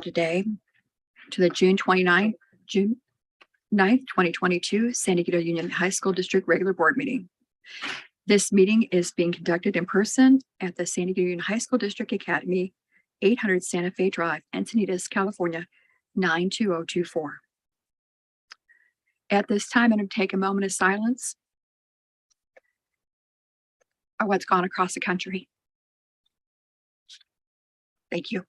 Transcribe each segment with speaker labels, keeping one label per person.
Speaker 1: today to the June 9th, 2022 San Diego Union High School District Regular Board Meeting. This meeting is being conducted in person at the San Diego Union High School District Academy, 800 Santa Fe Drive, Encinitas, California, 92024. At this time, I'm going to take a moment of silence on what's gone across the country. Thank you.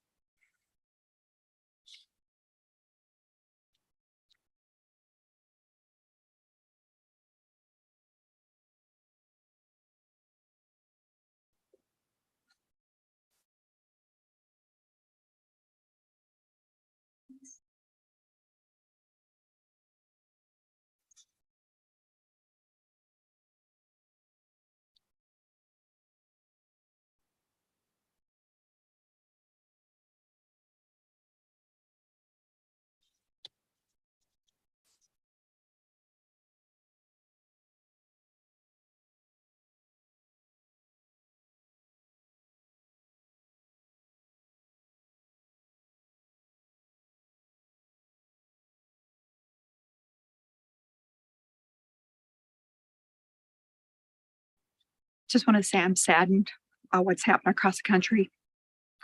Speaker 1: Just want to say I'm saddened about what's happening across the country.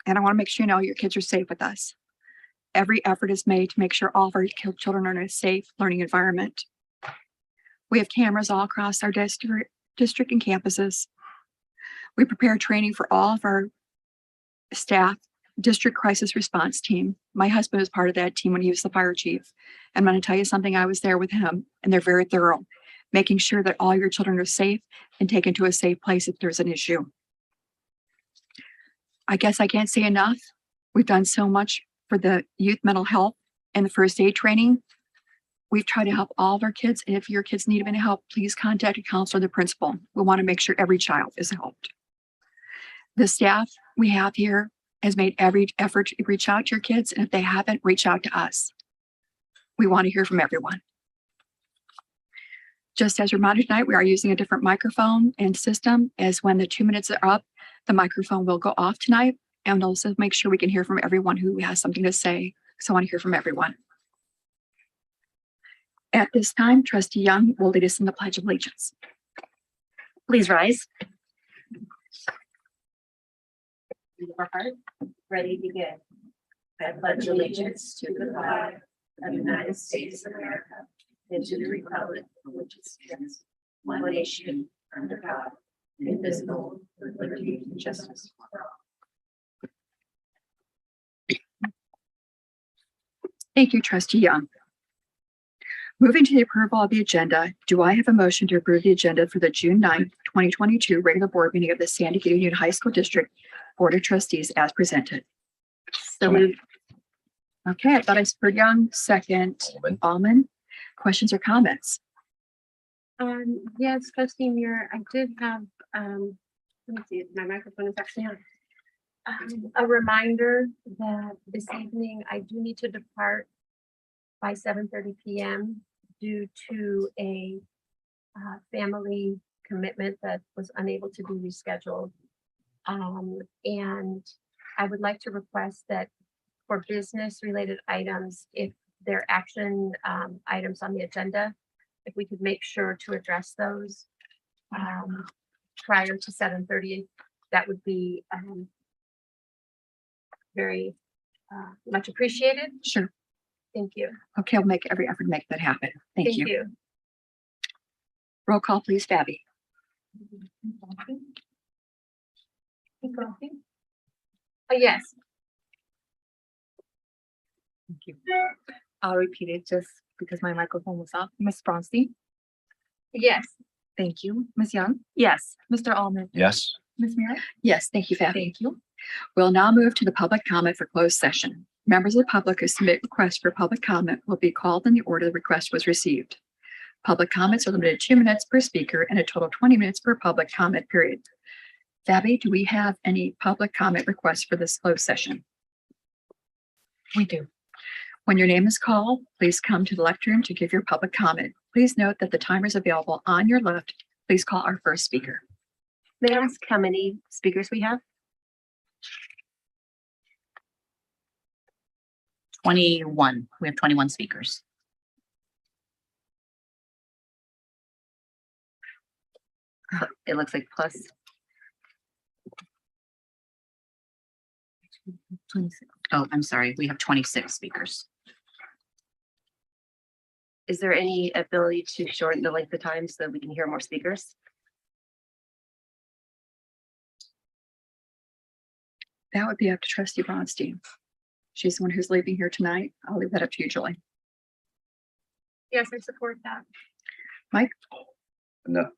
Speaker 1: And I want to make sure you know your kids are safe with us. Every effort is made to make sure all of our children are in a safe learning environment. We have cameras all across our district and campuses. We prepare training for all of our staff, district crisis response team. My husband was part of that team when he was the fire chief. I'm going to tell you something, I was there with him, and they're very thorough, making sure that all your children are safe and taken to a safe place if there's an issue. I guess I can't say enough. We've done so much for the youth mental health and the first aid training. We've tried to help all of our kids. And if your kids need any help, please contact a counselor or the principal. We want to make sure every child is helped. The staff we have here has made every effort to reach out to your kids. And if they haven't, reach out to us. We want to hear from everyone. Just as a reminder tonight, we are using a different microphone and system, as when the 2 minutes are up, the microphone will go off tonight, and also make sure we can hear from everyone who has something to say. So I want to hear from everyone. At this time, Trustee Young will lead us in the Pledge of Allegiance. Please rise.
Speaker 2: Our heart, ready to begin. I pledge allegiance to the flag of the United States of America and to the republic for which it stands, one nation under God, indivisible, with liberty and justice for all.
Speaker 1: Thank you, Trustee Young. Moving to the approval of the agenda, do I have a motion to approve the agenda for the June 9th, 2022 regular board meeting of the San Diego Union High School District Board of Trustees as presented?
Speaker 2: So moved.
Speaker 1: Okay, I thought I heard Young, second Almond. Questions or comments?
Speaker 3: Yes, Trustee Muir, I did have, let me see, my microphone is actually on. A reminder that this evening I do need to depart by 7:30 p.m. due to a family commitment that was unable to be rescheduled. And I would like to request that for business related items, if there are action items on the agenda, if we could make sure to address those prior to 7:30, that would be very much appreciated.
Speaker 1: Sure.
Speaker 3: Thank you.
Speaker 1: Okay, I'll make every effort to make that happen. Thank you. Roll call, please, Fabi.
Speaker 3: Yes.
Speaker 4: Thank you. I'll repeat it just because my microphone was off. Ms. Bronstein?
Speaker 3: Yes.
Speaker 4: Thank you. Ms. Young?
Speaker 3: Yes.
Speaker 4: Mr. Almond?
Speaker 5: Yes.
Speaker 4: Ms. Mira?
Speaker 1: Yes, thank you, Fabi.
Speaker 4: Thank you.
Speaker 1: We'll now move to the public comment for closed session. Members of the public who submit requests for public comment will be called in the order the request was received. Public comments are limited to 2 minutes per speaker and a total of 20 minutes per public comment period. Fabi, do we have any public comment requests for this closed session?
Speaker 4: We do.
Speaker 1: When your name is called, please come to the lectern to give your public comment. Please note that the timer is available on your left. Please call our first speaker.
Speaker 2: May I ask how many speakers we have? 21. We have 21 speakers.
Speaker 5: It looks like plus.
Speaker 2: 26. Oh, I'm sorry. We have 26 speakers.
Speaker 5: Is there any ability to shorten the length of time so that we can hear more speakers?
Speaker 1: That would be up to Trustee Bronstein. She's the one who's leaving here tonight. I'll leave that up to you, Julie.
Speaker 3: Yes, I support that.
Speaker 6: No,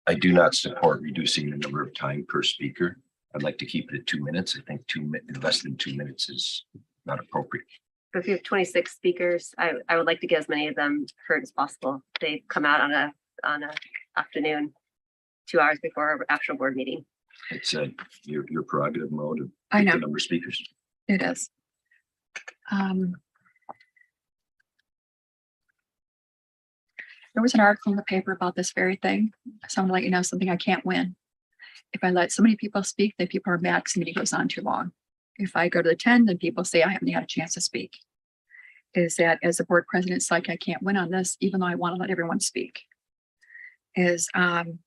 Speaker 6: I do not support reducing the number of time per speaker. I'd like to keep it at 2 minutes. I think less than 2 minutes is not appropriate.
Speaker 5: But if you have 26 speakers, I would like to get as many of them heard as possible. They come out on a afternoon, 2 hours before our actual board meeting.
Speaker 6: It's your prerogative mode of
Speaker 1: I know
Speaker 6: the number of speakers.
Speaker 1: it is. There was an article in the paper about this very thing. So I'm gonna let you know something I can't win. If I let so many people speak, then people are mad because the meeting goes on too long. If I go to the 10, then people say I haven't had a chance to speak. Is that as a board president, it's like I can't win on this, even though I want to let everyone speak.
Speaker 3: President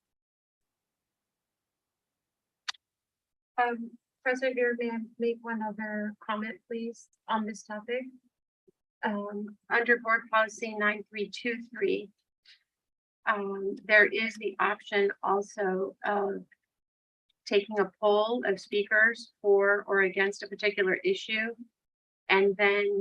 Speaker 3: Beard, may I make one other comment, please, on this topic? Under board policy 9323, there is the option also of taking a poll of speakers for or against a particular issue. And then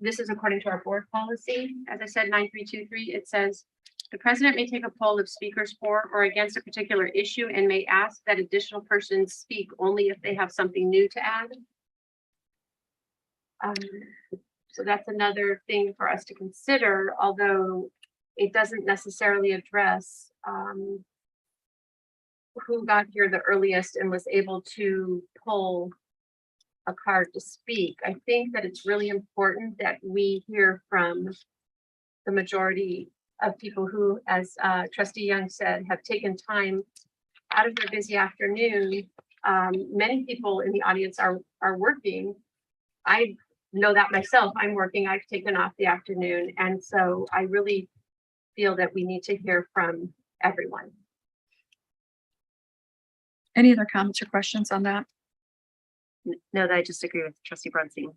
Speaker 3: this is according to our board policy. As I said, 9323, it says, the president may take a poll of speakers for or against a particular issue and may ask that additional persons speak only if they have something new to add. So that's another thing for us to consider, although it doesn't necessarily address who got here the earliest and was able to pull a card to speak. I think that it's really important that we hear from the majority of people who, as Trustee Young said, have taken time out of their busy afternoon. Many people in the audience are working. I know that myself. I'm working. I've taken off the afternoon. And so I really feel that we need to hear from everyone.
Speaker 1: Any other comments or questions on that?
Speaker 5: No, that I just agree with Trustee Bronstein.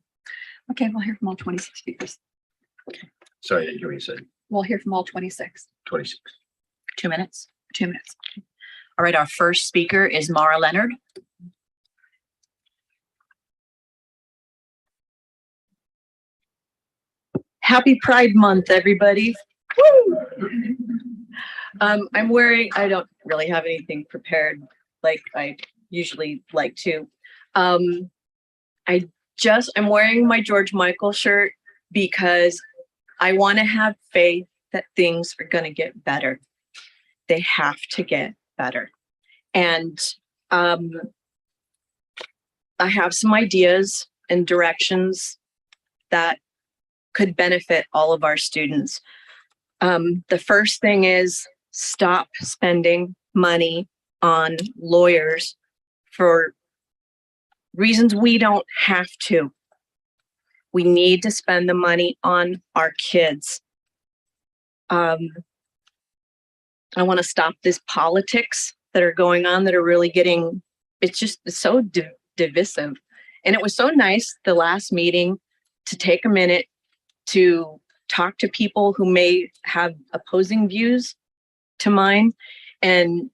Speaker 1: Okay, we'll hear from all 26 speakers.
Speaker 6: Sorry, I didn't hear what you said.
Speaker 1: We'll hear from all 26.
Speaker 6: 26.
Speaker 2: 2 minutes.
Speaker 1: 2 minutes.
Speaker 2: All right. Our first speaker is Mara Leonard.
Speaker 7: Happy Pride Month, everybody. I'm wearing, I don't really have anything prepared like I usually like to. I'm wearing my George Michael shirt because I want to have faith that things are going to get better. They have to get better. And I have some ideas and directions that could benefit all of our students. The first thing is stop spending money on lawyers for reasons we don't have to. We need to spend the money on our kids. I want to stop this politics that are going on that are really getting, it's so divisive. And it was so nice the last meeting to take a minute to talk to people who may have opposing views to mine and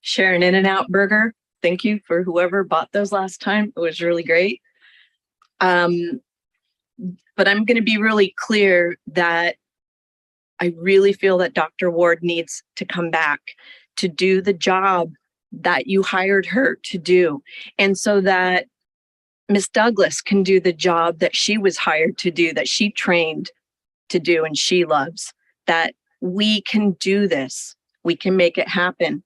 Speaker 7: share an In-N-Out burger. Thank you for whoever bought those last time. It was really great. But I'm going to be really clear that I really feel that Dr. Ward needs to come back to do the job that you hired her to do. And so that Miss Douglas can do the job that she was hired to do, that she trained to do and she loves, that we can do this. We can make it happen.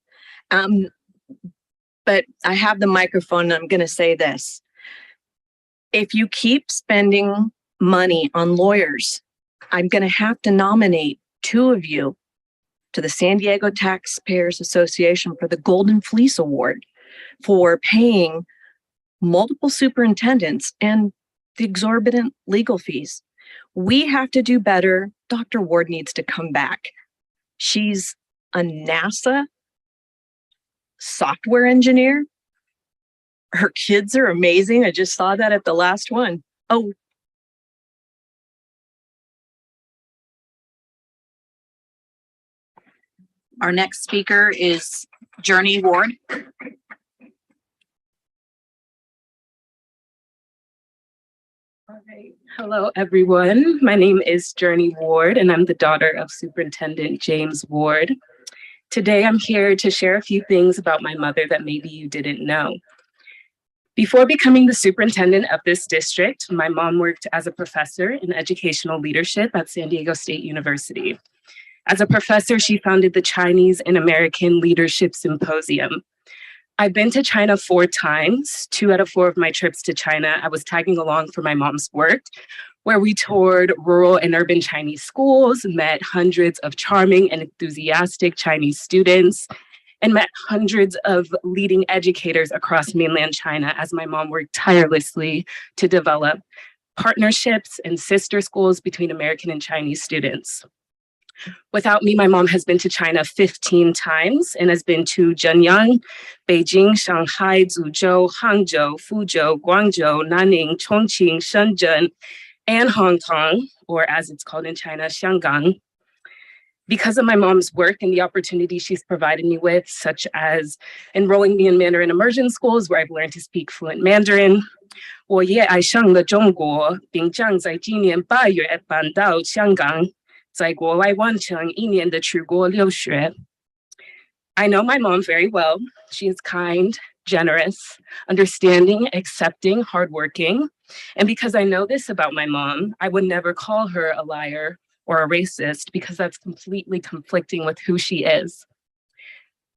Speaker 7: But I have the microphone and I'm going to say this. If you keep spending money on lawyers, I'm going to have to nominate 2 of you to the San Diego Taxpayers Association for the Golden Fleece Award for paying multiple superintendents, and the exorbitant legal fees. We have to do better. Dr. Ward needs to come back. She's a NASA software engineer. Her kids are amazing. I just saw that at the last one. Oh,
Speaker 8: Our next speaker is Journey Ward.
Speaker 9: All right. Hello, everyone. My name is Journey Ward, and I'm the daughter of Superintendent James Ward. Today, I'm here to share a few things about my mother that maybe you didn't know. Before becoming the superintendent of this district, my mom worked as a professor in educational leadership at San Diego State University. As a professor, she founded the Chinese and American Leadership Symposium. I've been to China 4 times. 2 out of 4 of my trips to China, I was tagging along for my mom's work, where we toured rural and urban Chinese schools, met hundreds of charming and enthusiastic Chinese students, and met hundreds of leading educators across mainland China as my mom worked tirelessly to develop partnerships and sister schools between American and Chinese students. Without me, my mom has been to China 15 times and has been to Zhenyang, Beijing, Shanghai, Zhuzhou, Hangzhou, Fuzhou, Guangzhou, Nanning, Chongqing, Shenzhen, and Hong Kong, or as it's called in China, Xianggang. Because of my mom's work and the opportunities she's provided me with, such as enrolling me in Mandarin immersion schools where I've learned to speak fluent Mandarin, 我也爱上了中国，并将在今年8月搬到香港。在国外完成1年的出国留学。I know my mom very well. She is kind, generous, understanding, accepting, hardworking. And because I know this about my mom, I would never call her a liar or a racist because that's completely conflicting with who she is.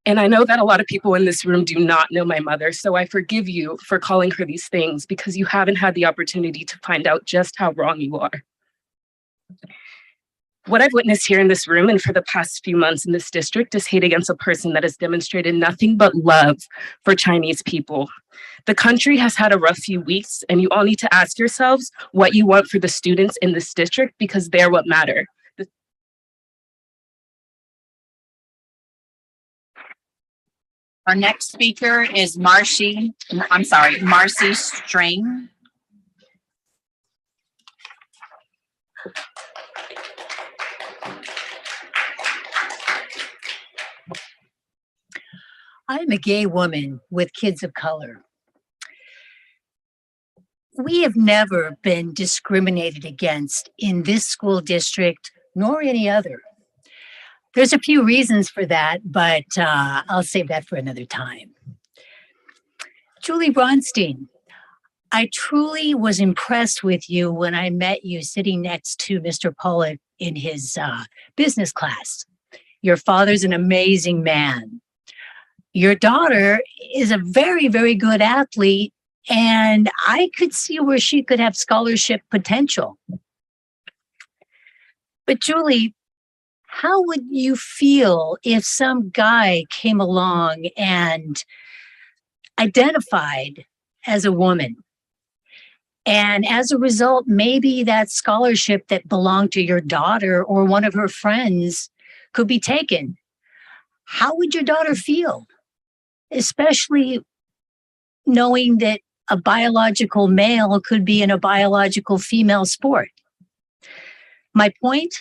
Speaker 9: And I know that a lot of people in this room do not know my mother, so I forgive you for calling her these things because you haven't had the opportunity to find out just how wrong you are. What I've witnessed here in this room and for the past few months in this district is hate against a person that has demonstrated nothing but love for Chinese people. The country has had a rough few weeks, and you all need to ask yourselves what you want for the students in this district because they're what matter.
Speaker 8: Our next speaker is Marcy String.
Speaker 10: I'm a gay woman with kids of color. We have never been discriminated against in this school district, nor any other. There's a few reasons for that, but I'll save that for another time. Julie Bronstein, I truly was impressed with you when I met you sitting next to Mr. Pollock in his business class. Your father's an amazing man. Your daughter is a very, very good athlete, and I could see where she could have scholarship potential. But Julie, how would you feel if some guy came along and identified as a woman? And as a result, maybe that scholarship that belonged to your daughter or one of her friends could be taken. How would your daughter feel? Especially knowing that a biological male could be in a biological female sport. My point,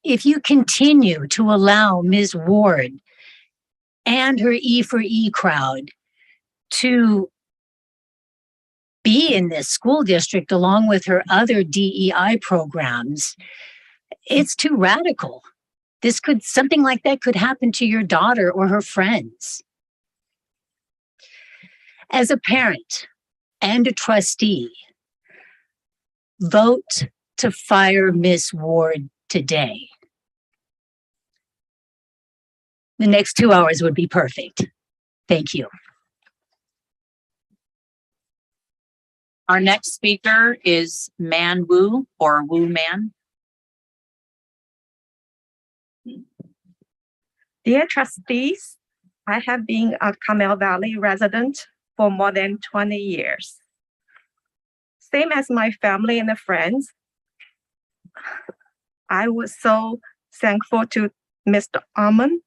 Speaker 10: if you continue to allow Ms. Ward and her E for E crowd to be in this school district along with her other DEI programs, it's too radical. Something like that could happen to your daughter or her friends. As a parent and a trustee, vote to fire Miss Ward today. The next 2 hours would be perfect. Thank you.
Speaker 8: Our next speaker is Man Wu or Wu Man.
Speaker 11: Dear trustees, I have been a Carmel Valley resident for more than 20 years. Same as my family and friends, I was so thankful to Mr. Almond,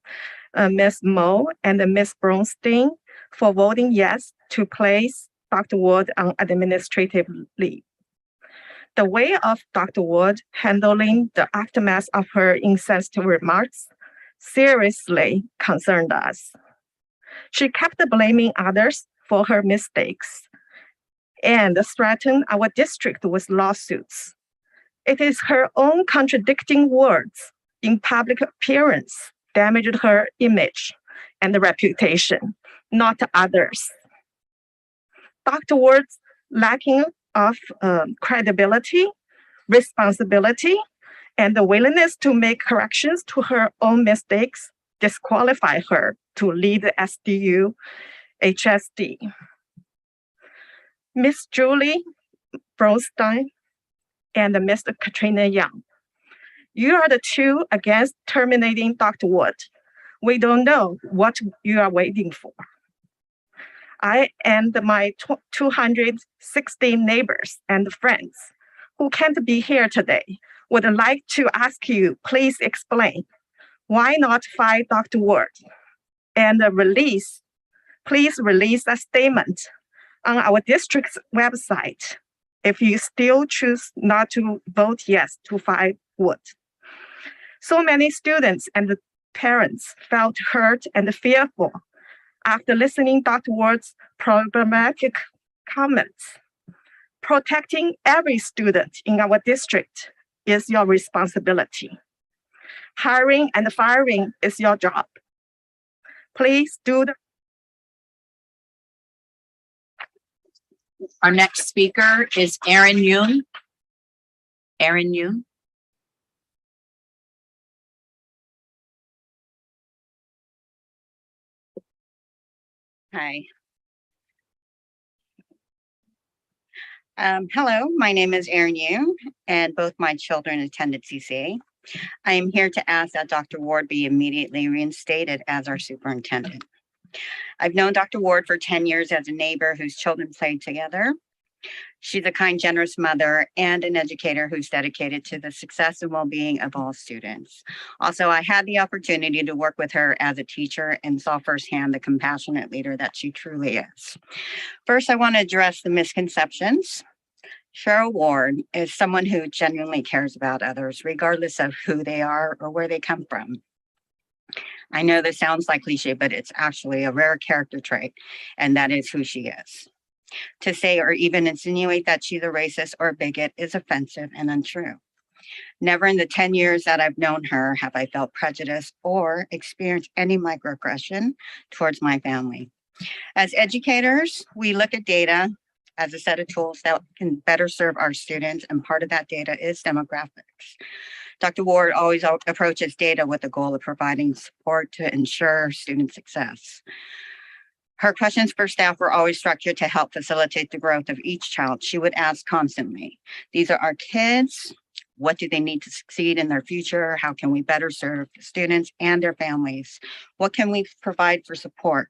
Speaker 11: Ms. Mo, and Ms. Bronstein for voting yes to place Dr. Wood on administrative leave. The way of Dr. Wood handling the aftermath of her insensitive remarks seriously concerned us. She kept blaming others for her mistakes and threatened our district with lawsuits. It is her own contradicting words in public appearance damaged her image and reputation, not others. Dr. Ward's lacking of credibility, responsibility, and the willingness to make corrections to her own mistakes disqualify her to lead the SDUHSD. Miss Julie Bronstein and Mr. Katrina Young, you are the two against terminating Dr. Wood. We don't know what you are waiting for. I and my 260 neighbors and friends who can't be here today would like to ask you, please explain why not fire Dr. Wood and please release a statement on our district's website if you still choose not to vote yes to fire Wood. So many students and parents felt hurt and fearful after listening to Dr. Ward's problematic comments. Protecting every student in our district is your responsibility. Hiring and firing is your job. Please do the
Speaker 8: Our next speaker is Erin Yoon. Erin Yoon.
Speaker 12: Hi. Hello, my name is Erin Yu, and both my children attended CCA. I am here to ask that Dr. Ward be immediately reinstated as our superintendent. I've known Dr. Ward for 10 years as a neighbor whose children played together. She's a kind, generous mother and an educator who's dedicated to the success and well-being of all students. Also, I had the opportunity to work with her as a teacher and saw firsthand the compassionate leader that she truly is. First, I want to address the misconceptions. Cheryl Ward is someone who genuinely cares about others, regardless of who they are or where they come from. I know this sounds like cliche, but it's actually a rare character trait, and that is who she is. To say or even insinuate that she's a racist or a bigot is offensive and untrue. Never in the 10 years that I've known her have I felt prejudice or experienced any microaggression towards my family. As educators, we look at data as a set of tools that can better serve our students, and part of that data is demographics. Dr. Ward always approaches data with the goal of providing support to ensure student success. Her questions for staff were always structured to help facilitate the growth of each child. She would ask constantly, these are our kids. What do they need to succeed in their future? How can we better serve the students and their families? What can we provide for support?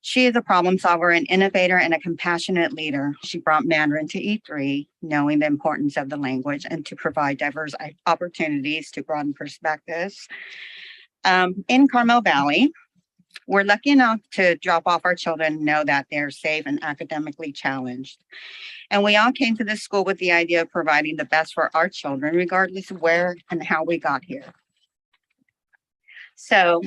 Speaker 12: She is a problem solver, an innovator, and a compassionate leader. She brought Mandarin to E3, knowing the importance of the language and to provide diverse opportunities to broaden perspectives. In Carmel Valley, we're lucky enough to drop off our children and know that they're safe and academically challenged. And we all came to this school with the idea of providing the best for our children, regardless of where and how we got here. So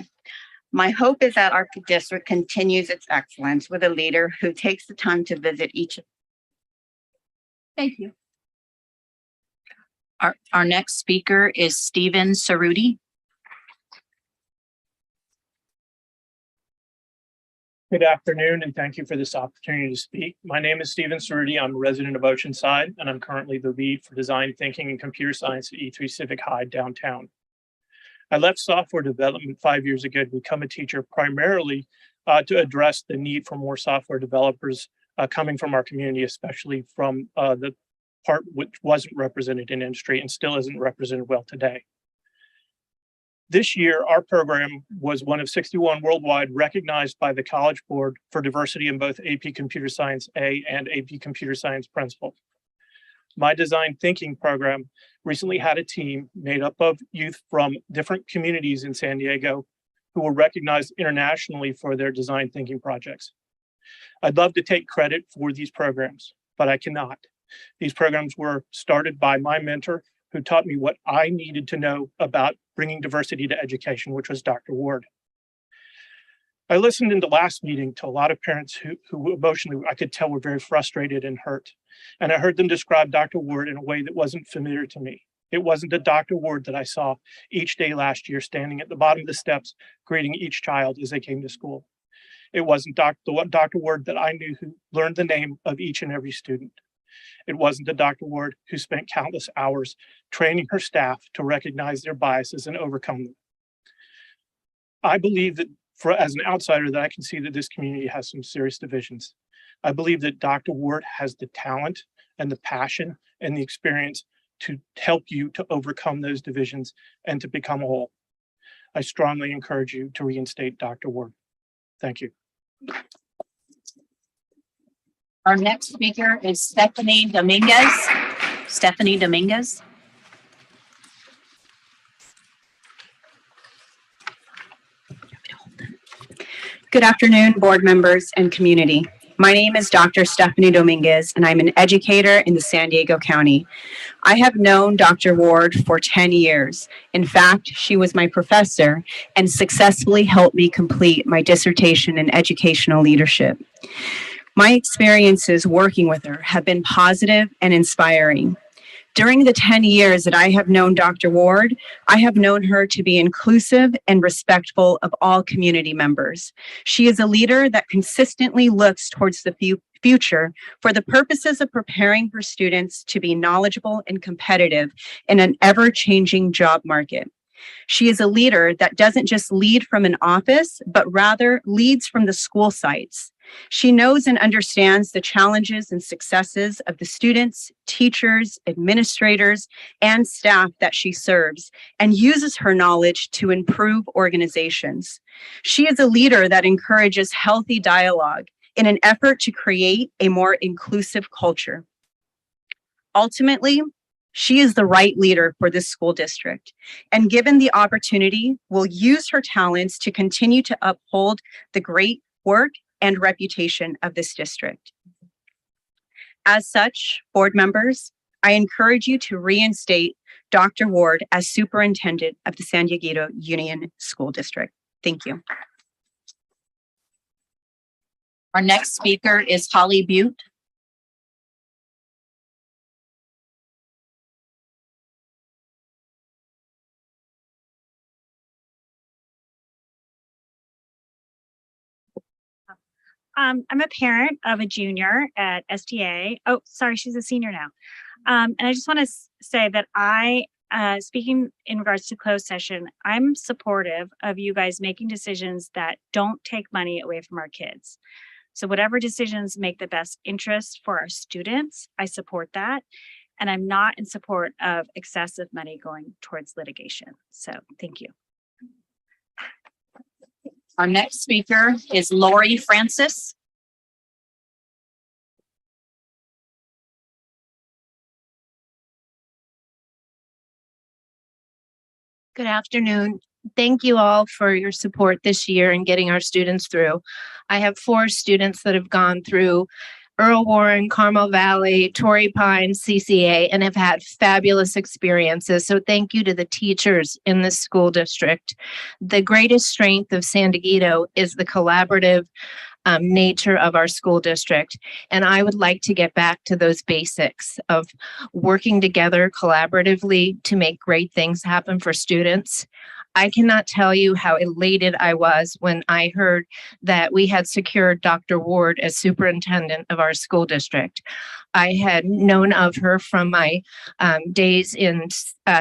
Speaker 12: my hope is that our district continues its excellence with a leader who takes the time to visit each.
Speaker 1: Thank you.
Speaker 8: Our next speaker is Stephen Cerruti.
Speaker 13: Good afternoon, and thank you for this opportunity to speak. My name is Stephen Cerruti. I'm a resident of Oceanside, and I'm currently the lead for design thinking and computer science at E3 Civic High downtown. I left software development 5 years ago to become a teacher, primarily to address the need for more software developers coming from our community, especially from the part which wasn't represented in industry and still isn't represented well today. This year, our program was one of 61 worldwide recognized by the College Board for diversity in both AP Computer Science A and AP Computer Science Principal. My design thinking program recently had a team made up of youth from different communities in San Diego who were recognized internationally for their design thinking projects. I'd love to take credit for these programs, but I cannot. These programs were started by my mentor, who taught me what I needed to know about bringing diversity to education, which was Dr. Ward. I listened in the last meeting to a lot of parents who emotionally, I could tell, were very frustrated and hurt. And I heard them describe Dr. Ward in a way that wasn't familiar to me. It wasn't the Dr. Ward that I saw each day last year standing at the bottom of the steps, greeting each child as they came to school. It wasn't Dr. Ward that I knew, who learned the name of each and every student. It wasn't the Dr. Ward who spent countless hours training her staff to recognize their biases and overcome them. I believe that as an outsider, that I can see that this community has some serious divisions. I believe that Dr. Ward has the talent and the passion and the experience to help you to overcome those divisions and to become whole. I strongly encourage you to reinstate Dr. Ward. Thank you.
Speaker 8: Our next speaker is Stephanie Dominguez. Stephanie Dominguez.
Speaker 14: Good afternoon, board members and community. My name is Dr. Stephanie Dominguez, and I'm an educator in the San Diego County. I have known Dr. Ward for 10 years. In fact, she was my professor and successfully helped me complete my dissertation in educational leadership. My experiences working with her have been positive and inspiring. During the 10 years that I have known Dr. Ward, I have known her to be inclusive and respectful of all community members. She is a leader that consistently looks towards the future for the purposes of preparing her students to be knowledgeable and competitive in an ever-changing job market. She is a leader that doesn't just lead from an office, but rather leads from the school sites. She knows and understands the challenges and successes of the students, teachers, administrators, and staff that she serves, and uses her knowledge to improve organizations. She is a leader that encourages healthy dialogue in an effort to create a more inclusive culture. Ultimately, she is the right leader for this school district, and given the opportunity, will use her talents to continue to uphold the great work and reputation of this district. As such, board members, I encourage you to reinstate Dr. Ward as superintendent of the San Diego Union School District. Thank you.
Speaker 8: Our next speaker is Holly Butte.
Speaker 15: I'm a parent of a junior at SDA. Oh, sorry, she's a senior now. And I just want to say that speaking in regards to closed session, I'm supportive of you guys making decisions that don't take money away from our kids. So whatever decisions make the best interest for our students, I support that. And I'm not in support of excessive money going towards litigation. So thank you.
Speaker 8: Our next speaker is Lori Francis.
Speaker 16: Good afternoon. Thank you all for your support this year in getting our students through. I have 4 students that have gone through Earl Warren, Carmel Valley, Torrey Pines, CCA, and have had fabulous experiences. So thank you to the teachers in this school district. The greatest strength of San Diego is the collaborative nature of our school district. And I would like to get back to those basics of working together collaboratively to make great things happen for students. I cannot tell you how elated I was when I heard that we had secured Dr. Ward as superintendent of our school district. I had known of her from my days in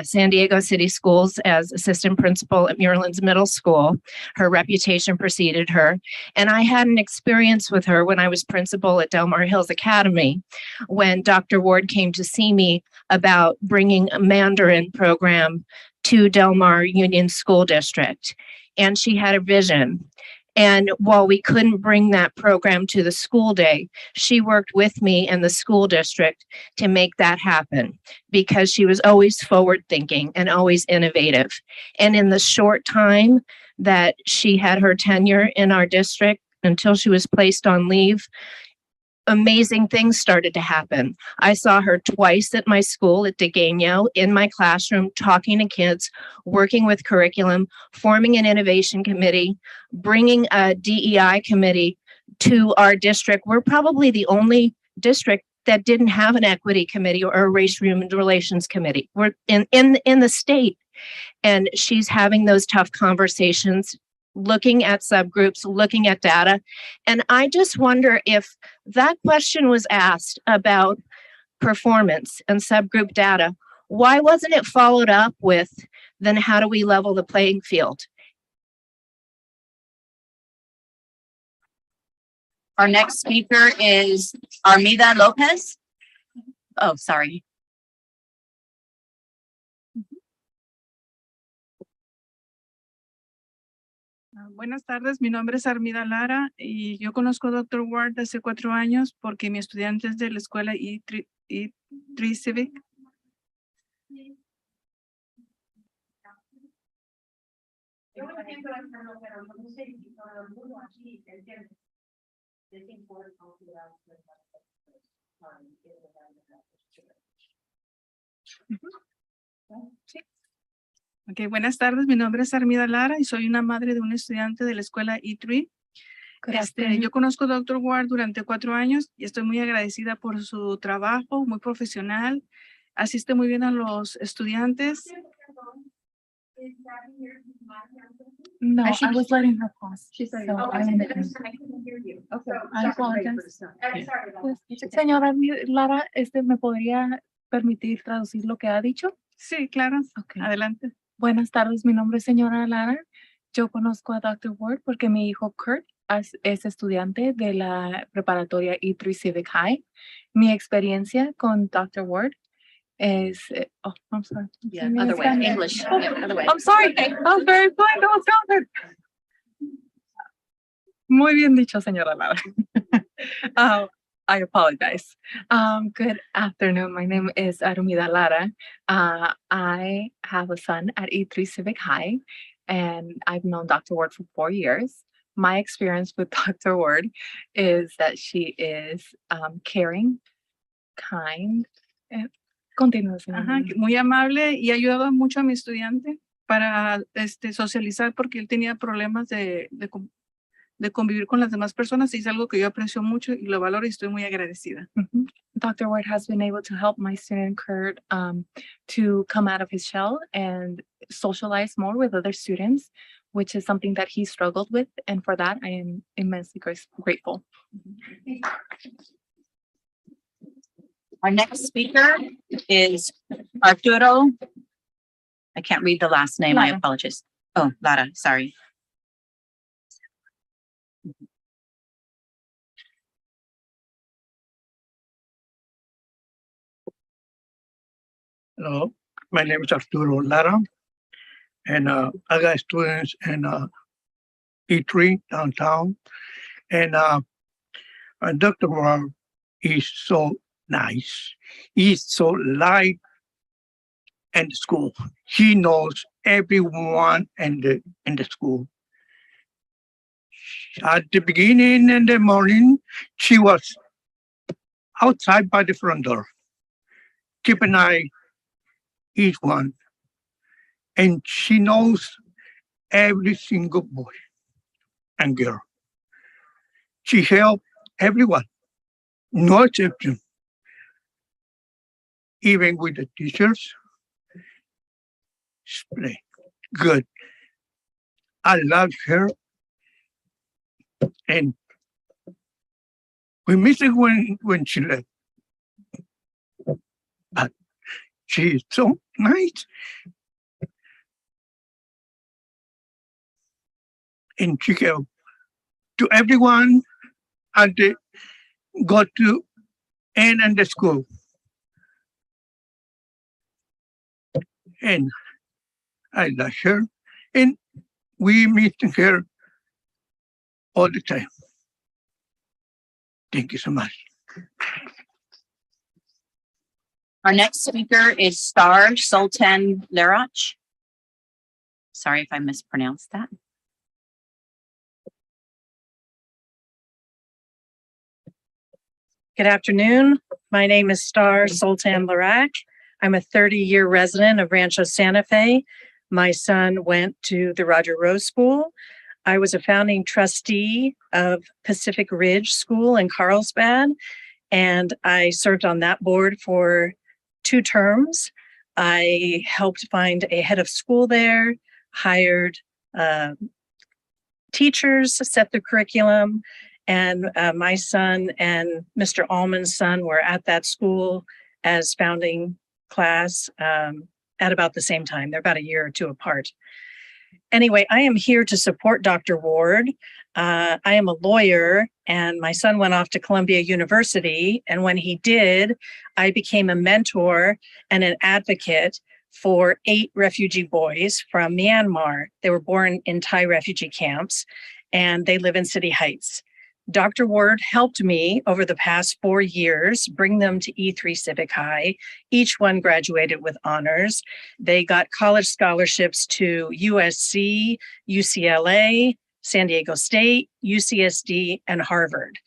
Speaker 16: San Diego City Schools as assistant principal at Muirlands Middle School. Her reputation preceded her. And I had an experience with her when I was principal at Del Mar Hills Academy, when Dr. Ward came to see me about bringing a Mandarin program to Del Mar Union School District. And she had a vision. And while we couldn't bring that program to the school day, she worked with me and the school district to make that happen because she was always forward thinking and always innovative. And in the short time that she had her tenure in our district until she was placed on leave, amazing things started to happen. I saw her twice at my school at Degaino in my classroom, talking to kids, working with curriculum, forming an innovation committee, bringing a DEI committee to our district. We're probably the only district that didn't have an equity committee or a race relations committee. We're in the state, and she's having those tough conversations, looking at subgroups, looking at data. And I just wonder if that question was asked about performance and subgroup data, why wasn't it followed up with, then how do we level the playing field?
Speaker 8: Our next speaker is Armida Lopez. Oh, sorry.
Speaker 17: Buenas tardes, mi nombre es Armida Lara y yo conozco a Dr. Ward hace 4 años porque mi estudiante es de la escuela E3 Civic. Ok, buenas tardes, mi nombre es Armida Lara y soy una madre de un estudiante de la escuela E3. Yo conozco a Dr. Ward durante 4 años y estoy muy agradecida por su trabajo, muy profesional, asiste muy bien a los estudiantes.
Speaker 4: No,
Speaker 17: I
Speaker 4: I
Speaker 17: should-
Speaker 4: was letting her pause.
Speaker 17: She's
Speaker 4: So
Speaker 17: sorry.
Speaker 4: I ended it. I apologize. Pues, señora Lara, ¿me podría permitir traducir lo que ha dicho?
Speaker 17: Sí, claro.
Speaker 4: Okay.
Speaker 17: Adelante.
Speaker 4: Buenas tardes, mi nombre es señora Lara. Yo conozco a Dr. Ward porque mi hijo Kurt es estudiante de la preparatoria E3 Civic High. Mi experiencia con Dr. Ward is, oh, I'm sorry.
Speaker 5: Yeah, other way, English. Yeah, other way.
Speaker 4: I'm sorry. I'm very blind. I was covered. Muy bien dicho, señora Lara. I apologize. Good afternoon. My name is Armida Lara. I have a son at E3 Civic High, and I've known Dr. Ward for 4 years. My experience with Dr. Ward is that she is caring, kind, and continúa, señora.
Speaker 17: Ajá, muy amable y ha ayudado mucho a mi estudiante para socializar porque él tenía problemas de convivir con las demás personas y es algo que yo aprecio mucho y lo valoro y estoy muy agradecida.
Speaker 4: Dr. Ward has been able to help my student Kurt to come out of his shell and socialize more with other students, which is something that he struggled with. And for that, I am immensely grateful.
Speaker 8: Our next speaker is Arturo. I can't read the last name. I
Speaker 4: Lara.
Speaker 8: apologize. Oh, Lara, sorry.
Speaker 18: Hello, my name is Arturo Lara, and I got students in E3 downtown, and Dr. Ward is so nice. He's so light in the school. He knows everyone in the school. At the beginning in the morning, she was outside by the front door, keep an eye each one, and she knows every single boy and girl. She helped everyone, no exception, even with the teachers. Explain. Good. I love her, and we miss it when she left. But she is so nice. And she helped to everyone and they got to end in the school. And I like her, and we meet her all the time. Thank you so much.
Speaker 8: Our next speaker is Star Sultan Lerach. Sorry if I mispronounced that.
Speaker 19: Good afternoon. My name is Star Sultan Larak. I'm a 30-year resident of Rancho Santa Fe. My son went to the Roger Rose School. I was a founding trustee of Pacific Ridge School in Carlsbad, and I served on that board for 2 terms. I helped find a head of school there, hired teachers, set the curriculum, and my son and Mr. Allman's son were at that school as founding class at about the same time. They're about a year or 2 apart. Anyway, I am here to support Dr. Ward. I am a lawyer, and my son went off to Columbia University. And when he did, I became a mentor and an advocate for 8 refugee boys from Myanmar. They were born in Thai refugee camps, and they live in City Heights. Dr. Ward helped me over the past 4 years bring them to E3 Civic High. Each one graduated with honors. They got college scholarships to USC, UCLA, San Diego State, UCSD, and Harvard.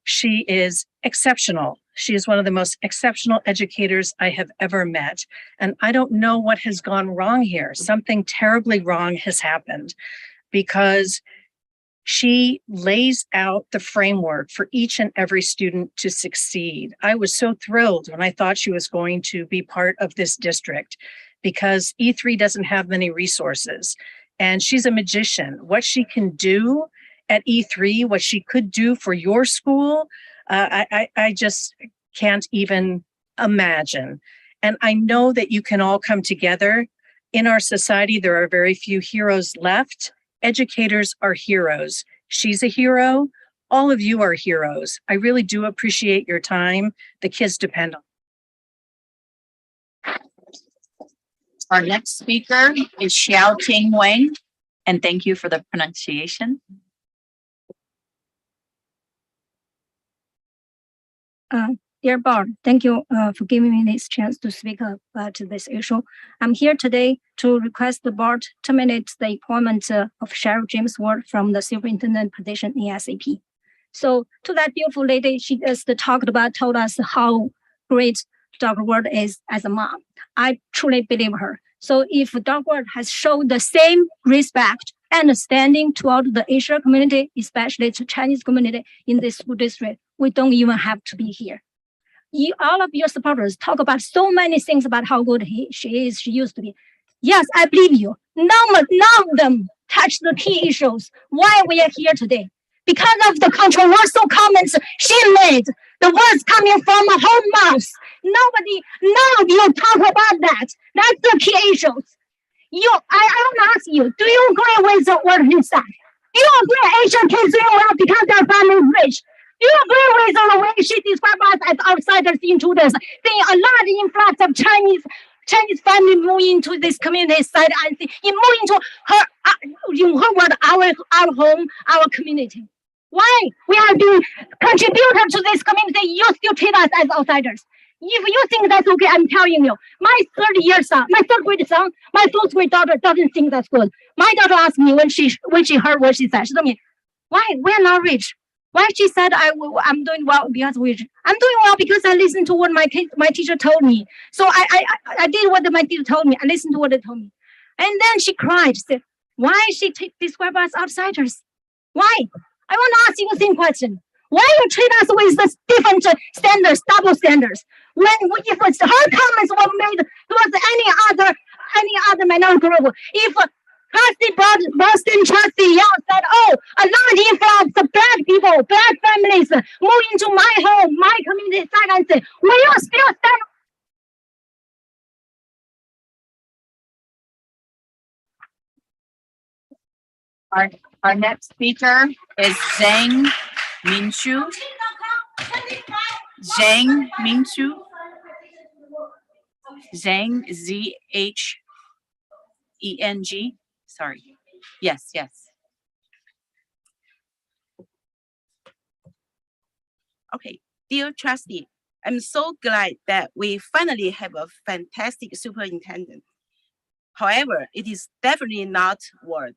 Speaker 19: She is exceptional. She is one of the most exceptional educators I have ever met. And I don't know what has gone wrong here. Something terribly wrong has happened because she lays out the framework for each and every student to succeed. I was so thrilled when I thought she was going to be part of this district because E3 doesn't have many resources. And she's a magician. What she can do at E3, what she could do for your school, I just can't even imagine. And I know that you can all come together. In our society, there are very few heroes left. Educators are heroes. She's a hero. All of you are heroes. I really do appreciate your time. The kids depend on.
Speaker 8: Our next speaker is Xiao Ting Wang, and thank you for the pronunciation.
Speaker 20: Dear board, thank you for giving me this chance to speak about this issue. I'm here today to request the board terminate the appointment of Sheriff James Ward from the superintendent position in SAP. So to that beautiful lady, she just told us how great Dr. Ward is as a mom. I truly believe her. So if Dr. Ward has shown the same respect and understanding toward the Asian community, especially the Chinese community in this school district, we don't even have to be here. All of your supporters talk about so many things about how good she used to be. Yes, I believe you. None of them touch the key issues. Why we are here today? Because of the controversial comments she made, the words coming from her mouth. None of you talk about that. That's the key issues. I want to ask you, do you agree with what he said? Do you agree Asian kids doing well because their family is rich? Do you agree with the way she described us as outsiders, intruders? Seeing a large influx of Chinese family move into this community side and move into her word, our home, our community. Why we are being contributor to this community? You still treat us as outsiders. If you think that's okay, I'm telling you, my third grade son, my fourth grade daughter doesn't think that's good. My daughter asked me when she heard what she said. She told me, "Why we're not rich?" Why she said I'm doing well because I'm doing well because I listened to what my teacher told me. So I did what my teacher told me. I listened to what they told me, and then she cried. She said, "Why she describe us outsiders? Why?" I want to ask you the same question. Why you treat us with this different standards, double standards? If it's her comments were made towards any other minority group, if Boston trustee Young said, "Oh, a large influx of black people, black families move into my home, my community," and say, "Will you still stand?"
Speaker 8: Our next speaker is Zhang Minshu. Zhang Minshu. Zhang, Z-H ENG. Sorry. Yes, yes.
Speaker 21: Okay, dear trustee, I'm so glad that we finally have a fantastic superintendent. However, it is definitely not Ward.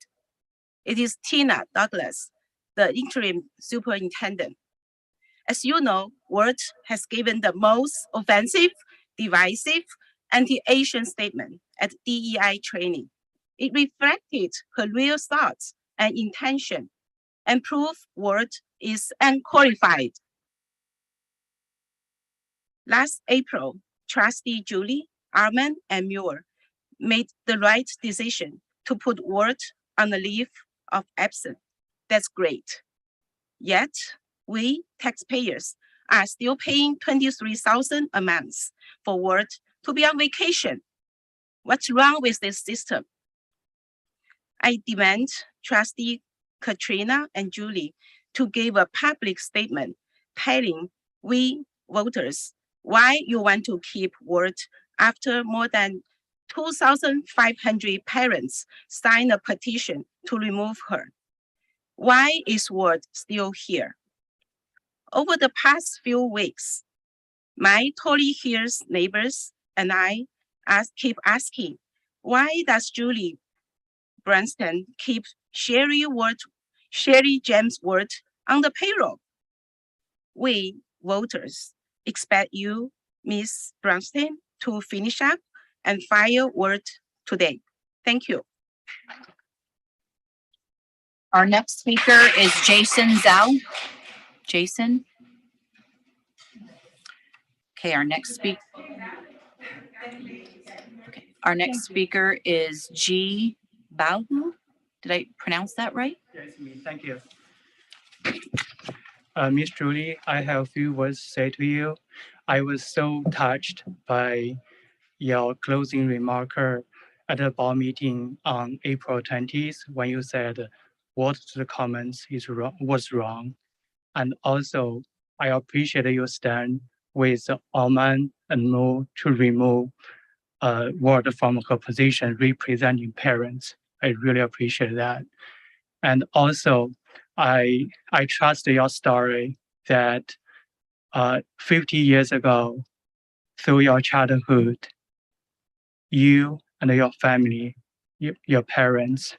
Speaker 21: It is Tina Douglas, the interim superintendent. As you know, Ward has given the most offensive, divisive, anti-Asian statement at DEI training. It reflected her real thoughts and intention and proved Ward is unqualified. Last April, Trustee Julie, Arman, and Muir made the right decision to put Ward on a leave of absence. That's great. Yet, we taxpayers are still paying $23,000 a month for Ward to be on vacation. What's wrong with this system? I demand Trustee Katrina and Julie to give a public statement telling we voters why you want to keep Ward after more than 2,500 parents signed a petition to remove her. Why is Ward still here? Over the past few weeks, my Tory Hills neighbors and I keep asking, why does Julie Branston keep Sherry James Ward on the payroll? We voters expect you, Ms. Branston, to finish up and fire Ward today. Thank you.
Speaker 8: Our next speaker is Jason Zhao. Jason. Okay, our next speaker is G. Baohu. Did I pronounce that right?
Speaker 22: Yes, me. Thank you. Miss Julie, I have a few words to say to you. I was so touched by your closing remark at the board meeting on April 20th when you said what the comments was wrong. And also, I appreciate your stand with Alman and Mo to remove Ward from her position representing parents. I really appreciate that. And also, I trust your story that 50 years ago, through your childhood, you and your family, your parents,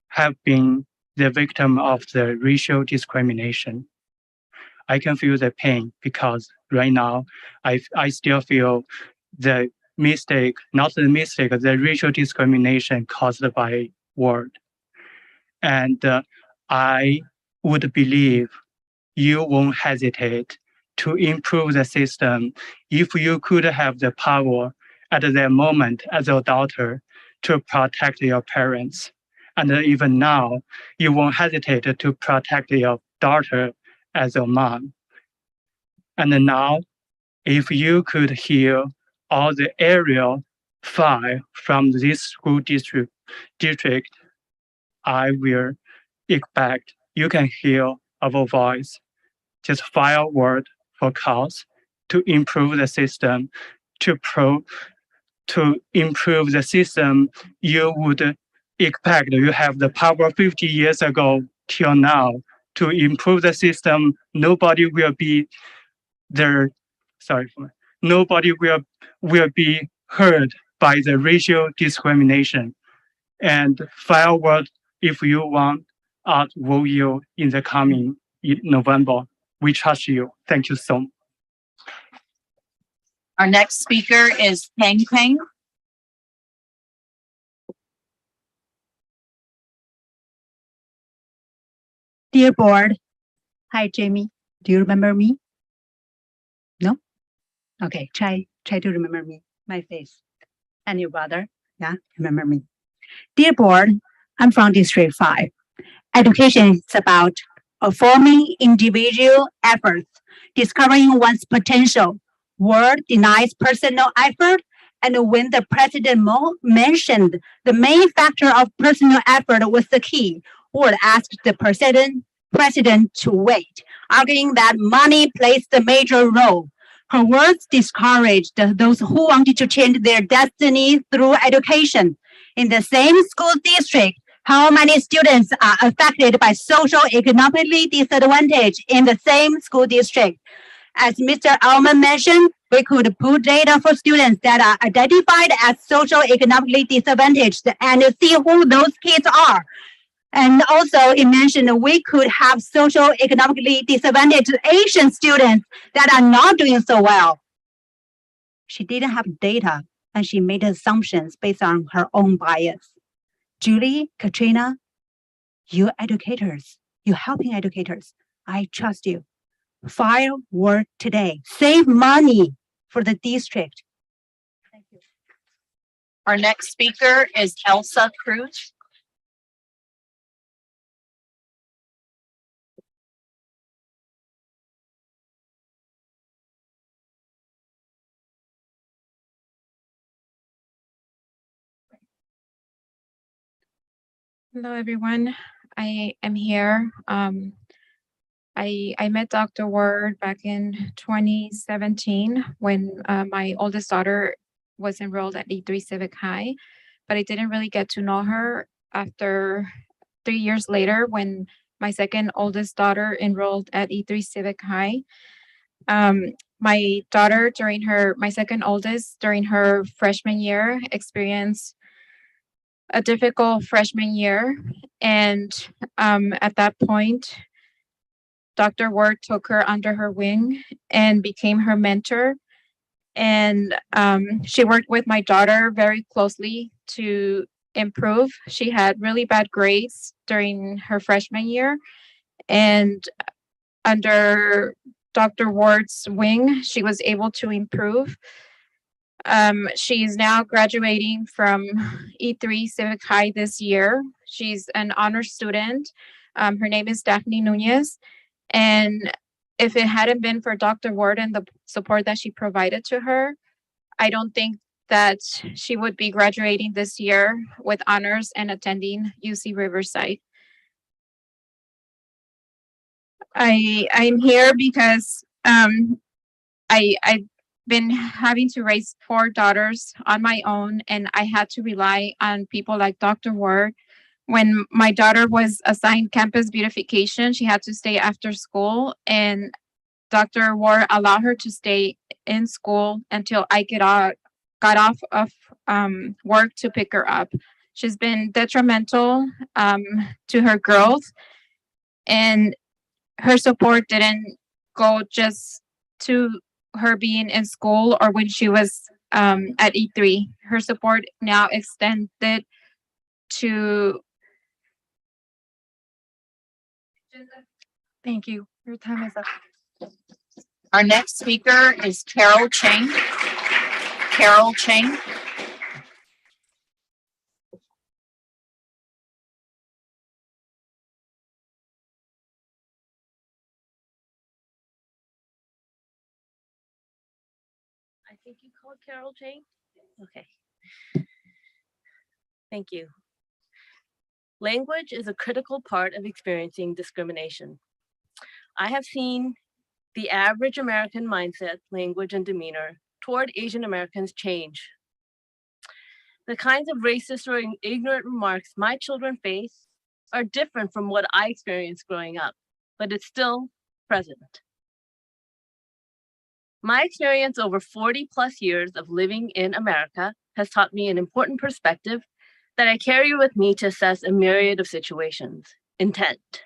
Speaker 22: have been the victim of the racial discrimination. I can feel the pain because right now I still feel the mistake, not the mistake, the racial discrimination caused by Ward. And I would believe you won't hesitate to improve the system if you could have the power at that moment as a daughter to protect your parents. And even now, you won't hesitate to protect your daughter as a mom. And now, if you could hear all the area file from this school district, I will expect you can hear our voice. Just file Word for cause to improve the system, to improve the system. You would expect you have the power 50 years ago till now to improve the system. Nobody will be there. Nobody will be hurt by the racial discrimination. And file Word if you want us vote you in the coming November. We trust you. Thank you so much.
Speaker 8: Our next speaker is Peng Peng.
Speaker 23: Dear board, hi Jamie, do you remember me? No? Okay, try to remember me, my face. And your brother, yeah, remember me. Dear board, I'm from District 5. Education is about affirming individual efforts, discovering one's potential. Word denies personal effort, and when the president mentioned the main factor of personal effort was the key, Ward asked the president to wait, arguing that money plays the major role. Her words discouraged those who wanted to change their destiny through education. In the same school district, how many students are affected by social economically disadvantaged in the same school district? As Mr. Alman mentioned, we could pull data for students that are identified as social economically disadvantaged and see who those kids are. And also, it mentioned we could have social economically disadvantaged Asian students that are not doing so well. She didn't have data, and she made assumptions based on her own bias. Julie, Katrina, you educators, you helping educators, I trust you. File work today. Save money for the district. Thank you.
Speaker 8: Our next speaker is Elsa Cruz.
Speaker 2: Hello, everyone. I am here. I met Dr. Ward back in 2017 when my oldest daughter was enrolled at E3 Civic High, but I didn't really get to know her after 3 years later when my second oldest daughter enrolled at E3 Civic High. My daughter my second oldest, during her freshman year, experienced a difficult freshman year. And at that point, Dr. Ward took her under her wing and became her mentor. And she worked with my daughter very closely to improve. She had really bad grades during her freshman year. And under Dr. Ward's wing, she was able to improve. She's now graduating from E3 Civic High this year. She's an honor student. Her name is Daphne Nunez. And if it hadn't been for Dr. Ward and the support that she provided to her, I don't think that she would be graduating this year with honors and attending UC Riverside. I'm here because I've been having to raise 4 daughters on my own, and I had to rely on people like Dr. Ward. When my daughter was assigned campus beautification, she had to stay after school, and Dr. Ward allowed her to stay in school until I got off of work to pick her up. She's been detrimental to her growth, and her support didn't go just to her being in school or when she was at E3. Her support now extended to. Thank you. Your time is up.
Speaker 8: Our next speaker is Carol Chang. Carol Chang.
Speaker 3: I think you called Carol Jane. Okay. Thank you. Language is a critical part of experiencing discrimination. I have seen the average American mindset, language, and demeanor toward Asian Americans change. The kinds of racist or ignorant remarks my children face are different from what I experienced growing up, but it's still present. My experience over 40 plus years of living in America has taught me an important perspective that I carry with me to assess a myriad of situations. Intent.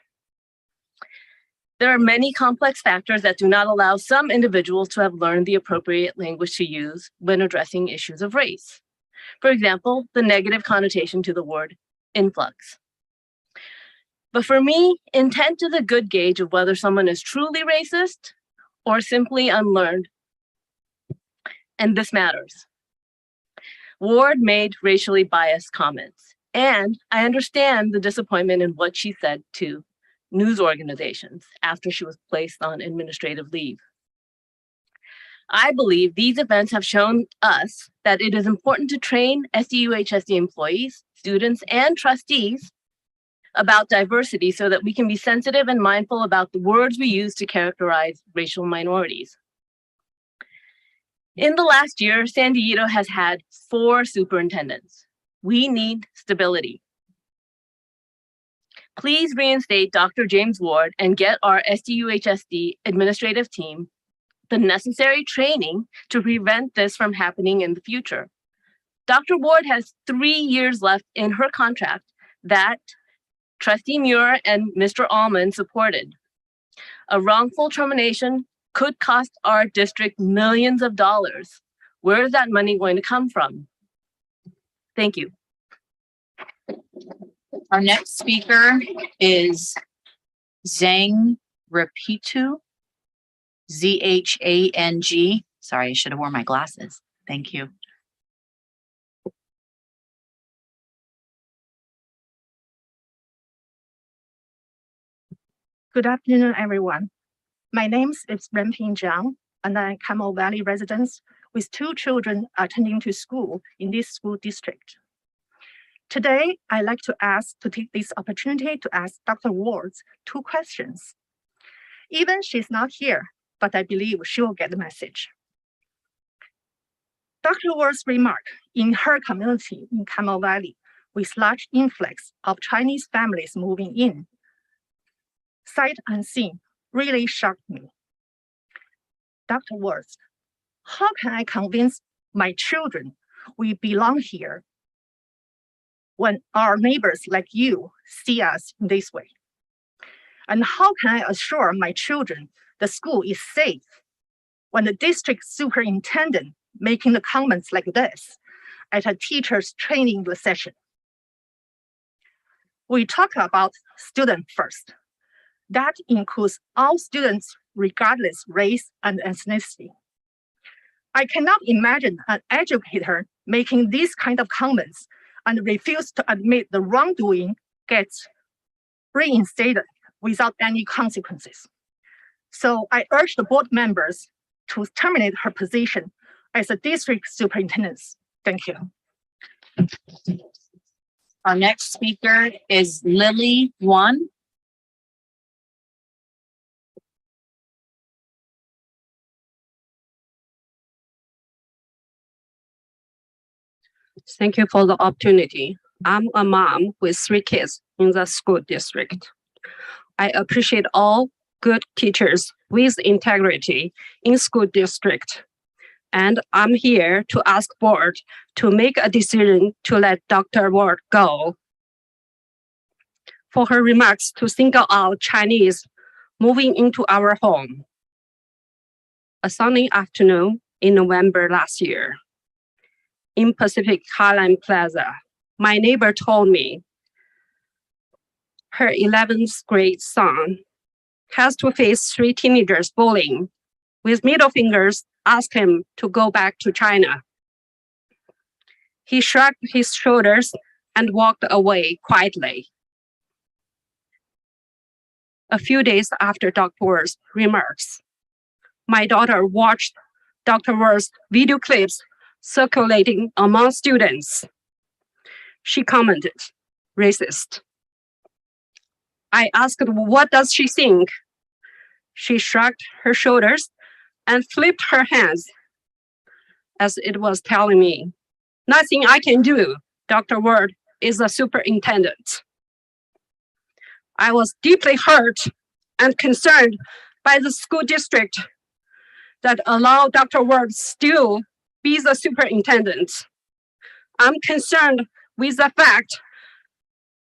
Speaker 3: There are many complex factors that do not allow some individuals to have learned the appropriate language to use when addressing issues of race. For example, the negative connotation to the word influx. But for me, intent is a good gauge of whether someone is truly racist or simply unlearned. And this matters. Ward made racially biased comments, and I understand the disappointment in what she said to news organizations after she was placed on administrative leave. I believe these events have shown us that it is important to train SDUHSD employees, students, and trustees about diversity so that we can be sensitive and mindful about the words we use to characterize racial minorities. In the last year, San Diego has had 4 superintendents. We need stability. Please reinstate Dr. James Ward and get our SDUHSD administrative team the necessary training to prevent this from happening in the future. Dr. Ward has 3 years left in her contract that Trustee Muir and Mr. Allman supported. A wrongful termination could cost our district millions of dollars. Where is that money going to come from? Thank you.
Speaker 8: Our next speaker is Zhang Repitu, Z-H-A-N-G. Sorry, I should have worn my glasses. Thank you.
Speaker 11: Good afternoon, everyone. My name is Renping Zhang, and I'm Camel Valley resident with 2 children attending to school in this school district. Today, I'd like to take this opportunity to ask Dr. Ward 2 questions. Even she's not here, but I believe she will get the message. Dr. Ward's remark in her community in Camel Valley with large influx of Chinese families moving in, sight unseen, really shocked me. Dr. Ward, how can I convince my children we belong here when our neighbors like you see us in this way? And how can I assure my children the school is safe when the district superintendent making the comments like this at a teacher's training session? We talk about student first. That includes all students regardless race and ethnicity. I cannot imagine an educator making these kind of comments and refuse to admit the wrongdoing gets reinstated without any consequences. So I urge the board members to terminate her position as a district superintendent. Thank you.
Speaker 8: Our next speaker is Lily Wan.
Speaker 6: Thank you for the opportunity. I'm a mom with 3 kids in the school district. I appreciate all good teachers with integrity in school district. And I'm here to ask board to make a decision to let Dr. Ward go for her remarks to single out Chinese moving into our home. A sunny afternoon in November last year, in Pacific Highland Plaza, my neighbor told me her 11th grade son has to face 3 teenagers bullying with middle fingers, ask him to go back to China. He shrugged his shoulders and walked away quietly. A few days after Dr. Ward's remarks, my daughter watched Dr. Ward's video clips circulating among students. She commented, "Racist." I asked, what does she think? She shrugged her shoulders and flipped her hands as it was telling me, "Nothing I can do. Dr. Ward is a superintendent." I was deeply hurt and concerned by the school district that allowed Dr. Ward still be the superintendent. I'm concerned with the fact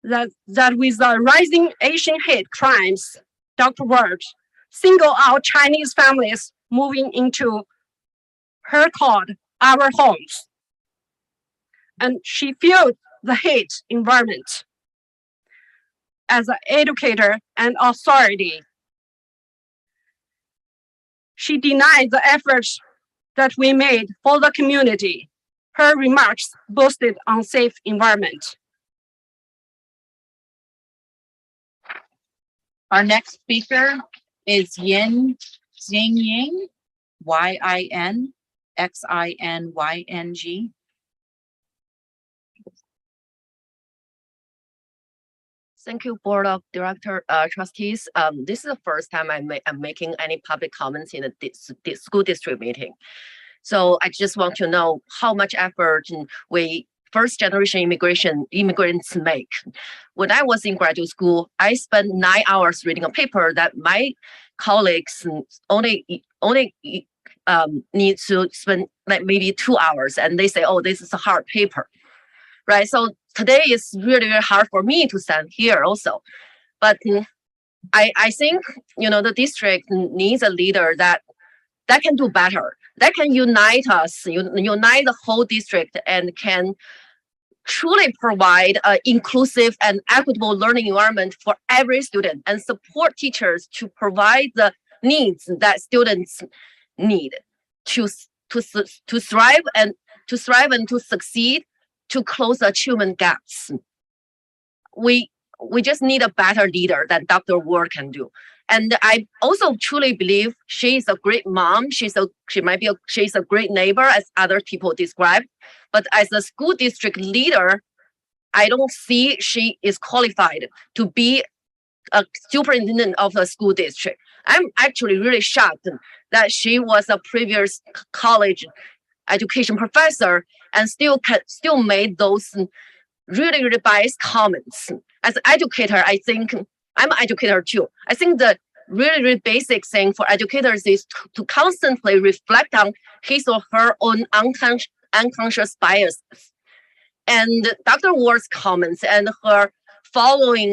Speaker 6: that with the rising Asian hate crimes, Dr. Ward single out Chinese families moving into her called our homes. And she fueled the hate environment. As an educator and authority, she denied the efforts that we made for the community. Her remarks boosted unsafe environment.
Speaker 8: Our next speaker is Yin Xingying, Y-I-N-X-I-N-Y-N-G.
Speaker 7: Thank you, Board of Trustees. This is the first time I'm making any public comments in a school district meeting. So I just want to know how much effort we first generation immigrants make. When I was in graduate school, I spent 9 hours reading a paper that my colleagues only need to spend like maybe 2 hours, and they say, "Oh, this is a hard paper," right? So today it's really, really hard for me to stand here also, but I think the district needs a leader that can do better, that can unite us, unite the whole district, and can truly provide an inclusive and equitable learning environment for every student, and support teachers to provide the needs that students need to thrive and to succeed, to close achievement gaps. We just need a better leader than Dr. Ward can do. And I also truly believe she is a great mom. She's a great neighbor, as other people describe. But as a school district leader, I don't see she is qualified to be a superintendent of a school district. I'm actually really shocked that she was a previous college education professor and still made those really, really biased comments. As an educator, I think I'm an educator too. I think the really, really basic thing for educators is to constantly reflect on his or her own unconscious biases. And Dr. Ward's comments and her following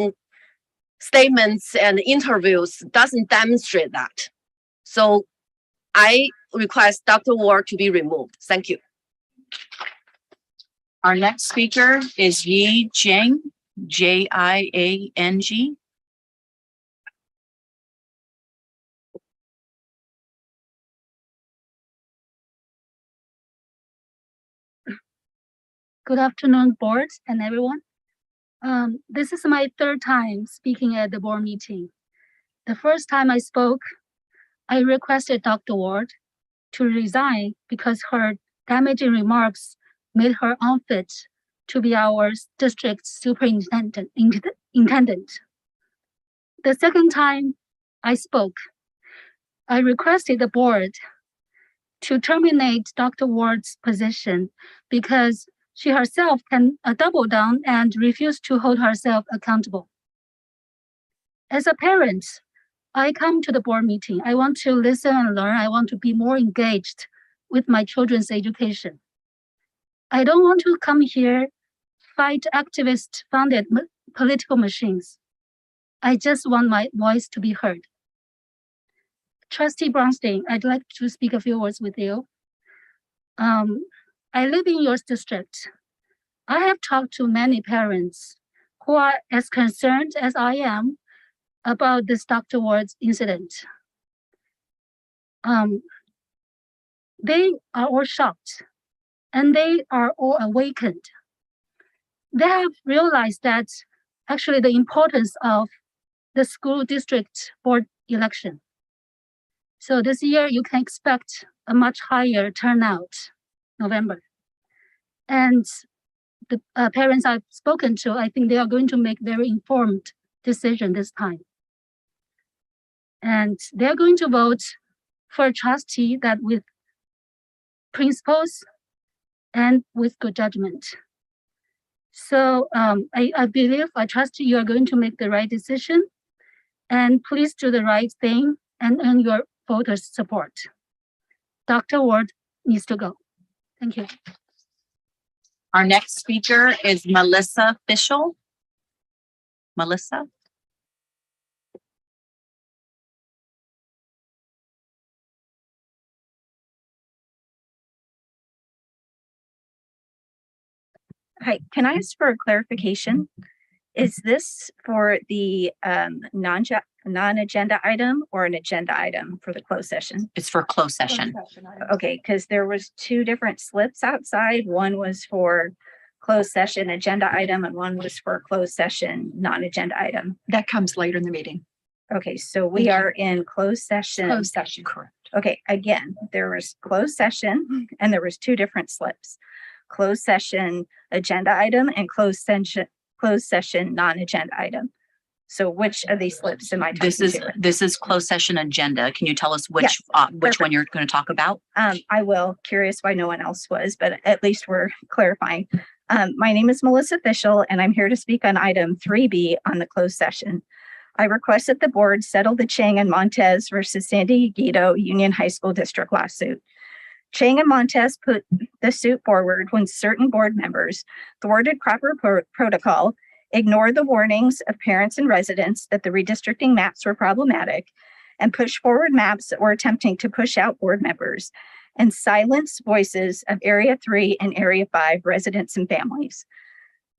Speaker 7: statements and interviews doesn't demonstrate that. So I request Dr. Ward to be removed. Thank you.
Speaker 8: Our next speaker is Yi Jiang, Jiang.
Speaker 20: Good afternoon, board and everyone. This is my third time speaking at the board meeting. The first time I spoke, I requested Dr. Ward to resign because her damaging remarks made her unfit to be our district superintendent. The second time I spoke, I requested the board to terminate Dr. Ward's position because she herself can double down and refuse to hold herself accountable. As a parent, I come to the board meeting. I want to listen and learn. I want to be more engaged with my children's education. I don't want to come here, fight activist-funded political machines. I just want my voice to be heard. Trustee Brownstein, I'd like to speak a few words with you. I live in your district. I have talked to many parents who are as concerned as I am about this Dr. Ward's incident. They are all shocked and they are all awakened. They have realized that actually the importance of the school district board election. So this year you can expect a much higher turnout, November. And the parents I've spoken to, I think they are going to make very informed decision this time. And they're going to vote for a trustee that with principles and with good judgment. So I believe, I trust you are going to make the right decision, and please do the right thing and earn your voters' support. Dr. Ward needs to go. Thank you.
Speaker 8: Our next speaker is Melissa Fischel. Melissa?
Speaker 9: Hi, can I ask for a clarification? Is this for the non-agenda item or an agenda item for the closed session?
Speaker 8: It's for closed session.
Speaker 9: Okay, because there was two different slips outside. One was for closed session agenda item and one was for closed session non-agenda item.
Speaker 1: That comes later in the meeting.
Speaker 9: Okay, so we are in closed session.
Speaker 1: Closed session, correct.
Speaker 9: Okay, again, there was closed session and there was two different slips. Closed session agenda item and closed session non-agenda item. So which of these slips am I talking to?
Speaker 8: This is closed session agenda. Can you tell us which one you're going to talk about?
Speaker 9: I will. Curious why no one else was, but at least we're clarifying. My name is Melissa Fischel, and I'm here to speak on item 3B on the closed session. I request that the board settle the Chang and Montez versus San Diego Union High School District lawsuit. Chang and Montez put the suit forward when certain board members thwarted proper protocol, ignored the warnings of parents and residents that the redistricting maps were problematic, and pushed forward maps that were attempting to push out board members and silence voices of Area 3 and Area 5 residents and families.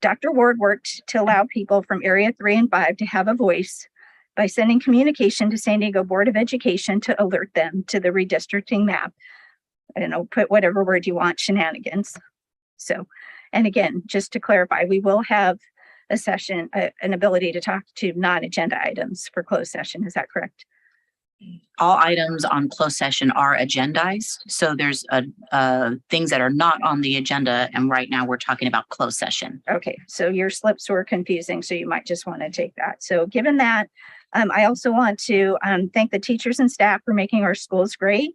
Speaker 9: Dr. Ward worked to allow people from Area 3 and 5 to have a voice by sending communication to San Diego Board of Education to alert them to the redistricting map. I don't know, put whatever word you want, shenanigans. So, and again, just to clarify, we will have a session, an ability to talk to non-agenda items for closed session. Is that correct?
Speaker 8: All items on closed session are agendized. So there's things that are not on the agenda. And right now we're talking about closed session.
Speaker 9: Okay, so your slips were confusing, so you might just want to take that. So given that, I also want to thank the teachers and staff for making our schools great.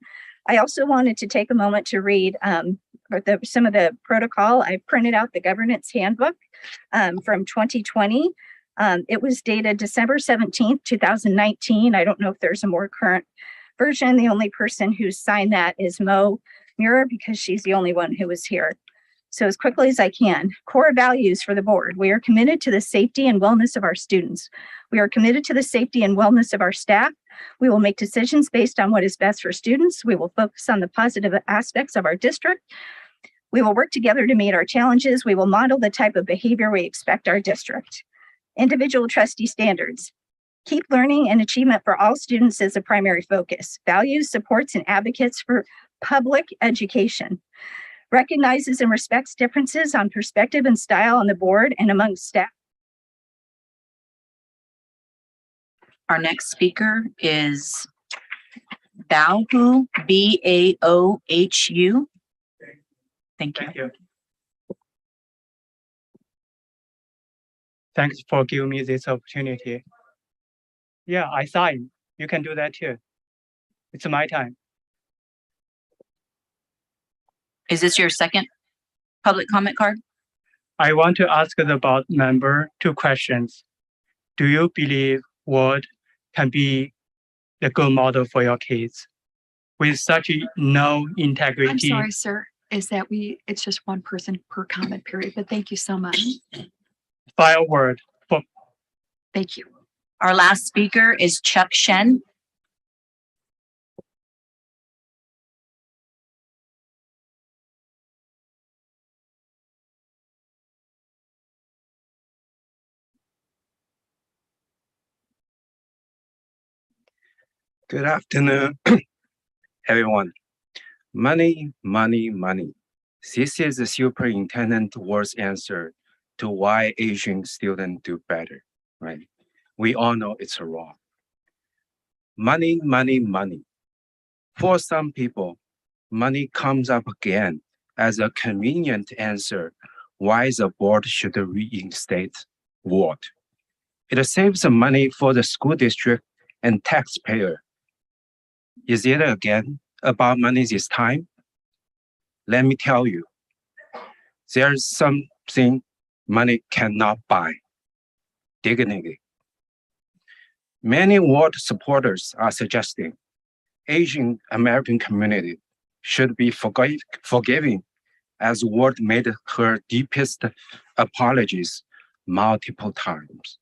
Speaker 9: I also wanted to take a moment to read some of the protocol. I printed out the governance handbook from 2020. It was dated December 17th, 2019. I don't know if there's a more current version. The only person who signed that is Mo Muir because she's the only one who was here. So as quickly as I can, core values for the board. We are committed to the safety and wellness of our students. We are committed to the safety and wellness of our staff. We will make decisions based on what is best for students. We will focus on the positive aspects of our district. We will work together to meet our challenges. We will model the type of behavior we expect our district. Individual trustee standards. Keep learning and achievement for all students as a primary focus. Values, supports, and advocates for public education. Recognizes and respects differences on perspective and style on the board and among staff.
Speaker 8: Our next speaker is Baohu, B-A-O-H-U. Thank you.
Speaker 22: Thank you. Thanks for giving me this opportunity. Yeah, I sign. You can do that too. It's my time.
Speaker 8: Is this your second public comment card?
Speaker 22: I want to ask the board member 2 questions. Do you believe Ward can be the good model for your kids with such no integrity?
Speaker 1: I'm sorry, sir. Is that it's just one person per comment period, but thank you so much.
Speaker 22: File Word.
Speaker 1: Thank you.
Speaker 8: Our last speaker is Chuck Shen.
Speaker 10: Good afternoon, everyone. Money, money, money. This is the superintendent Ward's answer to why Asian students do better, right? We all know it's wrong. Money, money, money. For some people, money comes up again as a convenient answer why the board should reinstate Ward. It saves the money for the school district and taxpayer. Is it again about money this time? Let me tell you, there's something money cannot buy: dignity. Many Ward supporters are suggesting Asian American community should be forgiving, as Ward made her deepest apologies multiple times.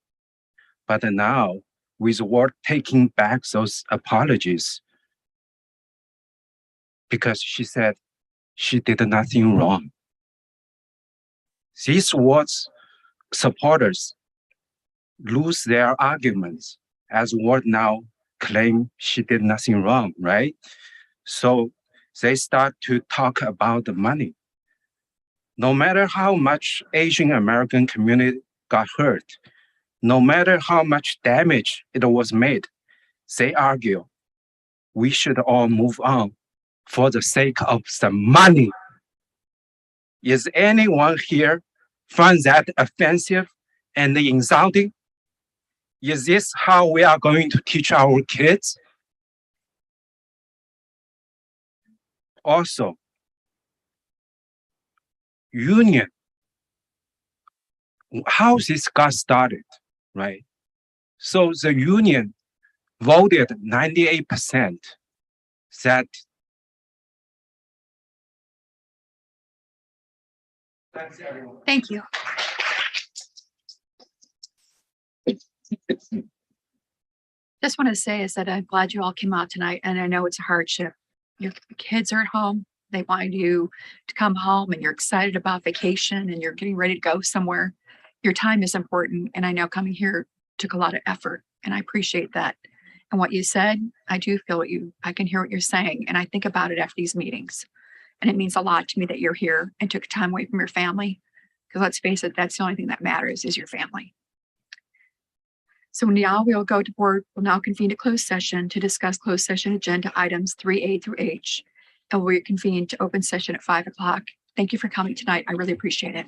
Speaker 10: But now, with Ward taking back those apologies, because she said she did nothing wrong. These Ward's supporters lose their arguments as Ward now claim she did nothing wrong, right? So they start to talk about the money. No matter how much Asian American community got hurt, no matter how much damage it was made, they argue we should all move on for the sake of the money. Is anyone here find that offensive and insulting? Is this how we are going to teach our kids? Also, union how this got started, right? So the union voted 98% that
Speaker 1: Thank you. Just want to say is that I'm glad you all came out tonight, and I know it's a hardship. Your kids are at home. They want you to come home, and you're excited about vacation, and you're getting ready to go somewhere. Your time is important, and I know coming here took a lot of effort, and I appreciate that. And what you said, I do feel I can hear what you're saying, and I think about it after these meetings. And it means a lot to me that you're here and took time away from your family. Because let's face it, that's the only thing that matters is your family. So now we'll go to board, we'll now convene a closed session to discuss closed session agenda items 3A through H. And we'll reconvene to open session at 5 o'clock. Thank you for coming tonight. I really appreciate it.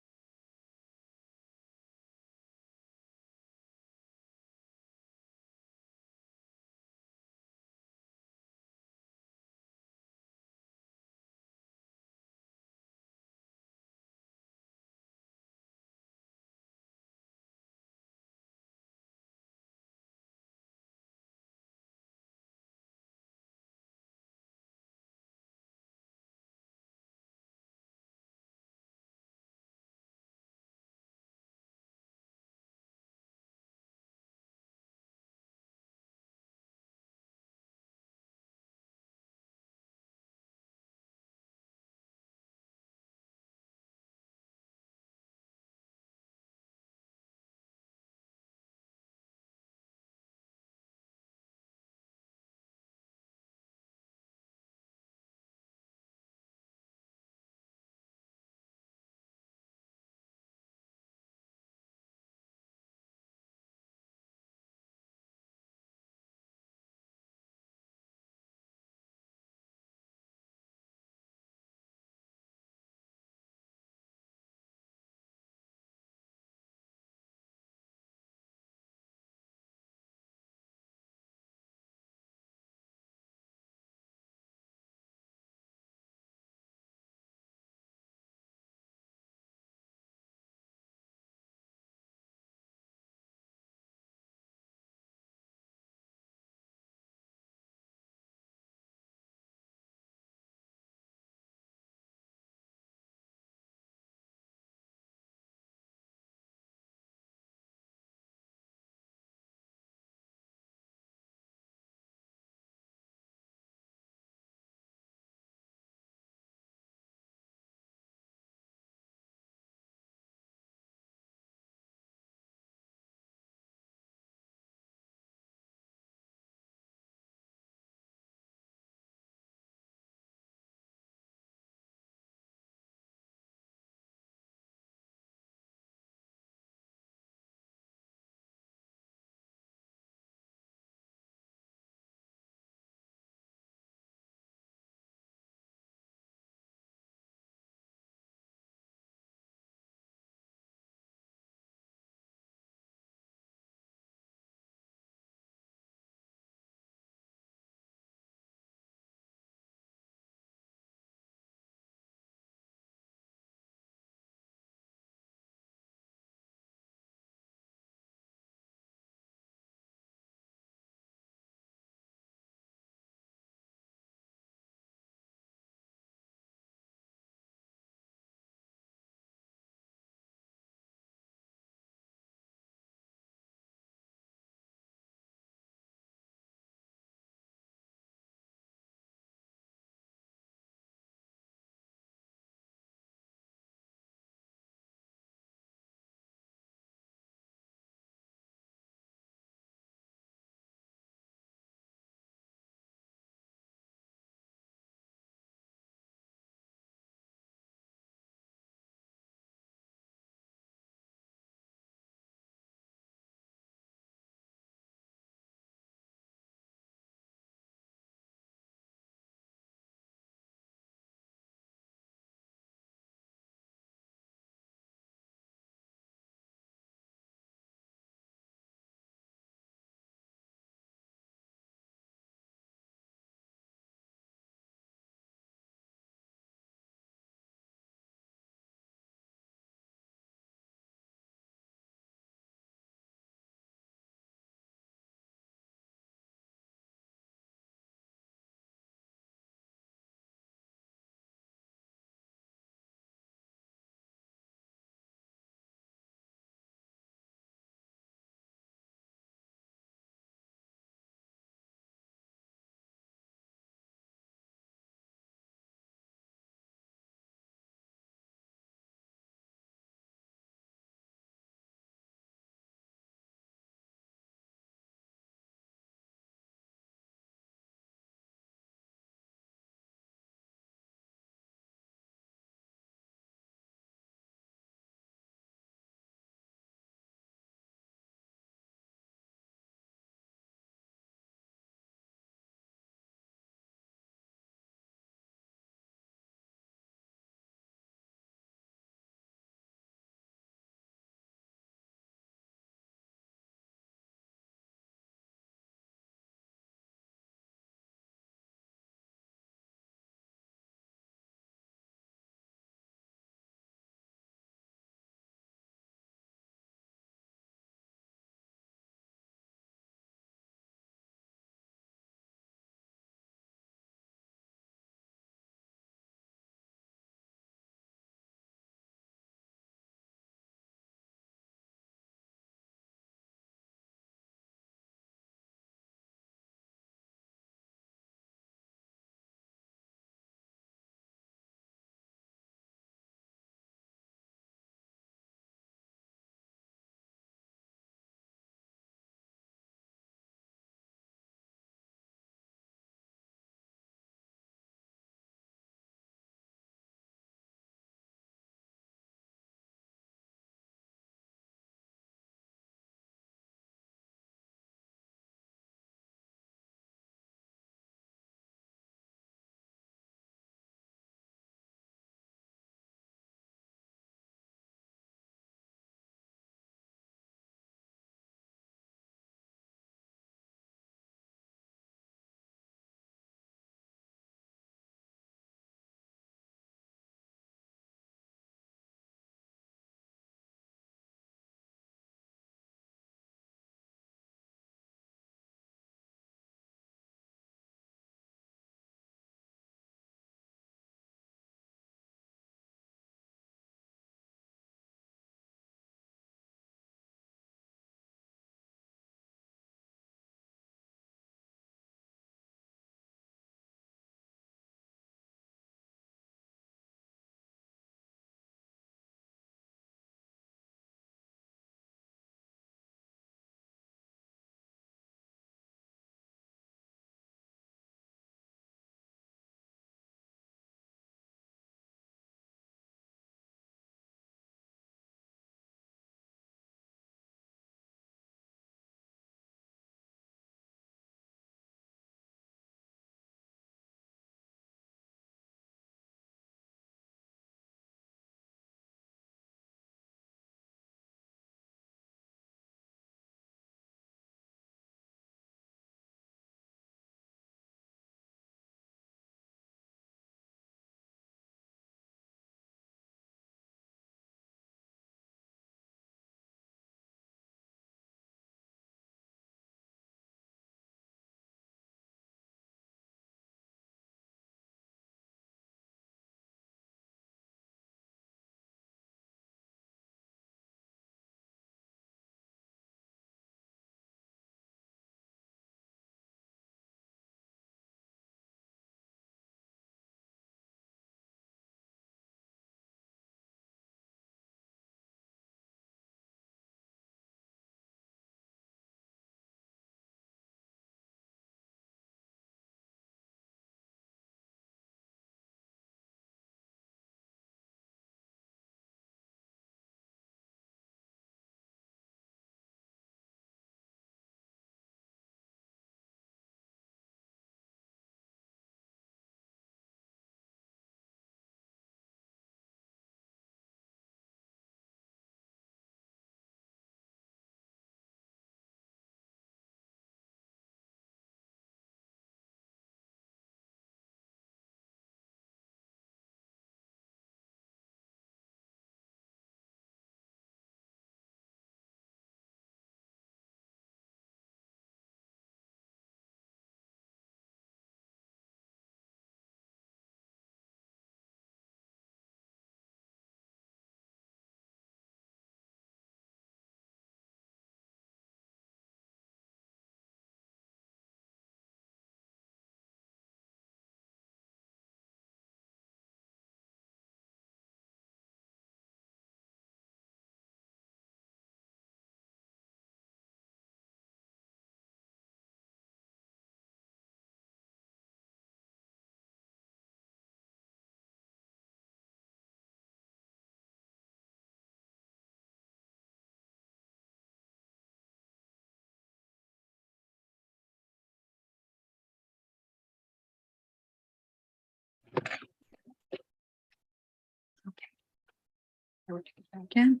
Speaker 1: Again.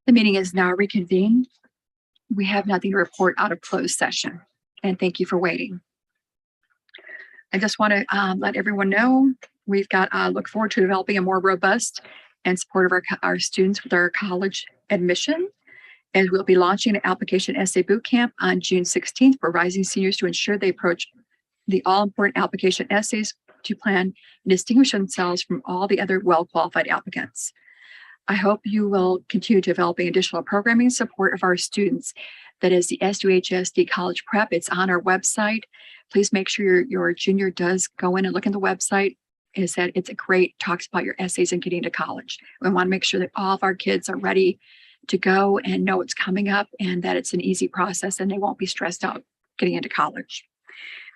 Speaker 1: The meeting is now reconvened. We have nothing to report out of closed session, and thank you for waiting. I just want to let everyone know we've got look forward to developing a more robust and supportive of our students with our college admission. And we'll be launching an application essay boot camp on June 16th for rising seniors to ensure they approach the all-important application essays to plan and distinguish themselves from all the other well-qualified applicants. I hope you will continue developing additional programming support of our students. That is the SDUHSD College Prep. It's on our website. Please make sure your junior does go in and look at the website. It's a great, talks about your essays and getting to college. We want to make sure that all of our kids are ready to go and know what's coming up and that it's an easy process and they won't be stressed out getting into college.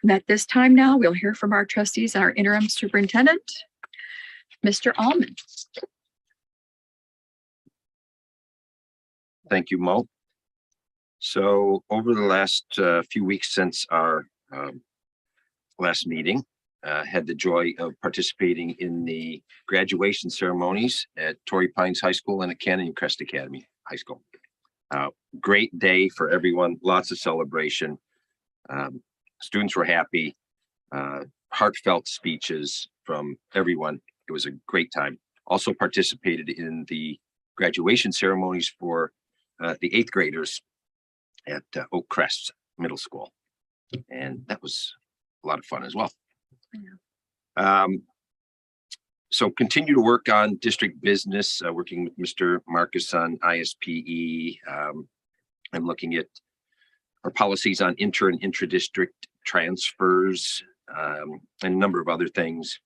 Speaker 1: And at this time now, we'll hear from our trustees and our interim superintendent, Mr. Allman.
Speaker 12: Thank you, Mo. So over the last few weeks since our last meeting, had the joy of participating in the graduation ceremonies at Torrey Pines High School and at Canyon Crest Academy High School. Great day for everyone, lots of celebration. Students were happy, heartfelt speeches from everyone. It was a great time. Also participated in the graduation ceremonies for the 8th graders at Oak Crest Middle School. And that was a lot of fun as well. So continue to work on district business, working with Mr. Marcus on ISPE. I'm looking at our policies on inter and intra-district transfers, and a number of other things.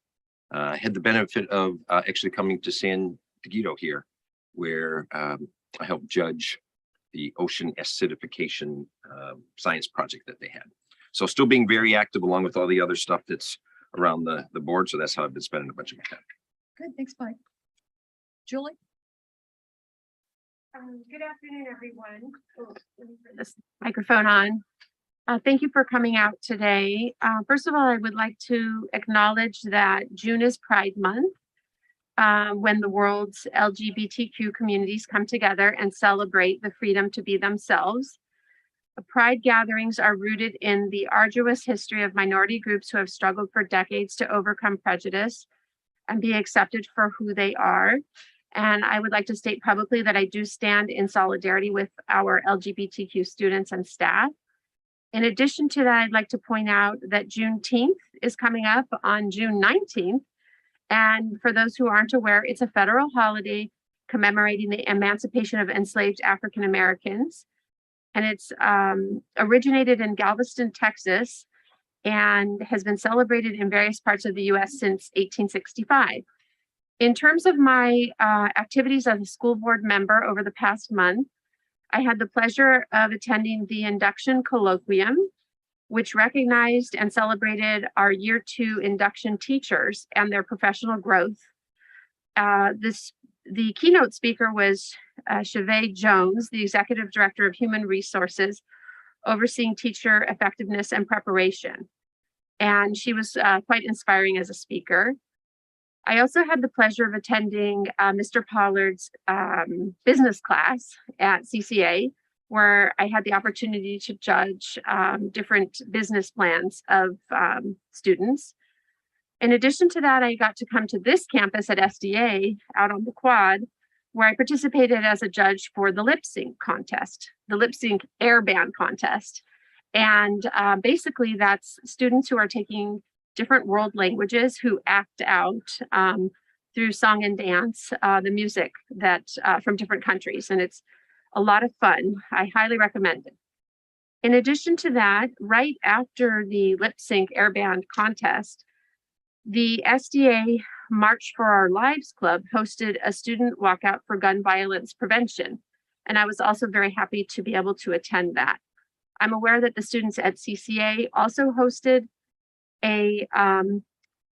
Speaker 12: Had the benefit of actually coming to San Diego here, where I helped judge the ocean acidification science project that they had. So still being very active along with all the other stuff that's around the board. So that's how I've been spending a bunch of my time.
Speaker 1: Good, thanks, Mike. Julie?
Speaker 6: Good afternoon, everyone. Oh, let me put this microphone on. Thank you for coming out today. First of all, I would like to acknowledge that June is Pride Month, when the world's LGBTQ communities come together and celebrate the freedom to be themselves. Pride gatherings are rooted in the arduous history of minority groups who have struggled for decades to overcome prejudice and be accepted for who they are. And I would like to state publicly that I do stand in solidarity with our LGBTQ students and staff. In addition to that, I'd like to point out that Juneteenth is coming up on June 19th. And for those who aren't aware, it's a federal holiday commemorating the emancipation of enslaved African Americans. And it's originated in Galveston, Texas, and has been celebrated in various parts of the US since 1865. In terms of my activities as a school board member over the past month, I had the pleasure of attending the induction colloquium, which recognized and celebrated our year 2 induction teachers and their professional growth. The keynote speaker was Chevée Jones, the Executive Director of Human Resources, overseeing teacher effectiveness and preparation. And she was quite inspiring as a speaker. I also had the pleasure of attending Mr. Pollard's business class at CCA, where I had the opportunity to judge different business plans of students. In addition to that, I got to come to this campus at SDA out on the quad, where I participated as a judge for the lip sync contest, the lip sync air band contest. And basically that's students who are taking different world languages who act out through song and dance, the music that from different countries. And it's a lot of fun. I highly recommend it. In addition to that, right after the lip sync air band contest, the SDA March for Our Lives Club hosted a student walkout for gun violence prevention. And I was also very happy to be able to attend that. I'm aware that the students at CCA also hosted a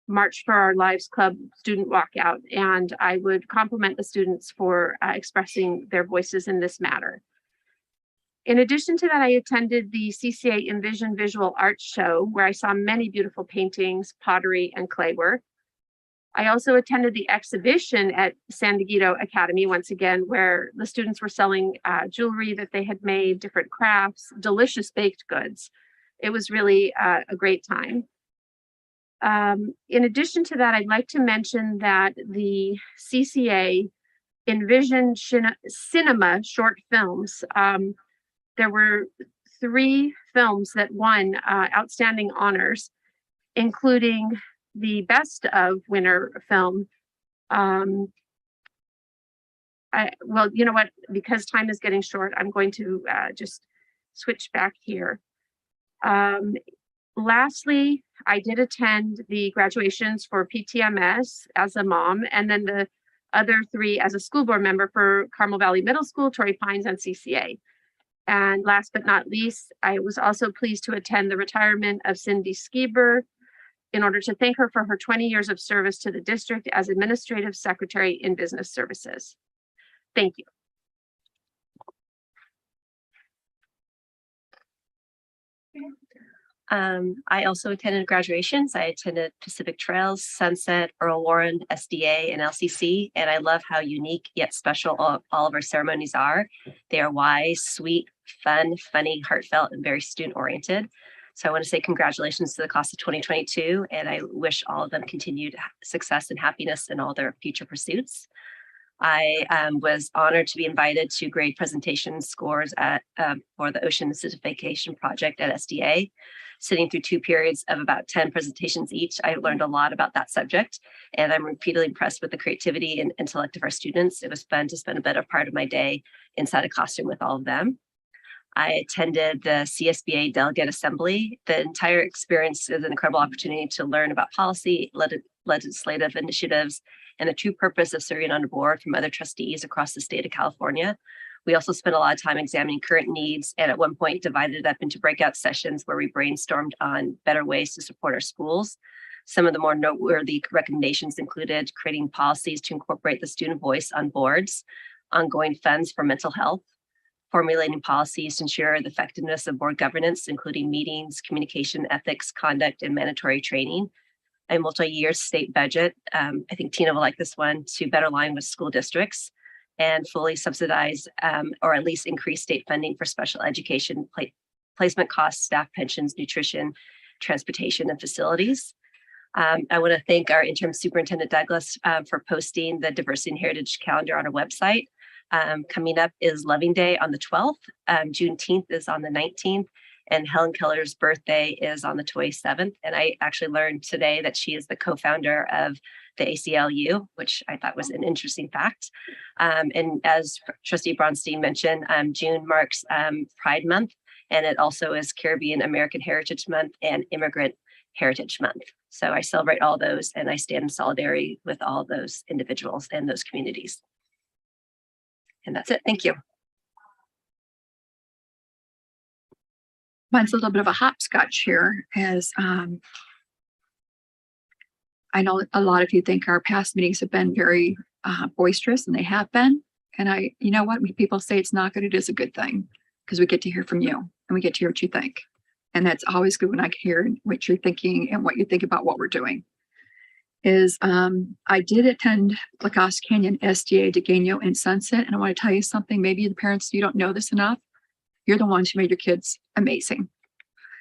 Speaker 6: March for Our Lives Club student walkout, and I would compliment the students for expressing their voices in this matter. In addition to that, I attended the CCA Envision Visual Arts Show, where I saw many beautiful paintings, pottery, and clay work. I also attended the exhibition at San Diego Academy once again, where the students were selling jewelry that they had made, different crafts, delicious baked goods. It was really a great time. In addition to that, I'd like to mention that the CCA Envision Cinema short films, there were 3 films that won outstanding honors, including the best of winner film. Well, you know what, because time is getting short, I'm going to just switch back here. Lastly, I did attend the graduations for PTMS as a mom, and then the other 3 as a school board member for Carmel Valley Middle School, Torrey Pines, and CCA. And last but not least, I was also pleased to attend the retirement of Cindy Schieber in order to thank her for her 20 years of service to the district as administrative secretary in business services. Thank you.
Speaker 5: I also attended graduations. I attended Pacific Trails, Sunset, Earl Warren, SDA, and LCC. And I love how unique yet special all of our ceremonies are. They are wise, sweet, fun, funny, heartfelt, and very student-oriented. So I want to say congratulations to the class of 2022, and I wish all of them continued success and happiness in all their future pursuits. I was honored to be invited to grade presentation scores at for the Ocean Acidification Project at SDA. Sitting through 2 periods of about 10 presentations each, I learned a lot about that subject, and I'm repeatedly impressed with the creativity and intellect of our students. It was fun to spend a better part of my day inside a classroom with all of them. I attended the CSBA Delegate Assembly. The entire experience is an incredible opportunity to learn about policy, legislative initiatives, and the true purpose of serving on a board from other trustees across the state of California. We also spent a lot of time examining current needs, and at one point divided it up into breakout sessions where we brainstormed on better ways to support our schools. Some of the more noteworthy recommendations included creating policies to incorporate the student voice on boards, ongoing funds for mental health, formulating policies to ensure the effectiveness of board governance, including meetings, communication, ethics, conduct, and mandatory training, a multi-year state budget. I think Tina will like this one, to better align with school districts and fully subsidize or at least increase state funding for special education, placement costs, staff pensions, nutrition, transportation, and facilities. I want to thank our interim superintendent Douglas for posting the diversity and heritage calendar on our website. Coming up is Loving Day on the 12th. Juneteenth is on the 19th. And Helen Keller's birthday is on the 27th. And I actually learned today that she is the co-founder of the ACLU, which I thought was an interesting fact. And as Trustee Bronstein mentioned, June marks Pride Month, and it also is Caribbean American Heritage Month and Immigrant Heritage Month. So I celebrate all those, and I stand in solidarity with all those individuals and those communities. And that's it. Thank you.
Speaker 1: Mine's a little bit of a hopscotch here, as I know a lot of you think our past meetings have been very boisterous, and they have been. And you know what? When people say it's not good, it is a good thing, because we get to hear from you and we get to hear what you think. And that's always good when I hear what you're thinking and what you think about what we're doing. I did attend Lacoste Canyon, SDA, Degano, and Sunset. And I want to tell you something. Maybe the parents, you don't know this enough. You're the ones who made your kids amazing.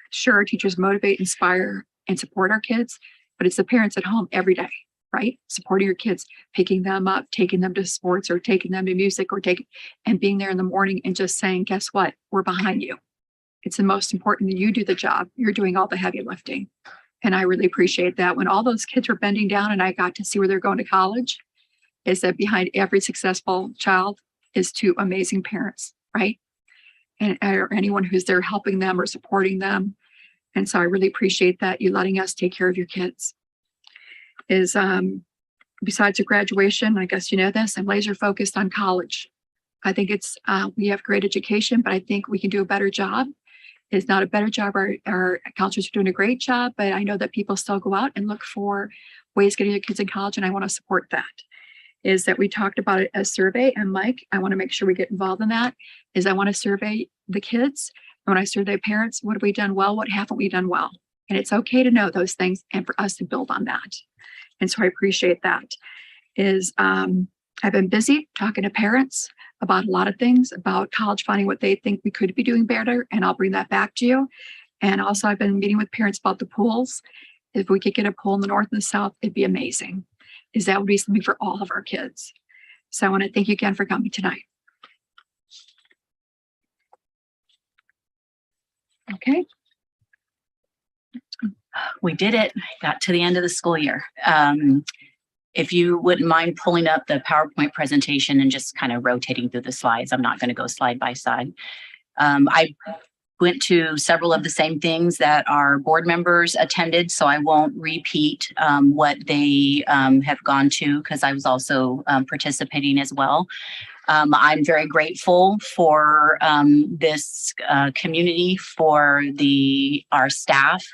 Speaker 1: Sure, teachers motivate, inspire, and support our kids, but it's the parents at home every day, right? Supporting your kids, picking them up, taking them to sports or taking them to music and being there in the morning and just saying, guess what? We're behind you. It's the most important that you do the job. You're doing all the heavy lifting. And I really appreciate that. When all those kids were bending down and I got to see where they're going to college, is that behind every successful child is 2 amazing parents, right? And or anyone who's there helping them or supporting them. And so I really appreciate that, you letting us take care of your kids. Besides the graduation, I guess you know this, I'm laser focused on college. I think we have great education, but I think we can do a better job. It's not a better job. Our counselors are doing a great job, but I know that people still go out and look for ways getting their kids in college, and I want to support that. Is that we talked about it as survey, and Mike, I want to make sure we get involved in that, I want to survey the kids. And when I survey parents, what have we done well? What haven't we done well? And it's okay to know those things and for us to build on that. And so I appreciate that. I've been busy talking to parents about a lot of things, about college funding, what they think we could be doing better, and I'll bring that back to you. And also I've been meeting with parents about the pools. If we could get a pool in the north and the south, it'd be amazing. That would be something for all of our kids. So I want to thank you again for coming tonight. Okay.
Speaker 8: We did it. Got to the end of the school year. If you wouldn't mind pulling up the PowerPoint presentation and just kind of rotating through the slides. I'm not going to go slide by slide. I went to several of the same things that our board members attended, so I won't repeat what they have gone to because I was also participating as well. I'm very grateful for this community, for our staff,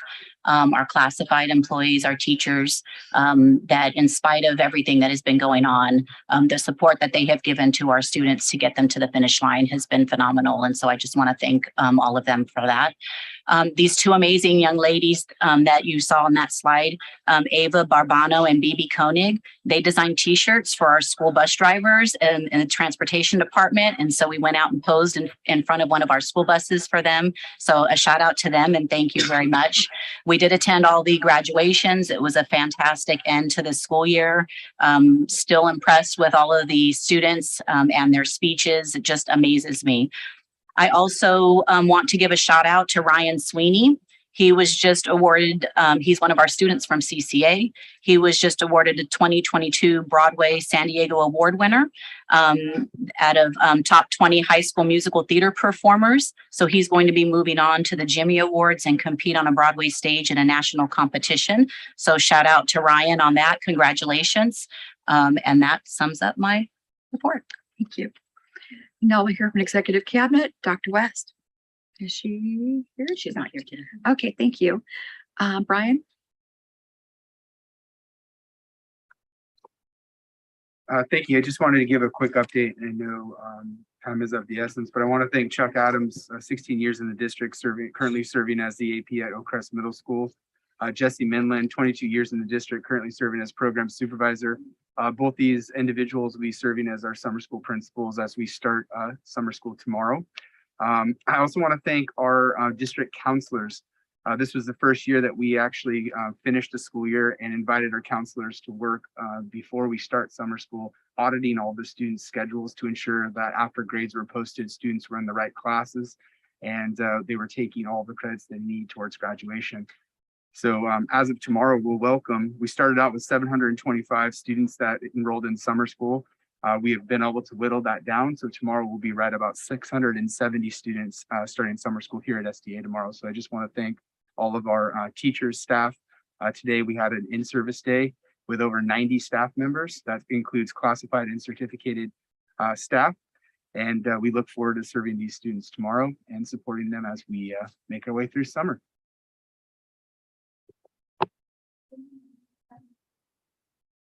Speaker 8: our classified employees, our teachers, that in spite of everything that has been going on, the support that they have given to our students to get them to the finish line has been phenomenal. And so I just want to thank all of them for that. These two amazing young ladies that you saw on that slide, Ava Barbano and Bibi Koenig, they designed t-shirts for our school bus drivers in the transportation department. And so we went out and posed in front of one of our school buses for them. So a shout out to them and thank you very much. We did attend all the graduations. It was a fantastic end to the school year. Still impressed with all of the students and their speeches. It just amazes me. I also want to give a shout out to Ryan Sweeney. He was just awarded, he's one of our students from CCA. He was just awarded a 2022 Broadway San Diego Award winner out of top 20 high school musical theater performers. So he's going to be moving on to the Jimmy Awards and compete on a Broadway stage in a national competition. So shout out to Ryan on that. Congratulations. And that sums up my report.
Speaker 1: Thank you. Now we'll hear from Executive Cabinet, Dr. West. Is she here?
Speaker 8: She's not here today.
Speaker 1: Okay, thank you. Brian?
Speaker 13: Thank you. I just wanted to give a quick update. I know time is of the essence, but I want to thank Chuck Adams, 16 years in the district, currently serving as the AP at Oak Crest Middle School. Jesse Minland, 22 years in the district, currently serving as program supervisor. Both these individuals will be serving as our summer school principals as we start summer school tomorrow. I also want to thank our district counselors. This was the first year that we actually finished the school year and invited our counselors to work before we start summer school, auditing all the students' schedules to ensure that after grades were posted, students were in the right classes and they were taking all the credits they need towards graduation. So as of tomorrow, we started out with 725 students that enrolled in summer school. We have been able to whittle that down. So tomorrow we'll be right about 670 students starting summer school here at SDA tomorrow. So I just want to thank all of our teachers, staff. Today we had an in-service day with over 90 staff members. That includes classified and certificated staff. And we look forward to serving these students tomorrow and supporting them as we make our way through summer.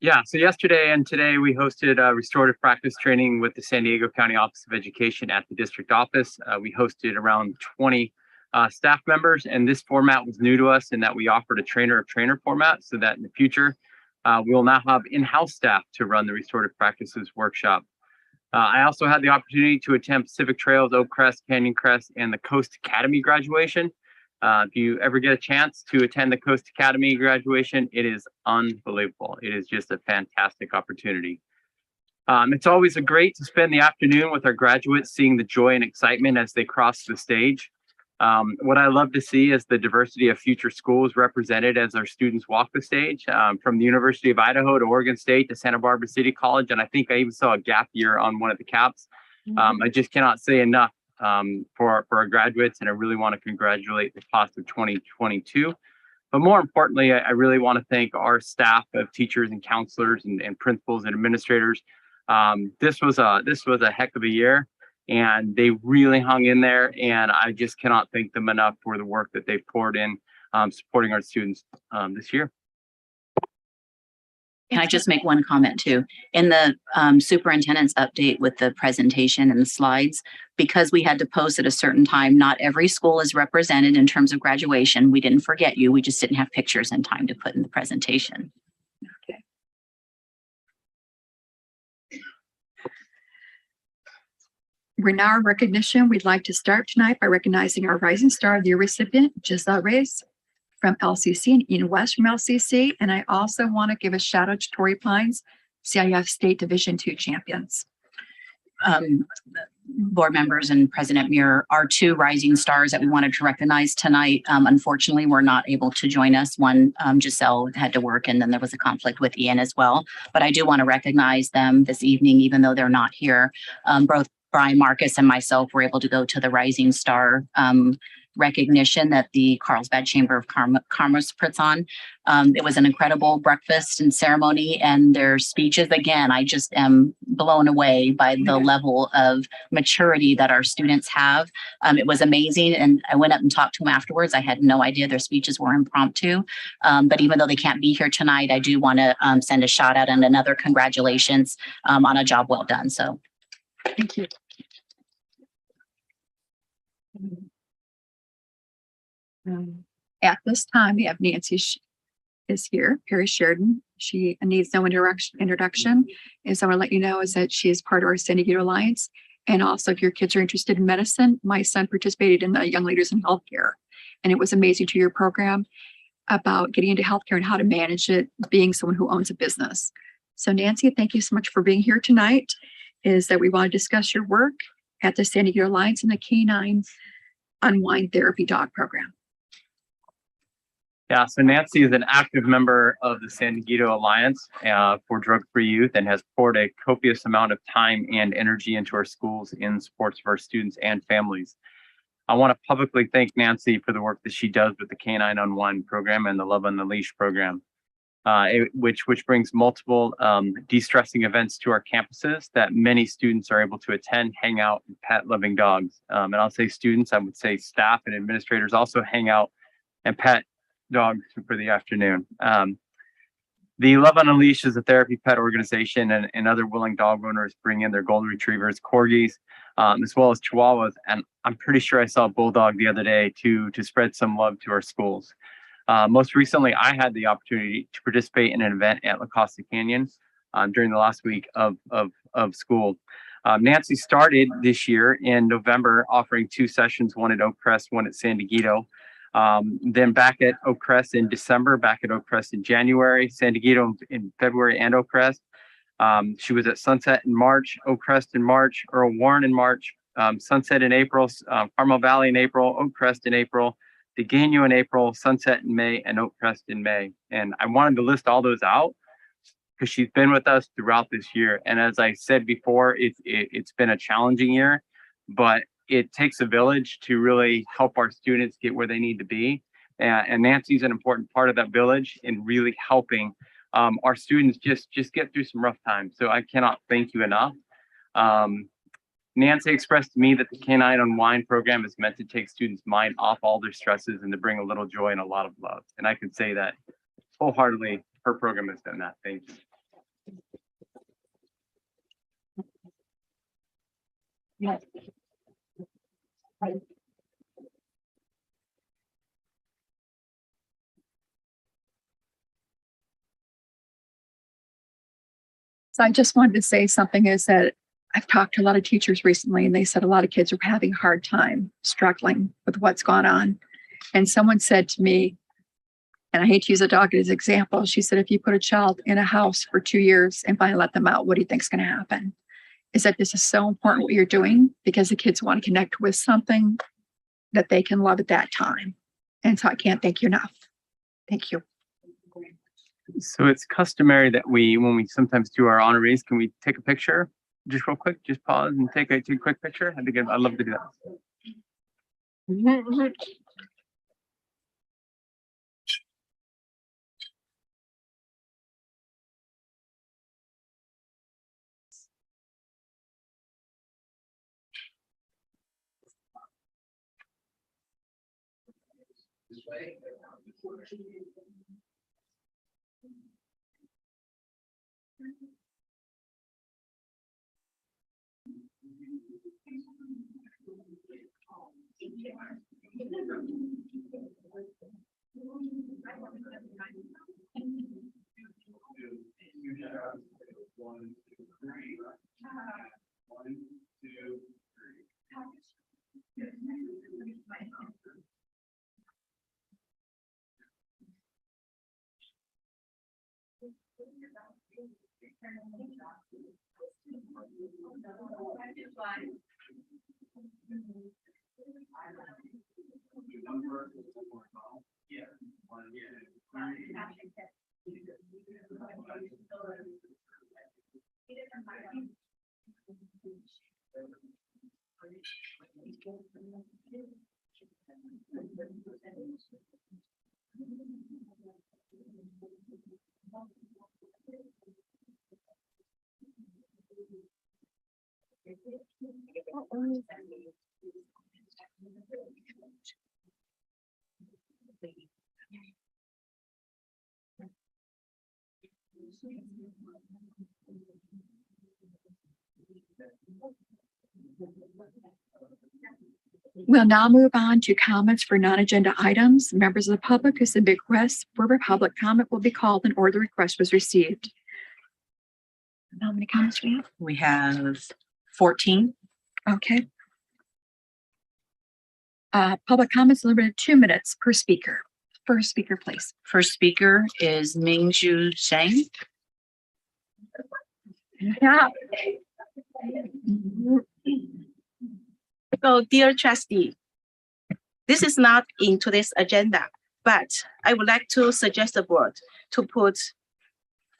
Speaker 22: Yeah, so yesterday and today we hosted a restorative practice training with the San Diego County Office of Education at the district office. We hosted around 20 staff members, and this format was new to us in that we offered a trainer of trainer format so that in the future we will now have in-house staff to run the restorative practices workshop. I also had the opportunity to attend Pacific Trails, Oak Crest, Canyon Crest, and the Coast Academy graduation. If you ever get a chance to attend the Coast Academy graduation, it is unbelievable. It is just a fantastic opportunity. It's always great to spend the afternoon with our graduates, seeing the joy and excitement as they cross the stage. What I love to see is the diversity of future schools represented as our students walk the stage, from the University of Idaho to Oregon State to Santa Barbara City College. And I think I even saw a gap year on one of the caps. I just cannot say enough for our graduates, and I really want to congratulate the class of 2022. But more importantly, I really want to thank our staff of teachers and counselors and principals and administrators. This was a heck of a year, and they really hung in there, and I just cannot thank them enough for the work that they've poured in supporting our students this year.
Speaker 8: Can I just make one comment too? In the superintendent's update with the presentation and the slides, because we had to post at a certain time, not every school is represented in terms of graduation. We didn't forget you. We just didn't have pictures in time to put in the presentation.
Speaker 1: Okay. We're now in recognition. We'd like to start tonight by recognizing our Rising Star of the Year recipient, Giselle Reyes from LCC and Ian West from LCC. And I also want to give a shout out to Tori Pines, CIF State Division II champions.
Speaker 8: Board members and President Muir, our two rising stars that we wanted to recognize tonight, unfortunately, were not able to join us. One, Giselle had to work, and then there was a conflict with Ian as well. But I do want to recognize them this evening, even though they're not here. Both Brian Marcus and myself were able to go to the Rising Star recognition that the Carlsbad Chamber of Commerce puts on. It was an incredible breakfast and ceremony, and their speeches, again, I just am blown away by the level of maturity that our students have. It was amazing, and I went up and talked to them afterwards. I had no idea their speeches were impromptu, but even though they can't be here tonight, I do want to send a shout out and another congratulations on a job well done. So
Speaker 1: thank you. At this time, we have Nancy is here, Perry Sheridan. She needs no introduction. And so I want to let you know is that she is part of our San Diego Alliance. And also, if your kids are interested in medicine, my son participated in the Young Leaders in Healthcare. And it was amazing to your program about getting into healthcare and how to manage it, being someone who owns a business. So Nancy, thank you so much for being here tonight. Is that we want to discuss your work at the San Diego Alliance and the Canine Unwind Therapy Dog Program.
Speaker 14: Yeah, so Nancy is an active member of the San Diego Alliance for Drug-Free Youth and has poured a copious amount of time and energy into our schools in supports of our students and families. I want to publicly thank Nancy for the work that she does with the Canine Unwind program and the Love on the Leash program, which brings multiple de-stressing events to our campuses that many students are able to attend, hang out, and pet loving dogs. And I'll say students, I would say staff and administrators also hang out and pet dogs for the afternoon. The Love on a Leash is a therapy pet organization, and other willing dog owners bring in their golden retrievers, corgis, as well as chihuahuas. And I'm pretty sure I saw a bulldog the other day to spread some love to our schools. Most recently, I had the opportunity to participate in an event at La Costa Canyon during the last week of school. Nancy started this year in November, offering 2 sessions, one at Oakcrest, one at San Diego. Then back at Oakcrest in December, back at Oakcrest in January, San Diego in February, and Oakcrest. She was at Sunset in March, Oakcrest in March, Earl Warren in March, Sunset in April, Carmel Valley in April, Oakcrest in April, DeGano in April, Sunset in May, and Oakcrest in May. And I wanted to list all those out because she's been with us throughout this year. And as I said before, it's been a challenging year, but it takes a village to really help our students get where they need to be. And Nancy's an important part of that village in really helping our students just get through some rough times. So I cannot thank you enough. Nancy expressed to me that the Canine Unwind program is meant to take students' mind off all their stresses and to bring a little joy and a lot of love. And I can say that wholeheartedly, her program has done that. Thank you.
Speaker 1: Yes. So I just wanted to say something is that I've talked to a lot of teachers recently, and they said a lot of kids are having a hard time struggling with what's gone on. And someone said to me, and I hate to use a dog as an example, she said, if you put a child in a house for 2 years and finally let them out, what do you think is going to happen? Is that this is so important what you're doing because the kids want to connect with something that they can love at that time. And so I can't thank you enough. Thank you.
Speaker 14: So it's customary that when we sometimes do our honorees, can we take a picture? Just real quick, just pause and take a quick picture. I think I'd love to do that.
Speaker 15: This way. One, two, three. 1, 2, 3.
Speaker 1: We'll now move on to comments for non-agenda items. Members of the public who submit requests for public comment will be called in order the request was received. How many comments do we have?
Speaker 8: We have 14.
Speaker 1: Okay. Public comments limited to 2 minutes per speaker. First speaker, please.
Speaker 8: First speaker is Mingju Zhang.
Speaker 1: Yeah.
Speaker 21: So, dear trustee, this is not in today's agenda, but I would like to suggest the board to put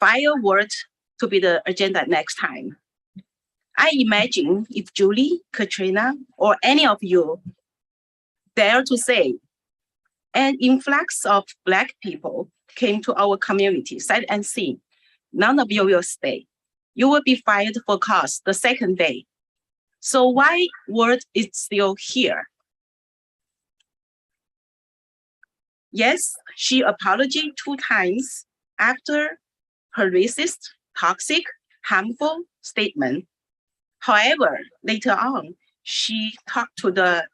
Speaker 21: fireworks to be the agenda next time. I imagine if Julie, Katrina, or any of you dare to say an influx of Black people came to our community, sight and see, none of you will stay. You will be fired for cause the second day. So why word is still here? Yes, she apologized 2 times after her racist, toxic, harmful statement. However, later on, she talked to the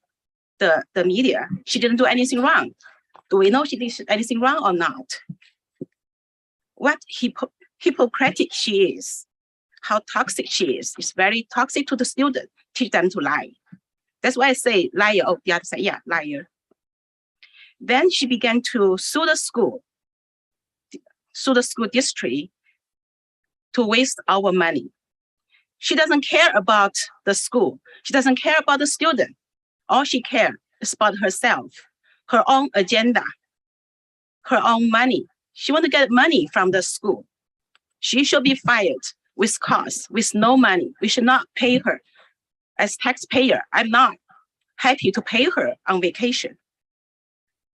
Speaker 21: media. She didn't do anything wrong. Do we know she did anything wrong or not? What hypocritic she is, how toxic she is. It's very toxic to the student, teach them to lie. That's why I say liar. Oh, the other side, yeah, liar. Then she began to sue the school district to waste our money. She doesn't care about the school. She doesn't care about the student. All she cares is about herself, her own agenda, her own money. She wants to get money from the school. She should be fired with cause, with no money. We should not pay her. As taxpayer, I'm not happy to pay her on vacation.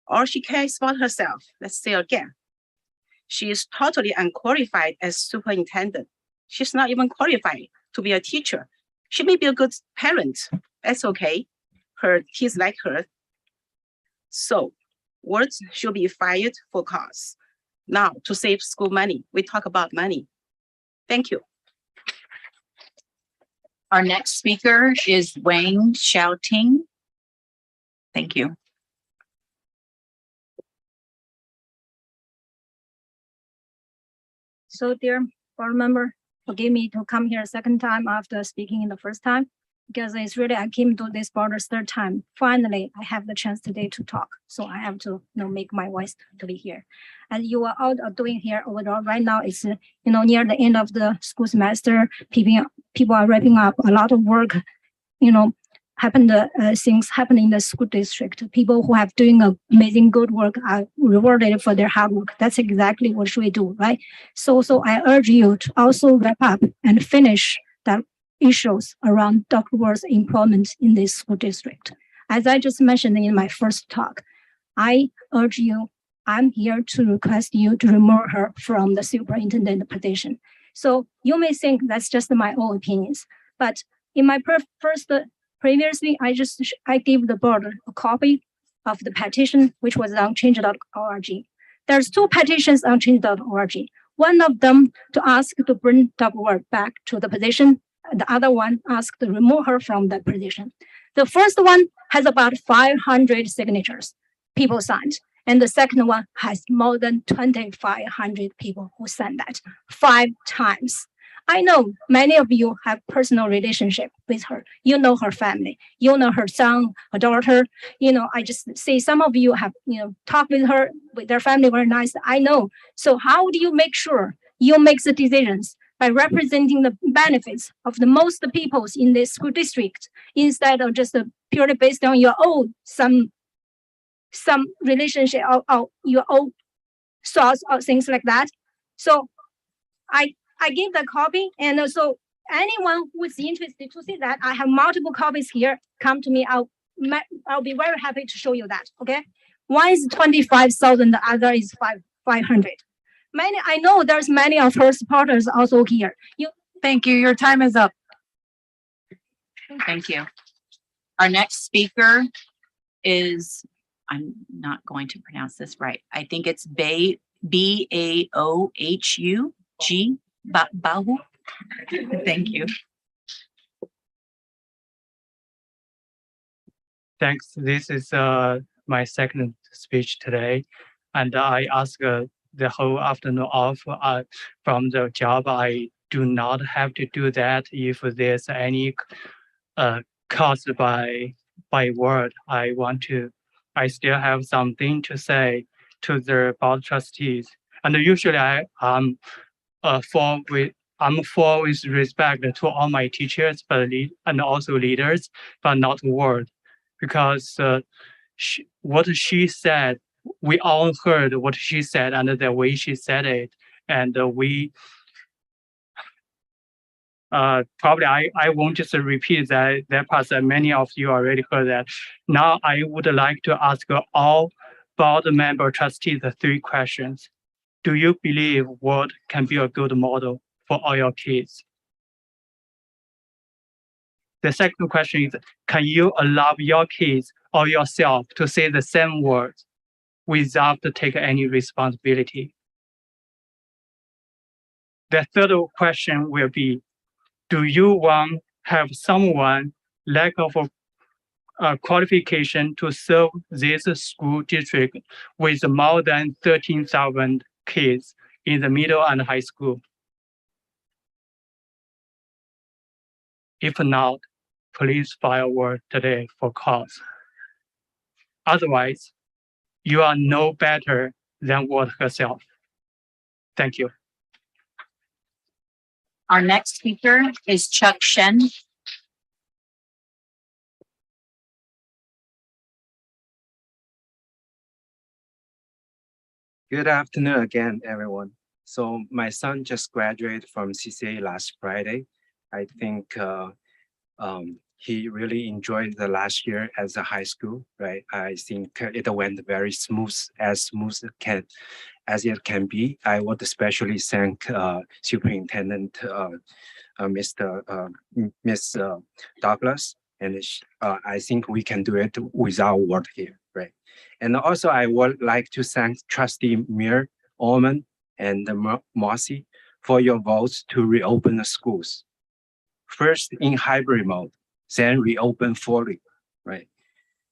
Speaker 21: All she cares about herself. Let's say again. She is totally unqualified as superintendent. She's not even qualified to be a teacher. She may be a good parent. That's okay. Her kids like her. So words should be fired for cause. Now, to save school money, we talk about money. Thank you.
Speaker 8: Our next speaker is Wang Xiaoting. Thank you.
Speaker 20: So dear board member, forgive me to come here a second time after speaking in the first time, because it's really, I came to this board a third time. Finally, I have the chance today to talk. So I have to make my voice to be here. And you are all doing here overall right now, it's near the end of the school semester. People are wrapping up a lot of work, things happen in the school district. People who have doing amazing good work are rewarded for their hard work. That's exactly what we do, right? So I urge you to also wrap up and finish the issues around Dr. Ward's employment in this school district. As I just mentioned in my first talk, I urge you, I'm here to request you to remove her from the superintendent position. So you may think that's just my own opinions, but in my previously, I gave the board a copy of the petition, which was on change.org. There's 2 petitions on change.org. One of them to ask to bring Dr. Ward back to the position. The other one asked to remove her from the position. The first one has about 500 signatures, people signed. And the second one has more than 2,500 people who signed that 5 times. I know many of you have personal relationship with her. You know her family. You know her son, her daughter. I just see some of you have, talked with her, with their family, very nice. I know. So how do you make sure you make the decisions by representing the benefits of the most peoples in this school district instead of just purely based on your own some relationship or your own thoughts or things like that? So I gave the copy, and so anyone who's interested to see that, I have multiple copies here. Come to me. I'll be very happy to show you that. Okay, one is 25,000, the other is 500. I know there's many of her supporters also here.
Speaker 15: Thank you. Your time is up.
Speaker 8: Thank you. Our next speaker is, I'm not going to pronounce this right. I think it's B-A-O-H-U-G. Bahu. Thank you.
Speaker 22: Thanks. This is my second speech today, and I asked the whole afternoon off from the job. I do not have to do that if there's any caused by word. I still have something to say to the board trustees, and usually I'm full with respect to all my teachers, and also leaders, but not word, because what she said, we all heard what she said and the way she said it, and we probably I won't just repeat that part that many of you already heard that. Now I would like to ask all board member trustees the 3 questions. Do you believe word can be a good model for all your kids? The second question is, can you allow your kids or yourself to say the same words without taking any responsibility? The third question will be, do you want to have someone lack of qualification to serve this school district with more than 13,000 kids in the middle and high school? If not, please file word today for cause. Otherwise, you are no better than word herself. Thank you.
Speaker 8: Our next speaker is Chuck Shen.
Speaker 10: Good afternoon again, everyone. So my son just graduated from CCA last Friday. I think he really enjoyed the last year as a high school, right? I think it went very smooth, as it can be. I would especially thank Superintendent Miss Douglas, and I think we can do it without word here, right? And also I would like to thank Trustee Mir, Orman, and Marcy for your votes to reopen the schools. First in hybrid mode, then reopen fully, right?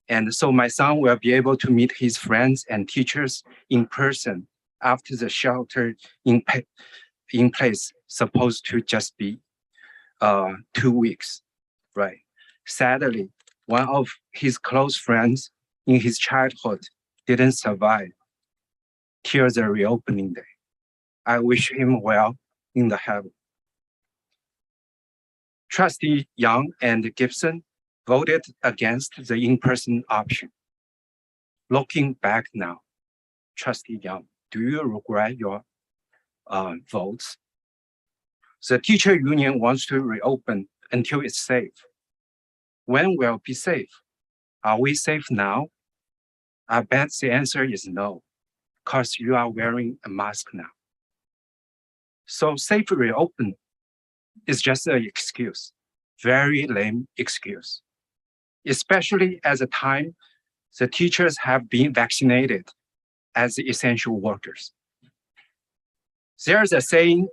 Speaker 10: And so my son will be able to meet his friends and teachers in person after the shelter in place supposed to just be 2 weeks, right? Sadly, one of his close friends in his childhood didn't survive till the reopening day. I wish him well in the heaven. Trustee Young and Gibson voted against the in-person option. Looking back now, Trustee Young, do you regret your votes? The teacher union wants to reopen until it's safe. When will it be safe? Are we safe now? I bet the answer is no, because you are wearing a mask now. So safe reopen is just an excuse, very lame excuse, especially at the time the teachers have been vaccinated as essential workers. There's a saying,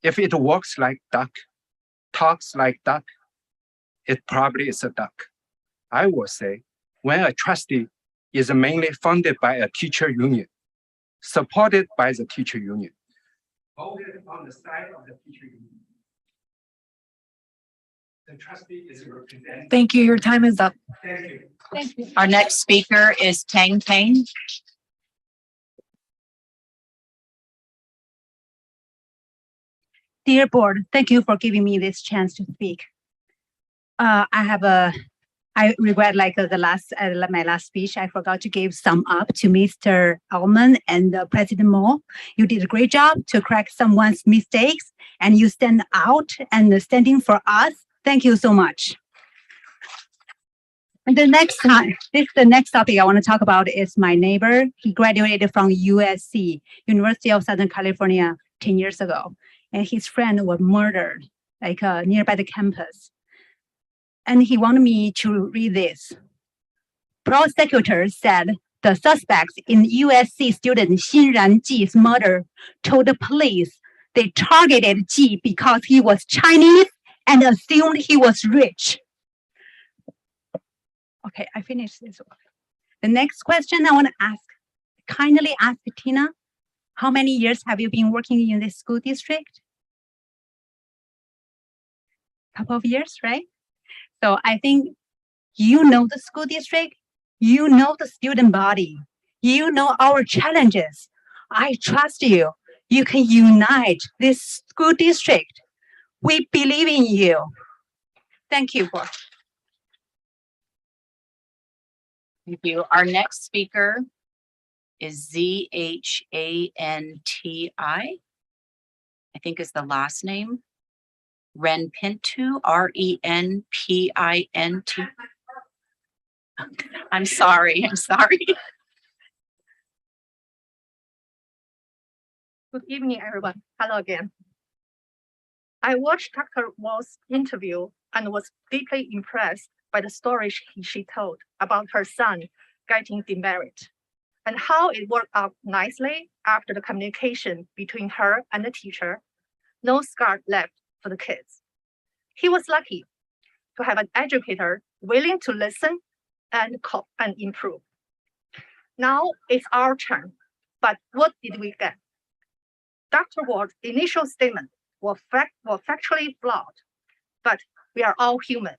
Speaker 10: if it walks like duck, talks like duck, it probably is a duck. I will say, when a trustee is mainly funded by a teacher union, supported by the teacher union, voted on the side of the teacher union,
Speaker 15: Thank you. Your time is up.
Speaker 8: Our next speaker is Tang Tang.
Speaker 23: Dear board, thank you for giving me this chance to speak. I regret my last speech, I forgot to give sum up to Mr. Alman and President Mo. You did a great job to correct someone's mistakes and you stand out and standing for us. Thank you so much. And the next topic I want to talk about is my neighbor. He graduated from USC, University of Southern California, 10 years ago. And his friend was murdered, nearby the campus. And he wanted me to read this. Prosecutors said the suspects in USC student Xinran Ji's murder told the police they targeted Ji because he was Chinese and assumed he was rich. Okay, I finished this one. The next question I want to kindly ask Tina, how many years have you been working in this school district? Couple of years, right? So I think you know the school district, you know the student body, you know our challenges. I trust you. You can unite this school district. We believe in you. Thank you, board.
Speaker 8: Thank you. Our next speaker is ZHANTI. I think is the last name. Renpintu, RENPINT. I'm sorry.
Speaker 4: Good evening, everyone. Hello again. I watched Dr. Wall's interview and was deeply impressed by the story she told about her son getting demerit and how it worked out nicely after the communication between her and the teacher. No scar left for the kids. He was lucky to have an educator willing to listen and improve. Now it's our turn, but what did we get? Dr. Ward's initial statement was factually flawed, but we are all human.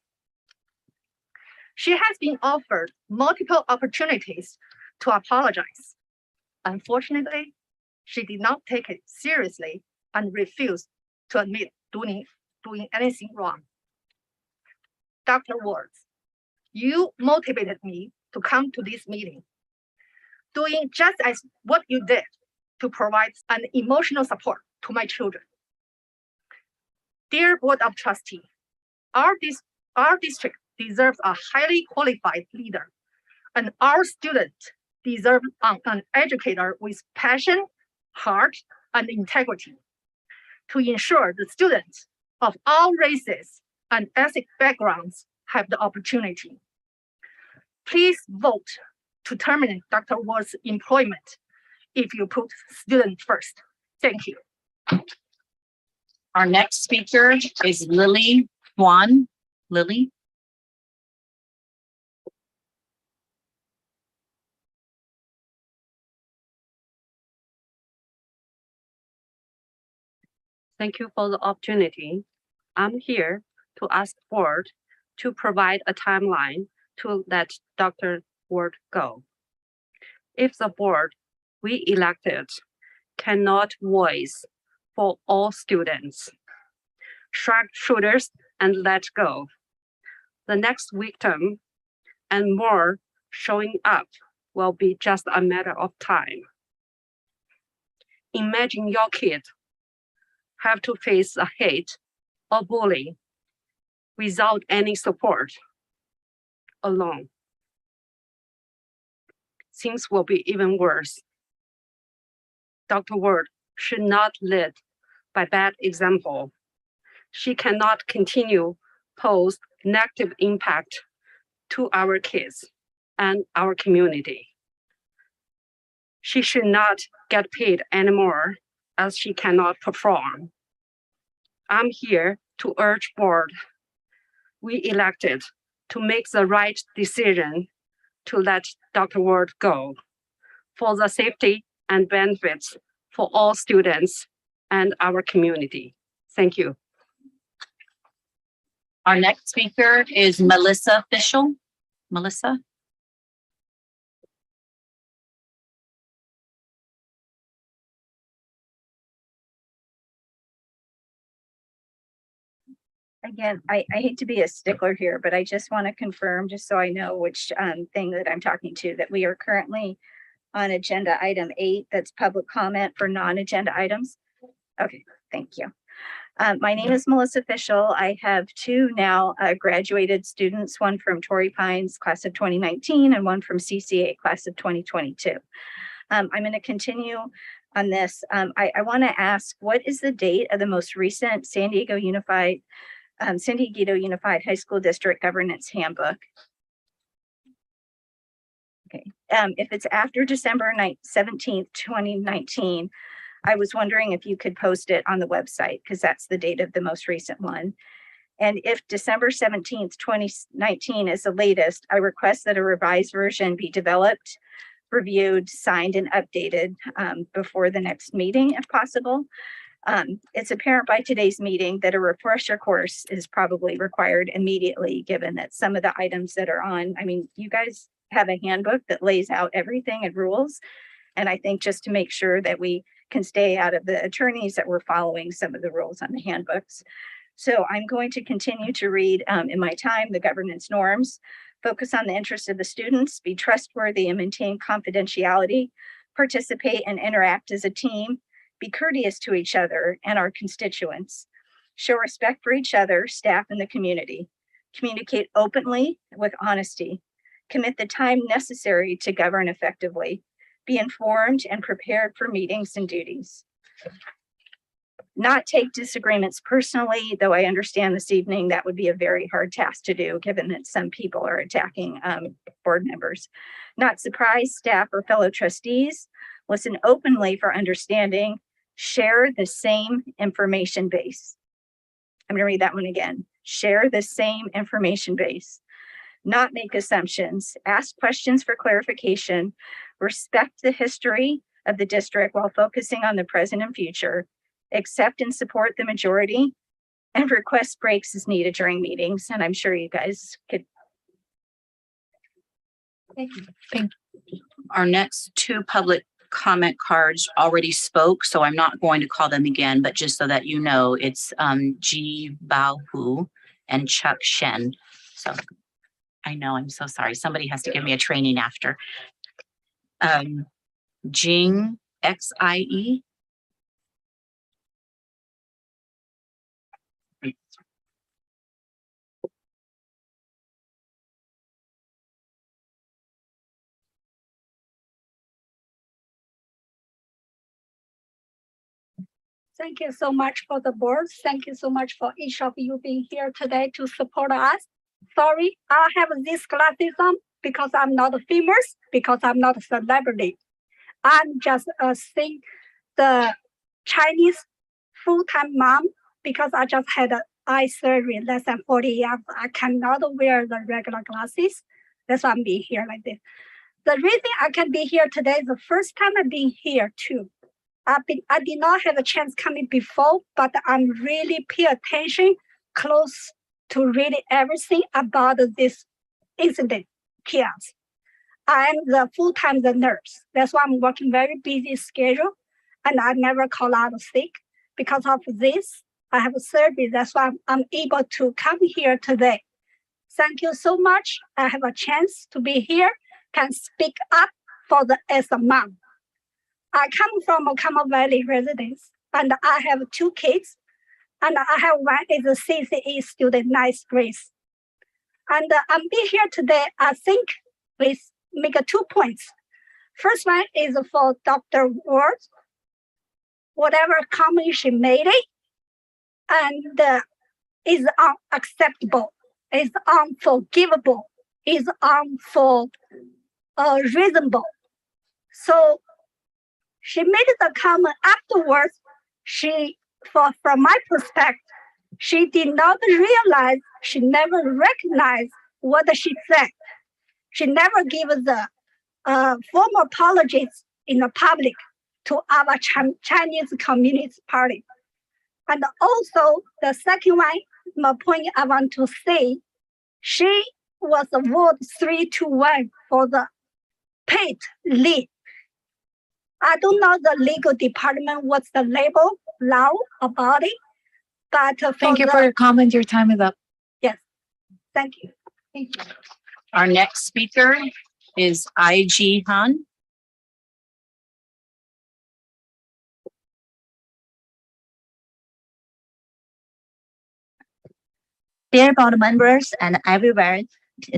Speaker 4: She has been offered multiple opportunities to apologize. Unfortunately, she did not take it seriously and refused to admit doing anything wrong. Dr. Ward, you motivated me to come to this meeting, doing just as what you did to provide an emotional support to my children. Dear Board of Trustees, our district deserves a highly qualified leader, and our students deserve an educator with passion, heart, and integrity to ensure the students of all races and ethnic backgrounds have the opportunity. Please vote to terminate Dr. Ward's employment if you put students first. Thank you.
Speaker 8: Our next speaker is Lily Huan. Lily.
Speaker 6: Thank you for the opportunity. I'm here to ask board to provide a timeline to let Dr. Ward go. If the board we elected cannot voice for all students, shrug shoulders and let go, the next victim and more showing up will be just a matter of time. Imagine your kid have to face a hate or bullying without any support, alone. Things will be even worse. Dr. Ward should not lead by bad example. She cannot continue pose negative impact to our kids and our community. She should not get paid anymore as she cannot perform. I'm here to urge board we elected to make the right decision to let Dr. Ward go for the safety and benefits for all students and our community. Thank you.
Speaker 8: Our next speaker is Melissa Fischel. Melissa?
Speaker 9: Again, I hate to be a stickler here, but I just want to confirm, just so I know which thing that I'm talking to, that we are currently on agenda item 8, that's public comment for non-agenda items. Okay, thank you. My name is Melissa Fischel. I have 2 now graduated students, one from Torrey Pines class of 2019 and one from CCA class of 2022. I'm going to continue on this. I want to ask, what is the date of the most recent San Diego Unified High School District Governance Handbook? Okay, if it's after December 17th, 2019, I was wondering if you could post it on the website, because that's the date of the most recent one. And if December 17th, 2019 is the latest, I request that a revised version be developed, reviewed, signed, and updated before the next meeting, if possible. It's apparent by today's meeting that a refresher course is probably required immediately, given that some of the items that are on, I mean, you guys have a handbook that lays out everything and rules. And I think just to make sure that we can stay out of the attorneys, that we're following some of the rules on the handbooks. So I'm going to continue to read in my time the governance norms, focus on the interests of the students, be trustworthy and maintain confidentiality, participate and interact as a team, be courteous to each other and our constituents, show respect for each other, staff, and the community, communicate openly with honesty, commit the time necessary to govern effectively, be informed and prepared for meetings and duties. Not take disagreements personally, though I understand this evening that would be a very hard task to do, given that some people are attacking board members. Not surprise staff or fellow trustees, listen openly for understanding, share the same information base. I'm going to read that one again. Share the same information base. Not make assumptions, ask questions for clarification, respect the history of the district while focusing on the present and future, accept and support the majority, and request breaks as needed during meetings. And I'm sure you guys could.
Speaker 8: Thank you. Our next 2 public comment cards already spoke, so I'm not going to call them again, but just so that you know, it's Ji Bao Hu and Chuck Shen. So I know, I'm so sorry. Somebody has to give me a training after. Jing Xie.
Speaker 16: Thank you so much for the board. Thank you so much for each of you being here today to support us. Sorry, I have this glasses on because I'm not famous, because I'm not a celebrity. I'm just the Chinese full-time mom, because I just had an eye surgery less than 40 years. I cannot wear the regular glasses. That's why I'm being here like this. The reason I can be here today is the first time I've been here too. I did not have a chance coming before, but I'm really pay attention close to really everything about this incident chaos. I'm the full-time nurse. That's why I'm working very busy schedule, and I never call out sick. Because of this, I have a surgery. That's why I'm able to come here today. Thank you so much. I have a chance to be here, can speak up for as a mom. I come from a Carmel Valley residence, and I have 2 kids, and I have one is a CCE student, 9th grade. And I'm be here today, I think, with make 2 points. First one is for Dr. Ward, whatever comment she made it, and is unacceptable, is unforgivable, is unreasonable. So she made the comment afterwards. From my perspective, she did not realize, she never recognized what she said. She never gave the formal apologies in the public to our Chinese Communist Party. And also the second one, my point I want to say, she was awarded 3-1 for the paid leave. I don't know the legal department, what's the label law about it, but
Speaker 15: Thank you for your comment. Your time is up.
Speaker 16: Yes, thank you. Thank you.
Speaker 8: Our next speaker is IG Han.
Speaker 17: Dear board members and everywhere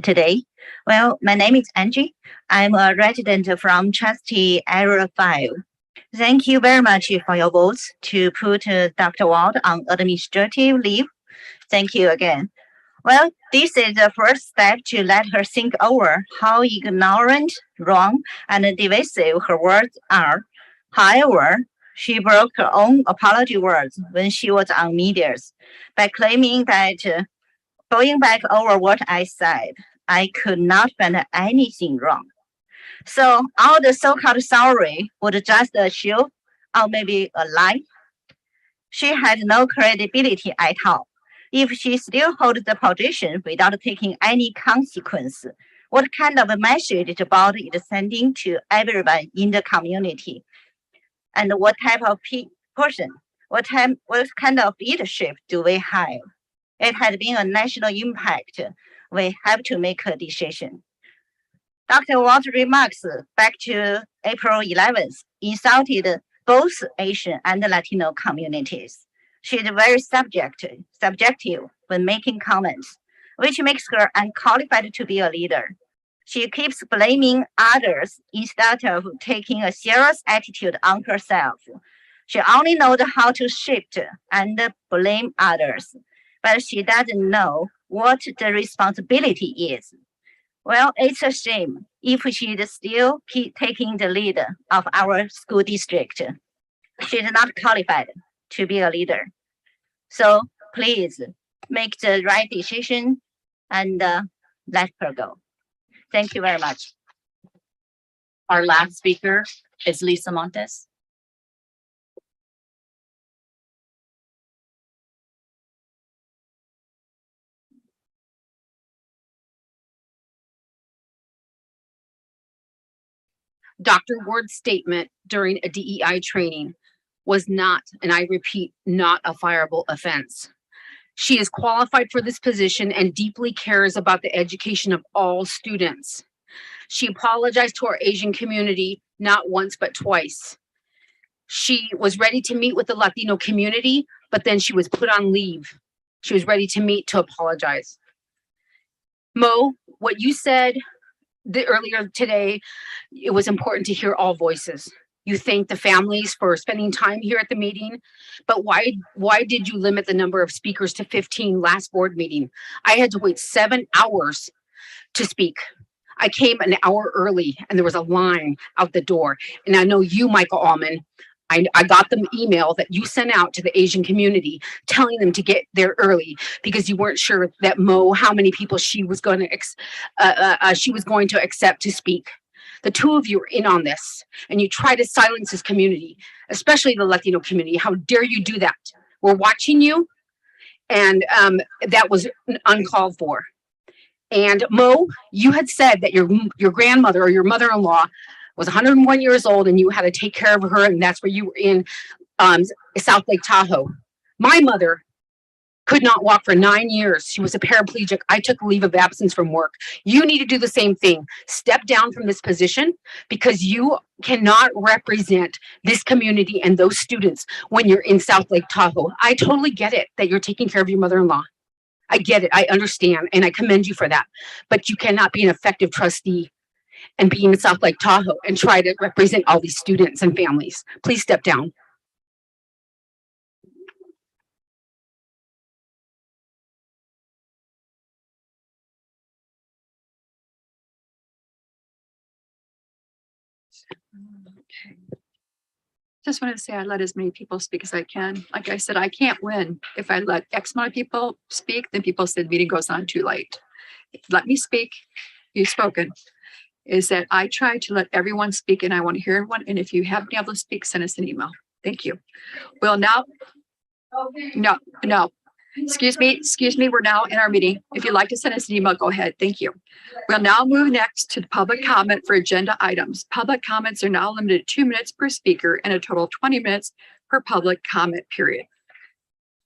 Speaker 17: today. Well, my name is Angie. I'm a resident from Trustee Area 5. Thank you very much for your votes to put Dr. Ward on administrative leave. Thank you again. Well, this is the first step to let her think over how ignorant, wrong, and divisive her words are. However, she broke her own apology words when she was on medias by claiming that going back over what I said, I could not find anything wrong. So all the so-called sorry was just a show or maybe a lie. She had no credibility at all. If she still holds the position without taking any consequence, what kind of a message the board is sending to everyone in the community? And what type of person, what kind of leadership do we have? It has been a national impact. We have to make a decision. Dr. Ward's remarks back to April 11th insulted both Asian and Latino communities. She is very subjective when making comments, which makes her unqualified to be a leader. She keeps blaming others instead of taking a serious attitude on herself. She only knows how to shift and blame others, but she doesn't know what the responsibility is. Well, it's a shame if she'd still keep taking the lead of our school district. She's not qualified to be a leader. So please make the right decision and let her go. Thank you very much.
Speaker 8: Our last speaker is Lisa Montes.
Speaker 6: Dr. Ward's statement during a DEI training was not, and I repeat, not a fireable offense. She is qualified for this position and deeply cares about the education of all students. She apologized to our Asian community not once, but twice. She was ready to meet with the Latino community, but then she was put on leave. She was ready to meet to apologize. Mo, what you said earlier today, it was important to hear all voices. You thanked the families for spending time here at the meeting, but why did you limit the number of speakers to 15 last board meeting? I had to wait 7 hours to speak. I came an hour early and there was a line out the door. And I know you, Michael Allman, I got the email that you sent out to the Asian community telling them to get there early because you weren't sure that Mo, how many people she was going to accept to speak. The two of you are in on this and you try to silence this community, especially the Latino community. How dare you do that? We're watching you, and that was uncalled for. And Mo, you had said that your grandmother or your mother-in-law was 101 years old and you had to take care of her, and that's where you were in South Lake Tahoe. My mother could not walk for 9 years. She was a paraplegic. I took leave of absence from work. You need to do the same thing. Step down from this position because you cannot represent this community and those students when you're in South Lake Tahoe. I totally get it that you're taking care of your mother-in-law. I get it. I understand. And I commend you for that. But you cannot be an effective trustee and be in South Lake Tahoe and try to represent all these students and families. Please step down.
Speaker 1: Okay. Just want to say I let as many people speak as I can. Like I said, I can't win. If I let X amount of people speak, then people said the meeting goes on too late. Let me speak. You've spoken. Is that I try to let everyone speak and I want to hear everyone. And if you haven't been able to speak, send us an email. Thank you. Well, now, no. Excuse me, we're now in our meeting. If you'd like to send us an email, go ahead. Thank you. We'll now move next to the public comment for agenda items. Public comments are now limited to 2 minutes per speaker and a total of 20 minutes per public comment period.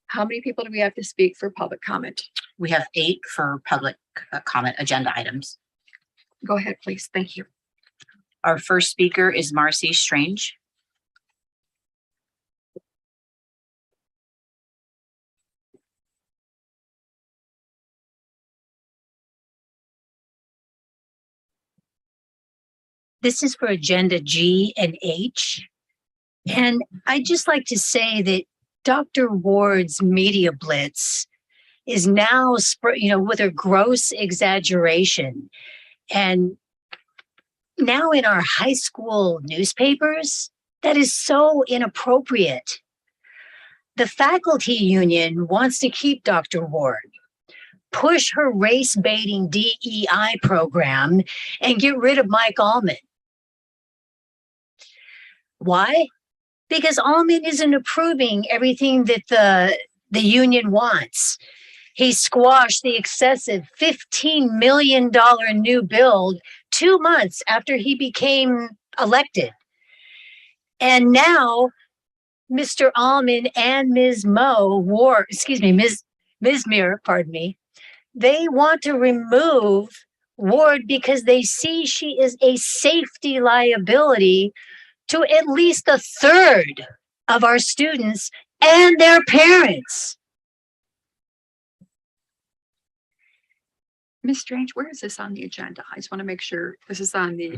Speaker 1: How many people do we have to speak for public comment?
Speaker 8: We have 8 for public comment agenda items.
Speaker 1: Go ahead, please. Thank you.
Speaker 8: Our first speaker is Marcy Strange.
Speaker 2: This is for agenda G and H. And I'd just like to say that Dr. Ward's media blitz is now, with a gross exaggeration. And now in our high school newspapers, that is so inappropriate. The faculty union wants to keep Dr. Ward, push her race-baiting DEI program, and get rid of Mike Allman. Why? Because Allman isn't approving everything that the union wants. He squashed the excessive $15 million new build 2 months after he became elected. And now Mr. Allman and Ms. Muir, pardon me, they want to remove Ward because they see she is a safety liability to at least a third of our students and their parents.
Speaker 1: Ms. Strange, where is this on the agenda? I just want to make sure this is on the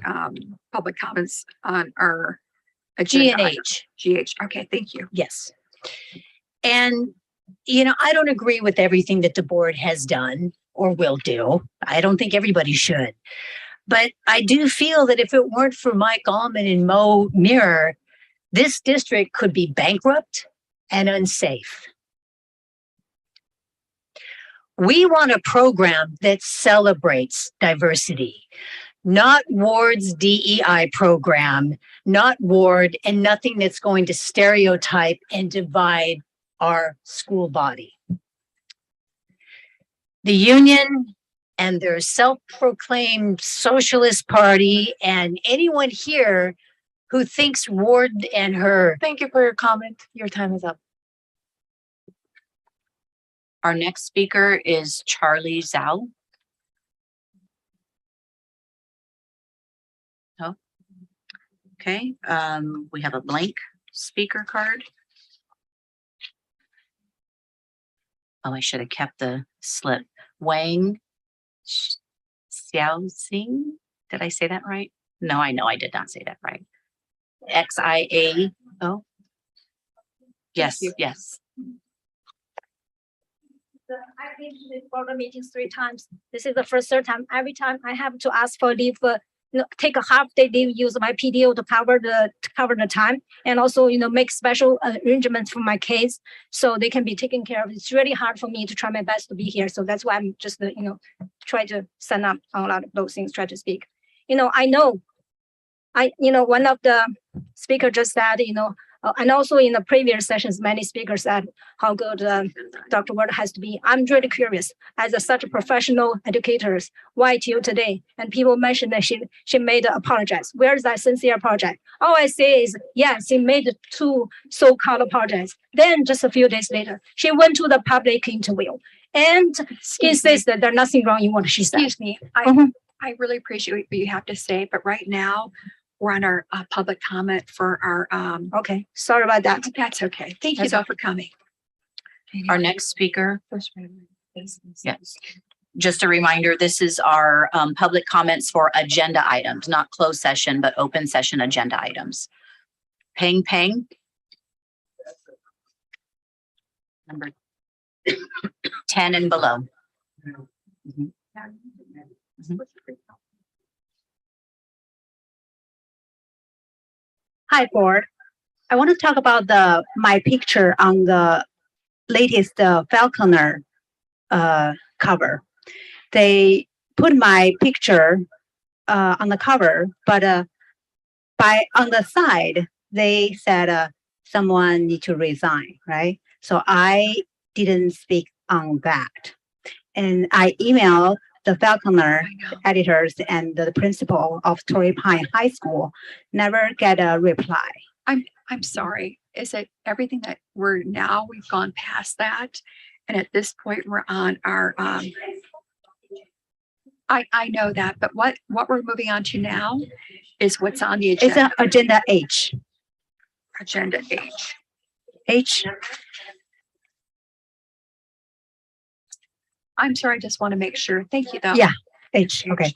Speaker 1: public comments on our agenda.
Speaker 2: G&H.
Speaker 1: Okay, thank you.
Speaker 2: Yes. And, I don't agree with everything that the board has done or will do. I don't think everybody should. But I do feel that if it weren't for Mike Allman and Mo Muir, this district could be bankrupt and unsafe. We want a program that celebrates diversity, not Ward's DEI program, not Ward, and nothing that's going to stereotype and divide our school body. The union and their self-proclaimed socialist party and anyone here who thinks Ward and her.
Speaker 15: Thank you for your comment. Your time is up.
Speaker 8: Our next speaker is Charlie Zhao. Oh, okay. We have a blank speaker card. Oh, I should have kept the slip. Wang Xiaoxing. Did I say that right? No, I know I did not say that right. XIAO. Yes, yes.
Speaker 20: I've been to the board meetings 3 times. This is the third time. Every time I have to ask for leave, take a half day leave, use my PDO to cover the time, and also make special arrangements for my kids so they can be taken care of. It's really hard for me to try my best to be here, so that's why I'm just try to send up a lot of those things, try to speak. I know one of the speaker just said and also in the previous sessions, many speakers said how good Dr. Ward has to be. I'm really curious, as such a professional educators, why till today? And people mentioned that she made an apologize. Where is that sincere apology? All I say is, yes, she made 2 so-called apologies. Then just a few days later, she went to the public interview and insists that there's nothing wrong in what she said.
Speaker 1: Excuse me. I really appreciate what you have to say, but right now we're on our public comment for our.
Speaker 20: Okay, sorry about that.
Speaker 1: That's okay. Thank you though for coming.
Speaker 8: Our next speaker. Yes. Just a reminder, this is our public comments for agenda items, not closed session, but open session agenda items. Peng Peng. Number 10 and below. Mhm. Mhm.
Speaker 23: Hi, board. I want to talk about my picture on the latest Falconer cover. They put my picture on the cover, but on the side they said someone need to resign, right? So I didn't speak on that. And I emailed the Falconer editors and the principal of Torrey Pine High School, never get a reply.
Speaker 1: I'm sorry. Is it everything that we've gone past that? And at this point, we're on our, I know that, but what we're moving on to now is what's on the
Speaker 23: It's
Speaker 1: agenda.
Speaker 23: agenda H.
Speaker 1: Agenda H.
Speaker 23: H.
Speaker 1: I'm sorry, I just want to make sure. Thank you, though.
Speaker 23: Yeah, H. Okay.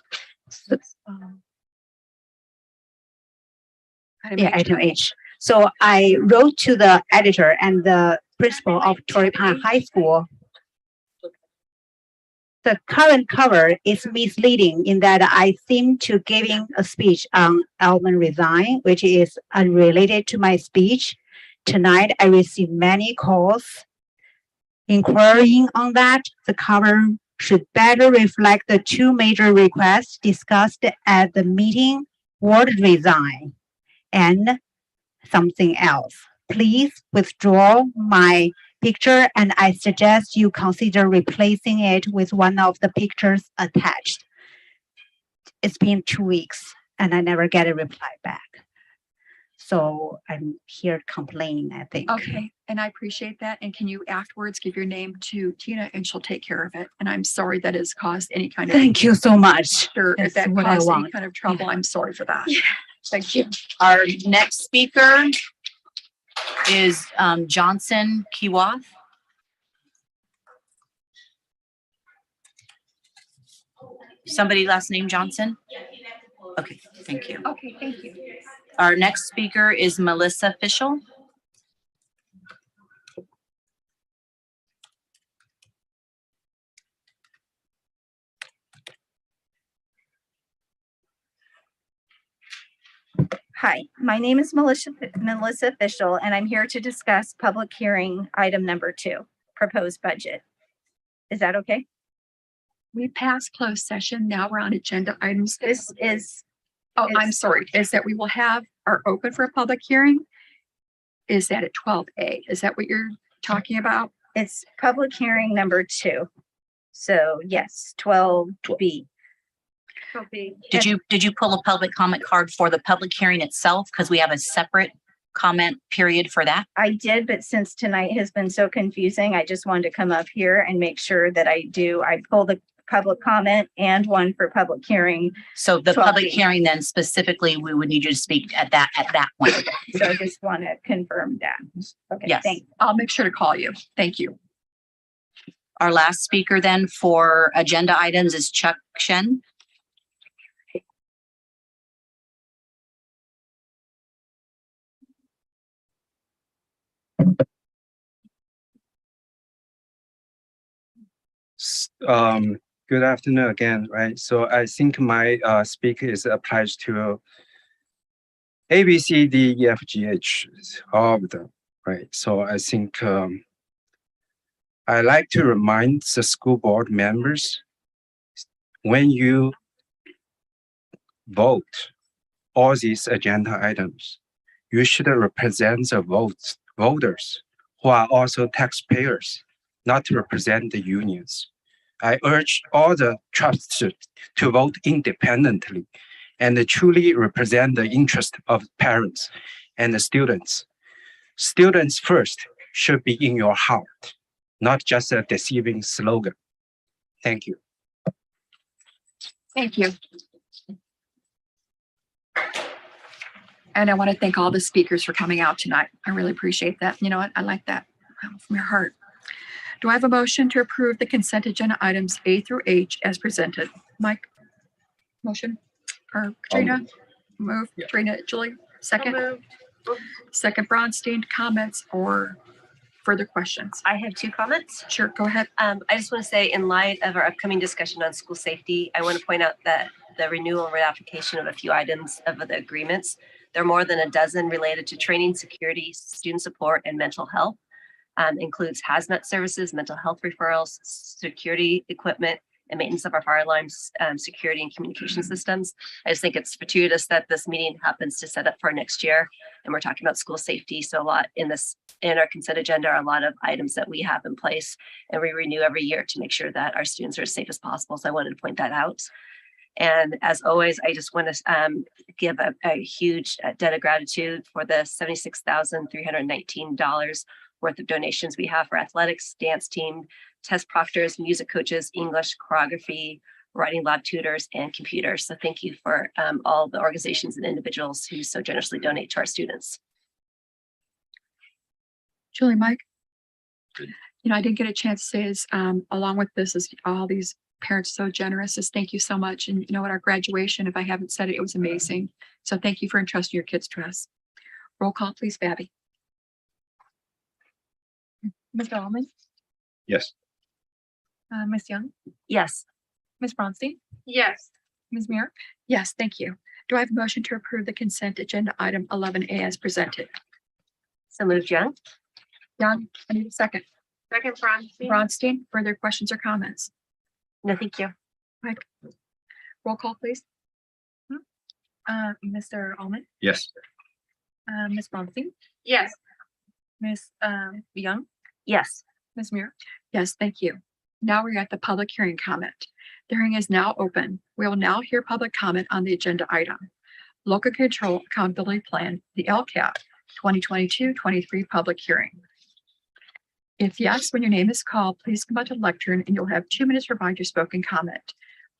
Speaker 23: Yeah, item H. So I wrote to the editor and the principal of Torrey Pine High School. The current cover is misleading in that I seem to giving a speech on Almond Resign, which is unrelated to my speech. Tonight, I received many calls inquiring on that. The cover should better reflect the two major requests discussed at the meeting, word resign and something else. Please withdraw my picture and I suggest you consider replacing it with one of the pictures attached. It's been 2 weeks and I never get a reply back. So I'm here complaining, I think.
Speaker 1: Okay, and I appreciate that. And can you afterwards give your name to Tina and she'll take care of it? And I'm sorry that has caused any kind of.
Speaker 23: Thank you so much.
Speaker 1: Sure, if
Speaker 23: That's
Speaker 1: that
Speaker 23: what I
Speaker 1: caused any
Speaker 23: want.
Speaker 1: kind of trouble, I'm sorry for that.
Speaker 23: Yeah.
Speaker 1: Thank you.
Speaker 8: Our next speaker is Johnson Kiwath. Somebody last name Johnson? Okay, thank you.
Speaker 1: Okay, thank you.
Speaker 8: Our next speaker is Melissa Fischel.
Speaker 9: Hi, my name is Melissa Fischel, and I'm here to discuss public hearing item number 2, proposed budget. Is that okay?
Speaker 1: We passed closed session. Now we're on agenda items.
Speaker 9: This is.
Speaker 1: Oh, I'm sorry. Is that we will have our open for a public hearing? Is that at 12A? Is that what you're talking about?
Speaker 9: It's public hearing number 2. So yes, 12B.
Speaker 8: Did you pull a public comment card for the public hearing itself? Because we have a separate comment period for that.
Speaker 9: I did, but since tonight has been so confusing, I just wanted to come up here and make sure that I pull the public comment and one for public hearing.
Speaker 8: So the
Speaker 9: 12B.
Speaker 8: public hearing then specifically, we would need you to speak at that point.
Speaker 9: So I just want to confirm that. Okay,
Speaker 8: Yes.
Speaker 9: thanks.
Speaker 1: I'll make sure to call you. Thank you.
Speaker 8: Our last speaker then for agenda items is Chuck Shen.
Speaker 10: Good afternoon again, right? So I think my speak is applies to A, B, C, D, E, F, G, H, all of them, right? So I think I like to remind the school board members, when you vote all these agenda items, you should represent the voters who are also taxpayers, not to represent the unions. I urge all the trusts to vote independently and truly represent the interest of parents and the students. Students first should be in your heart, not just a deceiving slogan. Thank you.
Speaker 1: Thank you. And I want to thank all the speakers for coming out tonight. I really appreciate that. You know what? I like that from your heart. Do I have a motion to approve the consent agenda items A through H as presented? Mike? Motion? Or Katrina? Move.
Speaker 10: Yeah.
Speaker 1: Katrina, Julie? Second? Second, Bronstein. Comments or further questions?
Speaker 5: I have 2 comments.
Speaker 1: Sure, go ahead.
Speaker 5: I just want to say, in light of our upcoming discussion on school safety, I want to point out that the renewal and reapplication of a few items of the agreements, there are more than a dozen related to training, security, student support, and mental health. Includes hazmat services, mental health referrals, security equipment, and maintenance of our fire alarms, security and communication systems. I just think it's fortuitous that this meeting happens to set up for next year. And we're talking about school safety. So a lot in our consent agenda are a lot of items that we have in place, and we renew every year to make sure that our students are as safe as possible. So I wanted to point that out. And as always, I just want to give a huge debt of gratitude for the $76,319 worth of donations we have for athletics, dance team, test proctors, music coaches, English, choreography, writing lab tutors, and computers. So thank you for all the organizations and individuals who so generously donate to our students.
Speaker 1: Julie, Mike, I didn't get a chance to say is along with this is all these parents so generous is thank you so much. And at our graduation, if I haven't said it, it was amazing. So thank you for entrusting your kids to us. Roll call, please, Babby.
Speaker 15: Mr. Allman,
Speaker 12: Yes.
Speaker 15: Ms. Young,
Speaker 5: Yes.
Speaker 15: Ms. Bronstein,
Speaker 4: Yes.
Speaker 15: Ms. Muir,
Speaker 1: Yes, thank you. Do I have a motion to approve the consent agenda item 11A as presented?
Speaker 5: So moved, Young.
Speaker 1: Young, I need a second.
Speaker 4: Second, Bronstein.
Speaker 1: Bronstein, further questions or comments?
Speaker 5: No, thank you.
Speaker 1: Mike, roll call, please.
Speaker 15: Mr. Allman,
Speaker 12: Yes.
Speaker 15: Ms. Bronstein,
Speaker 4: Yes.
Speaker 15: Ms. Young,
Speaker 5: Yes.
Speaker 15: Ms. Muir.
Speaker 1: Yes, thank you. Now we're at the public hearing comment. The hearing is now open. We will now hear public comment on the agenda item. Local Control Accountability Plan, the LCAP 2022-23 public hearing. If yes, when your name is called, please come out to the lectern and you'll have 2 minutes to provide your spoken comment.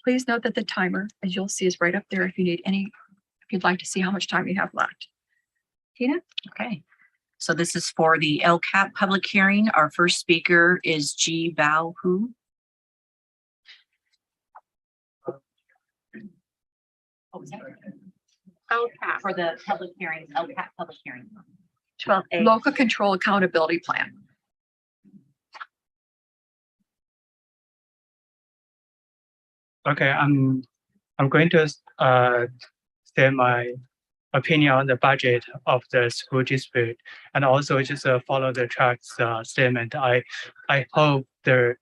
Speaker 1: Please note that the timer, as you'll see, is right up there if you'd like to see how much time you have left. Tina?
Speaker 8: Okay. So this is for the LCAP public hearing. Our first speaker is Ji Bao Hu.
Speaker 4: LCAP.
Speaker 8: For the public hearing, LCAP public hearing.
Speaker 5: 12A.
Speaker 1: Local Control Accountability Plan.
Speaker 22: Okay, I'm going to say my opinion on the budget of the school district, and also just follow the track's statement. I hope the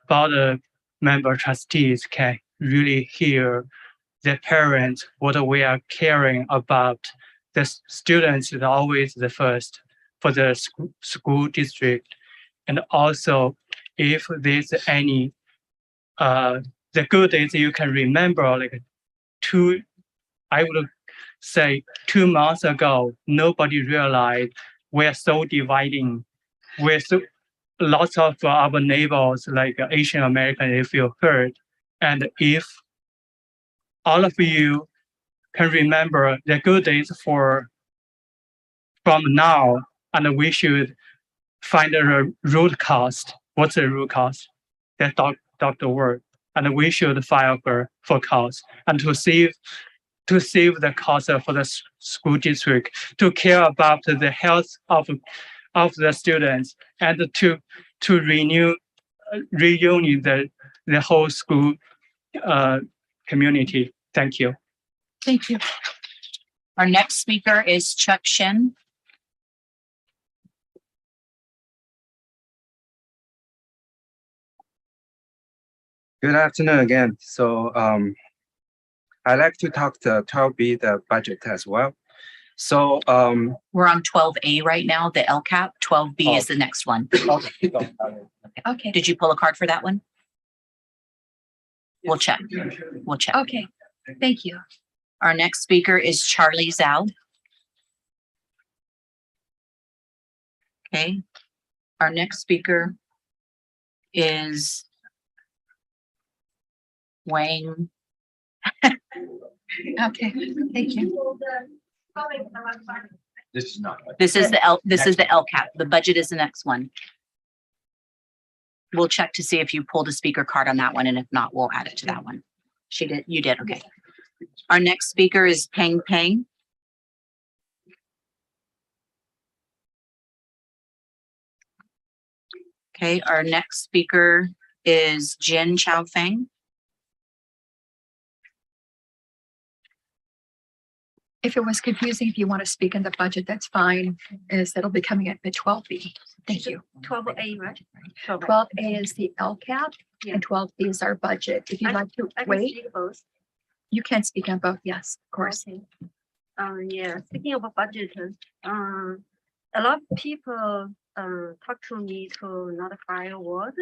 Speaker 22: board member trustees can really hear the parents what we are caring about. The students is always the first for the school district, and also if there's any the good is you can remember like I would say 2 months ago, nobody realized we're so dividing. Lots of our neighbors, like Asian American, they feel hurt. And if all of you can remember the good days from now, and we should find a root cause. What's the root cause? That's Dr. Word. And we should file for cause and to save the cost for the school district, to care about the health of the students, and to reunion the whole school community. Thank you.
Speaker 1: Thank you.
Speaker 8: Our next speaker is Chuck Shen.
Speaker 10: Good afternoon again. So I like to talk to 12B, the budget as well. So
Speaker 8: we're on 12A right now, the LCAP. 12B is the next one.
Speaker 1: Okay.
Speaker 8: Did you pull a card for that one? We'll check. We'll check.
Speaker 1: Okay. Thank you.
Speaker 8: Our next speaker is Charlie Zhao. Okay. Our next speaker is Wayne.
Speaker 1: Okay. Thank you.
Speaker 12: This is not.
Speaker 8: This is the LCAP. The budget is the next one. We'll check to see if you pulled a speaker card on that one, and if not, we'll add it to that one. She did. You did. Okay. Our next speaker is Peng Peng. Okay. Our next speaker is Jin Chao Feng.
Speaker 1: If it was confusing, if you want to speak in the budget, that's fine, is that'll be coming at the 12B. Thank you.
Speaker 16: 12A, right? 12A.
Speaker 1: 12A is the LCAP and 12B is our budget. If you'd like to
Speaker 16: I can
Speaker 1: wait,
Speaker 16: speak both.
Speaker 1: you can speak on both. Yes, of course.
Speaker 16: Okay. Yeah, speaking of budget, a lot of people talk to me to notify award.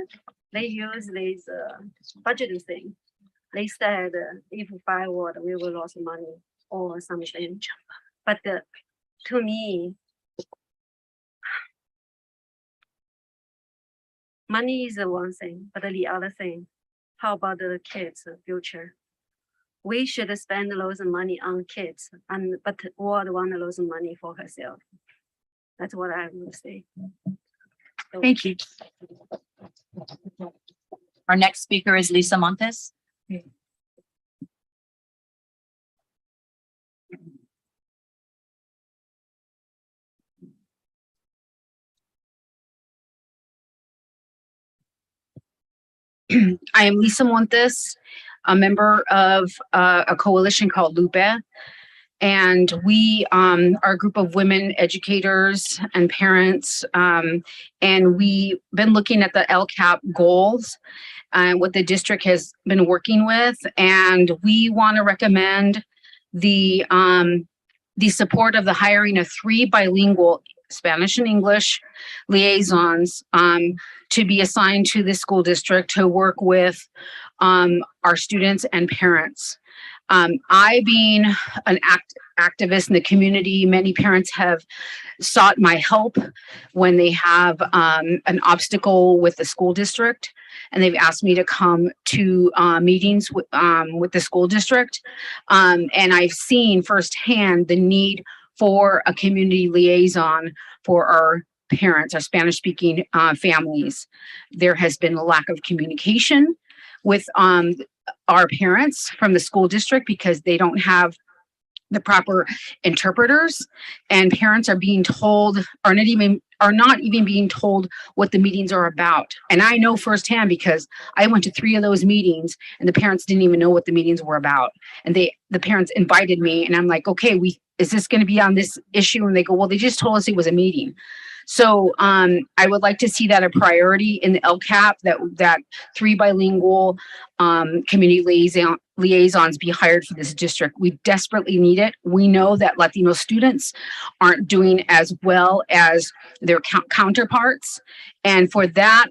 Speaker 16: They use this budget thing. They said if we file award, we will lose money or something. But to me, money is the one thing, but the other thing, how about the kids' future? We should spend loads of money on kids, but world want to lose money for herself. That's what I would say. So,
Speaker 8: Thank you. Our next speaker is Lisa Montes.
Speaker 6: I am Lisa Montes, a member of a coalition called Lupe. And we are a group of women educators and parents. And we've been looking at the LCAP goals and what the district has been working with. And we want to recommend the support of the hiring of 3 bilingual Spanish and English liaisons to be assigned to the school district to work with our students and parents. I being an activist in the community, many parents have sought my help when they have an obstacle with the school district, and they've asked me to come to meetings with the school district. And I've seen firsthand the need for a community liaison for our parents, our Spanish-speaking families. There has been a lack of communication with our parents from the school district because they don't have the proper interpreters, and parents are being told, are not even being told what the meetings are about. And I know firsthand because I went to 3 of those meetings and the parents didn't even know what the meetings were about. And the parents invited me and I'm like, okay, is this going to be on this issue? And they go, well, they just told us it was a meeting. So I would like to see that a priority in the LCAP, that 3 bilingual community liaisons be hired for this district. We desperately need it. We know that Latino students aren't doing as well as their counterparts. And for that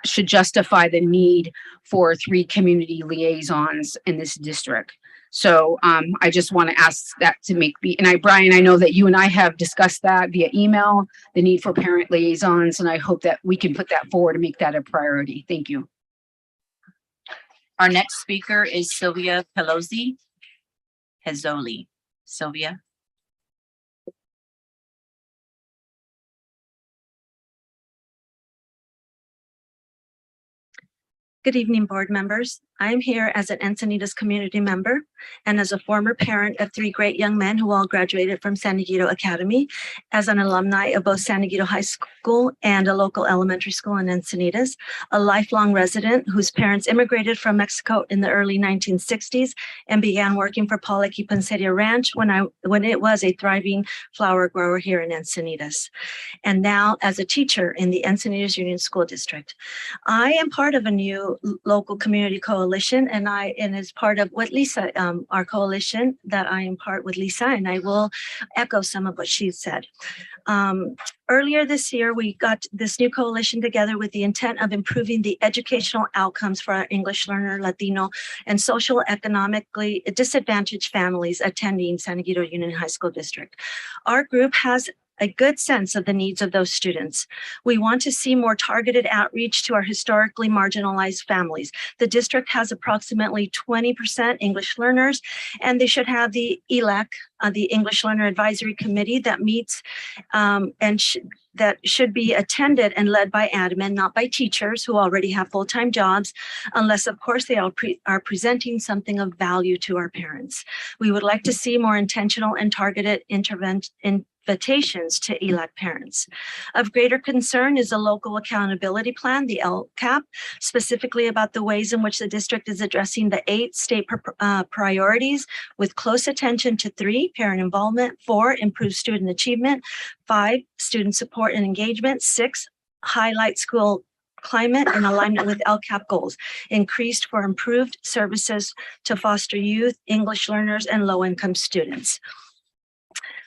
Speaker 6: should justify the need for 3 community liaisons in this district. So I just want to ask that to Brian, I know that you and I have discussed that via email, the need for parent liaisons, and I hope that we can put that forward and make that a priority. Thank you.
Speaker 8: Our next speaker is Sylvia Pelosi Hezzoli. Sylvia.
Speaker 3: Good evening, board members. I am here as an Encinitas community member and as a former parent of 3 great young men who all graduated from San Diego Academy, as an alumni of both San Diego High School and a local elementary school in Encinitas, a lifelong resident whose parents immigrated from Mexico in the early 1960s and began working for Paula Ponceria Ranch when it was a thriving flower grower here in Encinitas, and now as a teacher in the Encinitas Union School District. I am part of a new local community coalition, and as part of what Lisa, our coalition that I am part with Lisa, and I will echo some of what she said. Earlier this year, we got this new coalition together with the intent of improving the educational outcomes for our English learner, Latino, and social economically disadvantaged families attending San Diego Union High School District. Our group has a good sense of the needs of those students. We want to see more targeted outreach to our historically marginalized families. The district has approximately 20% English learners, and they should have the ELAC, the English Learner Advisory Committee, that meets that should be attended and led by admin, not by teachers who already have full-time jobs, unless of course they are presenting something of value to our parents. We would like to see more intentional and targeted interventions invitations to elect parents. Of greater concern is the local accountability plan, the LCAP, specifically about the ways in which the district is addressing the 8 state priorities with close attention to 3, parent involvement, 4, improved student achievement, 5, student support and engagement, 6, highlight school climate in alignment with LCAP goals, increased for improved services to foster youth, English learners, and low-income students.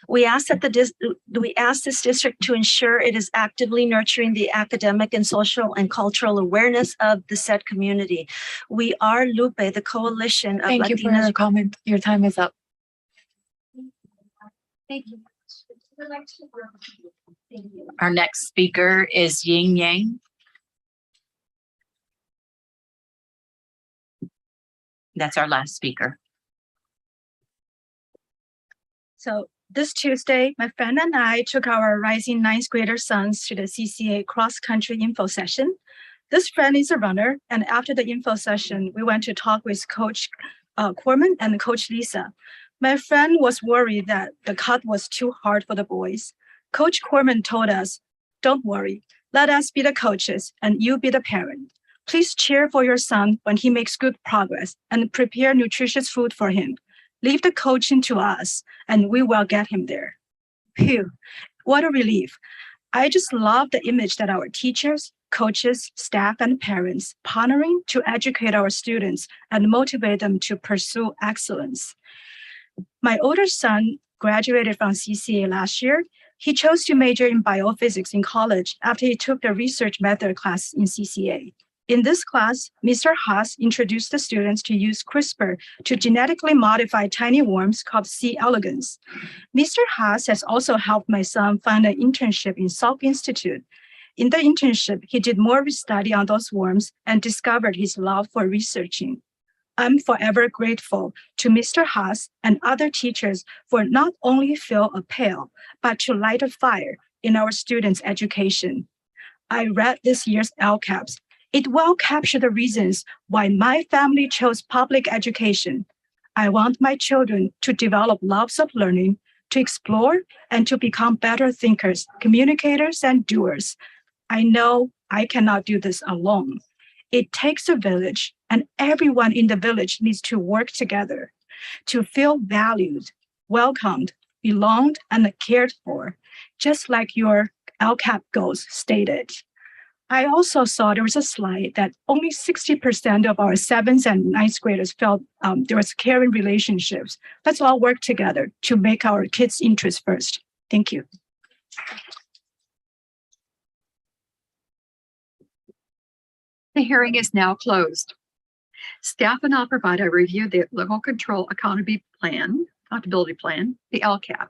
Speaker 3: We ask this district to ensure it is actively nurturing the academic and social and cultural awareness of the said community. We are Lupe, the coalition of
Speaker 1: Thank you for your comment. Your time is up.
Speaker 20: Thank you.
Speaker 8: Our next speaker is Ying Yang. That's our last speaker.
Speaker 11: So this Tuesday, my friend and I took our rising 9th grader sons to the CCA cross-country info session. This friend is a runner, and after the info session, we went to talk with Coach Corman and Coach Lisa. My friend was worried that the cut was too hard for the boys. Coach Corman told us, "Don't worry, let us be the coaches and you be the parent. Please cheer for your son when he makes good progress and prepare nutritious food for him. Leave the coaching to us and we will get him there." Phew, what a relief. I just love the image that our teachers, coaches, staff, and parents partnering to educate our students and motivate them to pursue excellence. My older son graduated from CCA last year. He chose to major in biophysics in college after he took the research method class in CCA. In this class, Mr. Haas introduced the students to use CRISPR to genetically modify tiny worms called C. elegans. Mr. Haas has also helped my son find an internship in Salk Institute. In the internship, he did more study on those worms and discovered his love for researching. I'm forever grateful to Mr. Haas and other teachers for not only fill a pail, but to light a fire in our students' education. I read this year's LCAPs. It well captured the reasons why my family chose public education. I want my children to develop loves of learning, to explore, and to become better thinkers, communicators, and doers. I know I cannot do this alone. It takes a village, and everyone in the village needs to work together to feel valued, welcomed, belonged, and cared for, just like your LCAP goals stated. I also saw there was a slide that only 60% of our 7th and 9th graders felt there was caring relationships. Let's all work together to make our kids' interests first. Thank you.
Speaker 1: The hearing is now closed. Staff will now provide a review of the Local Control Accountability Plan, the LCAP,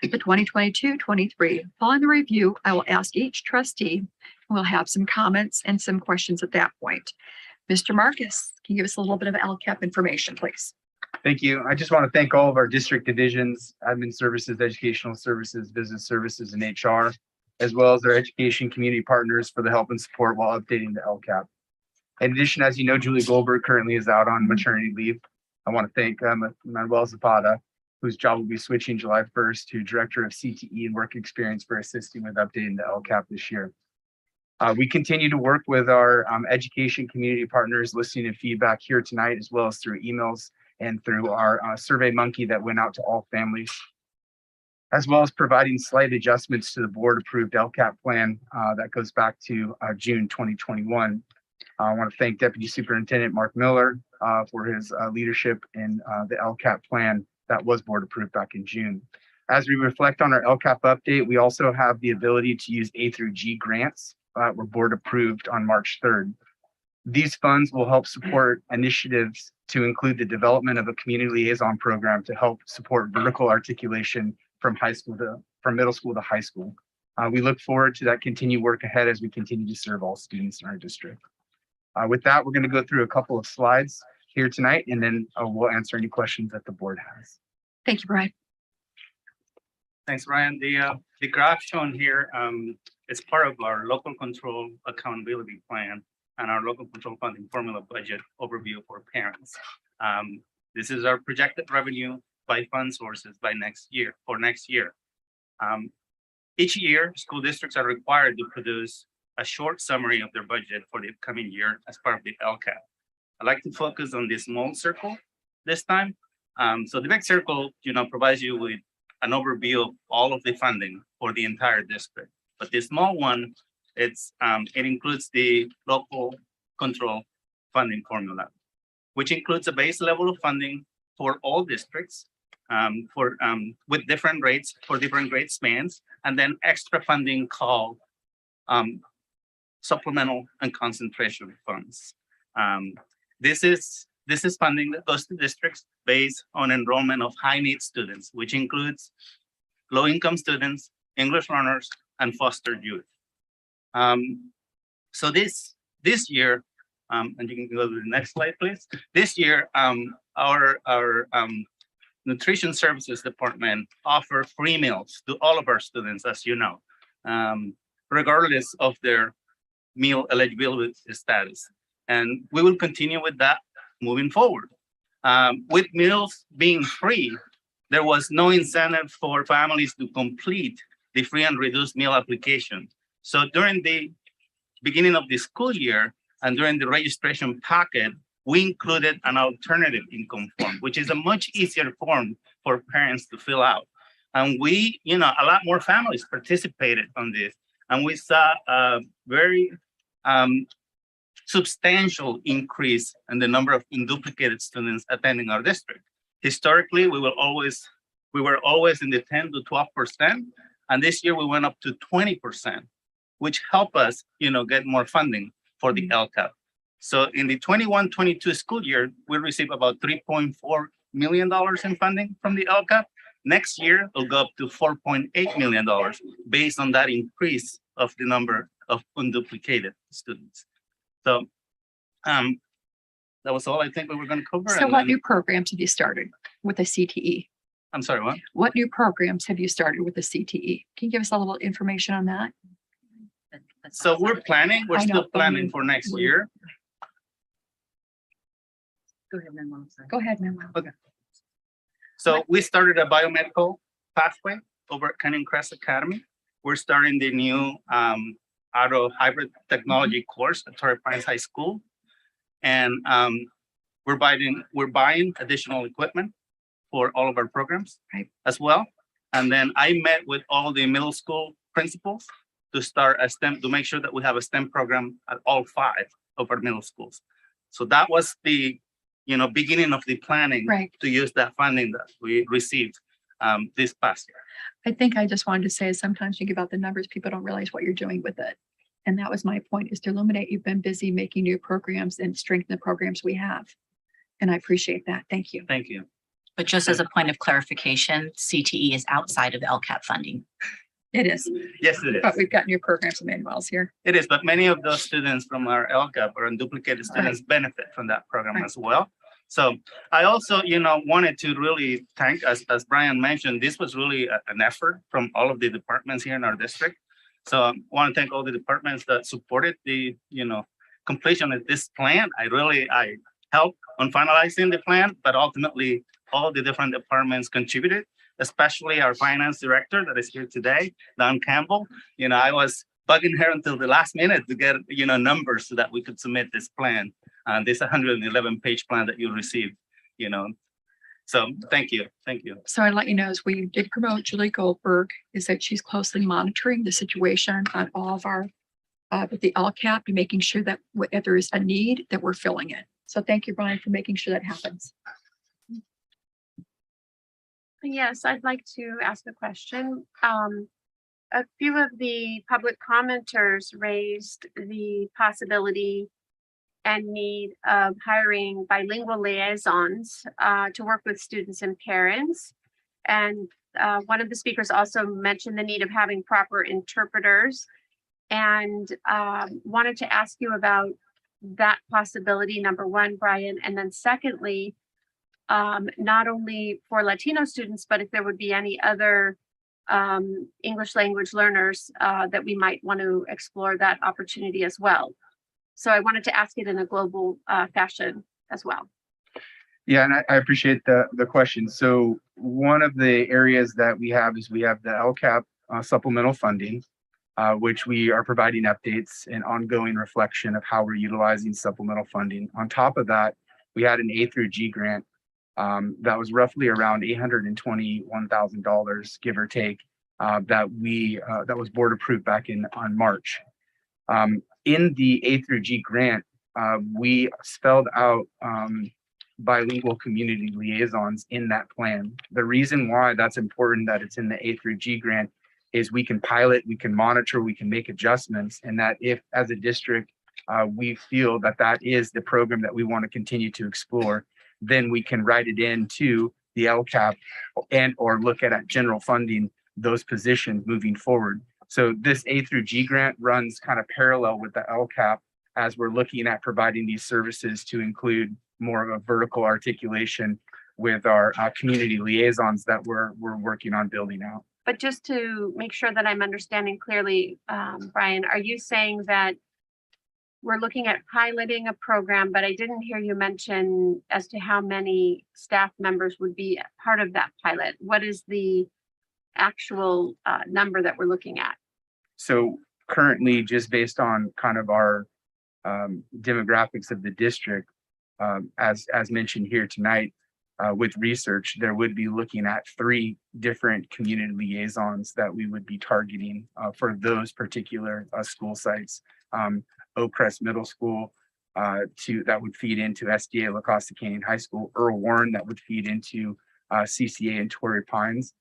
Speaker 1: the 2022-23. Following the review, I will ask each trustee. We'll have some comments and some questions at that point. Mr. Marcus, can you give us a little bit of LCAP information, please?
Speaker 13: Thank you. I just want to thank all of our district divisions, admin services, educational services, business services, and HR, as well as our education community partners for the help and support while updating the LCAP. In addition, as you know, Julie Goldberg currently is out on maternity leave. I want to thank Manuel Zapata, whose job will be switching July 1st to Director of CTE and Work Experience for assisting with updating the LCAP this year. We continue to work with our education community partners, listening to feedback here tonight, as well as through emails and through our Survey Monkey that went out to all families, as well as providing slight adjustments to the board-approved LCAP plan that goes back to June 2021. I want to thank Deputy Superintendent Mark Miller for his leadership in the LCAP plan that was board-approved back in June. As we reflect on our LCAP update, we also have the ability to use A through G grants were board approved on March 3rd. These funds will help support initiatives to include the development of a community liaison program to help support vertical articulation from middle school to high school. We look forward to that continued work ahead as we continue to serve all students in our district. With that, we're going to go through a couple of slides here tonight, and then we'll answer any questions that the board has.
Speaker 1: Thank you, Brian.
Speaker 18: Thanks, Ryan. The graph shown here is part of our local control accountability plan and our local control funding formula budget overview for parents. This is our projected revenue by fund sources by next year. Each year, school districts are required to produce a short summary of their budget for the coming year as part of the LCAP. I'd like to focus on the small circle this time. So the big circle, provides you with an overview of all of the funding for the entire district. But the small one, it includes the local control funding formula, which includes a base level of funding for all districts with different rates for different grade spans, and then extra funding called supplemental and concentration funds. This is funding that goes to districts based on enrollment of high need students, which includes low income students, English learners, and foster youth. So this year, and you can go to the next slide, please. This year, our nutrition services department offer free meals to all of our students, as you know, regardless of their meal eligibility status. And we will continue with that moving forward. With meals being free, there was no incentive for families to complete the free and reduced meal application. So during the beginning of the school year and during the registration packet, we included an alternative income form, which is a much easier form for parents to fill out. And we, a lot more families participated on this. And we saw a very substantial increase in the number of unduplicated students attending our district. Historically, we were always in the 10 to 12%. And this year we went up to 20%, which helped us, get more funding for the LCAP. So in the 21-22 school year, we received about $3.4 million in funding from the LCAP. Next year, it'll go up to $4.8 million based on that increase of the number of unduplicated students. So that was all I think we were going to cover.
Speaker 1: So what new programs have you started with the CTE?
Speaker 18: I'm sorry, what?
Speaker 1: What new programs have you started with the CTE? Can you give us a little information on that?
Speaker 18: So we're still planning for next year.
Speaker 1: Go ahead, Manuel. Go ahead, Manuel.
Speaker 18: Okay. So we started a biomedical pathway over at Canyon Crest Academy. We're starting the new auto hybrid technology course at Torrey Pines High School. And we're buying additional equipment for all of our programs as well. And then I met with all the middle school principals to start a STEM, to make sure that we have a STEM program at all 5 of our middle schools. So that was the beginning of the planning to use that funding that we received this past year.
Speaker 1: I think I just wanted to say, sometimes you give out the numbers, people don't realize what you're doing with it. And that was my point, is to illuminate you've been busy making new programs and strengthen the programs we have. And I appreciate that. Thank you.
Speaker 18: Thank you.
Speaker 8: But just as a point of clarification, CTE is outside of LCAP funding.
Speaker 1: It is.
Speaker 18: Yes, it is.
Speaker 1: But we've got new programs and manuals here.
Speaker 18: It is, but many of those students from our LCAP or unduplicated students benefit from that program as well. So I also, wanted to really thank, as Brian mentioned, this was really an effort from all of the departments here in our district. So I want to thank all the departments that supported the, completion of this plan. I helped on finalizing the plan, but ultimately all the different departments contributed, especially our finance director that is here today, Don Campbell. I was bugging her until the last minute to get, numbers so that we could submit this plan. This 111-page plan that you received, So thank you. Thank you.
Speaker 1: So I'd let you know, as we did promote Julie Goldberg, is that she's closely monitoring the situation on all of our, with the LCAP, and making sure that if there is a need, that we're filling it. So thank you, Brian, for making sure that happens.
Speaker 7: Yes, I'd like to ask a question. A few of the public commenters raised the possibility and need of hiring bilingual liaisons to work with students and parents. And one of the speakers also mentioned the need of having proper interpreters, and wanted to ask you about that possibility, number one, Brian, and then secondly, not only for Latino students, but if there would be any other English language learners that we might want to explore that opportunity as well. So I wanted to ask it in a global fashion as well.
Speaker 13: Yeah, and I appreciate the question. So one of the areas that we have is we have the LCAP supplemental funding, which we are providing updates and ongoing reflection of how we're utilizing supplemental funding. On top of that, we had an A through G grant that was roughly around $821,000, give or take, that was board approved back on March. In the A through G grant, we spelled out bilingual community liaisons in that plan. The reason why that's important that it's in the A through G grant is we can pilot, we can monitor, we can make adjustments, and that if as a district we feel that that is the program that we want to continue to explore, then we can write it into the LCAP and or look at general funding those positions moving forward. So this A through G grant runs kind of parallel with the LCAP as we're looking at providing these services to include more of a vertical articulation with our community liaisons that we're working on building out.
Speaker 7: But just to make sure that I'm understanding clearly, Brian, are you saying that we're looking at piloting a program, but I didn't hear you mention as to how many staff members would be part of that pilot? What is the actual number that we're looking at?
Speaker 13: So currently, just based on kind of our demographics of the district, as mentioned here tonight, with research, there would be looking at 3 different community liaisons that we would be targeting for those particular school sites. Oakcrest Middle School that would feed into SDA La Costa Canyon High School, Earl Warren that would feed into CCA and Torrey Pines.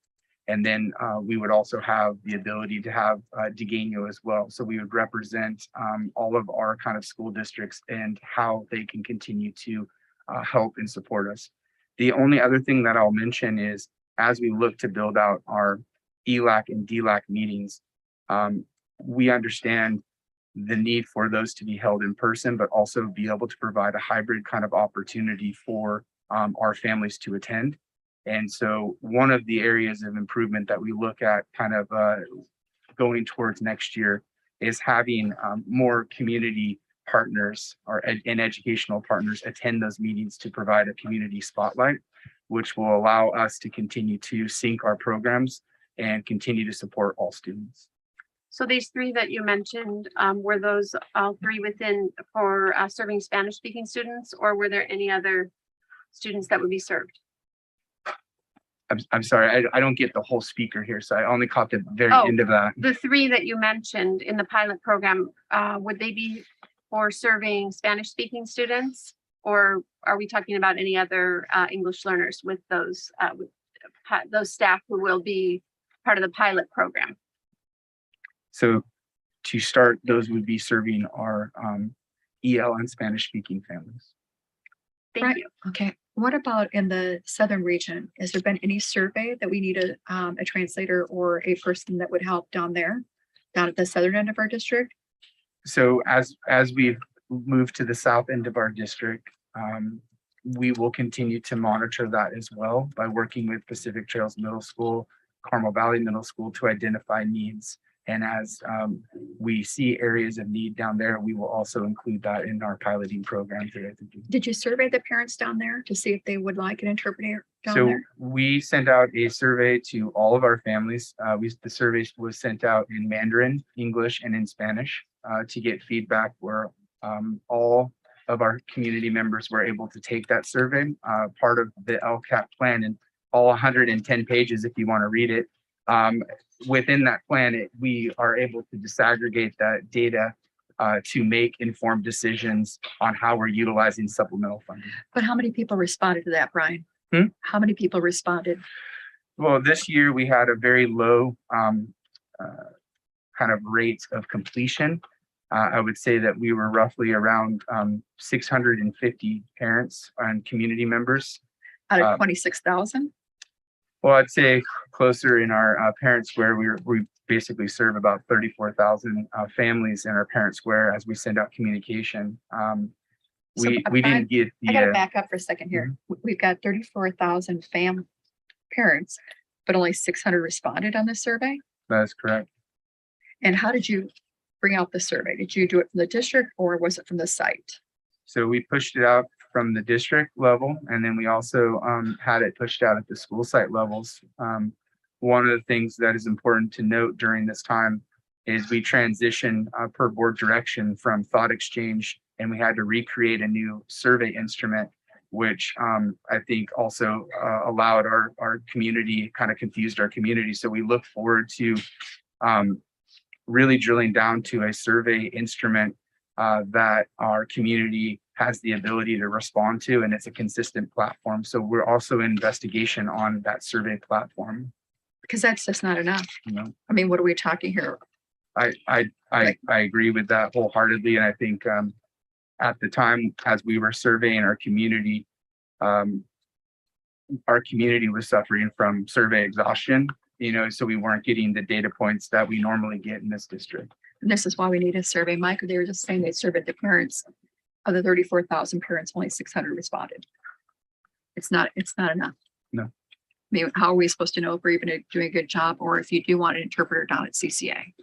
Speaker 13: And then we would also have the ability to have Degano as well. So we would represent all of our kind of school districts and how they can continue to help and support us. The only other thing that I'll mention is as we look to build out our ELAC and DLAC meetings, we understand the need for those to be held in person, but also be able to provide a hybrid kind of opportunity for our families to attend. And so one of the areas of improvement that we look at kind of going towards next year is having more community partners and educational partners attend those meetings to provide a community spotlight, which will allow us to continue to sync our programs and continue to support all students.
Speaker 7: So these 3 that you mentioned, were those all 3 within for serving Spanish speaking students, or were there any other students that would be served?
Speaker 13: I'm sorry, I don't get the whole speaker here, so I only caught the very end of that.
Speaker 7: The 3 that you mentioned in the pilot program, would they be for serving Spanish speaking students, or are we talking about any other English learners with those staff who will be part of the pilot program?
Speaker 13: So to start, those would be serving our EL and Spanish speaking families.
Speaker 7: Thank you.
Speaker 1: Okay. What about in the southern region? Has there been any survey that we need a translator or a person that would help down there, down at the southern end of our district?
Speaker 13: So as we've moved to the south end of our district, we will continue to monitor that as well by working with Pacific Trails Middle School, Carmel Valley Middle School to identify needs. And as we see areas of need down there, we will also include that in our piloting program.
Speaker 1: Did you survey the parents down there to see if they would like an interpreter down
Speaker 13: So
Speaker 1: there?
Speaker 13: we sent out a survey to all of our families. The survey was sent out in Mandarin, English, and in Spanish to get feedback where all of our community members were able to take that survey. Part of the LCAP plan and all 110 pages, if you want to read it. Within that plan, we are able to disaggregate that data to make informed decisions on how we're utilizing supplemental funding.
Speaker 1: But how many people responded to that, Brian? How many people responded?
Speaker 13: Well, this year we had a very low kind of rate of completion. I would say that we were roughly around 650 parents and community members.
Speaker 1: Out of 26,000?
Speaker 13: Well, I'd say closer in our Parent Square, we basically serve about 34,000 families in our Parent Square as we send out communication. We didn't get the.
Speaker 1: I got to back up for a second here. We've got 34,000 parents, but only 600 responded on this survey.
Speaker 13: That is correct.
Speaker 1: And how did you bring out the survey? Did you do it from the district or was it from the site?
Speaker 13: So we pushed it out from the district level, and then we also had it pushed out at the school site levels. One of the things that is important to note during this time is we transitioned per board direction from thought exchange, and we had to recreate a new survey instrument, which I think also allowed our community, kind of confused our community. So we look forward to really drilling down to a survey instrument that our community has the ability to respond to, and it's a consistent platform. So we're also in investigation on that survey platform.
Speaker 1: Because that's just not enough.
Speaker 13: No.
Speaker 1: I mean, what are we talking here?
Speaker 13: I agree with that wholeheartedly, and I think at the time, as we were surveying our community was suffering from survey exhaustion, so we weren't getting the data points that we normally get in this district.
Speaker 1: And this is why we need a survey, Mike. They were just saying they surveyed the parents. Of the 34,000 parents, only 600 responded. It's not enough.
Speaker 13: No.
Speaker 1: I mean, how are we supposed to know if we're even doing a good job, or if you do want an interpreter down at CCA?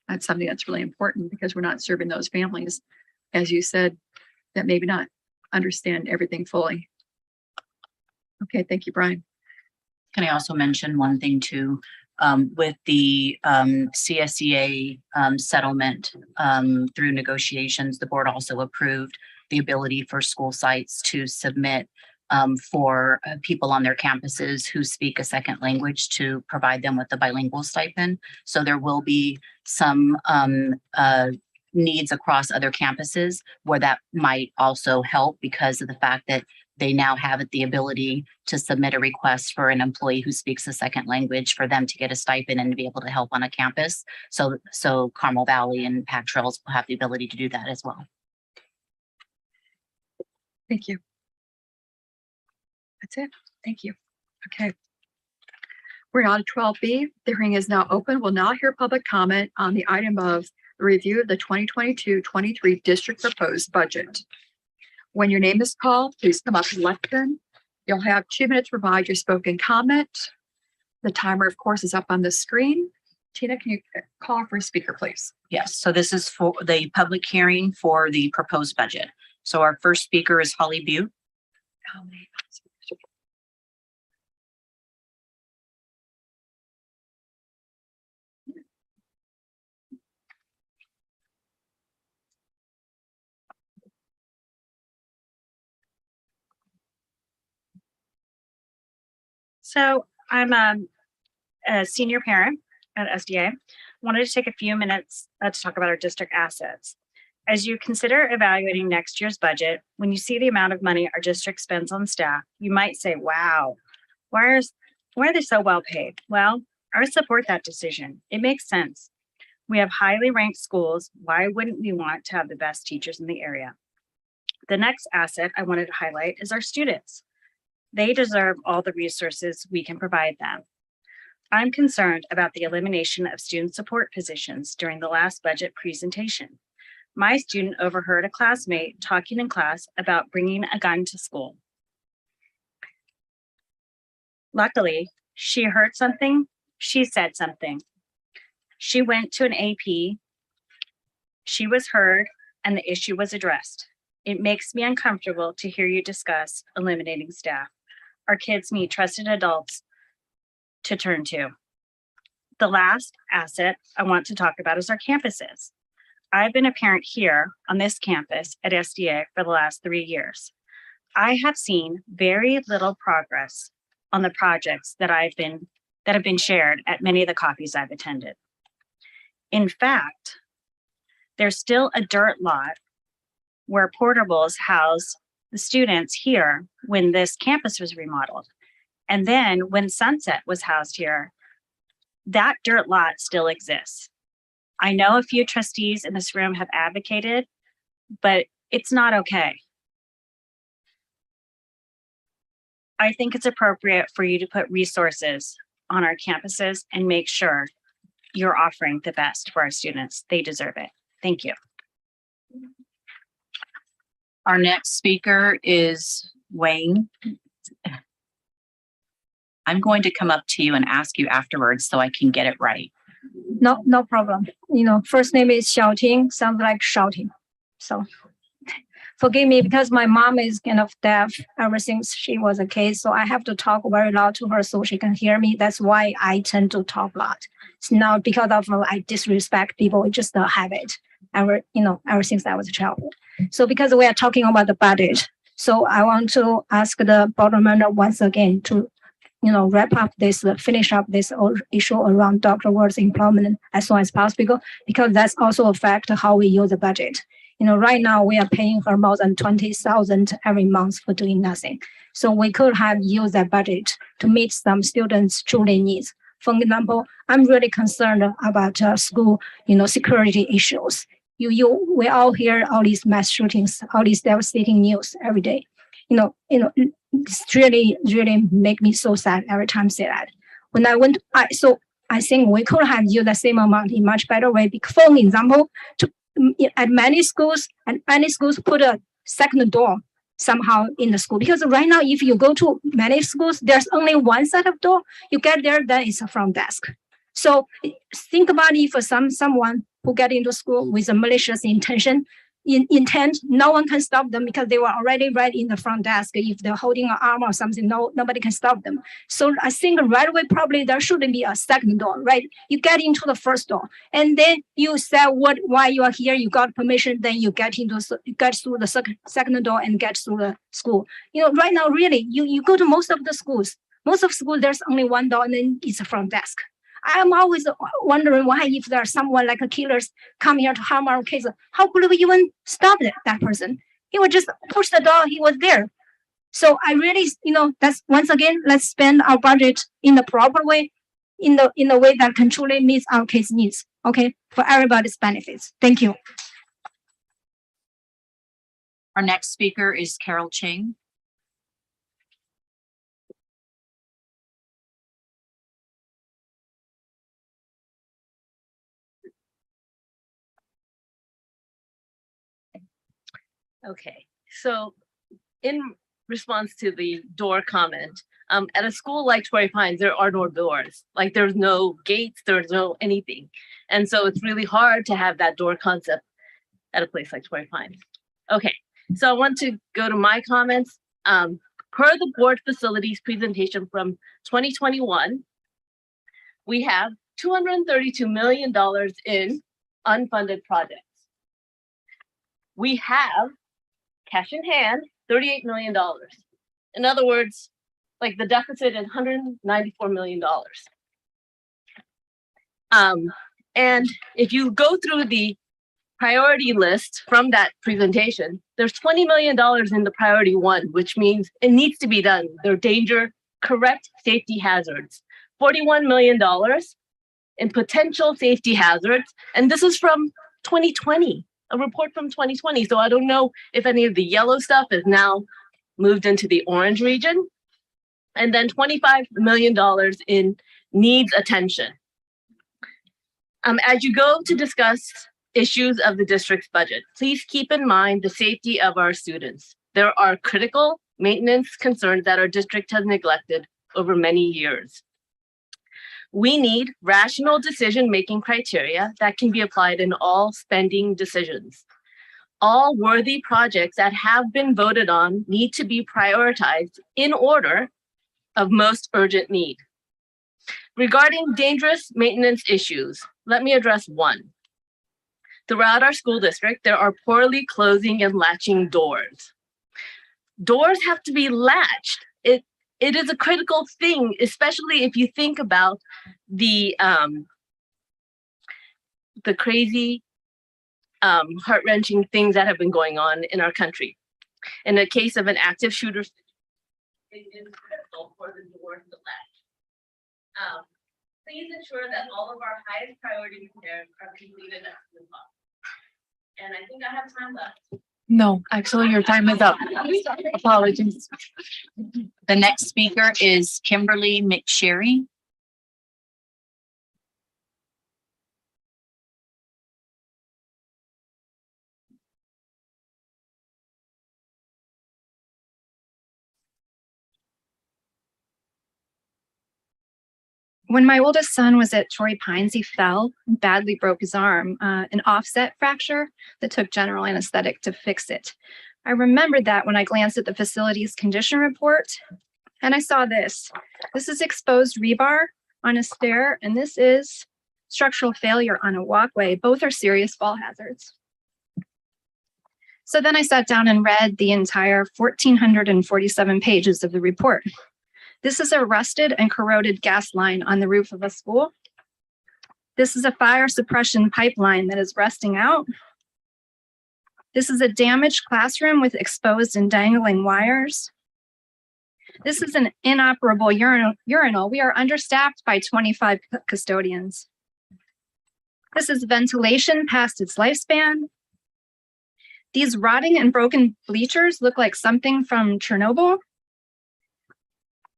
Speaker 1: That's something that's really important, because we're not serving those families, as you said, that maybe not understand everything fully. Okay, thank you, Brian.
Speaker 8: Can I also mention one thing too? With the CSEA settlement through negotiations, the board also approved the ability for school sites to submit for people on their campuses who speak a second language to provide them with the bilingual stipend. So there will be some needs across other campuses where that might also help, because of the fact that they now have the ability to submit a request for an employee who speaks a second language for them to get a stipend and to be able to help on a campus. So Carmel Valley and Pac Trails will have the ability to do that as well.
Speaker 1: Thank you. That's it. Thank you. Okay. We're on to 12B. The hearing is now open. We'll now hear public comment on the item of the review of the 2022-23 district proposed budget. When your name is called, please come up and listen. You'll have 2 minutes to provide your spoken comment. The timer, of course, is up on the screen. Tina, can you call for a speaker, please?
Speaker 8: Yes, so this is for the public hearing for the proposed budget. So our first speaker is Holly Butte.
Speaker 14: So I'm a senior parent at SDA. Wanted to take a few minutes to talk about our district assets. As you consider evaluating next year's budget, when you see the amount of money our district spends on staff, you might say, wow, why are they so well paid? Well, I support that decision. It makes sense. We have highly ranked schools. Why wouldn't we want to have the best teachers in the area? The next asset I wanted to highlight is our students. They deserve all the resources we can provide them. I'm concerned about the elimination of student support positions during the last budget presentation. My student overheard a classmate talking in class about bringing a gun to school. Luckily, she heard something, she said something. She went to an AP, she was heard, and the issue was addressed. It makes me uncomfortable to hear you discuss eliminating staff. Our kids need trusted adults to turn to. The last asset I want to talk about is our campuses. I've been a parent here on this campus at SDA for the last 3 years. I have seen very little progress on the projects that have been shared at many of the coffees I've attended. In fact, there's still a dirt lot where portables house the students here when this campus was remodeled. And then when Sunset was housed here, that dirt lot still exists. I know a few trustees in this room have advocated, but it's not okay. I think it's appropriate for you to put resources on our campuses and make sure you're offering the best for our students. They deserve it. Thank you.
Speaker 8: Our next speaker is Wayne. I'm going to come up to you and ask you afterwards so I can get it right.
Speaker 20: No problem. First name is Xiaoting, sounds like shouting. So forgive me because my mom is kind of deaf ever since she was a kid. So I have to talk very loud to her so she can hear me. That's why I tend to talk a lot. It's not because of I disrespect people. It's just a habit ever since I was a child. So because we are talking about the budget, so I want to ask the board member once again to finish up this issue around Dr. Ward's employment as soon as possible, because that's also affect how we use the budget. Right now we are paying her more than 20,000 every month for doing nothing. So we could have used that budget to meet some students' truly needs. For example, I'm really concerned about school, security issues. We all hear all these mass shootings, all these devastating news every day. It's really make me so sad every time I say that. When I think we could have used the same amount in much better way. For example, at many schools put a second door somehow in the school, because right now if you go to many schools, there's only one set of door. You get there, then it's a front desk. So think about if someone who get into school with a malicious intent, no one can stop them because they were already right in the front desk. If they're holding an arm or something, nobody can stop them. So I think right away probably there shouldn't be a second door, right? You get into the first door, and then you say why you are here. You got permission, then you get through the second door and get through the school. Right now really you go to most of the schools. Most of schools there's only one door, and then it's a front desk. I'm always wondering why, if there's someone like a killers come here to harm our kids, how could we even stop that person? He would just push the door, he was there. So I really, that's once again, let's spend our budget in the proper way, in the way that can truly meet our kids' needs, okay, for everybody's benefits. Thank you.
Speaker 8: Our next speaker is Carol Ching.
Speaker 17: Okay, so in response to the door comment, at a school like Torrey Pines, there are no doors. Like there's no gates, there's no anything. And so it's really hard to have that door concept at a place like Torrey Pines. Okay, so I want to go to my comments. Per the board facilities presentation from 2021, we have $232 million in unfunded projects. We have cash in hand, $38 million. In other words, like the deficit is $194 million. And if you go through the priority list from that presentation, there's $20 million in the priority one, which means it needs to be done. They're danger, correct safety hazards. $41 million in potential safety hazards. And this is from 2020. A report from 2020. So I don't know if any of the yellow stuff is now moved into the orange region. And then $25 million in needs attention. As you go to discuss issues of the district's budget, please keep in mind the safety of our students. There are critical maintenance concerns that our district has neglected over many years. We need rational decision-making criteria that can be applied in all spending decisions. All worthy projects that have been voted on need to be prioritized in order of most urgent need. Regarding dangerous maintenance issues, let me address one. Throughout our school district, there are poorly closing and latching doors. Doors have to be latched. It is a critical thing, especially if you think about the crazy, heart-wrenching things that have been going on in our country. In the case of an active shooter, it is critical for the doors to latch. Please ensure that all of our highest priority repairs are completed as soon as possible. And I think I have time left.
Speaker 8: No, actually, your time is up. Apologies. The next speaker is Kimberly McSherry.
Speaker 19: When my oldest son was at Torrey Pines, he fell and badly broke his arm, an offset fracture that took general anesthetic to fix it. I remembered that when I glanced at the facilities condition report and I saw this. This is exposed rebar on a stair, and this is structural failure on a walkway. Both are serious fall hazards. So then I sat down and read the entire 1,447 pages of the report. This is a rusted and corroded gas line on the roof of a school. This is a fire suppression pipeline that is rusting out. This is a damaged classroom with exposed and dangling wires. This is an inoperable urinal. We are understaffed by 25 custodians. This is ventilation past its lifespan. These rotting and broken bleachers look like something from Chernobyl.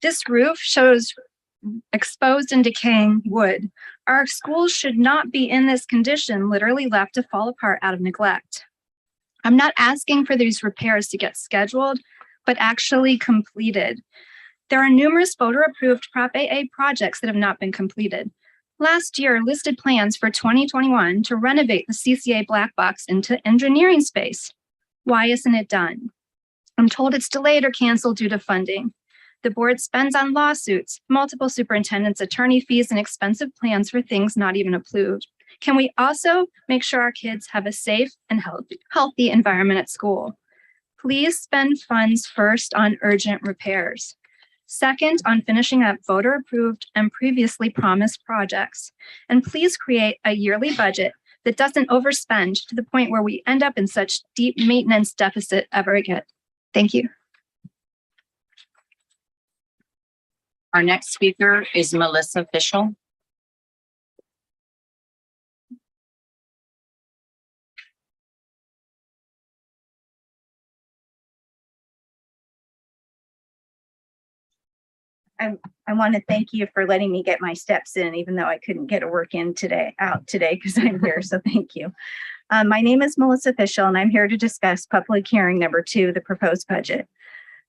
Speaker 19: This roof shows exposed and decaying wood. Our schools should not be in this condition, literally left to fall apart out of neglect. I'm not asking for these repairs to get scheduled, but actually completed. There are numerous voter-approved Prop AA projects that have not been completed. Last year listed plans for 2021 to renovate the CCA black box into engineering space. Why isn't it done? I'm told it's delayed or canceled due to funding. The board spends on lawsuits, multiple superintendents, attorney fees, and expensive plans for things not even approved. Can we also make sure our kids have a safe and healthy environment at school? Please spend funds first on urgent repairs. Second, on finishing up voter-approved and previously promised projects. And please create a yearly budget that doesn't overspend to the point where we end up in such deep maintenance deficit ever again. Thank you.
Speaker 8: Our next speaker is Melissa Fischel.
Speaker 9: I want to thank you for letting me get my steps in, even though I couldn't get a work in out today because I'm here. So thank you. My name is Melissa Fischel, and I'm here to discuss public hearing number 2, the proposed budget.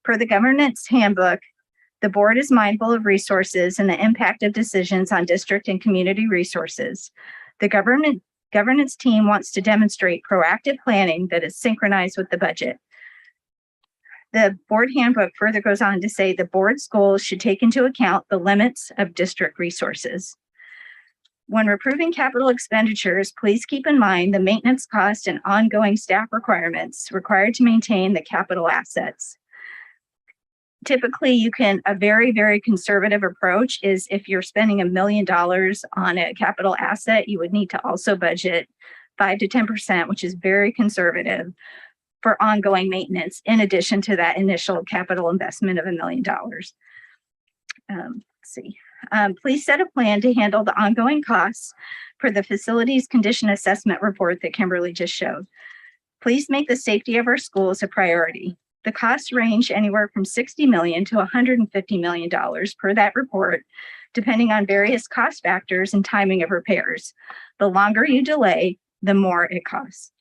Speaker 9: Per the governance handbook, the board is mindful of resources and the impact of decisions on district and community resources. The governance team wants to demonstrate proactive planning that is synchronized with the budget. The board handbook further goes on to say the board's goals should take into account the limits of district resources. When approving capital expenditures, please keep in mind the maintenance cost and ongoing staff requirements required to maintain the capital assets. Typically, a very, very conservative approach is if you're spending $1 million on a capital asset, you would need to also budget 5 to 10%, which is very conservative, for ongoing maintenance, in addition to that initial capital investment of $1 million. Please set a plan to handle the ongoing costs for the facilities condition assessment report that Kimberly just showed. Please make the safety of our schools a priority. The costs range anywhere from $60 million to $150 million per that report, depending on various cost factors and timing of repairs. The longer you delay, the more it costs.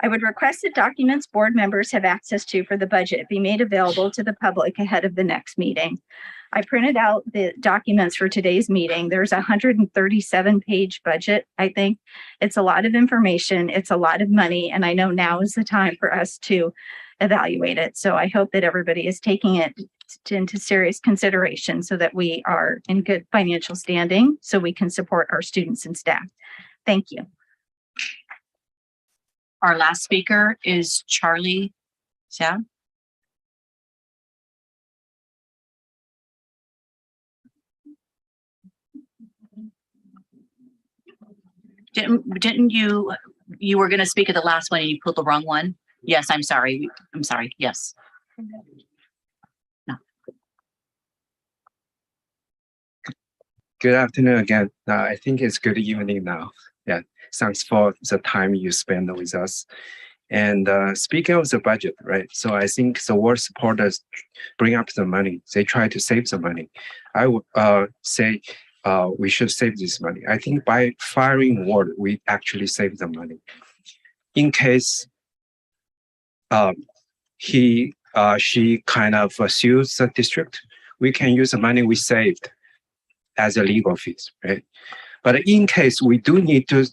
Speaker 9: I would request that documents board members have access to for the budget be made available to the public ahead of the next meeting. I printed out the documents for today's meeting. There's a 137-page budget. I think it's a lot of information. It's a lot of money. And I know now is the time for us to evaluate it. So I hope that everybody is taking it into serious consideration so that we are in good financial standing so we can support our students and staff. Thank you.
Speaker 8: Our last speaker is Charlie Zhao. Didn't you were going to speak at the last one and you pulled the wrong one? Yes, I'm sorry. I'm sorry. Yes. No.
Speaker 10: Good afternoon again. I think it's good evening now. Yeah, thanks for the time you spend with us. And speaking of the budget, right? So I think the word supporters bring up the money. They try to save the money. I would say we should save this money. I think by firing Ward, we actually save the money. In case she kind of sues the district, we can use the money we saved as a legal fees, right? But in case we do need to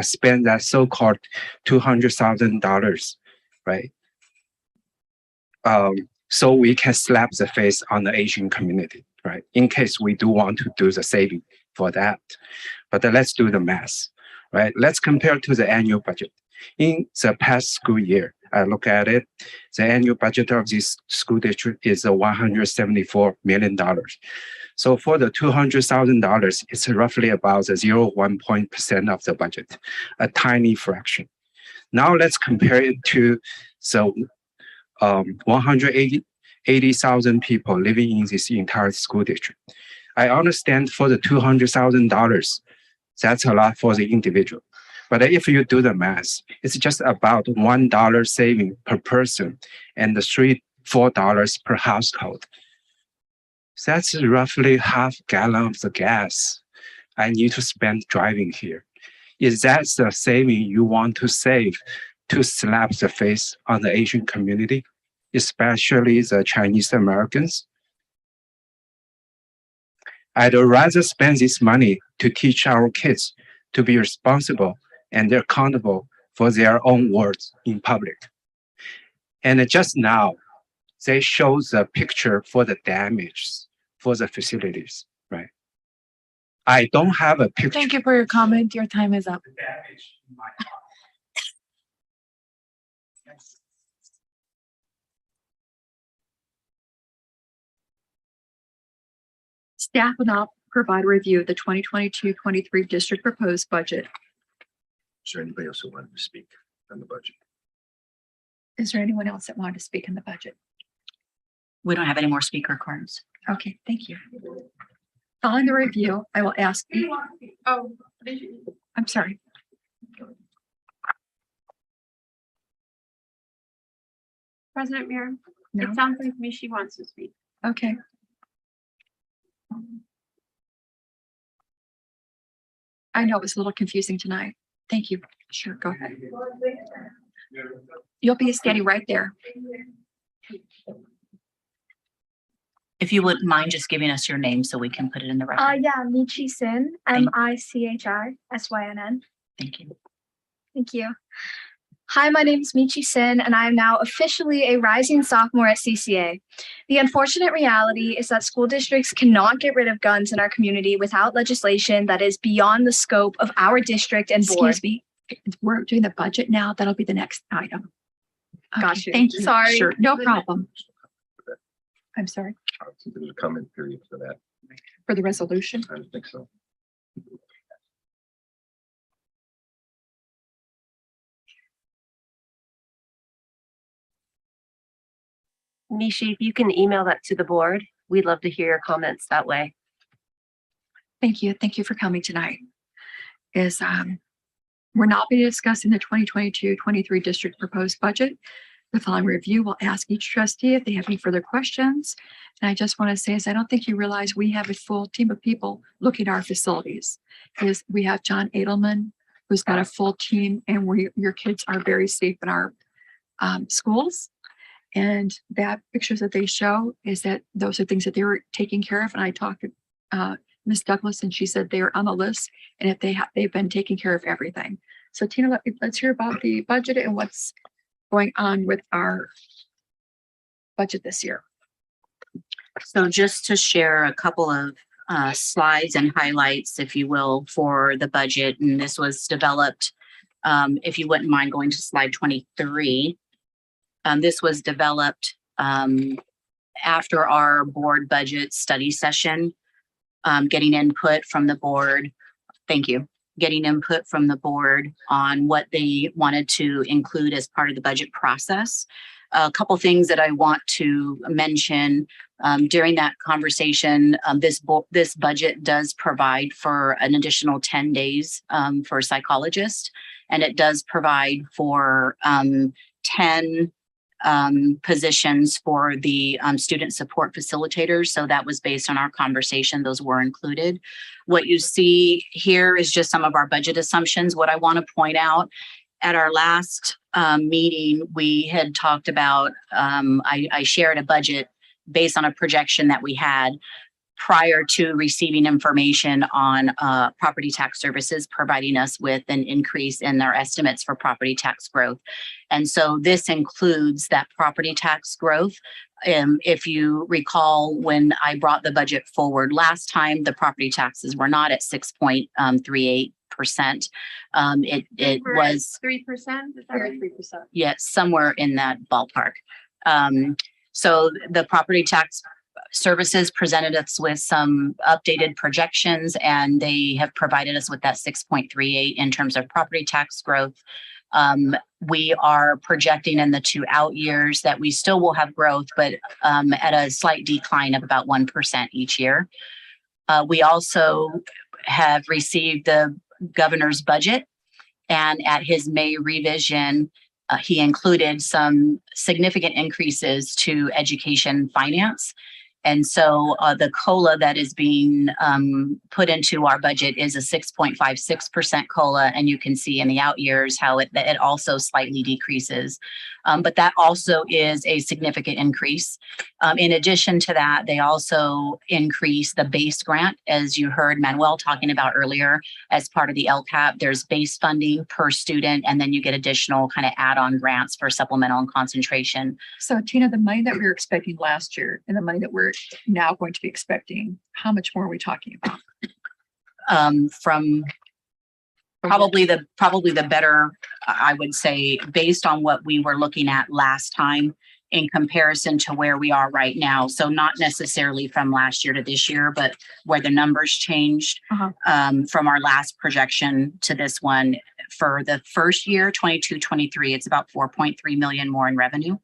Speaker 10: spend that so-called $200,000, right? so we can slap the face on the Asian community, right? In case we do want to do the saving for that. But let's do the math, right? Let's compare to the annual budget. In the past school year, I look at it, the annual budget of this school district is $174 million. So for the $200,000, it's roughly about the 0.1% of the budget, a tiny fraction. Now let's compare it to the 180,000 people living in this entire school district. I understand for the $200,000, that's a lot for the individual. But if you do the math, it's just about $1 saving per person and $4 per household. That's roughly half gallon of the gas I need to spend driving here. Is that the saving you want to save to slap the face on the Asian community, especially the Chinese Americans? I'd rather spend this money to teach our kids to be responsible and accountable for their own words in public. And just now, they show the picture for the damage for the facilities, right? I don't have a picture.
Speaker 15: Thank you for your comment. Your time is up.
Speaker 1: Staff will now provide a review of the 2022-23 district proposed budget.
Speaker 12: Is there anybody else who wanted to speak on the budget?
Speaker 1: Is there anyone else that wanted to speak in the budget?
Speaker 8: We don't have any more speaker cards.
Speaker 1: Okay, thank you. Following the review, I will ask.
Speaker 7: Oh,
Speaker 1: I'm sorry.
Speaker 7: President Muir,
Speaker 1: No.
Speaker 7: it sounds like Mishi wants to speak.
Speaker 1: Okay. I know it was a little confusing tonight. Thank you. Sure, go ahead. You'll be standing right there.
Speaker 8: If you wouldn't mind just giving us your name so we can put it in the record.
Speaker 2: Yeah, Michi Sin, MICHI-SYNN.
Speaker 8: Thank you.
Speaker 2: Thank you. Hi, my name is Michi Sin, and I am now officially a rising sophomore at CCA. The unfortunate reality is that school districts cannot get rid of guns in our community without legislation that is beyond the scope of our district and board.
Speaker 1: Excuse me. We're doing the budget now. That'll be the next item. Okay,
Speaker 2: Gotcha.
Speaker 1: thank you.
Speaker 2: Sorry.
Speaker 1: Sure, no problem. I'm sorry.
Speaker 12: There's a comment period for that.
Speaker 1: For the resolution.
Speaker 12: I don't think so.
Speaker 5: Mishi, if you can email that to the board, we'd love to hear your comments that way.
Speaker 1: Thank you. Thank you for coming tonight. We're not be discussing the 2022-23 district proposed budget. The following review will ask each trustee if they have any further questions. And I just want to say I don't think you realize we have a full team of people looking at our facilities. We have John Edelman, who's got a full team, and your kids are very safe in our schools. And that pictures that they show is that those are things that they were taking care of. And I talked to Ms. Douglas, and she said they are on the list, and if they've been taking care of everything. So Tina, let's hear about the budget and what's going on with our budget this year.
Speaker 8: So just to share a couple of slides and highlights, if you will, for the budget, and this was developed, if you wouldn't mind going to slide 23. This was developed after our board budget study session, getting input from the board. Thank you. Getting input from the board on what they wanted to include as part of the budget process. A couple things that I want to mention during that conversation. This budget does provide for an additional 10 days for a psychologist, and it does provide for 10 positions for the student support facilitators. So that was based on our conversation. Those were included. What you see here is just some of our budget assumptions. What I want to point out, at our last meeting, we had talked about, I shared a budget based on a projection that we had prior to receiving information on property tax services, providing us with an increase in their estimates for property tax growth. And so this includes that property tax growth. If you recall, when I brought the budget forward last time, the property taxes were not at 6.38%. It was
Speaker 7: 3%. Is that right?
Speaker 1: 3%.
Speaker 8: yes, somewhere in that ballpark. So the property tax services presented us with some updated projections, and they have provided us with that 6.38 in terms of property tax growth. We are projecting in the 2 out years that we still will have growth, but at a slight decline of about 1% each year. We also have received the governor's budget, and at his May revision, he included some significant increases to education finance. And so the COLA that is being put into our budget is a 6.56% COLA. And you can see in the out years how it also slightly decreases. But that also is a significant increase. In addition to that, they also increase the base grant, as you heard Manuel talking about earlier, as part of the LCAP. There's base funding per student, and then you get additional kind of add-on grants for supplemental and concentration.
Speaker 1: So Tina, the money that we were expecting last year and the money that we're now going to be expecting, how much more are we talking about?
Speaker 8: From probably the better, I would say, based on what we were looking at last time in comparison to where we are right now. So not necessarily from last year to this year, but where the numbers changed from our last projection to this one. For the first year, 22-23, it's about 4.3 million more in revenue.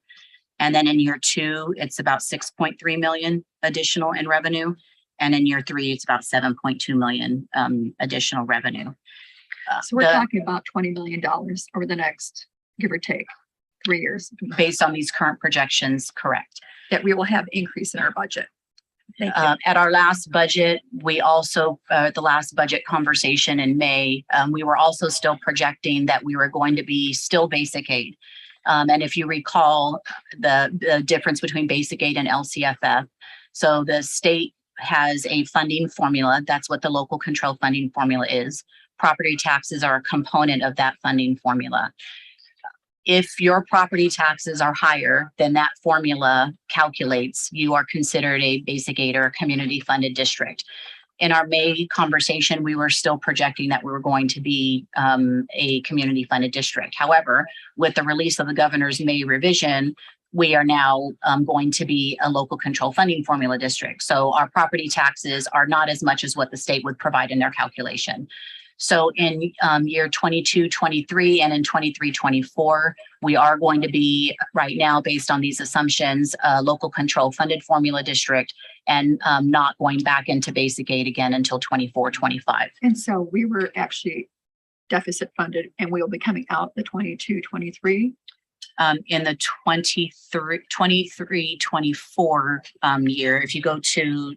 Speaker 8: And then in year 2, it's about 6.3 million additional in revenue. And in year 3, it's about 7.2 million additional revenue.
Speaker 1: So we're talking about $20 million over the next, give or take, 3 years.
Speaker 8: Based on these current projections, correct.
Speaker 1: That we will have increase in our budget.
Speaker 8: At our last budget, we also, the last budget conversation in May, we were also still projecting that we were going to be still basic aid. And if you recall the difference between basic aid and LCFF, so the state has a funding formula. That's what the local control funding formula is. Property taxes are a component of that funding formula. If your property taxes are higher than that formula calculates, you are considered a basic aid or a community funded district. In our May conversation, we were still projecting that we were going to be a community funded district. However, with the release of the governor's May revision, we are now going to be a local control funding formula district. So our property taxes are not as much as what the state would provide in their calculation. So in year 22-23 and in 23-24, we are going to be right now, based on these assumptions, a local control funded formula district, and not going back into basic aid again until 24-25.
Speaker 1: And so we were actually deficit funded, and we will be coming out the 22-23.
Speaker 8: In the 23-24 year, if you go to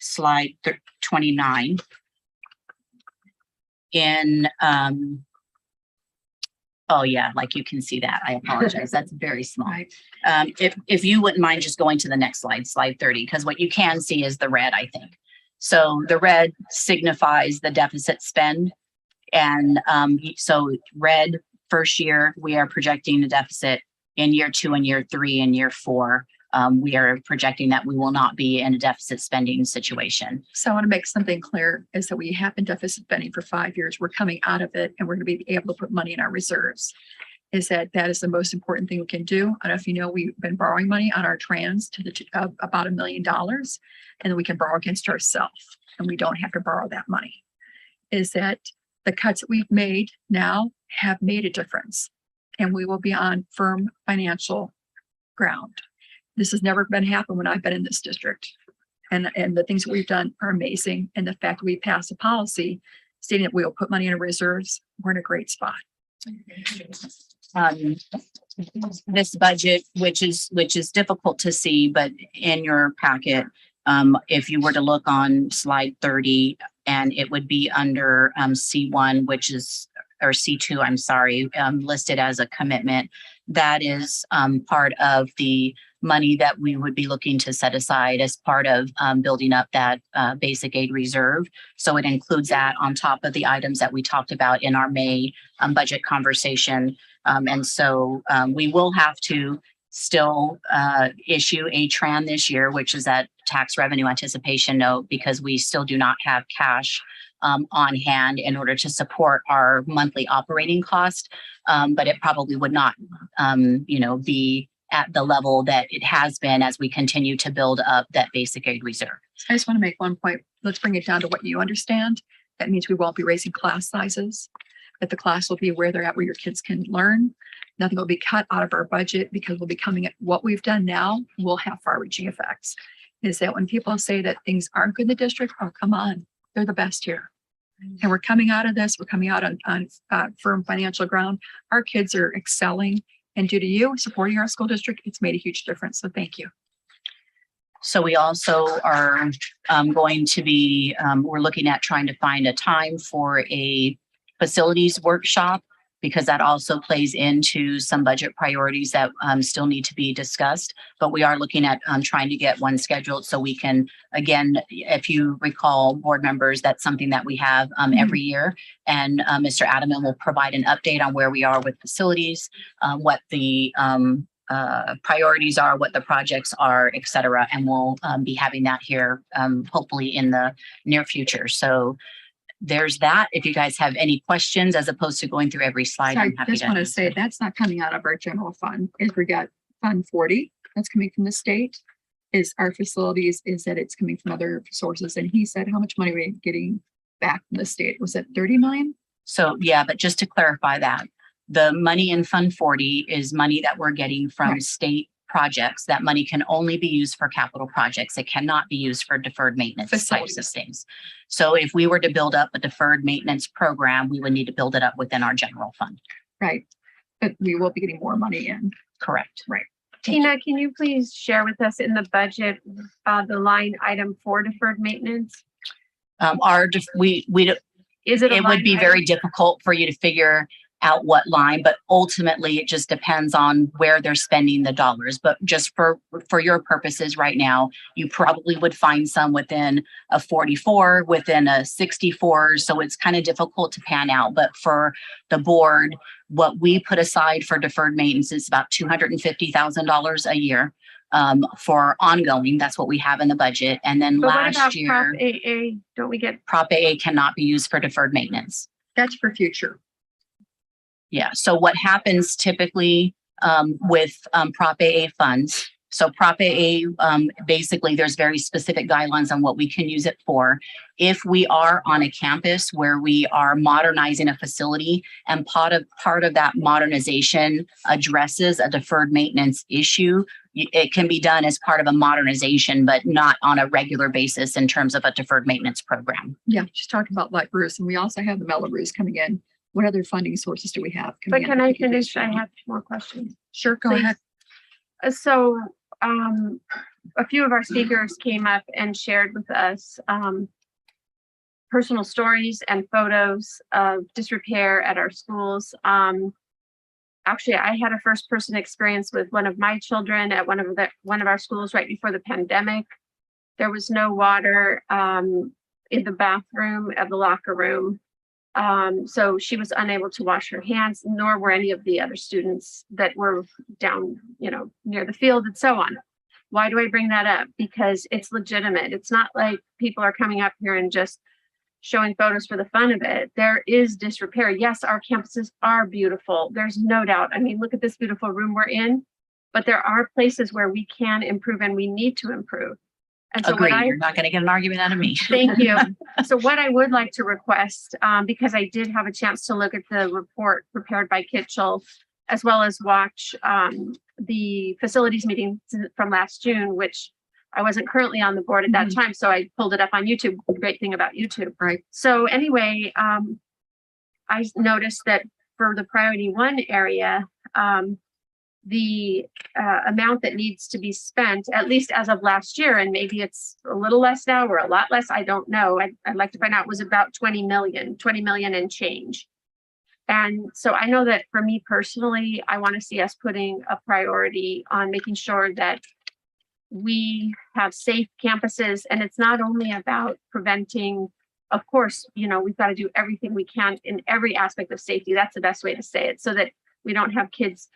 Speaker 8: slide 29. In oh yeah, like you can see that. I apologize. That's very small. If you wouldn't mind just going to the next slide, slide 30, because what you can see is the red, I think. So the red signifies the deficit spend. And so red, first year, we are projecting a deficit. In year 2 and year 3 and year 4, we are projecting that we will not be in a deficit spending situation.
Speaker 1: So I want to make something clear is that we have been deficit spending for 5 years. We're coming out of it, and we're going to be able to put money in our reserves. Is that is the most important thing we can do. I don't know if you know, we've been borrowing money on our trans to the about $1 million, and then we can borrow against ourselves, and we don't have to borrow that money. Is that the cuts that we've made now have made a difference, and we will be on firm financial ground. This has never been happen when I've been in this district. And the things that we've done are amazing. And the fact that we passed a policy stating that we will put money in our reserves, we're in a great spot.
Speaker 8: This budget, which is difficult to see, but in your packet, if you were to look on slide 30, and it would be under C1, which is, or C2, I'm sorry, listed as a commitment. That is part of the money that we would be looking to set aside as part of building up that basic aid reserve. So it includes that on top of the items that we talked about in our May budget conversation. And so we will have to still issue a TRAN this year, which is that tax revenue anticipation note, because we still do not have cash on hand in order to support our monthly operating cost. But it probably would not, be at the level that it has been as we continue to build up that basic aid reserve.
Speaker 1: I just want to make one point. Let's bring it down to what you understand. That means we won't be raising class sizes, that the class will be where they're at, where your kids can learn. Nothing will be cut out of our budget because we'll be coming at what we've done now will have far-reaching effects. Is that when people say that things aren't good in the district, oh, come on, they're the best here. And we're coming out of this, we're coming out on firm financial ground. Our kids are excelling. And due to you supporting our school district, it's made a huge difference. So thank you.
Speaker 8: So we also are going to be, we're looking at trying to find a time for a facilities workshop, because that also plays into some budget priorities that still need to be discussed. But we are looking at trying to get one scheduled so we can, again, if you recall, board members, that's something that we have every year. And Mr. Adaman will provide an update on where we are with facilities, what the priorities are, what the projects are, et cetera. And we'll be having that here hopefully in the near future. So there's that. If you guys have any questions, as opposed to going through every slide,
Speaker 1: Sorry,
Speaker 8: I'm happy
Speaker 1: I just want to say that's not coming out of our general fund. If we got Fund 40, that's coming from the state. Is our facilities, is that it's coming from other sources. And he said, how much money are we getting back from the state? Was it 30 million?
Speaker 8: So yeah, but just to clarify that, the money in Fund 40 is money that we're getting from state projects. That money can only be used for capital projects. It cannot be used for deferred maintenance types of things. So if we were to build up a deferred maintenance program, we would need to build it up within our general fund.
Speaker 1: Right. But we will be getting more money in.
Speaker 8: Correct.
Speaker 1: Right.
Speaker 7: Tina, can you please share with us in the budget the line item for deferred maintenance?
Speaker 8: It would be very difficult for you to figure out what line, but ultimately it just depends on where they're spending the dollars. But just for your purposes right now, you probably would find some within a 44, within a 64. So it's kind of difficult to pan out. But for the board, what we put aside for deferred maintenance is about $250,000 a year for ongoing. That's what we have in the budget. And then last year,
Speaker 7: Prop AA, don't we get?
Speaker 8: Prop AA cannot be used for deferred maintenance.
Speaker 1: That's for future.
Speaker 8: Yeah. So what happens typically with Prop AA funds? So Prop AA, basically, there's very specific guidelines on what we can use it for. If we are on a campus where we are modernizing a facility and part of that modernization addresses a deferred maintenance issue, it can be done as part of a modernization, but not on a regular basis in terms of a deferred maintenance program.
Speaker 1: Yeah, she's talking about Light Bruce, and we also have the Mellow Bruce coming in. What other funding sources do we have?
Speaker 7: But can I finish? I have more questions.
Speaker 1: Sure, go ahead.
Speaker 7: So a few of our speakers came up and shared with us personal stories and photos of disrepair at our schools. Actually, I had a first-person experience with one of my children at one of our schools right before the pandemic. There was no water in the bathroom of the locker room. So she was unable to wash her hands, nor were any of the other students that were down, near the field and so on. Why do I bring that up? Because it's legitimate. It's not like people are coming up here and just showing photos for the fun of it. There is disrepair. Yes, our campuses are beautiful. There's no doubt. I mean, look at this beautiful room we're in, but there are places where we can improve and we need to improve. And so
Speaker 8: Agreed. You're not going to get an argument out of me.
Speaker 7: Thank you. So what I would like to request, because I did have a chance to look at the report prepared by Kitchell, as well as watch the facilities meeting from last June, which I wasn't currently on the board at that time. So I pulled it up on YouTube. Great thing about YouTube.
Speaker 1: Right.
Speaker 7: So anyway, I noticed that for the priority 1 area, the amount that needs to be spent, at least as of last year, and maybe it's a little less now or a lot less, I don't know. I'd like to find out, was about 20 million and change. And so I know that for me personally, I want to see us putting a priority on making sure that we have safe campuses. And it's not only about preventing, of course, you know, we've got to do everything we can in every aspect of safety. That's the best way to say it, so that we don't have kids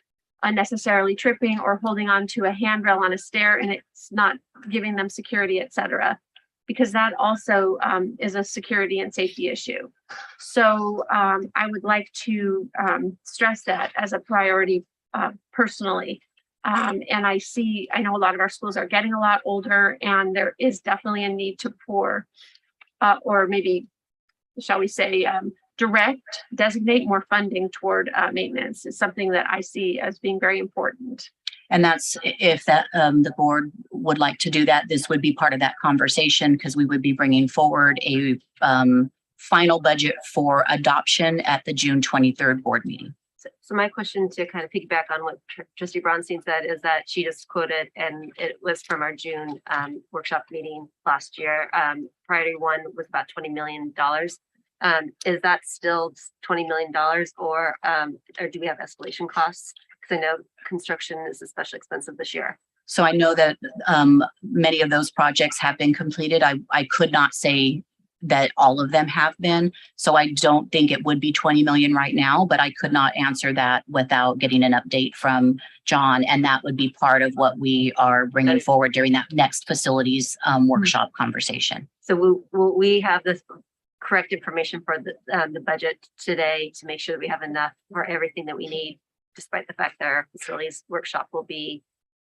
Speaker 7: unnecessarily tripping or holding on to a handrail on a stair and it's not giving them security, et cetera, because that also is a security and safety issue. So I would like to stress that as a priority personally. And I know a lot of our schools are getting a lot older, and there is definitely a need to pour, or maybe, shall we say, designate more funding toward maintenance is something that I see as being very important.
Speaker 8: And that's if that the board would like to do that, this would be part of that conversation, because we would be bringing forward a final budget for adoption at the June 23rd board meeting.
Speaker 5: So my question, to kind of piggyback on what Trustee Bronstein said, is that she just quoted, and it was from our June workshop meeting last year. Priority one was about $20 million. Is that still $20 million, or do we have escalation costs? Because I know construction is especially expensive this year.
Speaker 8: So I know that many of those projects have been completed. I could not say that all of them have been. So I don't think it would be 20 million right now, but I could not answer that without getting an update from John. And that would be part of what we are bringing forward during that next facilities workshop conversation.
Speaker 5: So will we have this correct information for the budget today to make sure that we have enough for everything that we need, despite the fact that our facilities workshop will be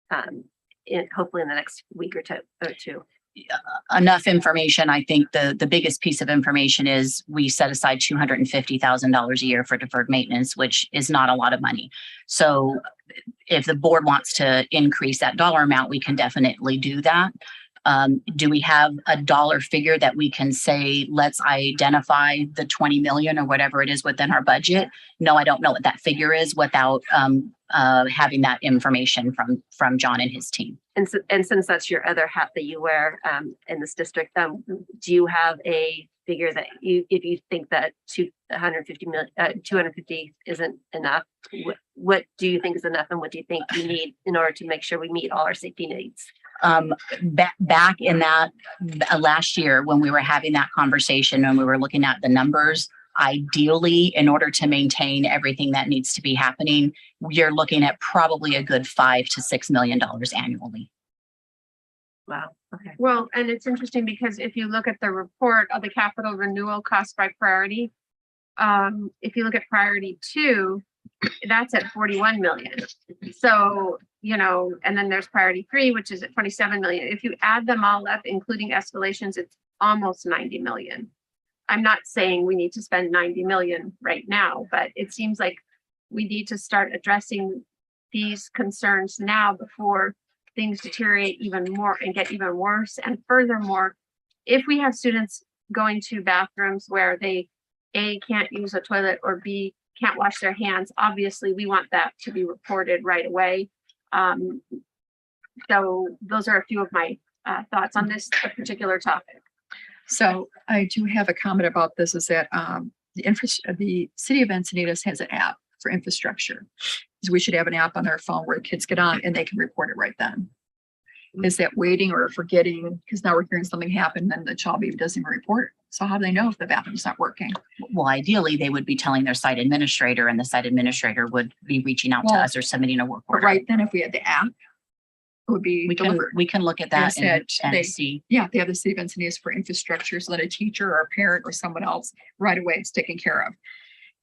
Speaker 5: hopefully in the next week or two?
Speaker 8: Enough information. I think the biggest piece of information is we set aside $250,000 a year for deferred maintenance, which is not a lot of money. So if the board wants to increase that dollar amount, we can definitely do that. Do we have a dollar figure that we can say, let's identify the 20 million or whatever it is within our budget? No, I don't know what that figure is without having that information from John and his team.
Speaker 5: And since that's your other hat that you wear in this district, do you have a figure that if you think that 250 isn't enough, what do you think is enough, and what do you think you need in order to make sure we meet all our safety needs?
Speaker 8: Back in that last year when we were having that conversation and we were looking at the numbers, ideally, in order to maintain everything that needs to be happening, you're looking at probably a good $5 to $6 million annually.
Speaker 5: Wow. Okay.
Speaker 7: Well, and it's interesting because if you look at the report of the capital renewal cost by priority, if you look at priority 2, that's at 41 million. So, you know, and then there's priority 3, which is at 27 million. If you add them all up, including escalations, it's almost 90 million. I'm not saying we need to spend 90 million right now, but it seems like we need to start addressing these concerns now before things deteriorate even more and get even worse. And furthermore, if we have students going to bathrooms where they A, can't use a toilet, or B, can't wash their hands, obviously we want that to be reported right away. So those are a few of my thoughts on this particular topic.
Speaker 1: So I do have a comment about this, is that the city of Encinitas has an app for infrastructure. So we should have an app on their phone where kids get on and they can report it right then. Is that waiting or forgetting? Because now we're hearing something happen and the child maybe doesn't even report it. So how do they know if the bathroom's not working?
Speaker 8: Well, ideally, they would be telling their site administrator, and the site administrator would be reaching out to us or submitting a work order.
Speaker 1: Right then, if we had the app, it would be delivered.
Speaker 8: We can look at that and see.
Speaker 1: Yeah, they have the city of Encinitas for infrastructure, so that a teacher or a parent or someone else right away is taken care of.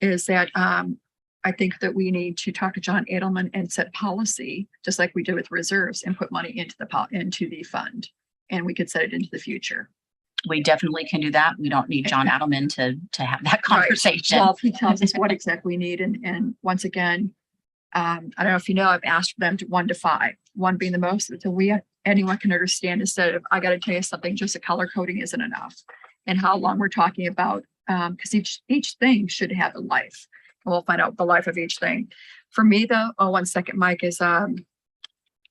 Speaker 1: Is that I think that we need to talk to John Edelman and set policy, just like we did with reserves, and put money into the fund, and we could set it into the future.
Speaker 8: We definitely can do that. We don't need John Edelman to have that conversation.
Speaker 1: Right. Well, if he tells us what exactly we need, and once again, I don't know if you know, I've asked them to 1 to 5, 1 being the most, so anyone can understand, instead of, I got to tell you something, just a color coding isn't enough, and how long we're talking about, because each thing should have a life. We'll find out the life of each thing. For me, though, 1 second, Mike, is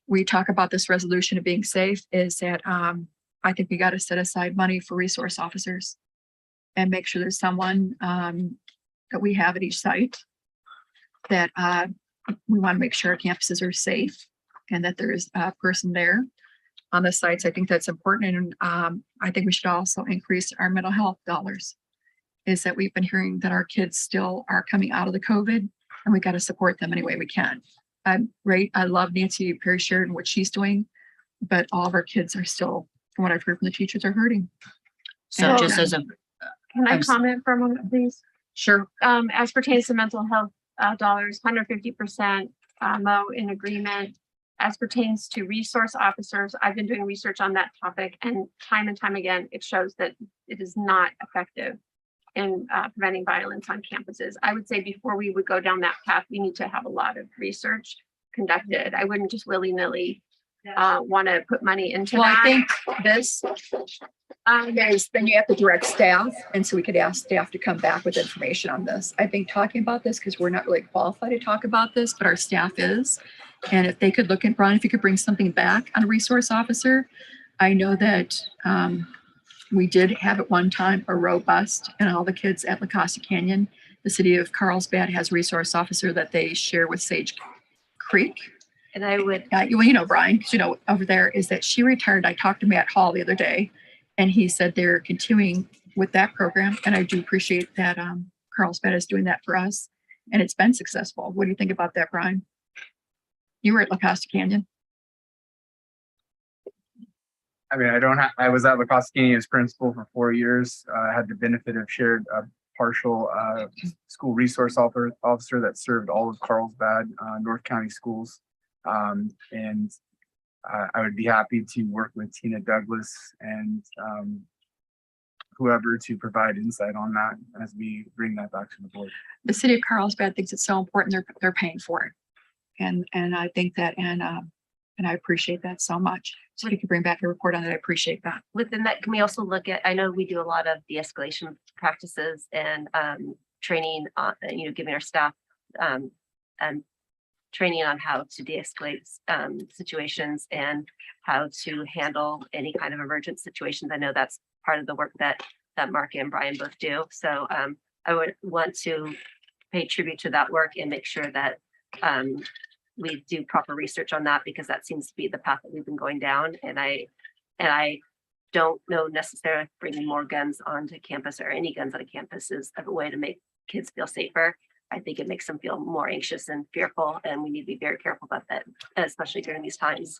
Speaker 1: we talk about this resolution of being safe, is that I think we got to set aside money for resource officers and make sure there's someone that we have at each site, that we want to make sure our campuses are safe and that there is a person there on the sites. I think that's important. And I think we should also increase our mental health dollars. Is that we've been hearing that our kids still are coming out of the COVID and we got to support them any way we can. I love Nancy Perry Sheridan, what she's doing, but all of our kids are still, from what I've heard from the teachers, are hurting.
Speaker 8: So
Speaker 1: And,
Speaker 8: just as a,
Speaker 7: Can I
Speaker 8: I'm s-
Speaker 7: comment for a moment, please?
Speaker 1: Sure.
Speaker 7: As pertains to mental health dollars, 150% Mo in agreement. As pertains to resource officers, I've been doing research on that topic, and time again, it shows that it is not effective in preventing violence on campuses. I would say before we would go down that path, we need to have a lot of research conducted. I wouldn't just willy-nilly want to put money into
Speaker 1: Well,
Speaker 7: that.
Speaker 1: I think this, guys, then you have to direct staff. And so we could ask staff to come back with information on this. I think talking about this, because we're not really qualified to talk about this, but our staff is. And if they could look at, Brian, if you could bring something back on a resource officer. I know that we did have at one time a robust, and all the kids at La Costa Canyon, the city of Carlsbad has a resource officer that they share with Sage Creek.
Speaker 5: And I would,
Speaker 1: Well, you know, Brian, because you know, over there is that she retired. I talked to Matt Hall the other day, and he said they're continuing with that program. And I do appreciate that Carlsbad is doing that for us, and it's been successful. What do you think about that, Brian? You were at La Costa Canyon.
Speaker 13: I mean, I was at La Costa Canyon as principal for 4 years. I had the benefit of shared partial school resource officer that served all of Carlsbad, North County schools. And I would be happy to work with Tina Douglas and whoever to provide insight on that as we bring that back to the board.
Speaker 1: The city of Carlsbad thinks it's so important. They're paying for it, and I think that, and I appreciate that so much. So if you could bring back a report on that, I appreciate that.
Speaker 5: within that, can we also look at, I know we do a lot of de-escalation practices and training on, giving our staff training on how to de-escalate situations and how to handle any kind of emergent situations. I know that's part of the work that Mark and Brian both do. So I would want to pay tribute to that work and make sure that we do proper research on that, because that seems to be the path that we've been going down. And I don't know necessarily bringing more guns onto campus or any guns on campus is a way to make kids feel safer. I think it makes them feel more anxious and fearful, and we need to be very careful about that, especially during these times.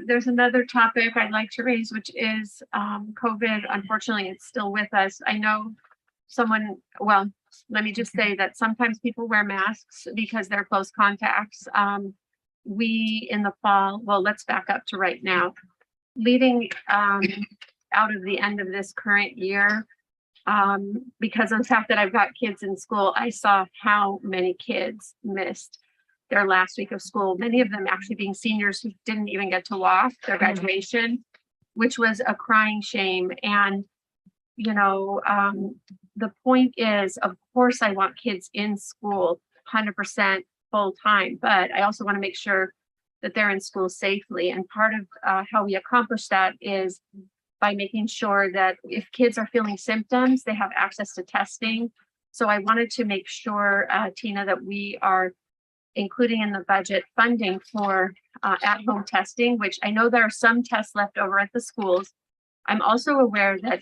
Speaker 7: There's another topic I'd like to raise, which is COVID. Unfortunately, it's still with us. I know let me just say that sometimes people wear masks because they're close contacts. We in the fall, well, let's back up to right now. Leading out of the end of this current year, because of the fact that I've got kids in school, I saw how many kids missed their last week of school, many of them actually being seniors who didn't even get to walk their graduation, which was a crying shame. And the point is, of course, I want kids in school 100% full time, but I also want to make sure that they're in school safely. And part of how we accomplish that is by making sure that if kids are feeling symptoms, they have access to testing. So I wanted to make sure, Tina, that we are including in the budget funding for at-home testing, which I know there are some tests left over at the schools. I'm also aware that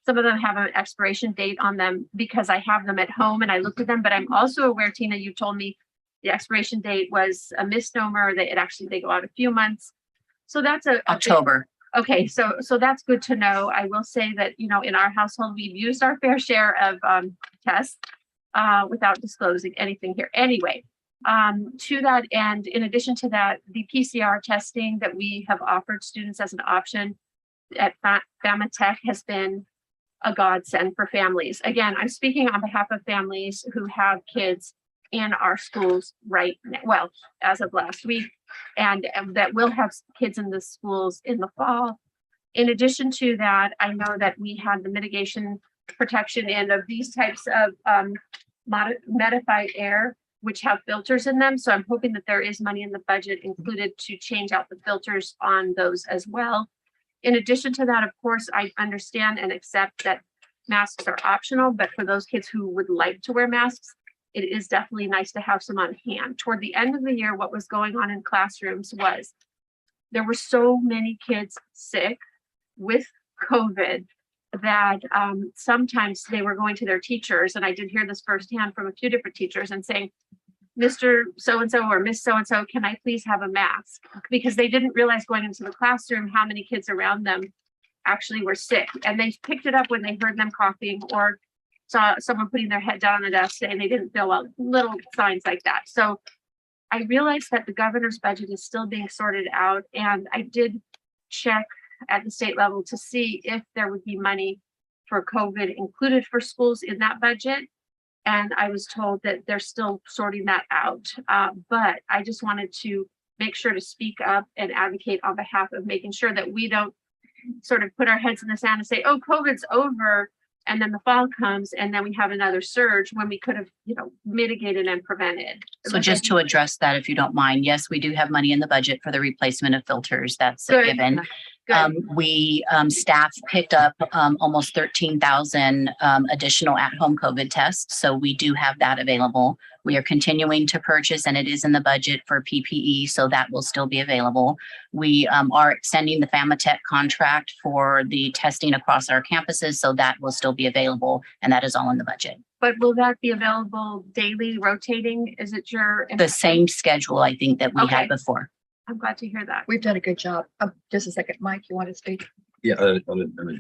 Speaker 7: some of them have an expiration date on them because I have them at home and I looked at them, but I'm also aware, Tina, you told me the expiration date was a misnomer, that they go out a few months. So that's
Speaker 8: October.
Speaker 7: Okay, so that's good to know. I will say that, in our household, we've used our fair share of tests without disclosing anything here. Anyway, to that end, in addition to that, the PCR testing that we have offered students as an option at Fama Tech has been a godsend for families. Again, I'm speaking on behalf of families who have kids in our schools right now, well, as of last week, and that will have kids in the schools in the fall. In addition to that, I know that we had the mitigation protection end of these types of modified air, which have filters in them. So I'm hoping that there is money in the budget included to change out the filters on those as well. In addition to that, of course, I understand and accept that masks are optional, but for those kids who would like to wear masks, it is definitely nice to have some on hand. Toward the end of the year, what was going on in classrooms was there were so many kids sick with COVID that sometimes they were going to their teachers, and I did hear this firsthand from a few different teachers and saying, Mr. So-and-so or Miss So-and-so, can I please have a mask? Because they didn't realize going into the classroom how many kids around them actually were sick. And they picked it up when they heard them coughing or saw someone putting their head down on the desk and they didn't feel well, little signs like that. So I realized that the governor's budget is still being sorted out, and I did check at the state level to see if there would be money for COVID included for schools in that budget. And I was told that they're still sorting that out. But I just wanted to make sure to speak up and advocate on behalf of making sure that we don't sort of put our heads in the sand and say, oh, COVID's over. And then the fall comes and then we have another surge when we could have, mitigated and prevented.
Speaker 8: So just to address that, if you don't mind, yes, we do have money in the budget for the replacement of filters. That's a
Speaker 7: Good.
Speaker 8: given.
Speaker 7: Good.
Speaker 8: We staff picked up almost 13,000 additional at-home COVID tests. So we do have that available. We are continuing to purchase, and it is in the budget for PPE, so that will still be available. We are extending the FAMATech contract for the testing across our campuses, so that will still be available, and that is all in the budget.
Speaker 7: But will that be available daily, rotating? Is it your?
Speaker 8: The same schedule, I think, that we had before.
Speaker 7: I'm glad to hear that.
Speaker 1: We've done a good job. Just a second, Mike, you want to speak?
Speaker 12: Yeah, on a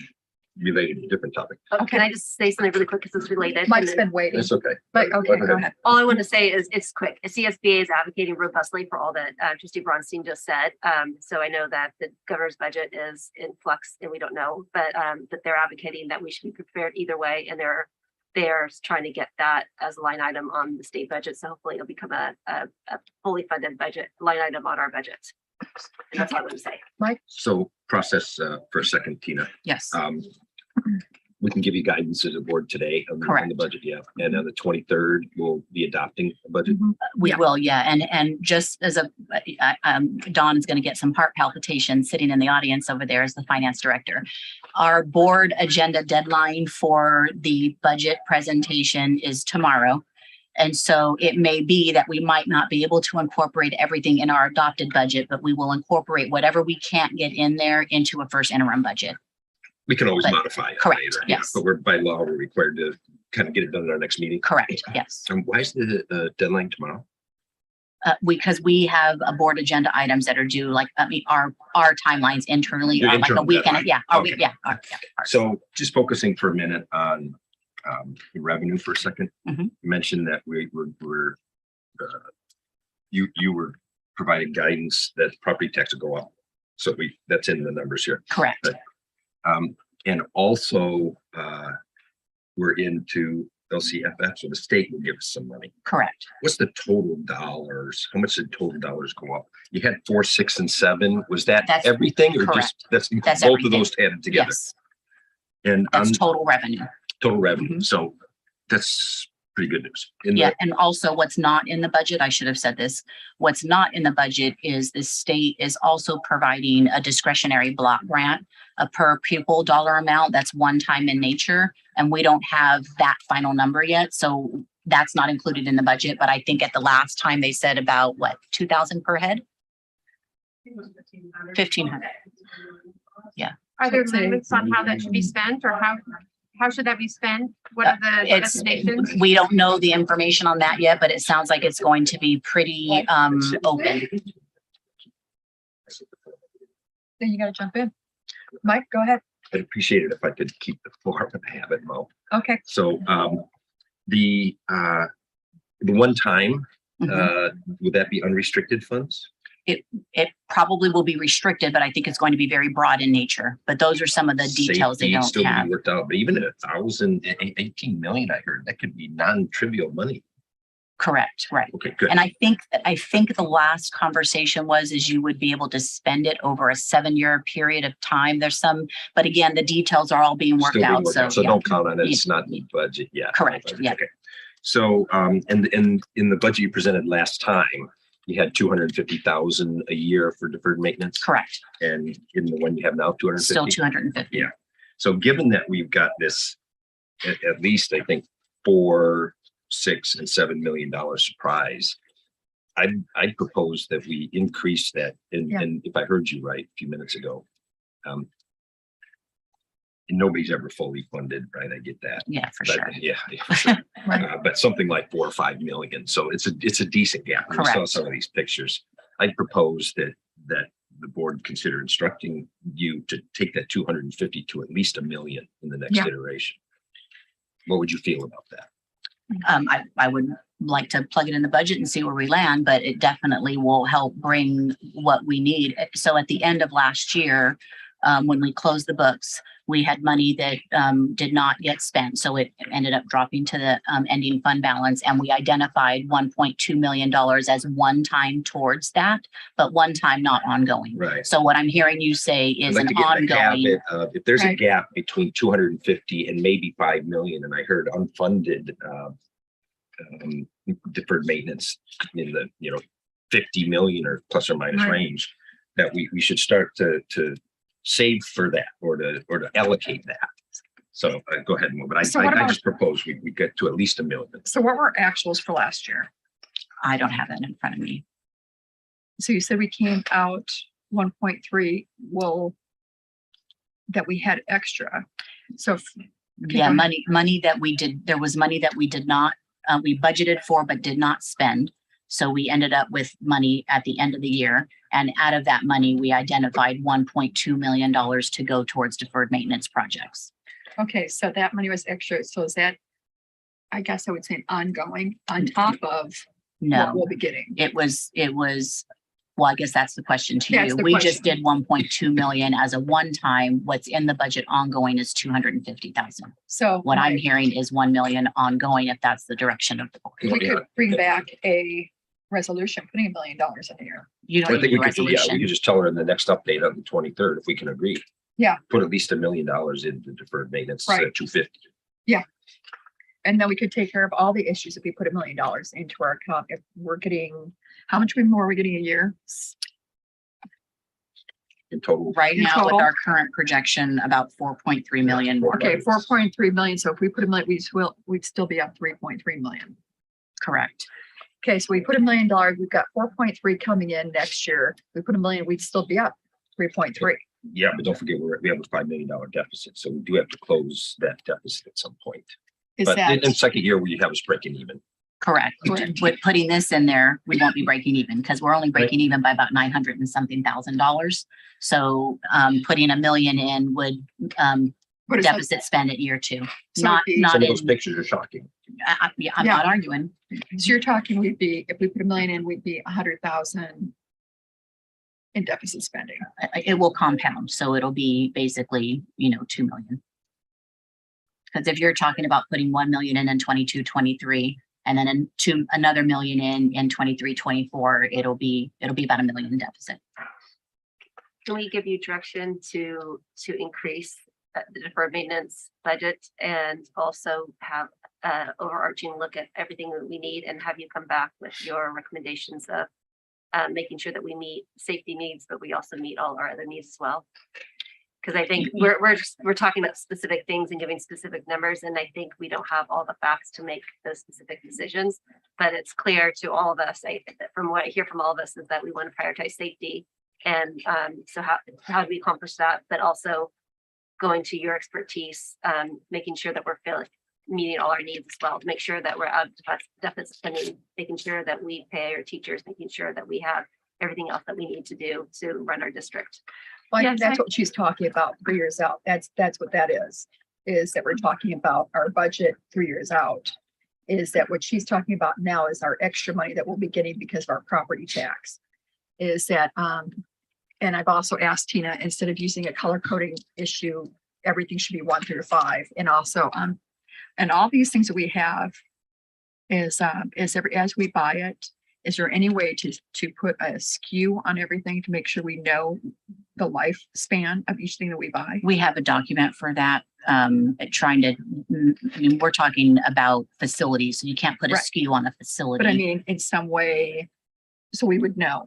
Speaker 12: related to a different topic.
Speaker 5: Oh, can I just say something really quick because it's related?
Speaker 1: Mike's been waiting.
Speaker 12: It's okay.
Speaker 1: But okay, go ahead.
Speaker 5: All I want to say is it's quick. CSBA is advocating robustly for all that Trustee Bronstein just said. So I know that the governor's budget is in flux and we don't know, but they're advocating that we should be prepared either way. And they're trying to get that as a line item on the state budget. So hopefully it'll become a fully funded budget line item on our budget. And that's all I want to say.
Speaker 1: Mike?
Speaker 12: So process for a second, Tina.
Speaker 8: Yes.
Speaker 12: We can give you guidance as a board today on the budget, yeah. And on the 23rd, we'll be adopting a budget.
Speaker 8: We will, yeah. And just as Dawn is going to get some heart palpitations sitting in the audience over there as the finance director. Our board agenda deadline for the budget presentation is tomorrow. And so it may be that we might not be able to incorporate everything in our adopted budget, but we will incorporate whatever we can't get in there into a first interim budget.
Speaker 12: We can always modify it
Speaker 8: correct,
Speaker 12: later.
Speaker 8: Yes.
Speaker 12: But by law, we're required to kind of get it done at our next meeting.
Speaker 8: Correct, yes.
Speaker 12: And why is the deadline tomorrow?
Speaker 8: Because we have a board agenda items that are due, our timelines internally
Speaker 12: Your
Speaker 8: are like a
Speaker 12: internal
Speaker 8: week and
Speaker 12: deadline. So just focusing for a minute on the revenue for a second.
Speaker 8: Mm-hmm.
Speaker 12: You mentioned that you were providing guidance that property tax will go up. So that's in the numbers here.
Speaker 8: Correct.
Speaker 12: But, and also we're into LCFF, so the state will give us some money.
Speaker 8: Correct.
Speaker 12: What's the total dollars? How much did total dollars go up? You had 4, 6, and 7. Was that's everything, or
Speaker 8: correct.
Speaker 12: just that's both
Speaker 8: everything.
Speaker 12: of those added together?
Speaker 8: Yes.
Speaker 12: And
Speaker 8: that's total revenue.
Speaker 12: Total revenue. So that's pretty good news.
Speaker 8: And also what's not in the budget, I should have said this, what's not in the budget is the state is also providing a discretionary block grant, a per pupil dollar amount that's one time in nature. And we don't have that final number yet. So that's not included in the budget. But I think at the last time they said about what, 2,000 per head? 1,500. Yeah.
Speaker 7: Are there limits on how that should be spent, or how should that be spent? What are the destinations?
Speaker 8: We don't know the information on that yet, but it sounds like it's going to be pretty open.
Speaker 1: Then you got to jump in. Mike, go ahead.
Speaker 12: I'd appreciate it if I could keep the floor with a habit, Mo.
Speaker 1: Okay.
Speaker 12: So the one time, would that be unrestricted funds?
Speaker 8: It probably will be restricted, but I think it's going to be very broad in nature. But those are some of the details they don't
Speaker 12: still
Speaker 8: have.
Speaker 12: be worked out, but even at 18 million, I heard that could be non-trivial money.
Speaker 8: Correct, right.
Speaker 12: Okay, good.
Speaker 8: And I think the last conversation is you would be able to spend it over a 7-year period of time. There's some, but again, the details are all being worked out. So
Speaker 12: don't count on it. It's not in the budget yet.
Speaker 8: Correct. Yeah.
Speaker 12: Okay. So and in the budget you presented last time, you had 250,000 a year for deferred maintenance.
Speaker 8: Correct.
Speaker 12: And in the one you have now, 250.
Speaker 8: Still 250.
Speaker 12: Yeah. So given that we've got this at least, I think, $4, $6, and $7 million surprise. I'd propose that we increase that. And if I heard you right a few minutes ago, nobody's ever fully funded, right? I get that.
Speaker 8: Yeah, for
Speaker 12: But,
Speaker 8: sure.
Speaker 12: Yeah, for sure. But something like 4 or 5 million. So it's a decent gap. We saw
Speaker 8: Correct.
Speaker 12: some of these pictures. I'd propose that the board consider instructing you to take that 250 to at least $1 million in the next iteration. What would you feel about that?
Speaker 8: I would like to plug it in the budget and see where we land, but it definitely will help bring what we need. So at the end of last year, when we closed the books, we had money that did not get spent. So it ended up dropping to the ending fund balance. And we identified $1.2 million as one time towards that, but one time, not ongoing.
Speaker 12: Right.
Speaker 8: So what I'm hearing you say is
Speaker 12: I'd like
Speaker 8: an
Speaker 12: to get the gap
Speaker 8: ongoing.
Speaker 12: if there's a gap between 250 and maybe 5 million, and I heard unfunded deferred maintenance in the 50 million or plus or minus range, that we should start to save for that or to allocate that. So go ahead and move. But I just propose we get to at least $1 million.
Speaker 1: So what were actuals for last year?
Speaker 8: I don't have that in front of me.
Speaker 1: So you said we came out 1.3. Well, that we had extra. So
Speaker 8: Yeah, money that we did, there was money that we did not, we budgeted for, but did not spend. So we ended up with money at the end of the year. And out of that money, we identified $1.2 million to go towards deferred maintenance projects.
Speaker 1: Okay, so that money was extra. So is that, I guess I would say ongoing on top of
Speaker 8: No,
Speaker 1: what we'll be getting?
Speaker 8: it was, well, I guess that's the question to
Speaker 1: That's
Speaker 8: you.
Speaker 1: the
Speaker 8: We just
Speaker 1: question.
Speaker 8: did 1.2 million as a one-time. What's in the budget ongoing is 250,000.
Speaker 1: So
Speaker 8: What I'm hearing is 1 million ongoing, if that's the direction of the board.
Speaker 1: we could bring back a resolution, putting $1 million in here.
Speaker 8: You
Speaker 12: I
Speaker 8: don't
Speaker 12: think
Speaker 8: need
Speaker 12: we
Speaker 8: a
Speaker 12: could, we
Speaker 8: resolution.
Speaker 12: could just tell her in the next update on the 23rd, if we can agree.
Speaker 1: Yeah.
Speaker 12: Put at least $1 million into deferred maintenance,
Speaker 1: Right.
Speaker 12: 250.
Speaker 1: Yeah. And then we could take care of all the issues if we put $1 million into our account. If we're getting, how much more are we getting a year?
Speaker 12: In total.
Speaker 8: Right
Speaker 1: In
Speaker 8: now, with
Speaker 1: total?
Speaker 8: our current projection, about 4.3 million more.
Speaker 1: Okay, 4.3 million. So if we put $1 million, we'd still be at 3.3 million.
Speaker 8: Correct.
Speaker 1: Okay, so we put $1 million, we've got 4.3 coming in next year. We put $1 million, we'd still be up 3.3.
Speaker 12: Yeah, but don't forget, we have a $5 million deficit, so we do have to close that deficit at some point.
Speaker 1: Is
Speaker 12: But
Speaker 1: that,
Speaker 12: in second year, we have us breaking even.
Speaker 8: Correct.
Speaker 1: Correct.
Speaker 8: With putting this in there, we won't be breaking even because we're only breaking even by about 900 and something thousand dollars. So putting $1 million in would
Speaker 1: what is that?
Speaker 8: deficit spend at year 2.
Speaker 1: So
Speaker 8: Not
Speaker 1: it'd be-
Speaker 8: not
Speaker 12: Some of
Speaker 8: in.
Speaker 12: those pictures are shocking.
Speaker 8: Yeah, I'm
Speaker 1: Yeah.
Speaker 8: not arguing.
Speaker 1: So you're talking, we'd be, if we put $1 million in, we'd be 100,000 in deficit spending.
Speaker 8: It will compound, so it'll be basically 2 million. Because if you're talking about putting 1 million in 22, 23, and then another million in 23, 24, it'll be about $1 million in deficit.
Speaker 5: Can we give you direction to increase the deferred maintenance budget and also have an overarching look at everything that we need and have you come back with your recommendations of making sure that we meet safety needs, but we also meet all our other needs as well? Because I think we're talking about specific things and giving specific numbers, and I think we don't have all the facts to make those specific decisions. But it's clear to all of us, from what I hear from all of us, is that we want to prioritize safety. And so how do we accomplish that? But also going to your expertise, making sure that we're meeting all our needs as well, to make sure that we're out of deficit spending, making sure that we pay our teachers, making sure that we have everything else that we need to do to run our district.
Speaker 1: Well, I think that's what she's talking about 3 years out. That's what that is that we're talking about our budget 3 years out. Is that what she's talking about now is our extra money that we'll be getting because of our property tax. Is that, and I've also asked Tina, instead of using a color coding issue, everything should be 1 through 5. And also, and all these things that we have is as we buy it, is there any way to put a SKU on everything to make sure we know the lifespan of each thing that we buy?
Speaker 8: We have a document for that. We're talking about facilities, so you can't put a
Speaker 1: Right.
Speaker 8: SKU on a facility.
Speaker 1: But I mean, in some way, so we would know.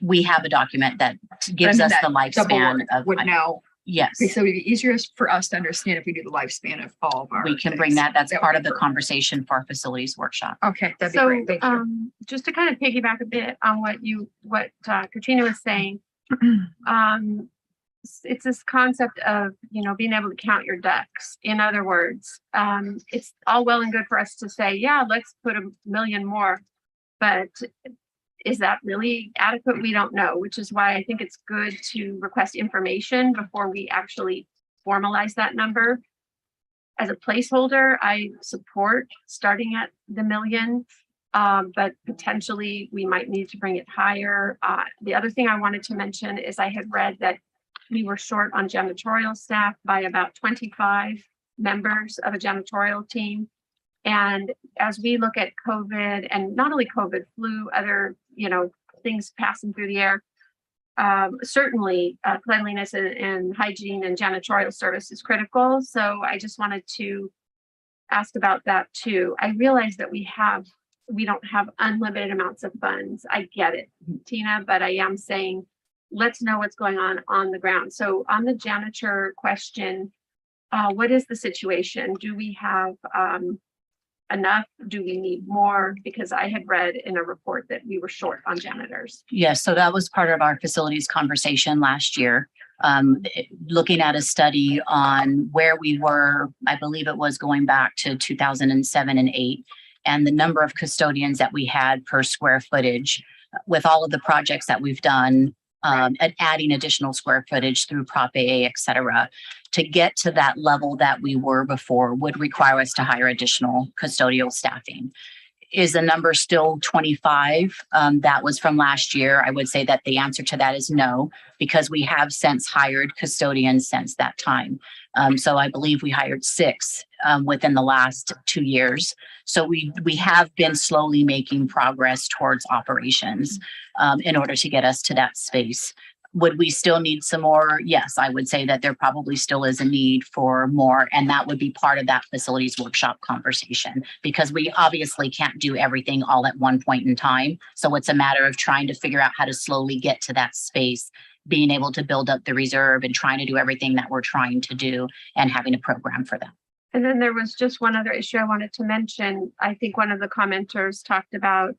Speaker 8: We have a document that gives us the lifespan of.
Speaker 1: Would know
Speaker 8: Yes,
Speaker 1: Okay, so it'd be easier for us to understand if we do the lifespan of all of our.
Speaker 8: we can bring
Speaker 1: things.
Speaker 8: that. That's
Speaker 1: That
Speaker 8: part
Speaker 1: would
Speaker 8: of the
Speaker 1: be great.
Speaker 8: conversation for our facilities workshop.
Speaker 1: Okay, that'd be
Speaker 7: So,
Speaker 1: great. Thank you.
Speaker 7: just to kind of piggyback a bit on what Katrina was saying, it's this concept of, being able to count your ducks. In other words, it's all well and good for us to say, yeah, let's put 1 million more, but is that really adequate? We don't know, which is why I think it's good to request information before we actually formalize that number. As a placeholder, I support starting at the 1 million, but potentially we might need to bring it higher. The other thing I wanted to mention is I had read that we were short on janitorial staff by about 25 members of a janitorial team. And as we look at COVID, and not only COVID, flu, other, things passing through the air, certainly cleanliness and hygiene and janitorial service is critical. So I just wanted to ask about that too. I realize that we don't have unlimited amounts of funds. I get it, Tina, but I am saying, let's know what's going on the ground. So on the janitor question, what is the situation? Do we have enough? Do we need more? Because I had read in a report that we were short on janitors.
Speaker 8: Yes, so that was part of our facilities conversation last year. Looking at a study on where we were, I believe it was going back to 2007 and 8, and the number of custodians that we had per square footage with all of the projects that we've done, and adding additional square footage through Prop AA, et cetera, to get to that level that we were before would require us to hire additional custodial staffing. Is the number still 25? That was from last year. I would say that the answer to that is no, because we have since hired custodians since that time. So I believe we hired 6 within the last 2 years. So we have been slowly making progress towards operations in order to get us to that space. Would we still need some more? Yes, I would say that there probably still is a need for more, and that would be part of that facilities workshop conversation, because we obviously can't do everything all at one point in time. So it's a matter of trying to figure out how to slowly get to that space, being able to build up the reserve and trying to do everything that we're trying to do and having a program for that.
Speaker 7: And then there was just one other issue I wanted to mention. I think one of the commenters talked about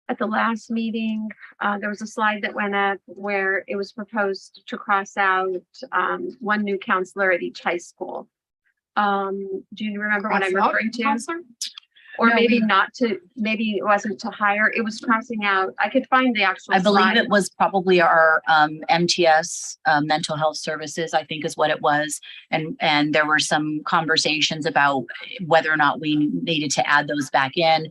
Speaker 7: at the last meeting, there was a slide that went up where it was proposed to cross out 1 new counselor at each high school. Do you remember what I'm referring to? Or maybe not to, maybe it wasn't to hire, it was crossing out. I could find the actual
Speaker 8: I believe
Speaker 7: slide.
Speaker 8: it was probably our MTS, mental health services, I think is what it was. And there were some conversations about whether or not we needed to add those back in.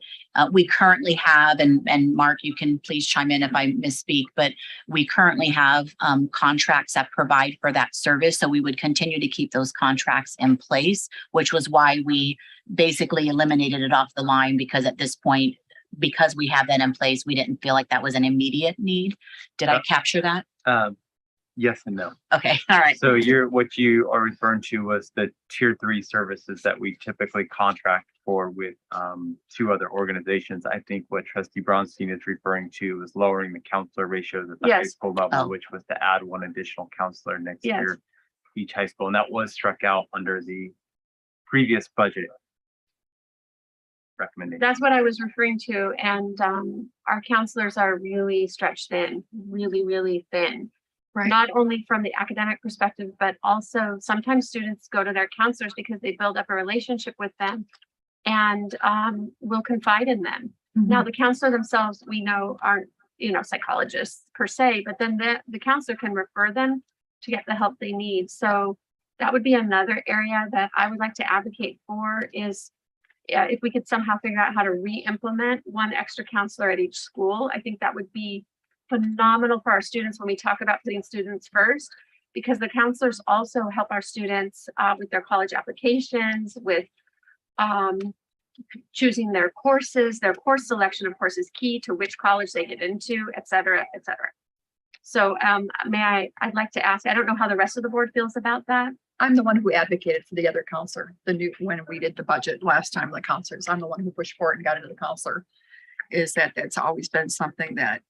Speaker 8: We currently have, and Mark, you can please chime in if I misspeak, but we currently have contracts that provide for that service. So we would continue to keep those contracts in place, which was why we basically eliminated it off the line, because at this point, because we have that in place, we didn't feel like that was an immediate need. Did I capture that?
Speaker 4: Yes and no.
Speaker 8: Okay, all right.
Speaker 4: So what you are referring to was the tier 3 services that we typically contract for with 2 other organizations. I think what Trustee Bronstein is referring to is lowering the counselor ratios at the high school level, which was to add 1 additional counselor next year each high school. And that was struck out under the previous budget recommendation.
Speaker 7: That's what I was referring to. And our counselors are really stretched thin, really, really thin.
Speaker 1: Right.
Speaker 7: Not only from the academic perspective, but also sometimes students go to their counselors because they build up a relationship with them and will confide in them.
Speaker 1: Mm-hmm.
Speaker 7: Now, the counselor themselves, we know, aren't, psychologists per se, but then the counselor can refer them to get the help they need. So that would be another area that I would like to advocate for is if we could somehow figure out how to re-implement 1 extra counselor at each school. I think that would be phenomenal for our students when we talk about putting students first, because the counselors also help our students with their college applications, with choosing their courses. Their course selection, of course, is key to which college they get into, et cetera, et cetera. So I'd like to ask, I don't know how the rest of the board feels about that.
Speaker 1: I'm the one who advocated for the other counselor, when we did the budget last time, the counselors, I'm the one who pushed for it and got into the counselor. Is that's always been something that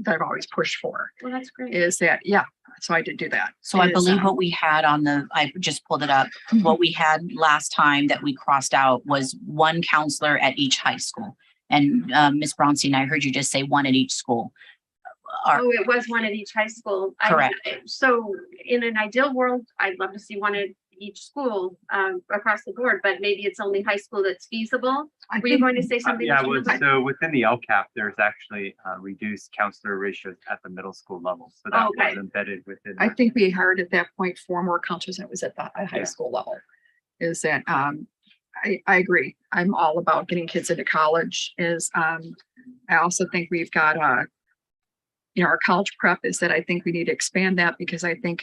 Speaker 1: that I've always pushed for.
Speaker 7: Well, that's great.
Speaker 1: Is that, yeah, so I did do that.
Speaker 8: So I
Speaker 1: Is,
Speaker 8: believe what we had on I just pulled it up. What we had last time that we crossed out was one counselor at each high school. And Ms. Bronstein, I heard you just say one at each school.
Speaker 7: Oh, it was one at each high school.
Speaker 8: Correct.
Speaker 7: So in an ideal world, I'd love to see one at each school across the board, but maybe it's only high school that's feasible. Were you going to say something?
Speaker 4: Yeah,
Speaker 7: Mr. Miller?
Speaker 4: so within the LCAP, there's actually reduced counselor ratios at the middle school level. So that
Speaker 7: Okay.
Speaker 4: was embedded within.
Speaker 1: I think we hired at that point 4 more counselors than it was at the high school level. Is that I agree. I'm all about getting kids into college. I also think we've got our college prep is that I think we need to expand that, because I think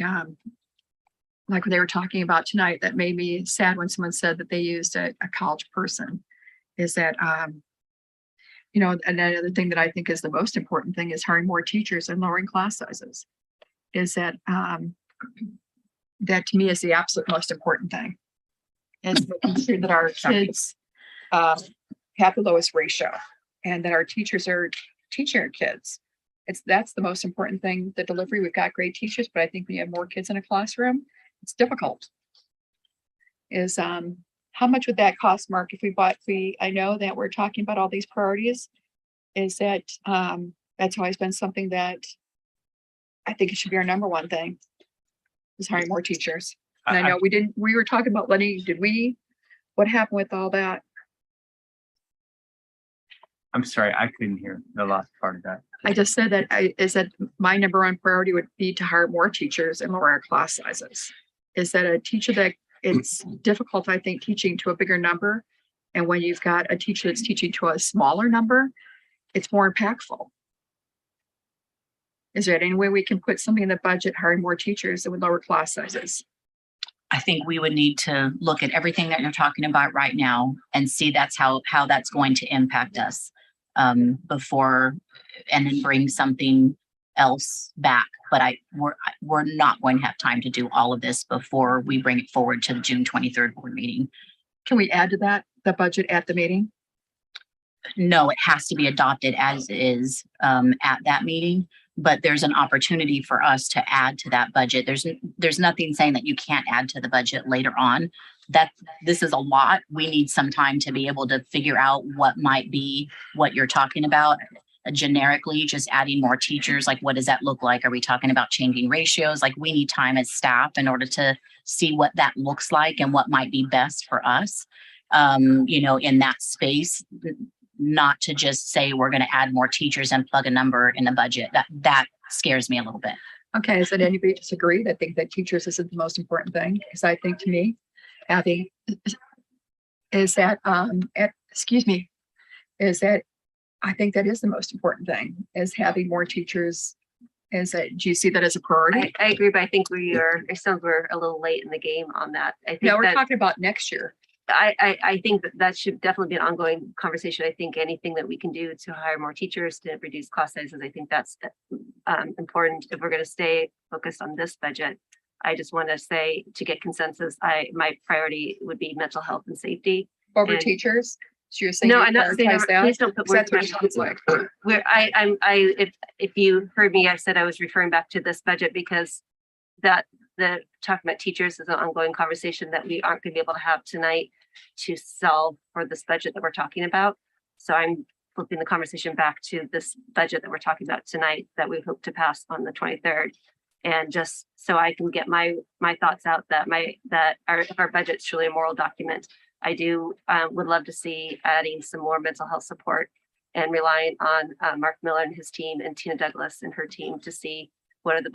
Speaker 1: like they were talking about tonight, that made me sad when someone said that they used a college person. Is that another thing that I think is the most important thing is hiring more teachers and lowering class sizes. Is that that to me is the absolute most important thing. Is making sure that our kids have the lowest ratio and that our teachers are teaching our kids. That's the most important thing. The delivery, we've got great teachers, but I think when you have more kids in a classroom, it's difficult. Is how much would that cost, Mark, if I know that we're talking about all these priorities, is that that's always been something that I think it should be our number one thing, is hiring more teachers. And I know we were talking about what happened with all that?
Speaker 4: I'm sorry, I couldn't hear the last part of that.
Speaker 1: I just said that my number one priority would be to hire more teachers and lower our class sizes. Is that a teacher that it's difficult, I think, teaching to a bigger number. And when you've got a teacher that's teaching to a smaller number, it's more impactful. Is there any way we can put something in the budget, hiring more teachers that would lower class sizes?
Speaker 8: I think we would need to look at everything that you're talking about right now and see that's how that's going to impact us before, and then bring something else back. But we're not going to have time to do all of this before we bring it forward to the June 23rd board meeting.
Speaker 1: Can we add to that, the budget at the meeting?
Speaker 8: No, it has to be adopted as is at that meeting. But there's an opportunity for us to add to that budget. There's nothing saying that you can't add to the budget later on. That this is a lot. We need some time to be able to figure out what might be what you're talking about. Generically, just adding more teachers, like what does that look like? Are we talking about changing ratios? Like we need time as staff in order to see what that looks like and what might be best for us, in that space. Not to just say we're going to add more teachers and plug a number in the budget. That scares me a little bit.
Speaker 1: Okay, is that anybody disagree? That think that teachers isn't the most important thing? Because I think to me, Abby, is that I think that is the most important thing, is having more teachers. Do you see that as a priority?
Speaker 5: I agree, but I think it sounds we're a little late in the game on that. I think
Speaker 1: no, we're talking about next year.
Speaker 5: I think that should definitely be an ongoing conversation. I think anything that we can do to hire more teachers, to reduce class sizes, I think that's important if we're going to stay focused on this budget. I just want to say, to get consensus, my priority would be mental health and safety
Speaker 1: over teachers. So you're saying
Speaker 5: no, I'm not saying that. Please don't put words in my mouth. If you heard me, I said I was referring back to this budget because the talking about teachers is an ongoing conversation that we aren't going to be able to have tonight to solve for this budget that we're talking about. So I'm flipping the conversation back to this budget that we're talking about tonight that we hope to pass on the 23rd. And just so I can get my thoughts out that our budget's truly a moral document. I would love to see adding some more mental health support and relying on Mark Miller and his team and Tina Douglas and her team to see what are the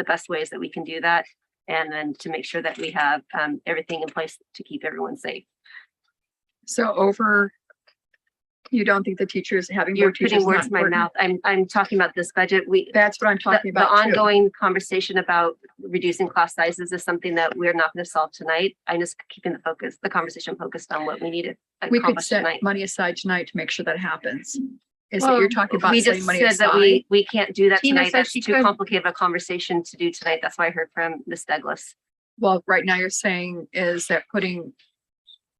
Speaker 5: best ways that we can do that, and then to make sure that we have everything in place to keep everyone safe.
Speaker 1: So you don't think the teachers having
Speaker 5: You're
Speaker 1: more teachers?
Speaker 5: putting words in my mouth. I'm talking about this budget.
Speaker 1: That's what I'm talking about.
Speaker 5: The ongoing conversation about reducing class sizes is something that we're not going to solve tonight. I'm just keeping the conversation focused on what we need to
Speaker 1: We could
Speaker 5: accomplish
Speaker 1: set
Speaker 5: tonight.
Speaker 1: money aside tonight to make sure that happens. Is that you're talking about
Speaker 5: We
Speaker 1: setting
Speaker 5: just
Speaker 1: money
Speaker 5: said
Speaker 1: aside?
Speaker 5: that we can't do that
Speaker 1: Tina
Speaker 5: tonight.
Speaker 1: said
Speaker 5: That's
Speaker 1: she
Speaker 5: too
Speaker 1: could.
Speaker 5: complicated of a conversation to do tonight. That's why I heard from Ms. Douglas.
Speaker 1: Well, right now you're saying is that putting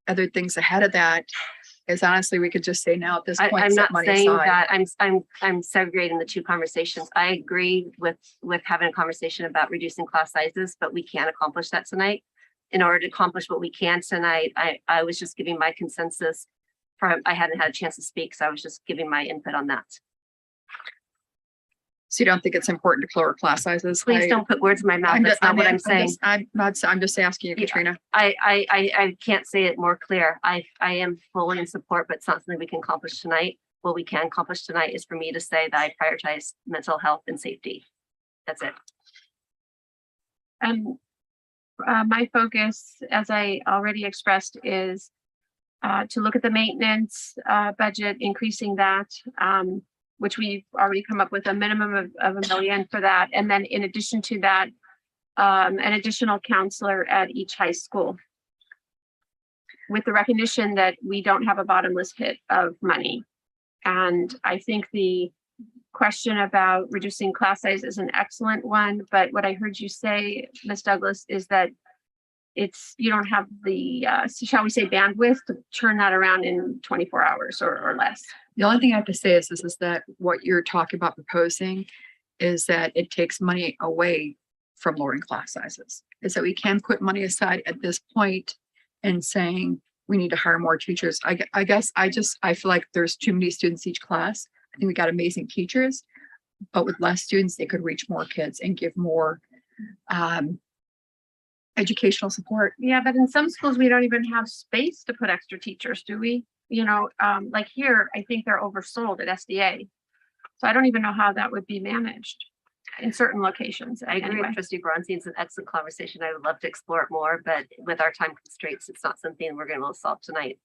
Speaker 1: other things ahead of that is honestly, we could just say now at this point,
Speaker 5: I'm
Speaker 1: set
Speaker 5: not
Speaker 1: money
Speaker 5: saying
Speaker 1: aside.
Speaker 5: that I'm segregating the two conversations. I agree with having a conversation about reducing class sizes, but we can't accomplish that tonight. In order to accomplish what we can tonight, I was just giving my consensus. I hadn't had a chance to speak, so I was just giving my input on that.
Speaker 1: So you don't think it's important to lower class sizes?
Speaker 5: Please don't put words in my mouth. That's not what I'm saying.
Speaker 1: I'm just asking you, Katrina.
Speaker 5: I can't say it more clear. I am fully in support, but it's not something we can accomplish tonight. What we can accomplish tonight is for me to say that I prioritize mental health and safety. That's it.
Speaker 7: My focus, as I already expressed, is to look at the maintenance budget, increasing that, which we've already come up with a minimum of $1 million for that. And then in addition to that, an additional counselor at each high school, with the recognition that we don't have a bottomless pit of money. And I think the question about reducing class size is an excellent one, but what I heard you say, Ms. Douglas, is that you don't have the, shall we say, bandwidth to turn that around in 24 hours or less.
Speaker 1: The only thing I have to say is that what you're talking about proposing is that it takes money away from lowering class sizes. Is that we can put money aside at this point and saying we need to hire more teachers. I guess I feel like there's too many students each class. I think we got amazing teachers, but with less students, they could reach more kids and give more educational support.
Speaker 7: Yeah, but in some schools, we don't even have space to put extra teachers, do we? You know, like here, I think they're oversold at SDA. So I don't even know how that would be managed in certain locations.
Speaker 5: I agree with Trustee Bronstein. It's an excellent conversation. I would love to explore it more, but with our time constraints, it's not something we're going to be able to solve tonight.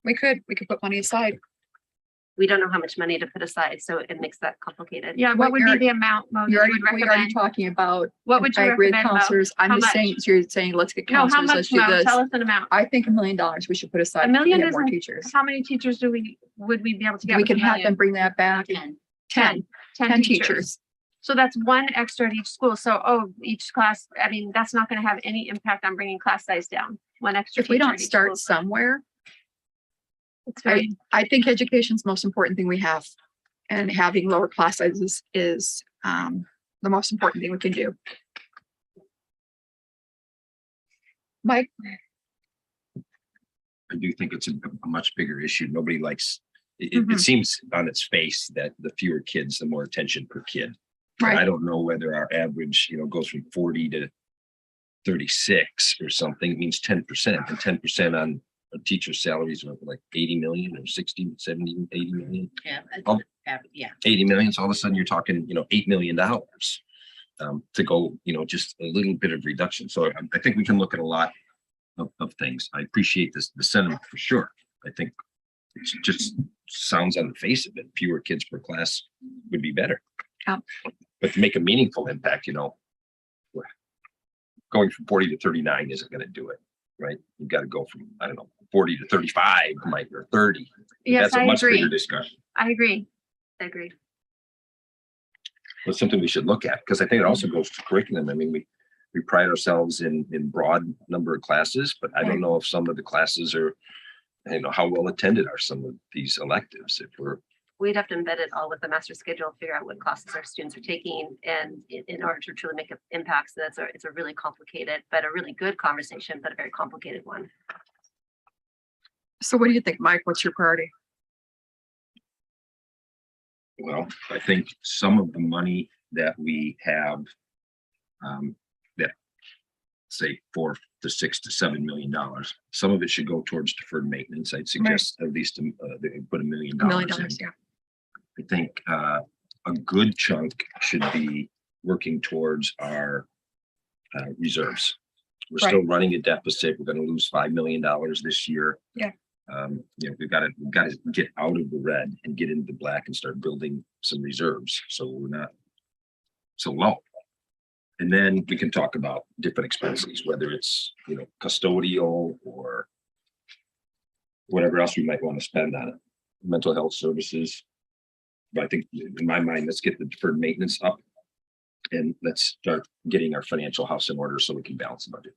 Speaker 1: We could put money aside.
Speaker 5: We don't know how much money to put aside, so it makes that complicated.
Speaker 7: Yeah, what would be the amount, Mo, you would
Speaker 1: We're already
Speaker 7: recommend?
Speaker 1: talking about.
Speaker 7: What would you recommend, Mo?
Speaker 1: Counselors. I'm
Speaker 7: How
Speaker 1: just
Speaker 7: much?
Speaker 1: saying, so you're saying, let's get
Speaker 7: No, how
Speaker 1: counselors,
Speaker 7: much,
Speaker 1: let's do
Speaker 7: Mo?
Speaker 1: this.
Speaker 7: Tell us an amount.
Speaker 1: I think $1 million we should put aside.
Speaker 7: $1 million
Speaker 1: to get more
Speaker 7: isn't-
Speaker 1: teachers.
Speaker 7: How many teachers would we be able to get?
Speaker 1: We
Speaker 7: with
Speaker 1: can
Speaker 7: $1
Speaker 1: have
Speaker 7: million?
Speaker 1: them bring that back. 10 teachers.
Speaker 7: So that's one extra at each school. So, each class, I mean, that's not going to have any impact on bringing class size down. One extra.
Speaker 1: If we
Speaker 7: teacher
Speaker 1: don't
Speaker 7: at each
Speaker 1: start
Speaker 7: school.
Speaker 1: somewhere,
Speaker 7: It's very,
Speaker 1: I think education's the most important thing we have. And having lower class sizes is the most important thing we can do. Mike?
Speaker 12: I do think it's a much bigger issue. Nobody likes, it seems on its face that the fewer kids, the more attention per kid.
Speaker 1: Right.
Speaker 12: I don't know whether our average, goes from 40 to 36 or something. It means 10%, and 10% on a teacher's salaries are like 80 million or 60, 70, 80 million.
Speaker 8: Yeah. Yeah.
Speaker 12: 80 million. So all of a sudden you're talking, $8 million to go, just a little bit of reduction. So I think we can look at a lot of things. I appreciate the sentiment for sure. I think it just sounds on the face of it, fewer kids per class would be better.
Speaker 1: Yeah.
Speaker 12: But to make a meaningful impact, going from 40 to 39 isn't going to do it, right? You've got to go from, 40 to 35, Mike, or 30.
Speaker 7: Yes,
Speaker 12: That's a
Speaker 7: I
Speaker 12: much
Speaker 7: agree.
Speaker 12: bigger discussion.
Speaker 7: I agree.
Speaker 5: I agree.
Speaker 12: It's something we should look at, because I think it also goes to curriculum. I mean, we pride ourselves in broad number of classes, but I don't know if some of the classes are, how well attended are some of these electives.
Speaker 5: We'd have to embed it all with the master schedule, figure out what classes our students are taking, and in order to truly make an impact. So it's a really complicated, but a really good conversation, but a very complicated one.
Speaker 1: So what do you think, Mike? What's your priority?
Speaker 12: Well, I think some of the money that we have, that say $4 to $6 to $7 million, some of it should go towards deferred maintenance. I'd suggest at least put $1 million.
Speaker 1: $1 million,
Speaker 12: in.
Speaker 1: yeah.
Speaker 12: I think a good chunk should be working towards our reserves. We're still running a deficit. We're going to lose $5 million this year.
Speaker 1: Yeah.
Speaker 12: We've got to get out of the red and get into the black and start building some reserves, so we're not so low. And then we can talk about different expenses, whether it's custodial or whatever else we might want to spend on it, mental health services. But I think in my mind, let's get the deferred maintenance up and let's start getting our financial house in order so we can balance the budget.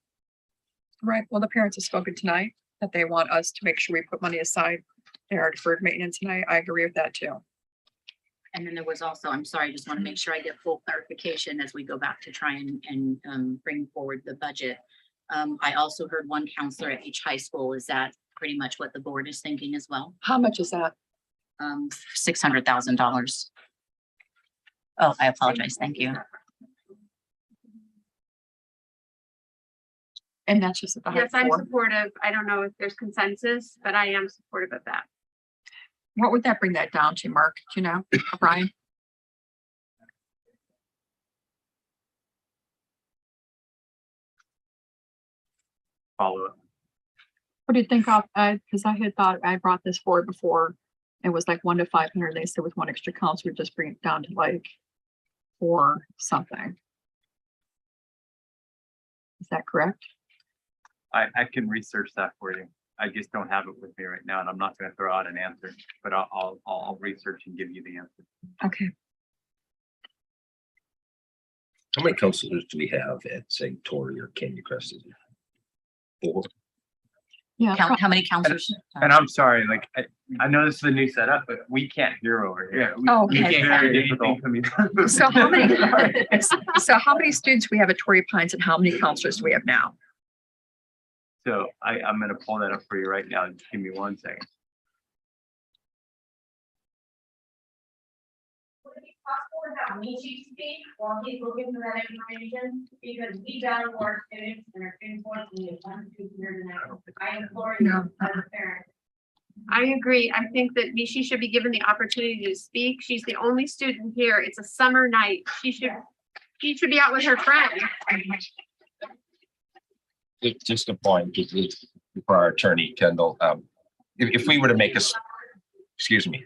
Speaker 1: Right. Well, the parents have spoken tonight. that they want us to make sure we put money aside in our deferred maintenance, and I agree with that too.
Speaker 8: And then there was also, I'm sorry, I just want to make sure I get full clarification as we go back to try and bring forward the budget. I also heard one counselor at each high school. Is that pretty much what the board is thinking as well?
Speaker 1: How much is that?
Speaker 8: $600,000. Oh, I apologize. Thank you.
Speaker 1: And that's just about
Speaker 7: Yes, I'm
Speaker 1: four.
Speaker 7: supportive. I don't know if there's consensus, but I am supportive of that.
Speaker 1: What would that bring that down to, Mark? Do you know, Brian?
Speaker 4: Follow it.
Speaker 1: What do you think of, because I had thought I brought this forward before. It was like 1 to 500. They said with one extra counselor, just bring it down to like 4 something. Is that correct?
Speaker 4: I can research that for you. I just don't have it with me right now, and I'm not going to throw out an answer, but I'll research and give you the answer.
Speaker 1: Okay.
Speaker 12: How many counselors do we have at, say, Torrey or Canyon Crest? Is it 4?
Speaker 1: Yeah.
Speaker 8: How many counselors?
Speaker 4: And I'm sorry, like, I know this is a new setup, but we can't hear over here.
Speaker 1: Oh,
Speaker 4: We
Speaker 1: okay.
Speaker 4: can't hear anything coming down.
Speaker 1: So how many, so how many students we have at Torrey Pines and how many counselors do we have now?
Speaker 4: So I'm going to pull that up for you right now. Just give me 1 second.
Speaker 21: While he's looking for that information, because we got more students and are unfortunately one, 2 years now. I implore you as a parent.
Speaker 7: I agree. I think that Mishi should be given the opportunity to speak. She's the only student here. It's a summer night. She should be out with her friends.
Speaker 12: Just a point, for our attorney, Kendall, if we were to make us, excuse me.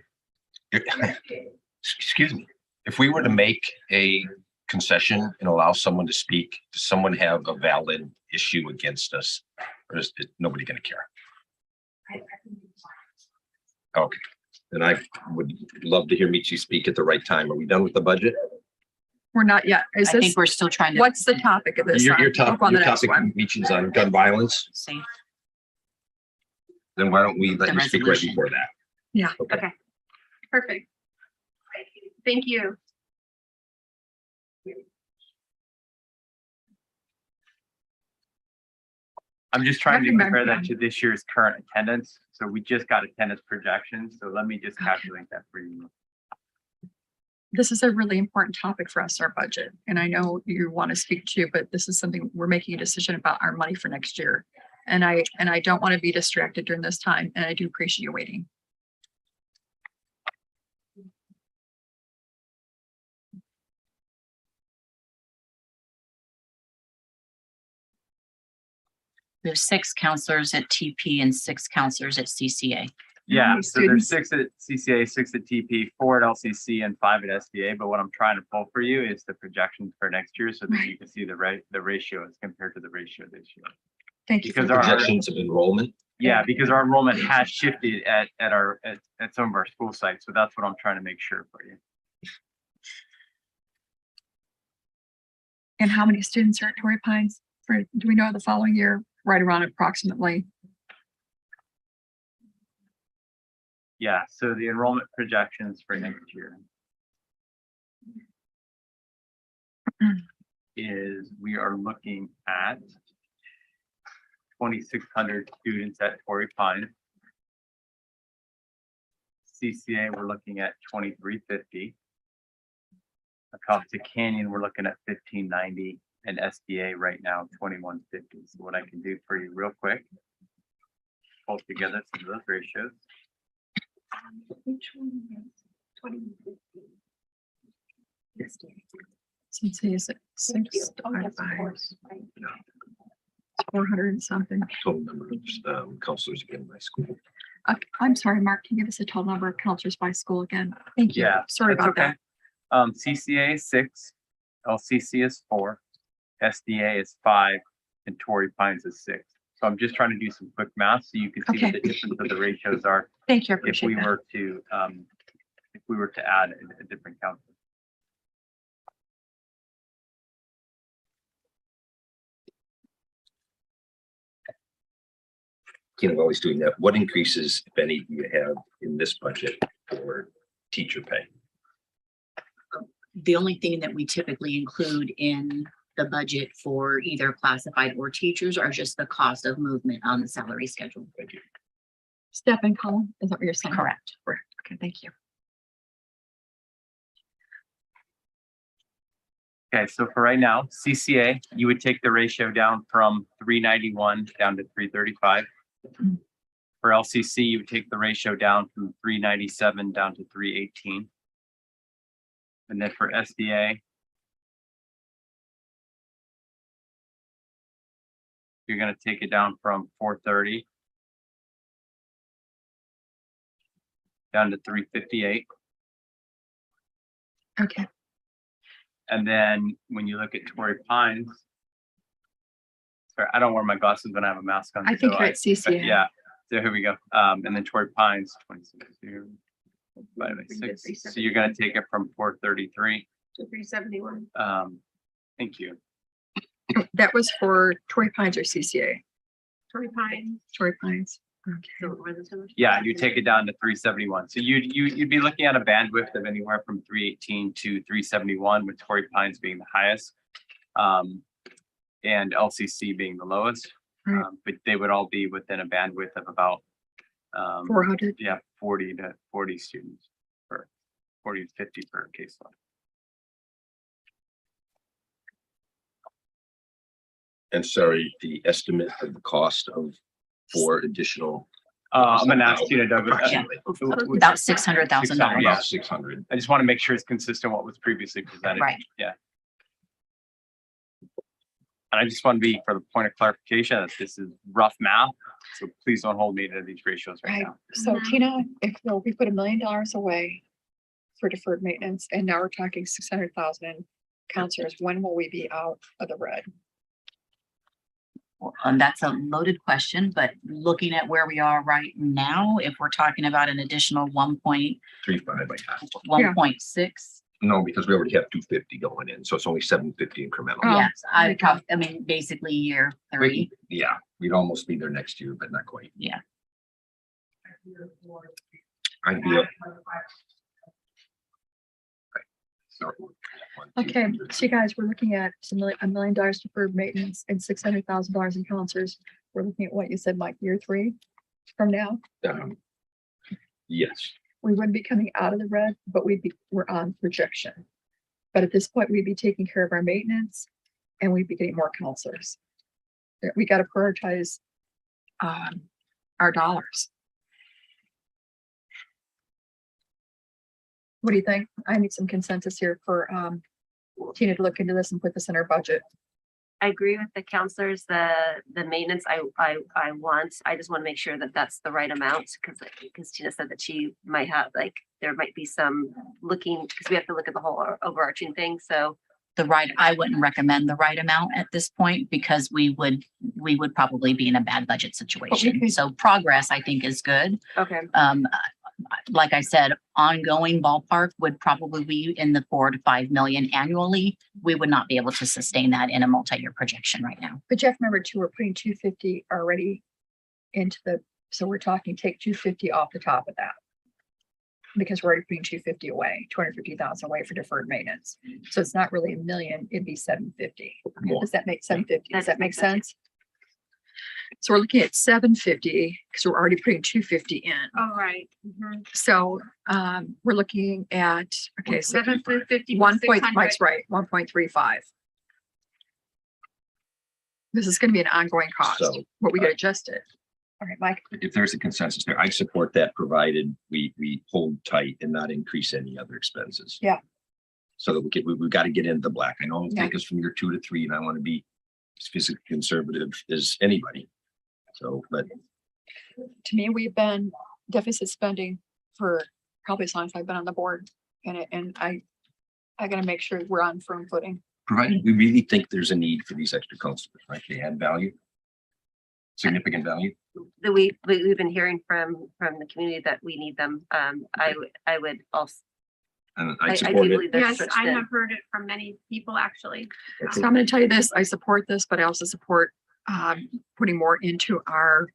Speaker 12: Excuse me, if we were to make a concession and allow someone to speak, does someone have a valid issue against us? Or is nobody gonna care? Okay, then I would love to hear Michi speak at the right time. Are we done with the budget?
Speaker 1: We're not yet. Is
Speaker 8: I
Speaker 1: this,
Speaker 8: think we're still trying to.
Speaker 1: what's the topic of this?
Speaker 12: Your
Speaker 1: We'll
Speaker 12: topic,
Speaker 1: go on the next one.
Speaker 12: Michi's on gun violence,
Speaker 8: See.
Speaker 12: then why don't we let
Speaker 8: The
Speaker 12: you speak right
Speaker 8: resolution.
Speaker 12: before that?
Speaker 1: Yeah.
Speaker 7: Okay. Perfect. Thank you.
Speaker 4: I'm just trying to
Speaker 1: Recommend-
Speaker 4: compare that to this year's current attendance. So we just got attendance projections. So let me just calculate that for you.
Speaker 1: This is a really important topic for us, our budget. And I know you want to speak to, but this is something we're making a decision about our money for next year. And I don't want to be distracted during this time. And I do appreciate you waiting.
Speaker 8: We have 6 counselors at TP and 6 counselors at CCA.
Speaker 4: Yeah,
Speaker 1: many
Speaker 4: so there's
Speaker 1: students?
Speaker 4: 6 at CCA, 6 at TP, 4 at LCC, and 5 at SDA. But what I'm trying to pull for you is the projections for next year so that you can see the ratios compared to the ratio this year.
Speaker 1: Thank you.
Speaker 4: Because
Speaker 1: for
Speaker 4: our-
Speaker 12: Projections of enrollment.
Speaker 4: Yeah, because our enrollment has shifted at some of our school sites. So that's what I'm trying to make sure for you.
Speaker 1: And how many students are at Torrey Pines for, do we know the following year? Right around approximately.
Speaker 4: Yeah, so the enrollment projections for next year is we are looking at 2,600 students at Torrey Pines. CCA, we're looking at 2,350. Across the Canyon, we're looking at 1,590, and SDA right now 2,150. So what I can do for you real quick, pull together some of those ratios.
Speaker 1: Which one is 2050? Since he is at 6 divided by 400 and something.
Speaker 12: Total number of counselors again by school.
Speaker 1: I'm sorry, Mark, can you give us a total number of counselors by school again? Thank you.
Speaker 4: Yeah,
Speaker 1: Sorry
Speaker 4: that's
Speaker 1: about that.
Speaker 4: CCA is 6, LCC is 4, SDA is 5, and Torrey Pines is 6. So I'm just trying to do some quick math so you can see what the difference of the ratios are
Speaker 1: Thank you. I
Speaker 4: if
Speaker 1: appreciate
Speaker 4: we
Speaker 1: that.
Speaker 4: were to add a different counselor.
Speaker 12: Kinnavelli's doing that. What increases, if any, do you have in this budget for teacher pay?
Speaker 8: The only thing that we typically include in the budget for either classified or teachers are just the cost of movement on the salary schedule.
Speaker 12: Thank you.
Speaker 1: Step and column, is that what you're saying?
Speaker 8: Correct.
Speaker 1: Correct. Okay, thank you.
Speaker 4: Okay, so for right now, CCA, you would take the ratio down from 391 down to 335. For LCC, you would take the ratio down from 397 down to 318. And then for SDA, you're going to take it down from 430 down to 358.
Speaker 1: Okay.
Speaker 4: And then when you look at Torrey Pines, sorry, I don't wear my glasses when I have a mask on.
Speaker 1: I think
Speaker 4: so
Speaker 1: you're at CCA.
Speaker 4: Yeah, so here we go. And then Torrey Pines, 26 here, 596. So you're going to take it from 433
Speaker 7: to 371.
Speaker 4: Thank you.
Speaker 1: That was for Torrey Pines or CCA?
Speaker 7: Torrey Pines.
Speaker 1: Torrey Pines.
Speaker 7: So
Speaker 4: Yeah, you take it down to 371. So you'd be looking at a bandwidth of anywhere from 318 to 371, with Torrey Pines being the highest, and LCC being the lowest.
Speaker 1: Right.
Speaker 4: But they would all be within a bandwidth of about
Speaker 1: 400.
Speaker 4: Yeah, 40 to 40 students per 40 to 50 per caseload.
Speaker 12: And sorry, the estimate of the cost of 4 additional.
Speaker 4: I'm gonna ask Tina Douglas.
Speaker 8: Yeah. About $600,000.
Speaker 4: Yeah,
Speaker 12: 600.
Speaker 4: I just want to make sure it's consistent with what was previously presented.
Speaker 8: Right.
Speaker 4: Yeah. And I just want to be, for the point of clarification, that this is rough math, so please don't hold me to these ratios right now.
Speaker 1: So Tina, if we put $1 million away for deferred maintenance, and now we're talking 600,000 in counselors, when will we be out of the red?
Speaker 8: That's a loaded question, but looking at where we are right now, if we're talking about an additional
Speaker 12: 1.35 by half.
Speaker 8: 1.6.
Speaker 12: No, because we already have 250 going in, so it's only 750 incremental.
Speaker 8: Yes, I mean, basically year 3.
Speaker 12: Yeah, we'd almost be there next year, but not quite.
Speaker 8: Yeah.
Speaker 12: I'd be up.
Speaker 1: Okay, so you guys, we're looking at $1 million deferred maintenance and $600,000 in counselors. We're looking at what you said, Mike, year 3 from now.
Speaker 12: Yes.
Speaker 1: We wouldn't be coming out of the red, but we're on projection. But at this point, we'd be taking care of our maintenance and we'd be getting more counselors. We got to prioritize our dollars. What do you think? I need some consensus here for Tina to look into this and put this in our budget.
Speaker 5: I agree with the counselors, the maintenance I want. I just want to make sure that that's the right amount, because Tina said that she might have, like, there might be some looking, because we have to look at the whole overarching thing. So
Speaker 8: I wouldn't recommend the right amount at this point, because we would probably be in a bad budget situation. So progress, I think, is good.
Speaker 5: Okay.
Speaker 8: Like I said, ongoing ballpark would probably be in the 4 to 5 million annually. We would not be able to sustain that in a multi-year projection right now.
Speaker 1: But Jeff, remember too, we're putting 250 already into so we're talking take 250 off the top of that. Because we're already putting 250 away, 250,000 away for deferred maintenance. So it's not really $1 million, it'd be 750. Does that make 750? Does that make sense? So we're looking at 750 because we're already putting 250 in.
Speaker 7: All right.
Speaker 1: So we're looking at, okay, so
Speaker 7: 750.
Speaker 1: 1 point, Mike's right, 1.35. This is going to be an ongoing cost,
Speaker 12: So,
Speaker 1: but we got to adjust it. All right, Mike.
Speaker 12: If there's a consensus there, I support that, provided we hold tight and not increase any other expenses.
Speaker 1: Yeah.
Speaker 12: So that we've got to get into the black. I know it'll
Speaker 1: Yeah.
Speaker 12: take us from year 2 to 3, and I want to be as physically conservative as anybody. So, but
Speaker 1: To me, we've been deficit spending for probably as long as I've been on the board, and I got to make sure we're on firm footing.
Speaker 12: provided we really think there's a need for these extra counselors, right? They add value, significant value.
Speaker 5: We've been hearing from the community that we need them. I would also.
Speaker 12: And
Speaker 5: I
Speaker 12: I
Speaker 5: do
Speaker 12: support it.
Speaker 5: believe they're
Speaker 7: Yes,
Speaker 5: switched
Speaker 7: I
Speaker 5: in.
Speaker 7: have heard it from many people, actually.
Speaker 1: So I'm going to tell you this, I support this, but I also support putting more into our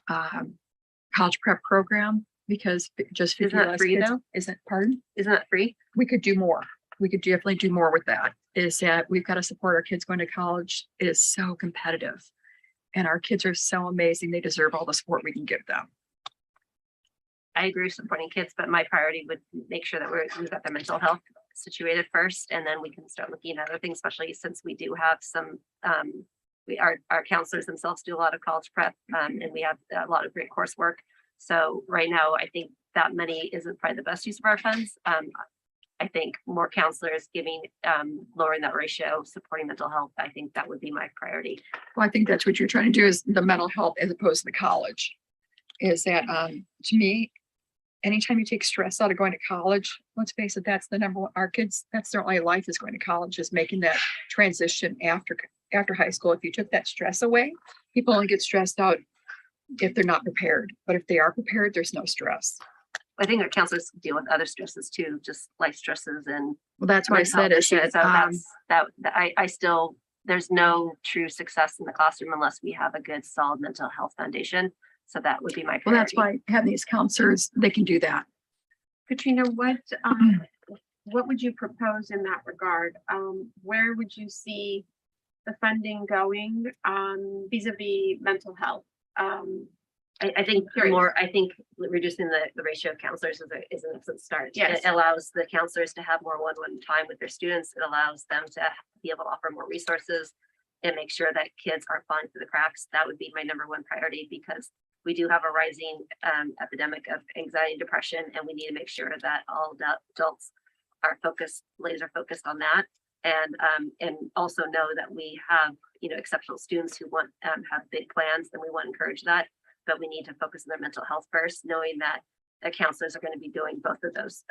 Speaker 1: college prep program because just 50
Speaker 5: Isn't that
Speaker 1: less
Speaker 5: free
Speaker 1: kids-
Speaker 5: though?
Speaker 1: Isn't, pardon?
Speaker 5: Isn't that free?
Speaker 1: We could do more. We could definitely do more with that. Is that we've got to support our kids going to college. It is so competitive. And our kids are so amazing. They deserve all the support we can give them.
Speaker 5: I agree with supporting kids, but my priority would make sure that we've got their mental health situated first, and then we can start looking at other things, especially since we do have some, our counselors themselves do a lot of college prep, and we have a lot of great coursework. So right now, I think that money isn't probably the best use of our funds. I think more counselors giving, lowering that ratio, supporting mental health, I think that would be my priority.
Speaker 1: Well, I think that's what you're trying to do is the mental health as opposed to the college. Is that to me, anytime you take stress out of going to college, let's face it, that's the number one. Our kids, that's their only life is going to college, is making that transition after high school. If you took that stress away, people only get stressed out if they're not prepared. But if they are prepared, there's no stress.
Speaker 5: I think our counselors deal with other stresses too, just life stresses and.
Speaker 1: Well, that's what I
Speaker 5: mental
Speaker 1: said
Speaker 5: health
Speaker 1: is
Speaker 5: issues.
Speaker 1: that,
Speaker 5: So that's, I still, there's no true success in the classroom unless we have a good solid mental health foundation. So that would be my
Speaker 1: well, that's
Speaker 5: priority.
Speaker 1: why having these counselors, they can do that.
Speaker 7: Katrina, what would you propose in that regard? Where would you see the funding going, vis-a-vis mental health?
Speaker 5: I think reducing the ratio of counselors is an excellent start.
Speaker 7: Yes.
Speaker 5: It allows the counselors to have more one-on-one time with their students. It allows them to be able to offer more resources and make sure that kids aren't falling through the cracks. That would be my number one priority because we do have a rising epidemic of anxiety and depression, and we need to make sure that all adults are laser focused on that. And also know that we have, exceptional students who want have big plans, and we want to encourage that. But we need to focus on their mental health first, knowing that the counselors are going to be doing both of those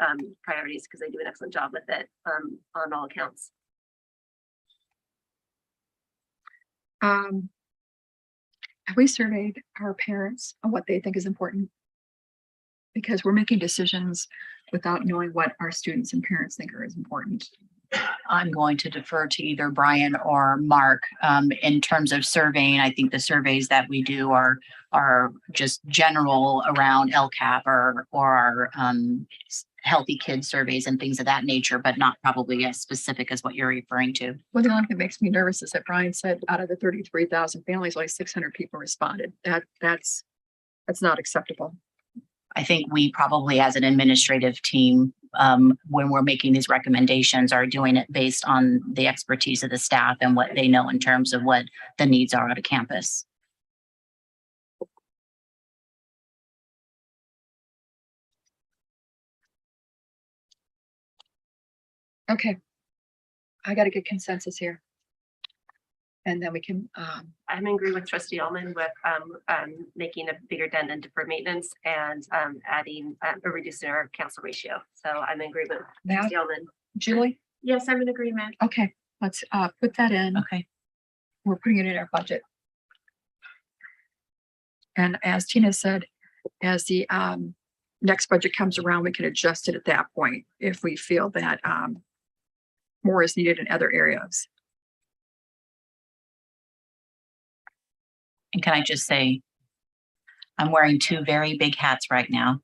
Speaker 5: priorities because they do an excellent job with it on all accounts.
Speaker 1: Have we surveyed our parents on what they think is important? Because we're making decisions without knowing what our students and parents think is important.
Speaker 8: I'm going to defer to either Brian or Mark. In terms of surveying, I think the surveys that we do are just general around LCAP or our healthy kids surveys and things of that nature, but not probably as specific as what you're referring to.
Speaker 1: Well, the only thing that makes me nervous is that Brian said out of the 33,000 families, only 600 people responded. That's not acceptable.
Speaker 8: I think we probably as an administrative team, when we're making these recommendations, are doing it based on the expertise of the staff and what they know in terms of what the needs are at a campus.
Speaker 1: Okay. I got to get consensus here. And then we can.
Speaker 5: I'm in agreement with Trustee Allman with making a bigger dent in deferred maintenance and adding or reducing our council ratio. So I'm in agreement with
Speaker 1: Now,
Speaker 5: Trustee Allman.
Speaker 1: Julie?
Speaker 7: Yes, I'm in agreement.
Speaker 1: Okay, let's put that in.
Speaker 8: Okay.
Speaker 1: We're putting it in our budget. And as Tina said, as the next budget comes around, we can adjust it at that point if we feel that more is needed in other areas.
Speaker 8: And can I just say, I'm wearing two very big hats right now,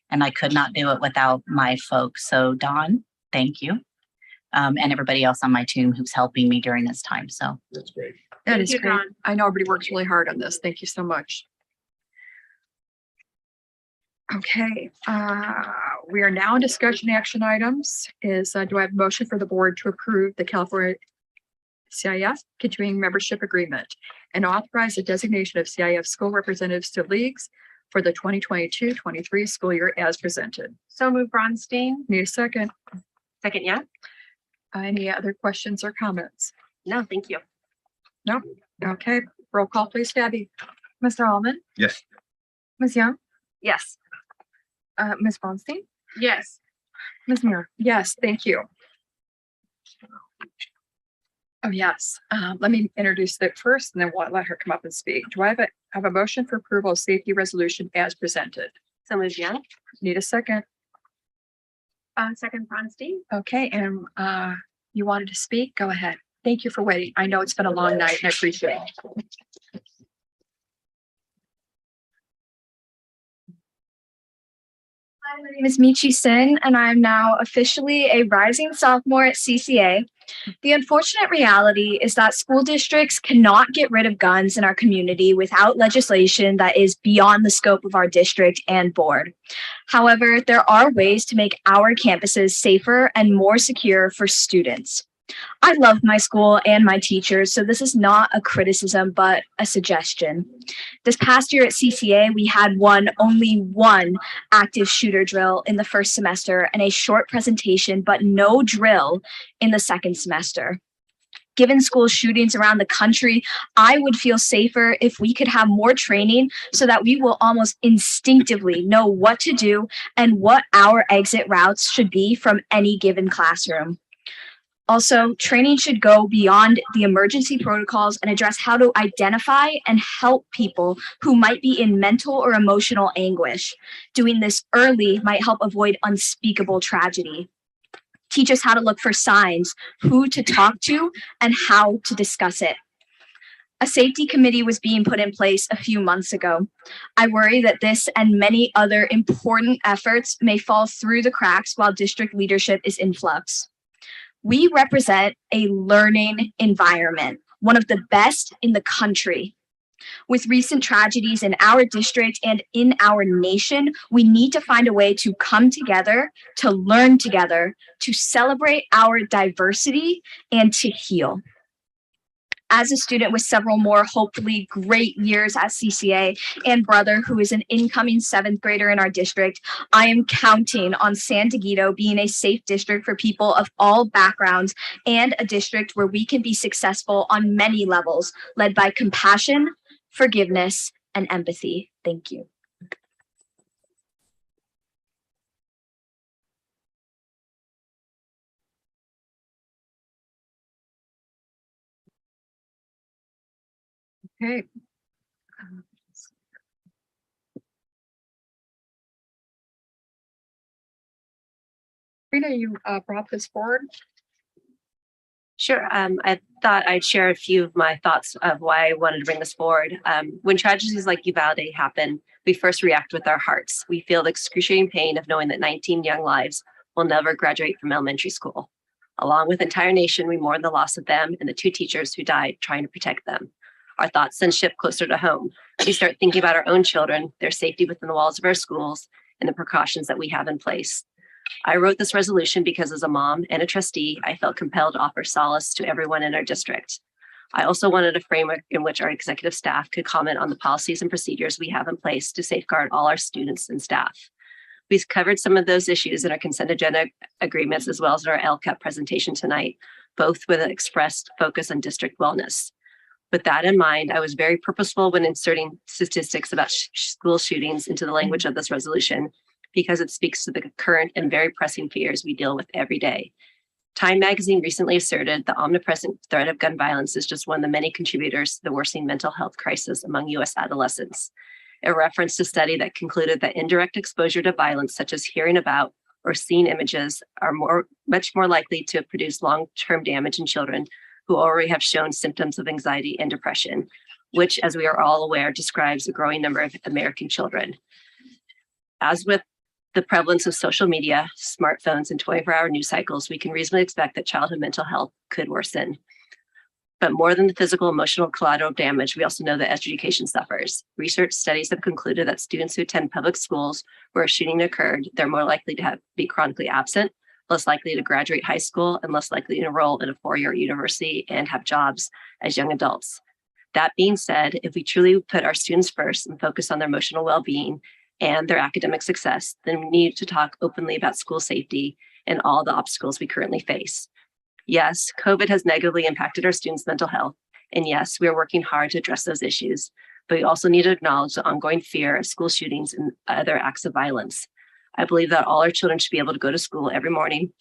Speaker 8: and I could not do it without my folks. So Dawn, thank you. And everybody else on my team who's helping me during this time. So
Speaker 12: That's great.
Speaker 1: That is great. I know everybody works really hard on this. Thank you so much. Okay, we are now in discussion action items. Do I have a motion for the board to approve the California CIF continuing membership agreement and authorize the designation of CIF school representatives to leagues for the 2022-23 school year as presented?
Speaker 7: So move Bronstein.
Speaker 1: Need a second?
Speaker 5: Second, yeah.
Speaker 1: Any other questions or comments?
Speaker 5: No, thank you.
Speaker 1: No? Okay, roll call please, Debbie.
Speaker 15: Mr. Allman,
Speaker 12: Yes.
Speaker 15: Ms. Young,
Speaker 5: Yes.
Speaker 15: Ms. Bronstein,
Speaker 7: Yes.
Speaker 15: Ms. Muir.
Speaker 1: Yes, thank you. Oh, yes. Let me introduce that first and then we'll let her come up and speak. Do I have a motion for approval of safety resolution as presented?
Speaker 5: So moved, Young.
Speaker 1: Need a second?
Speaker 7: Second Bronstein.
Speaker 1: Okay, and you wanted to speak? Go ahead. Thank you for waiting. I know it's been a long night and I appreciate it.
Speaker 2: Hi, my name is Michi Sin, and I am now officially a rising sophomore at CCA. The unfortunate reality is that school districts cannot get rid of guns in our community without legislation that is beyond the scope of our district and board. However, there are ways to make our campuses safer and more secure for students. I love my school and my teachers, so this is not a criticism, but a suggestion. This past year at CCA, we had only one active shooter drill in the first semester and a short presentation, but no drill in the second semester. Given school shootings around the country, I would feel safer if we could have more training so that we will almost instinctively know what to do and what our exit routes should be from any given classroom. Also, training should go beyond the emergency protocols and address how to identify and help people who might be in mental or emotional anguish. Doing this early might help avoid unspeakable tragedy. Teach us how to look for signs, who to talk to, and how to discuss it. A safety committee was being put in place a few months ago. I worry that this and many other important efforts may fall through the cracks while district leadership is in flux. We represent a learning environment, one of the best in the country. With recent tragedies in our district and in our nation, we need to find a way to come together, to learn together, to celebrate our diversity, and to heal. As a student with several more hopefully great years at CCA and brother who is an incoming 7th grader in our district, I am counting on San Diego being a safe district for people of all backgrounds and a district where we can be successful on many levels, led by compassion, forgiveness, and empathy. Thank you.
Speaker 15: Okay. Rita, you brought this forward.
Speaker 5: Sure. I thought I'd share a few of my thoughts of why I wanted to bring this forward. When tragedies like Uvalde happen, we first react with our hearts. We feel the excruciating pain of knowing that 19 young lives will never graduate from elementary school. Along with the entire nation, we mourn the loss of them and the 2 teachers who died trying to protect them. Our thoughts then shift closer to home. We start thinking about our own children, their safety within the walls of our schools, and the precautions that we have in place. I wrote this resolution because as a mom and a trustee, I felt compelled to offer solace to everyone in our district. I also wanted a framework in which our executive staff could comment on the policies and procedures we have in place to safeguard all our students and staff. We've covered some of those issues in our consent agenda agreements as well as our LCAP presentation tonight, both with an expressed focus on district wellness. With that in mind, I was very purposeful when inserting statistics about school shootings into the language of this resolution because it speaks to the current and very pressing fears we deal with every day. Time magazine recently asserted the omnipresent threat of gun violence is just one of the many contributors to the worsening mental health crisis among U.S. adolescents. It referenced a study that concluded that indirect exposure to violence, such as hearing about or seeing images, are much more likely to produce long-term damage in children who already have shown symptoms of anxiety and depression, which, as we are all aware, describes a growing number of American children. As with the prevalence of social media, smartphones, and 24-hour news cycles, we can reasonably expect that childhood mental health could worsen. But more than the physical, emotional collateral damage, we also know that education suffers. Research studies have concluded that students who attend public schools where a shooting occurred, they're more likely to be chronically absent, less likely to graduate high school, and less likely to enroll in a 4-year university and have jobs as young adults. That being said, if we truly put our students first and focus on their emotional well-being and their academic success, then we need to talk openly about school safety and all the obstacles we currently face. Yes, COVID has negatively impacted our students' mental health, and yes, we are working hard to address those issues, but we also need to acknowledge the ongoing fear of school shootings and other acts of violence. I believe that all our children should be able to go to school every morning,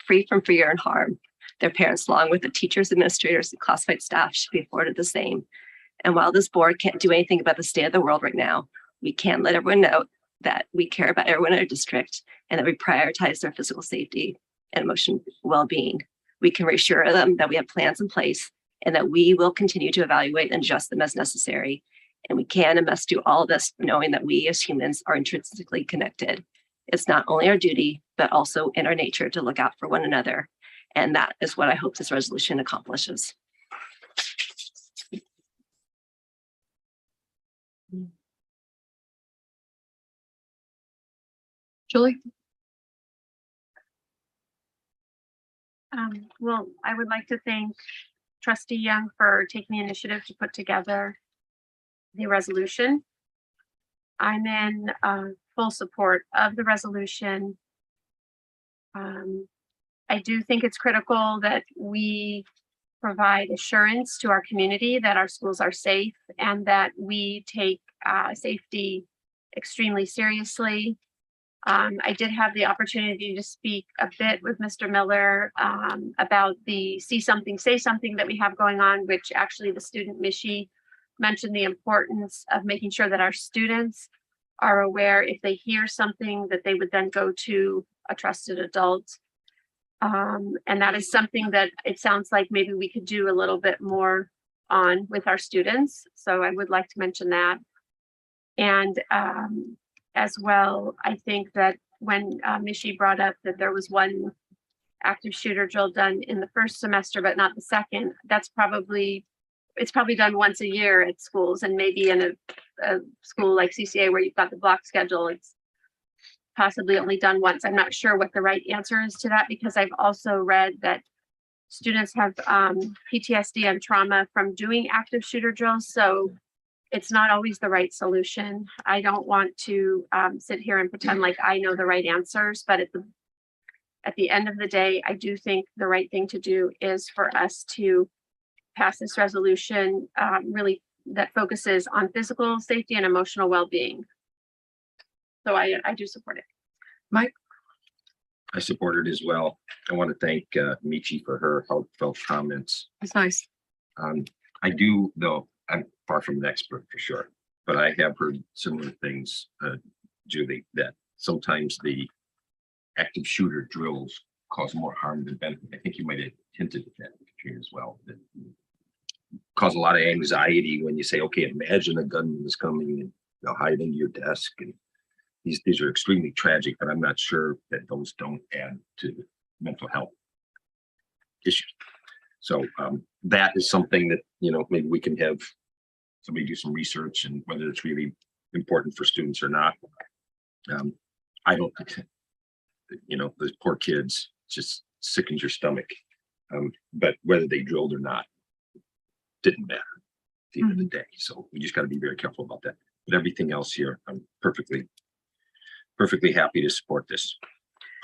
Speaker 5: free from fear and harm. Their parents, along with the teachers, administrators, and classified staff, should be afforded the same. And while this board can't do anything about the state of the world right now, we can let everyone know that we care about everyone in our district and that we prioritize their physical safety and emotional well-being. We can reassure them that we have plans in place and that we will continue to evaluate and adjust them as necessary. And we can and must do all of this knowing that we as humans are intrinsically connected. It's not only our duty, but also in our nature to look out for one another. And that is what I hope this resolution accomplishes.
Speaker 1: Julie?
Speaker 7: Well, I would like to thank Trustee Young for taking the initiative to put together the resolution. I'm in full support of the resolution. I do think it's critical that we provide assurance to our community that our schools are safe and that we take safety extremely seriously. I did have the opportunity to speak a bit with Mr. Miller about the See Something, Say Something that we have going on, which actually the student Mishi mentioned the importance of making sure that our students are aware if they hear something that they would then go to a trusted adult. And that is something that it sounds like maybe we could do a little bit more on with our students. So I would like to mention that. And as well, I think that when Mishi brought up that there was one active shooter drill done in the first semester, but not the second, it's probably done once a year at schools, and maybe in a school like CCA where you've got the block schedule, it's possibly only done once. I'm not sure what the right answer is to that, because I've also read that students have PTSD and trauma from doing active shooter drills. So it's not always the right solution. I don't want to sit here and pretend like I know the right answers, but at the end of the day, I do think the right thing to do is for us to pass this resolution really that focuses on physical safety and emotional well-being. So I do support it.
Speaker 1: Mike?
Speaker 12: I support it as well. I want to thank Michi for her heartfelt comments.
Speaker 1: That's nice.
Speaker 12: I do, though, I'm far from an expert for sure, but I have heard similar things, Julie, that sometimes the active shooter drills cause more harm than benefit. I think you might have hinted at that, Katrina, as well, that cause a lot of anxiety when you say, okay, imagine a gunman is coming and they'll hide under your desk. And these are extremely tragic, but I'm not sure that those don't add to mental health issues. So that is something that, maybe we can have somebody do some research and whether it's really important for students or not. I don't, those poor kids, just sickens your stomach. But whether they drilled or not, didn't matter at the end of the day. So we just got to be very careful about that. But everything else here, I'm perfectly happy to support this,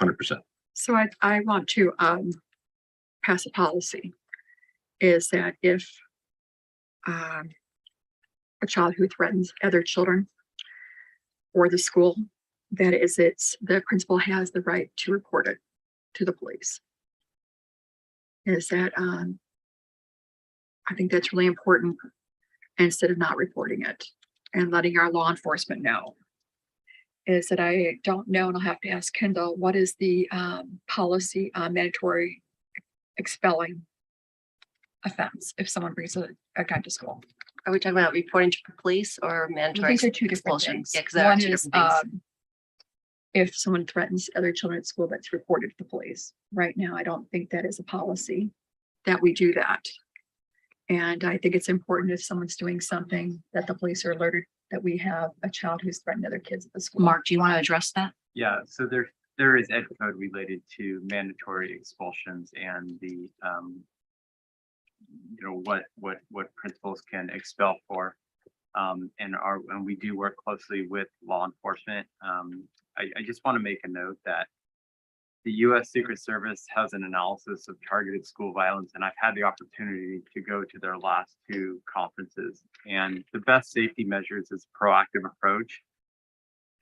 Speaker 12: 100%.
Speaker 1: So I want to pass a policy, is that if a child who threatens other children or the school, the principal has the right to report it to the police. Is that I think that's really important, instead of not reporting it and letting our law enforcement know. Is that I don't know, and I'll have to ask Kendall, what is the policy on mandatory expelling offense if someone brings a gun to school?
Speaker 5: Are we talking about reporting to police or mandatory
Speaker 1: These are two different
Speaker 5: expulsion?
Speaker 1: things.
Speaker 5: Yeah, 'cause there are
Speaker 1: One
Speaker 5: two
Speaker 1: is
Speaker 5: different things.
Speaker 1: if someone threatens other children at school, that's reported to the police. Right now, I don't think that is a policy that we do that. And I think it's important if someone's doing something that the police are alerted that we have a child who's threatened other kids at the school.
Speaker 8: Mark, do you want to address that?
Speaker 4: Yeah, so there is ed code related to mandatory expulsions and the what principals can expel for. And we do work closely with law enforcement. I just want to make a note that the U.S. Secret Service has an analysis of targeted school violence, and I've had the opportunity to go to their last two conferences. And the best safety measures is proactive approach.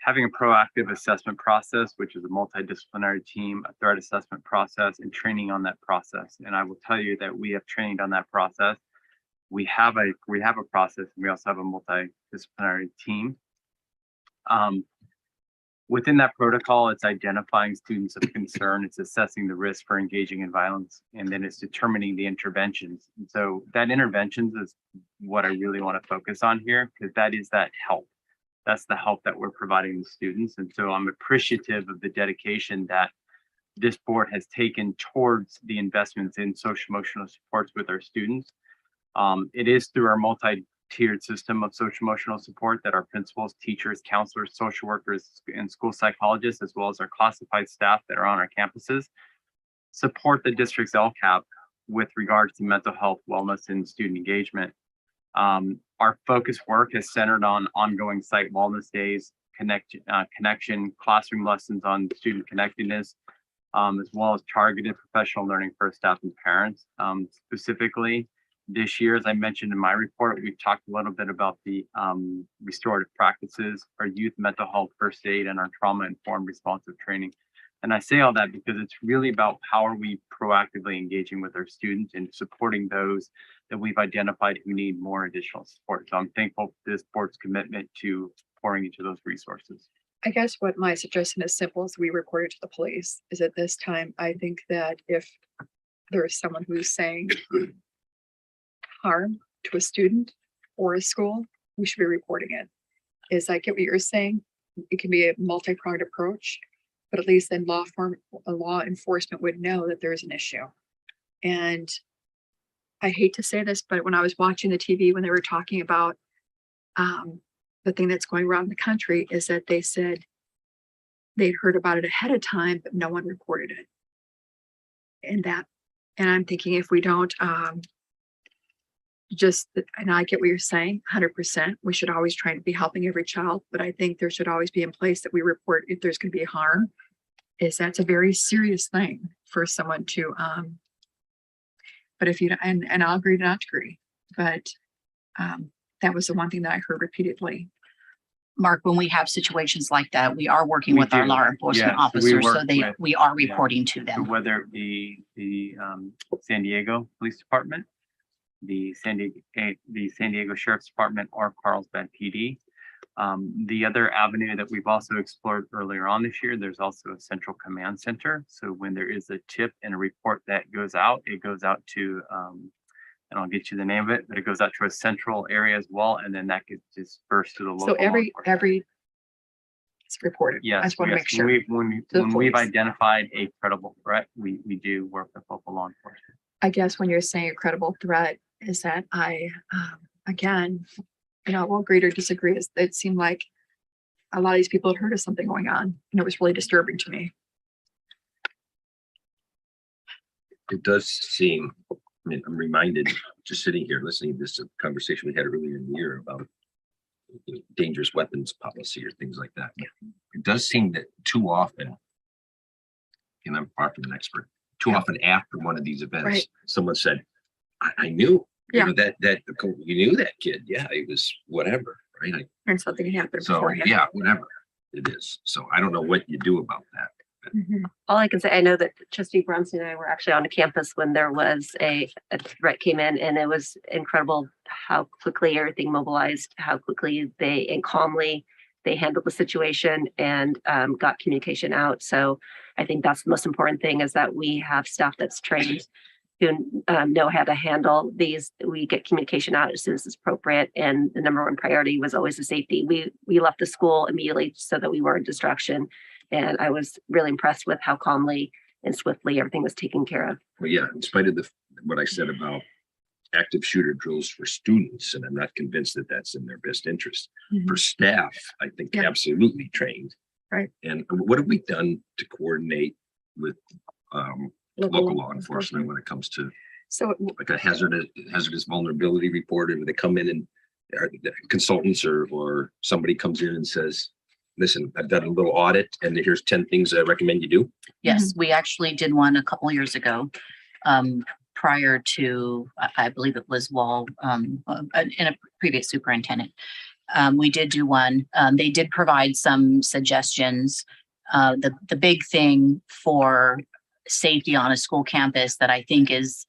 Speaker 4: Having a proactive assessment process, which is a multidisciplinary team, a threat assessment process, and training on that process. And I will tell you that we have trained on that process. We have a process, and we also have a multidisciplinary team. Within that protocol, it's identifying students of concern, it's assessing the risk for engaging in violence, and then it's determining the interventions. And so that interventions is what I really want to focus on here, because that is that help. That's the help that we're providing the students. And so I'm appreciative of the dedication that this board has taken towards the investments in social emotional supports with our students. It is through our multi-tiered system of social emotional support that our principals, teachers, counselors, social workers, and school psychologists, as well as our classified staff that are on our campuses, support the district's LCAP with regards to mental health, wellness, and student engagement. Our focus work is centered on ongoing site wellness days, connection, classroom lessons on student connectedness, as well as targeted professional learning for staff and parents. Specifically, this year, as I mentioned in my report, we've talked a little bit about the restorative practices, our youth mental health first aid, and our trauma-informed responsive training. And I say all that because it's really about how are we proactively engaging with our students and supporting those that we've identified who need more additional support. So I'm thankful for this board's commitment to pouring into those resources.
Speaker 1: I guess what my suggestion is simple as we report it to the police is at this time, I think that if there is someone who's saying harm to a student or a school, we should be reporting it. Is I get what you're saying. It can be a multi-pronged approach, but at least then law enforcement would know that there is an issue. And I hate to say this, but when I was watching the TV, when they were talking about the thing that's going around the country, is that they said they'd heard about it ahead of time, but no one reported it. And I'm thinking if we don't and I get what you're saying, 100%, we should always try to be helping every child, but I think there should always be in place that we report if there's going to be harm, is that's a very serious thing for someone to, but if you, and I'll agree to not agree, but that was the one thing that I heard repeatedly.
Speaker 8: Mark, when we have situations like that, we are working
Speaker 4: We
Speaker 8: with our
Speaker 4: do.
Speaker 8: law enforcement
Speaker 4: Yes,
Speaker 8: officers,
Speaker 4: work
Speaker 8: so
Speaker 4: with-
Speaker 8: we are
Speaker 4: yeah.
Speaker 8: reporting to
Speaker 4: So
Speaker 8: them.
Speaker 4: whether it be the San Diego Police Department, the San Diego Sheriff's Department, or Carlsbad PD. The other avenue that we've also explored earlier on this year, there's also a central command center. So when there is a tip and a report that goes out, it goes out to, and I'll get you the name of it, but it goes out to a central area as well, and then that gets dispersed to the local.
Speaker 1: So every it's reported.
Speaker 4: Yes,
Speaker 1: I just want to
Speaker 4: yes.
Speaker 1: make sure.
Speaker 4: When
Speaker 1: To the
Speaker 4: we've
Speaker 1: police.
Speaker 4: identified a credible threat, we do work with local law enforcement.
Speaker 1: I guess when you're saying a credible threat is that again, we'll agree or disagree. It seemed like a lot of these people had heard of something going on, and it was really disturbing to me.
Speaker 12: It does seem, I mean, I'm reminded, just sitting here listening to this conversation we had earlier in the year about dangerous weapons policy or things like that. It does seem that too often, and I'm far from an expert, too often after one of these events,
Speaker 1: Right.
Speaker 12: someone said, I knew,
Speaker 1: Yeah.
Speaker 12: that you knew that kid. Yeah, it was whatever, right?
Speaker 1: And something had happened
Speaker 12: So,
Speaker 1: beforehand.
Speaker 12: yeah, whatever it is. So I don't know what you do about that.
Speaker 1: Mhm.
Speaker 5: All I can say, I know that Trustee Bronson and I were actually on a campus when there was a threat came in, and it was incredible how quickly everything mobilized, how quickly and calmly they handled the situation and got communication out. So I think that's the most important thing, is that we have staff that's trained who know how to handle these. We get communication out as soon as it's appropriate, and the number one priority was always the safety. We left the school immediately so that we weren't distraction. And I was really impressed with how calmly and swiftly everything was taken care of.
Speaker 12: Well, yeah, in spite of what I said about active shooter drills for students, and I'm not convinced that that's in their best interest. For staff, I think absolutely trained.
Speaker 1: Right.
Speaker 12: And what have we done to coordinate with local law enforcement when it comes to
Speaker 1: So
Speaker 12: like a hazardous vulnerability report, and they come in and the consultants or somebody comes in and says, listen, I've done a little audit and here's 10 things I recommend you do.
Speaker 8: Yes, we actually did one a couple years ago, prior to, I believe it was Wall, in a previous superintendent. We did do one. They did provide some suggestions. The big thing for safety on a school campus that I think is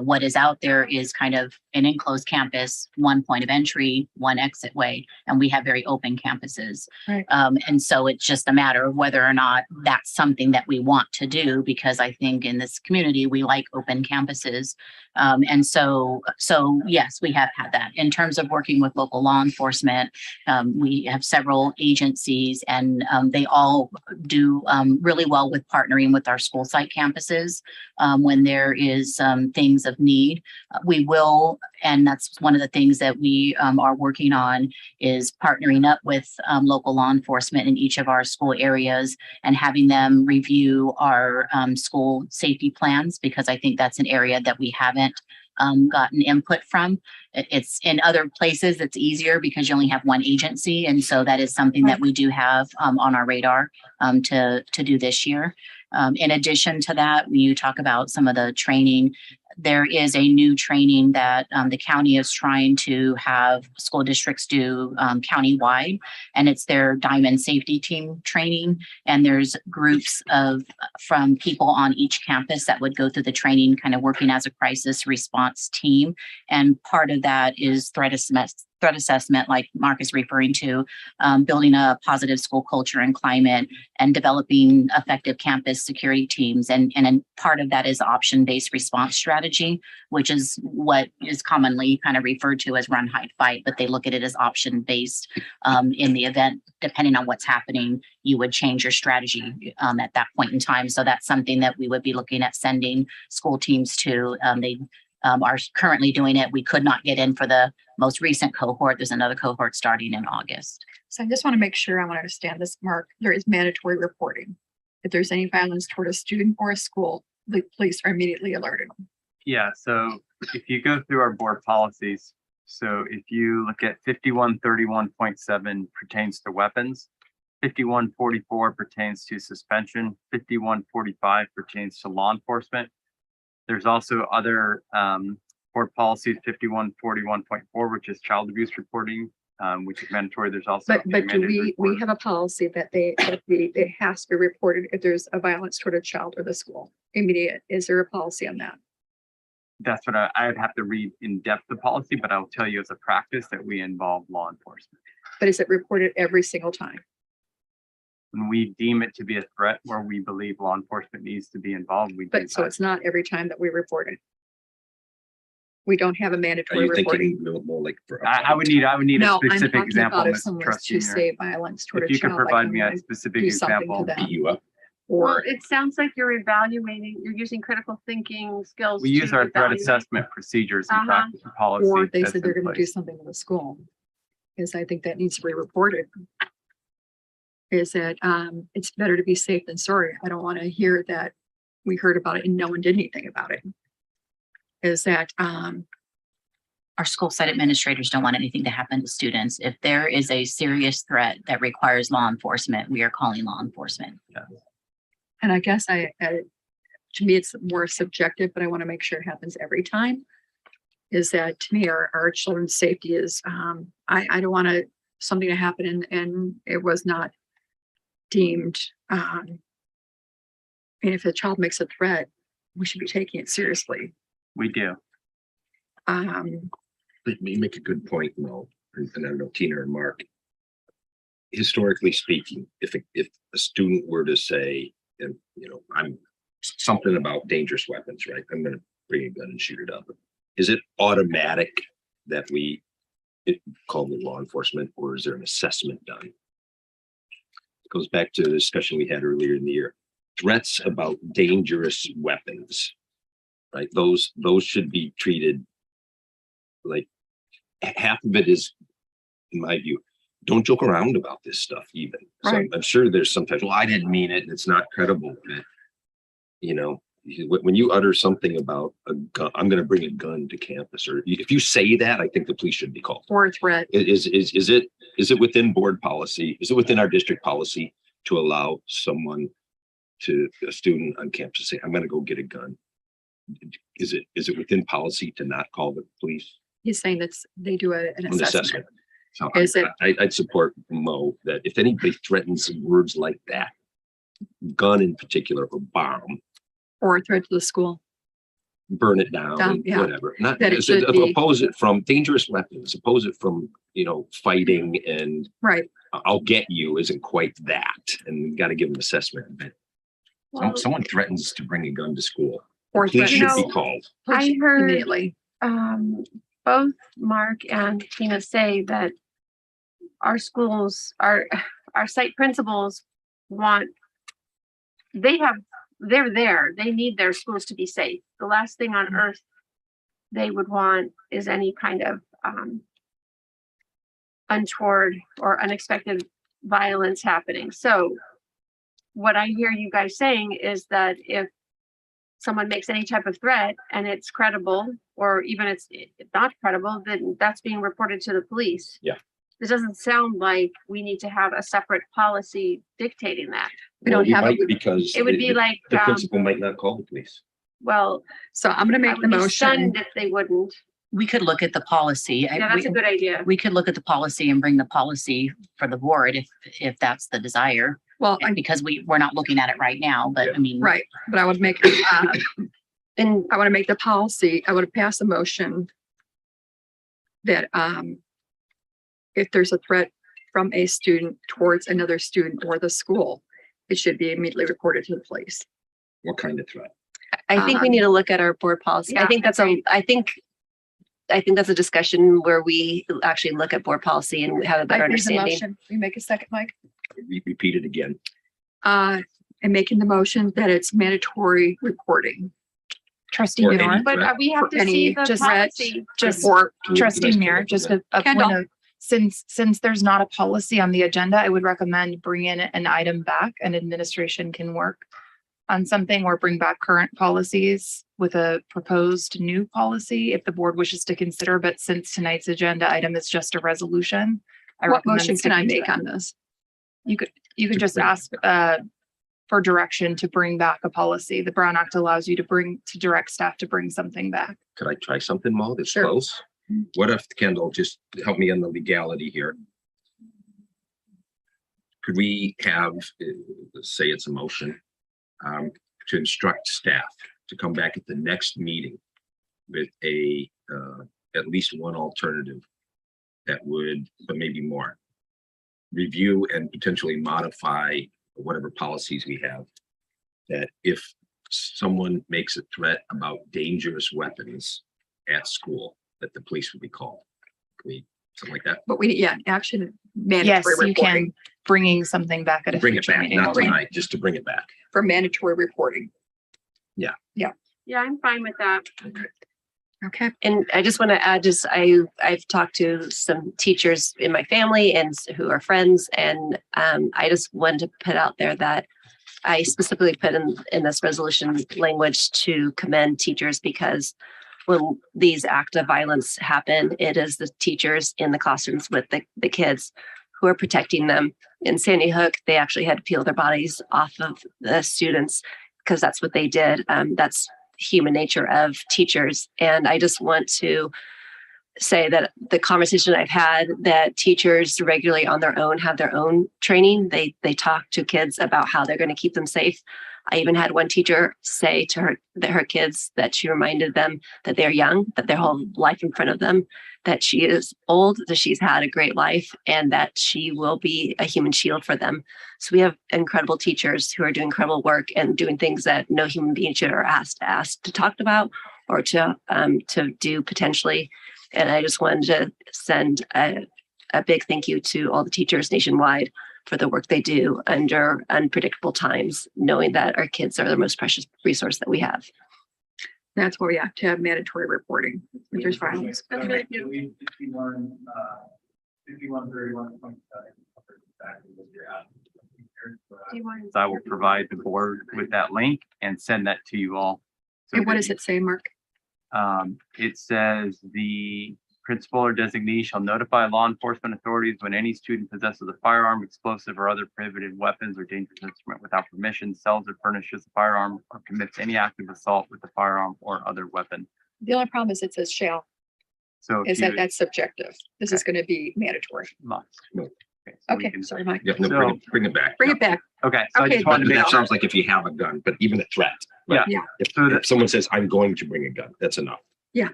Speaker 8: What is out there is kind of an enclosed campus, one point of entry, one exit way, and we have very open campuses.
Speaker 1: Right.
Speaker 8: And so it's just a matter of whether or not that's something that we want to do, because I think in this community, we like open campuses. And so yes, we have had that. In terms of working with local law enforcement, we have several agencies, and they all do really well with partnering with our school site campuses when there is things of need. We will, and that's one of the things that we are working on, is partnering up with local law enforcement in each of our school areas and having them review our school safety plans, because I think that's an area that we haven't gotten input from. It's in other places, it's easier because you only have one agency. And so that is something that we do have on our radar to do this year. In addition to that, when you talk about some of the training, there is a new training that the county is trying to have school districts do countywide, and it's their Diamond Safety Team training. And there's groups from people on each campus that would go through the training, kind of working as a crisis response team. And part of that is threat assessment, like Mark is referring to, building a positive school culture and climate, and developing effective campus security teams. And part of that is option-based response strategy, which is what is commonly kind of referred to as run, hide, fight, but they look at it as option-based. In the event, depending on what's happening, you would change your strategy at that point in time. So that's something that we would be looking at sending school teams to. They are currently doing it. We could not get in for the most recent cohort. There's another cohort starting in August.
Speaker 1: So I just want to make sure I want to understand this, Mark. There is mandatory reporting. If there's any violence toward a student or a school, the police are immediately alerted.
Speaker 4: Yeah, so if you go through our board policies, so if you look at 5131.7 pertains to weapons, 5144 pertains to suspension, 5145 pertains to law enforcement. There's also other board policies, 5141.4, which is child abuse reporting, which is mandatory. There's also
Speaker 1: But do we have a policy that it has to be reported if there's a violence toward a child or the school? Immediate. Is there a policy on that?
Speaker 4: That's what I'd have to read in depth the policy, but I'll tell you as a practice that we involve law enforcement.
Speaker 1: But is it reported every single time?
Speaker 4: When we deem it to be a threat where we believe law enforcement needs to be involved, we do
Speaker 1: But so
Speaker 4: that.
Speaker 1: it's not every time that we report it. We don't have a
Speaker 12: Are
Speaker 1: mandatory
Speaker 12: you
Speaker 1: reporting.
Speaker 12: thinking more like for?
Speaker 4: I would need a
Speaker 1: No, I'm
Speaker 4: specific
Speaker 1: talking
Speaker 4: example,
Speaker 1: about if
Speaker 4: Ms.
Speaker 1: someone was
Speaker 4: Trustee.
Speaker 1: to say violence toward a
Speaker 4: If you could
Speaker 1: child. like
Speaker 4: provide me
Speaker 1: when
Speaker 4: a
Speaker 1: I
Speaker 4: specific
Speaker 1: do something to
Speaker 4: example.
Speaker 1: them.
Speaker 12: Beat you up?
Speaker 7: Well,
Speaker 1: Or
Speaker 7: it sounds like you're using critical thinking skills.
Speaker 4: We use
Speaker 7: to
Speaker 4: our threat
Speaker 7: evaluate.
Speaker 4: procedures and
Speaker 7: Uh-huh.
Speaker 4: practice and policy.
Speaker 1: or they
Speaker 4: that's
Speaker 1: said they're
Speaker 4: in
Speaker 1: gonna do
Speaker 4: place.
Speaker 1: something to the school. Because I think that needs to be reported. Is that it's better to be safe than sorry. I don't want to hear that we heard about it and no one did anything about it. Is that
Speaker 8: Our school site administrators don't want anything to happen to students. If there is a serious threat that requires law enforcement, we are calling law enforcement.
Speaker 1: and I guess to me, it's more subjective, but I want to make sure it happens every time. Is that to me, our children's safety is, I don't want something to happen and it was not deemed, and if a child makes a threat, we should be taking it seriously.
Speaker 4: We do.
Speaker 12: You make a good point, Mo, and I don't know, Tina or Mark. Historically speaking, if a student were to say, and I'm something about dangerous weapons, right? I'm going to bring a gun and shoot it up. Is it automatic that we call the law enforcement, or is there an assessment done? It goes back to the discussion we had earlier in the year. Threats about dangerous weapons, right? Those should be treated like half of it is, in my view, don't joke around about this stuff even. So
Speaker 1: Right.
Speaker 12: I'm sure there's sometimes, well, I didn't mean it, and it's not credible. But, when you utter something about a gun, I'm going to bring a gun to campus, or if you say that, I think the police should be called.
Speaker 1: Or a threat.
Speaker 12: Is it within board policy? Is it within our district policy to allow a student on campus to say, I'm going to go get a gun? Is it within policy to not call the police?
Speaker 1: He's saying that they do an
Speaker 12: An
Speaker 1: assessment.
Speaker 12: So
Speaker 1: Is it-
Speaker 12: I'd support Mo that if anybody threatens words like that, gun in particular, or bomb,
Speaker 1: Or a threat to the school.
Speaker 12: burn it down,
Speaker 1: Down,
Speaker 12: and
Speaker 1: yeah.
Speaker 12: whatever. Not
Speaker 1: That it should be-
Speaker 12: oppose it from dangerous weapons, oppose it from, fighting and
Speaker 1: Right.
Speaker 12: I'll get you isn't quite that. And you got to give them assessment. But
Speaker 7: Well,
Speaker 12: someone threatens to bring a gun to school.
Speaker 1: Or
Speaker 12: Police should
Speaker 7: threatens-
Speaker 12: be called.
Speaker 7: I heard
Speaker 1: Immediately.
Speaker 7: both Mark and Tina say that our schools, our site principals they're there. They need their schools to be safe. The last thing on earth they would want is any kind of untoward or unexpected violence happening. So what I hear you guys saying is that if someone makes any type of threat and it's credible, or even it's not credible, then that's being reported to the police.
Speaker 12: Yeah.
Speaker 7: This doesn't sound like we need to have a separate policy dictating that.
Speaker 1: We don't
Speaker 12: You
Speaker 1: have
Speaker 12: might,
Speaker 1: it.
Speaker 12: because
Speaker 7: It would be like,
Speaker 12: the principal might not call the police.
Speaker 7: well,
Speaker 1: So I'm going to
Speaker 7: I
Speaker 1: make the
Speaker 7: would be
Speaker 1: motion.
Speaker 7: stunned if they wouldn't.
Speaker 8: We could look at the policy.
Speaker 7: Yeah, that's a good idea.
Speaker 8: We could look at the policy and bring the policy for the board if that's the desire.
Speaker 1: Well,
Speaker 8: Because we're not looking at it right now, but I mean.
Speaker 1: right, but I would make, and I want to make the policy, I would pass a motion that, if there's a threat from a student towards another student or the school, it should be immediately reported to the police.
Speaker 12: What kind of threat?
Speaker 5: I think we need to look at our board policy. I
Speaker 7: Yeah,
Speaker 5: think I think that's a discussion where we actually look at board policy and have a better
Speaker 1: I made the
Speaker 5: understanding.
Speaker 1: motion. You make a second, Mike?
Speaker 12: Repeat it again.
Speaker 1: I'm making the motion that it's mandatory reporting.
Speaker 16: Trustee
Speaker 12: Or
Speaker 16: Muir,
Speaker 12: any
Speaker 7: But
Speaker 12: threat.
Speaker 7: we have
Speaker 1: For
Speaker 7: to
Speaker 1: any
Speaker 7: see the
Speaker 16: just
Speaker 7: policy.
Speaker 16: just
Speaker 1: Or
Speaker 16: trustee Muir, just a point
Speaker 1: Kendall.
Speaker 16: of, since there's not a policy on the agenda, I would recommend bring in an item back and administration can work on something or bring back current policies with a proposed new policy if the board wishes to consider. But since tonight's agenda item is just a resolution, I
Speaker 1: What
Speaker 16: recommend
Speaker 1: motion can I
Speaker 16: sticking to
Speaker 1: make
Speaker 16: that.
Speaker 1: on this?
Speaker 16: You could just
Speaker 12: bring-
Speaker 16: ask for direction to bring back a policy. The Brown Act allows you to direct staff to bring something back.
Speaker 12: Could I try something, Mo, that's
Speaker 1: Sure.
Speaker 12: close? What if, Kendall, just help me on the legality here? Could we have, say it's a motion, to instruct staff to come back at the next meeting with at least one alternative that would, but maybe more, review and potentially modify whatever policies we have, that if someone makes a threat about dangerous weapons at school, that the police would be called. Can we, something like that?
Speaker 1: But action
Speaker 16: Yes,
Speaker 1: mandatory
Speaker 16: you can,
Speaker 1: reporting
Speaker 16: bringing something back at a
Speaker 12: Bring it
Speaker 16: future
Speaker 12: back,
Speaker 16: meeting.
Speaker 12: not tonight, just to bring it back.
Speaker 1: for mandatory reporting.
Speaker 7: Yeah, I'm fine with that.
Speaker 1: Okay.
Speaker 5: And I just want to add, I've talked to some teachers in my family and who are friends, and I just wanted to put out there that I specifically put in this resolution language to commend teachers, because when these acts of violence happen, it is the teachers in the classrooms with the kids who are protecting them. In Sandy Hook, they actually had to peel their bodies off of the students because that's what they did. That's human nature of teachers. And I just want to say that the conversation I've had, that teachers regularly on their own have their own training. They talk to kids about how they're going to keep them safe. I even had one teacher say to her kids that she reminded them that they're young, that their whole life in front of them, that she is old, that she's had a great life, and that she will be a human shield for them. So we have incredible teachers who are doing incredible work and doing things that no human being should are asked to talk about or to do potentially. And I just wanted to send a big thank you to all the teachers nationwide for the work they do under unpredictable times, knowing that our kids are the most precious resource that we have.
Speaker 1: That's where we have to have mandatory reporting if there's violence.
Speaker 4: I will provide the board with that link and send that to you all. So
Speaker 1: And what
Speaker 4: that
Speaker 1: does it say, Mark?
Speaker 4: It says the principal or designee shall notify law enforcement authorities when any student possesses a firearm, explosive, or other prohibited weapons or dangerous instrument without permission, sells or furnishes a firearm, or commits any act of assault with a firearm or other weapon.
Speaker 1: The only problem is it says shall,
Speaker 4: So
Speaker 1: is that that's subjective. This is going to be mandatory.
Speaker 4: must. Okay. so we
Speaker 1: Okay,
Speaker 4: can-
Speaker 1: sorry, Mike.
Speaker 12: Yeah, no, bring it back.
Speaker 1: Bring it back.
Speaker 4: Okay, so I
Speaker 1: Okay,
Speaker 4: just wanted to
Speaker 12: But
Speaker 4: make.
Speaker 12: that sounds like if you have a gun, but even a threat.
Speaker 4: Yeah.
Speaker 1: Yeah.
Speaker 12: If someone says, I'm going to bring a gun, that's enough.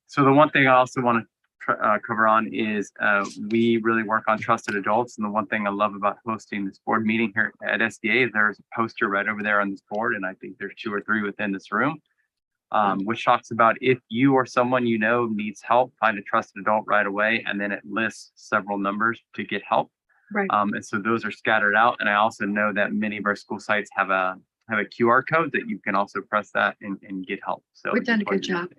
Speaker 4: So the one thing I also want to cover on is we really work on trusted adults. And the one thing I love about hosting this board meeting here at SDA is there's a poster right over there on this board. And I think there's 2 or 3 within this room, which talks about if you or someone you know needs help, find a trusted adult right away. And then it lists several numbers to get help.
Speaker 1: Right.
Speaker 4: And so those are scattered out. And I also know that many of our school sites have a QR code that you can also press that and get help. So
Speaker 1: We've done a
Speaker 4: just wanted
Speaker 1: good
Speaker 4: to
Speaker 1: job.
Speaker 4: know.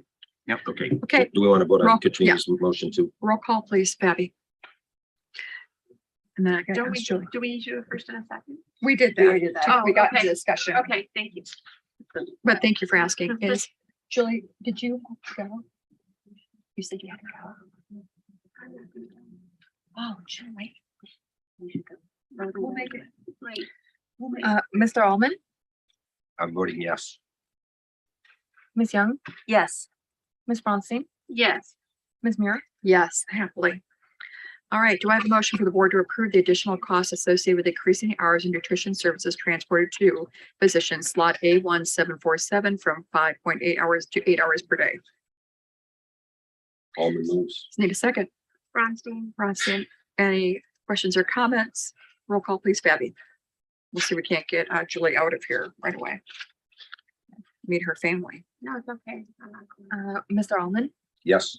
Speaker 4: Yep.
Speaker 12: Okay.
Speaker 1: Okay,
Speaker 12: Do we want to vote
Speaker 1: Roll-
Speaker 12: on Katrina's motion too?
Speaker 1: roll call, please, Fabi. And then I got
Speaker 7: Don't
Speaker 1: to
Speaker 7: we,
Speaker 1: ask Julie.
Speaker 7: do we do a first and a second?
Speaker 1: We did
Speaker 5: We already
Speaker 1: that.
Speaker 5: did that.
Speaker 1: We got
Speaker 7: Oh, okay.
Speaker 1: into discussion,
Speaker 7: Okay, thank you.
Speaker 1: but thank you for asking. Is Julie, did you have to go? You said you had to go. Oh, Julie.
Speaker 7: We'll make it late.
Speaker 16: Mr. Alman,
Speaker 12: I'm voting yes.
Speaker 16: Ms. Young,
Speaker 5: Yes.
Speaker 16: Ms. Bronstein,
Speaker 7: Yes.
Speaker 16: Ms. Muir,
Speaker 1: Yes, happily. All right, do I have a motion for the board to approve the additional costs associated with increasing the hours of nutrition services transported to position slot A1747 from 5.8 hours to 8 hours per day?
Speaker 12: Alman moves.
Speaker 1: Just need a second.
Speaker 7: Bronstein.
Speaker 1: Bronstein, any questions or comments? Roll call, please, Fabi. We'll see if we can't get Julie out of here right away. Meet her family.
Speaker 7: No, it's okay. I'm not going.
Speaker 16: Mr. Alman,
Speaker 12: Yes.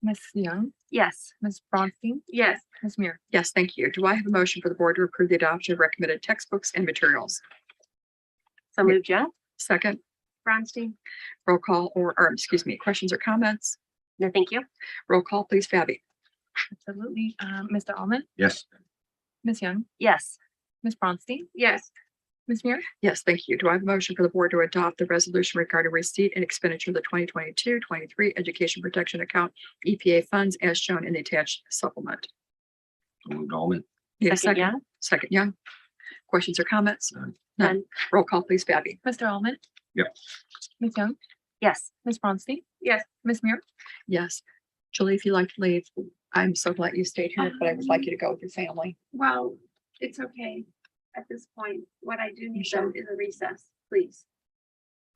Speaker 16: Ms. Young,
Speaker 5: Yes.
Speaker 16: Ms. Bronstein,
Speaker 7: Yes.
Speaker 16: Ms. Muir.
Speaker 1: Yes, thank you. Do I have a motion for the board to approve the adoption of recommended textbooks and materials?
Speaker 5: So moved, Jen?
Speaker 1: Second,
Speaker 7: Bronstein.
Speaker 1: roll call or excuse me, questions or comments?
Speaker 5: No, thank you.
Speaker 1: Roll call, please, Fabi.
Speaker 16: Absolutely. Mr. Alman,
Speaker 12: Yes.
Speaker 16: Ms. Young,
Speaker 5: Yes.
Speaker 16: Ms. Bronstein,
Speaker 7: Yes.
Speaker 16: Ms. Muir.
Speaker 1: Yes, thank you. Do I have a motion for the board to adopt the resolution regarding receipt and expenditure of the 2022-23 Education Protection Account EPA funds as shown in the attached supplement?
Speaker 12: So moved Alman.
Speaker 1: Need a
Speaker 5: Second,
Speaker 1: second?
Speaker 5: Young?
Speaker 1: Second, Young. Questions or comments?
Speaker 12: None.
Speaker 1: None. Roll call, please, Fabi.
Speaker 16: Mr. Alman.
Speaker 12: Yep.
Speaker 16: Ms. Young,
Speaker 5: Yes.
Speaker 16: Ms. Bronstein,
Speaker 7: Yes.
Speaker 16: Ms. Muir.
Speaker 1: Yes. Julie, if you'd like to leave, I'm so glad you stayed here, but I would like you to go with your family.
Speaker 7: Well, it's okay. At this point, what I do need
Speaker 1: Sure.
Speaker 7: though is a recess, please,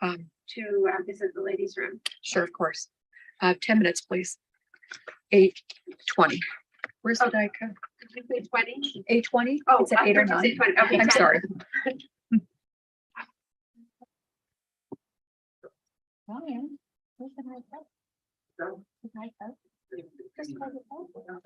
Speaker 7: to visit the ladies' room.
Speaker 1: Sure, of course. 10 minutes, please. 8:20. Where's the die cut?
Speaker 7: Did you say 20?
Speaker 1: 8:20?
Speaker 7: Oh,
Speaker 1: It's at
Speaker 7: I
Speaker 1: 8 or
Speaker 7: thought you
Speaker 1: 9.
Speaker 7: said 20. Okay,
Speaker 1: I'm
Speaker 7: 10.
Speaker 1: sorry.
Speaker 9: Oh, yeah. Where's the knife out? The knife out? Just hold it out.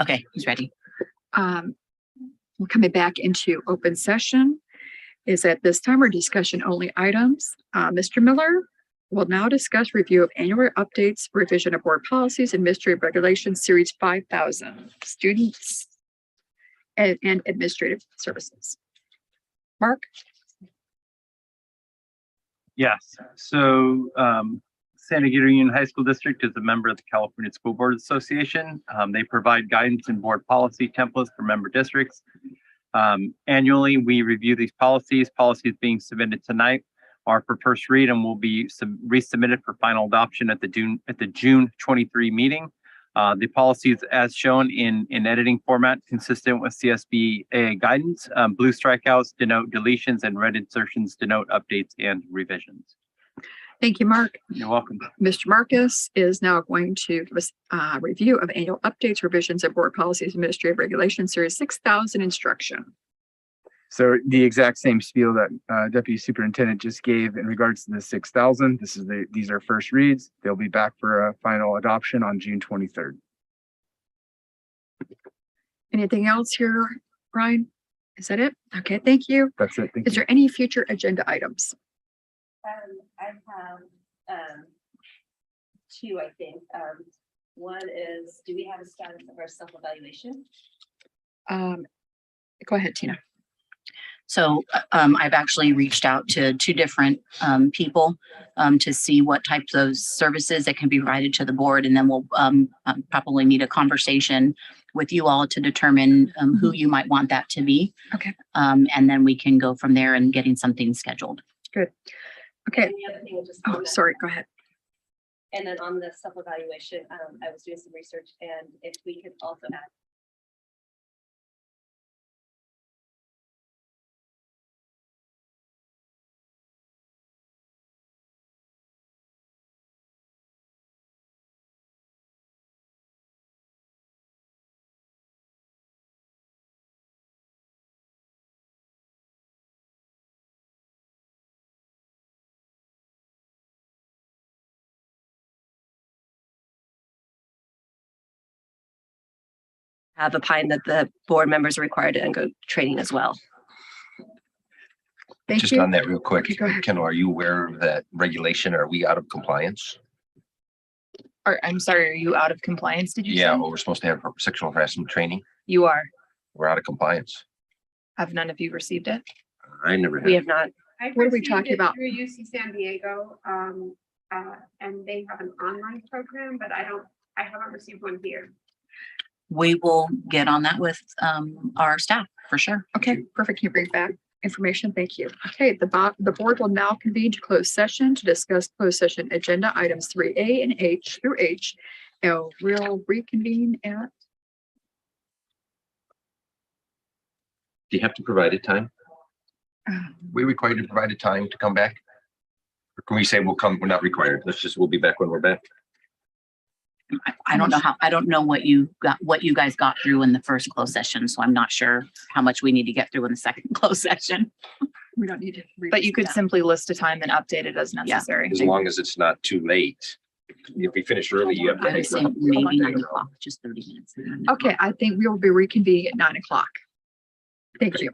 Speaker 8: Okay, he's ready.
Speaker 1: We're coming back into open session. Is at this time our discussion only items. Mr. Miller will now discuss review of annual updates, revision of board policies, and administrative regulations, series 5,000, students and administrative services. Mark?
Speaker 4: Yes, so San Diego Union High School District is a member of the California School Board Association. They provide guidance and board policy templates for member districts. Annually, we review these policies. Policies being submitted tonight are for first read and will be resubmitted for final adoption at the June 23 meeting. The policies as shown in editing format consistent with CSBA guidance. Blue strikeouts denote deletions and red insertions denote updates and revisions.
Speaker 1: Thank you, Mark.
Speaker 4: You're welcome.
Speaker 1: Mr. Marcus is now going to give us a review of annual updates, revisions, and board policies, administrative regulations, series 6,000 instruction.
Speaker 13: So the exact same spiel that Deputy Superintendent just gave in regards to the 6,000. These are first reads. They'll be back for a final adoption on June 23rd.
Speaker 1: Anything else here, Brian? Is that it? Okay, thank you.
Speaker 13: That's it. Thank
Speaker 1: Is
Speaker 13: you.
Speaker 1: there any future agenda items?
Speaker 5: I have two, I think. One is, do we have a status of our self-evaluation?
Speaker 1: Go ahead, Tina.
Speaker 8: So I've actually reached out to two different people to see what types of services that can be provided to the board. And then we'll probably need a conversation with you all to determine who you might want that to be.
Speaker 1: Okay.
Speaker 8: And then we can go from there and getting something scheduled.
Speaker 1: Good. Okay.
Speaker 5: And the other thing was just
Speaker 1: Oh, sorry. Go ahead.
Speaker 5: And then on the self-evaluation, I was doing some research, and if we could also add have a pine that the board members are required to undergo training as well.
Speaker 1: Thank
Speaker 12: Just
Speaker 1: you.
Speaker 12: on that real quick,
Speaker 1: Okay, go ahead.
Speaker 12: Kendall, are you aware of that regulation? Are we out of compliance?
Speaker 16: I'm sorry, are you out of compliance? Did you
Speaker 12: Yeah,
Speaker 16: say?
Speaker 12: well, we're supposed to have sexual harassment training.
Speaker 16: You are.
Speaker 12: We're out of compliance.
Speaker 16: Have none of you received it?
Speaker 12: I never
Speaker 5: We
Speaker 12: have.
Speaker 5: have not.
Speaker 1: What are we talking about?
Speaker 7: Through UC San Diego, and they have an online program, but I haven't received one here.
Speaker 8: We will get on that with our staff for sure.
Speaker 1: Okay, perfect. Can you bring back information? Thank you. Okay, the board will now convene to closed session to discuss closed session agenda items 3A and H through H. And we'll reconvene at,
Speaker 12: Do you have to provide a time? We required to provide a time to come back? Or can we say we'll come, we're not required? We'll be back when we're back.
Speaker 8: I don't know I don't know what you guys got through in the first closed session. So I'm not sure how much we need to get through in the second closed session.
Speaker 1: we don't need to.
Speaker 16: But you could
Speaker 1: revisit that.
Speaker 16: simply list a time and update it as necessary.
Speaker 12: As long as it's not too late. If we finish early, you have
Speaker 8: I would
Speaker 12: to.
Speaker 8: say maybe 9 o'clock, just 30 minutes.
Speaker 1: Okay, I think we will be reconvening at 9 o'clock. Thank you.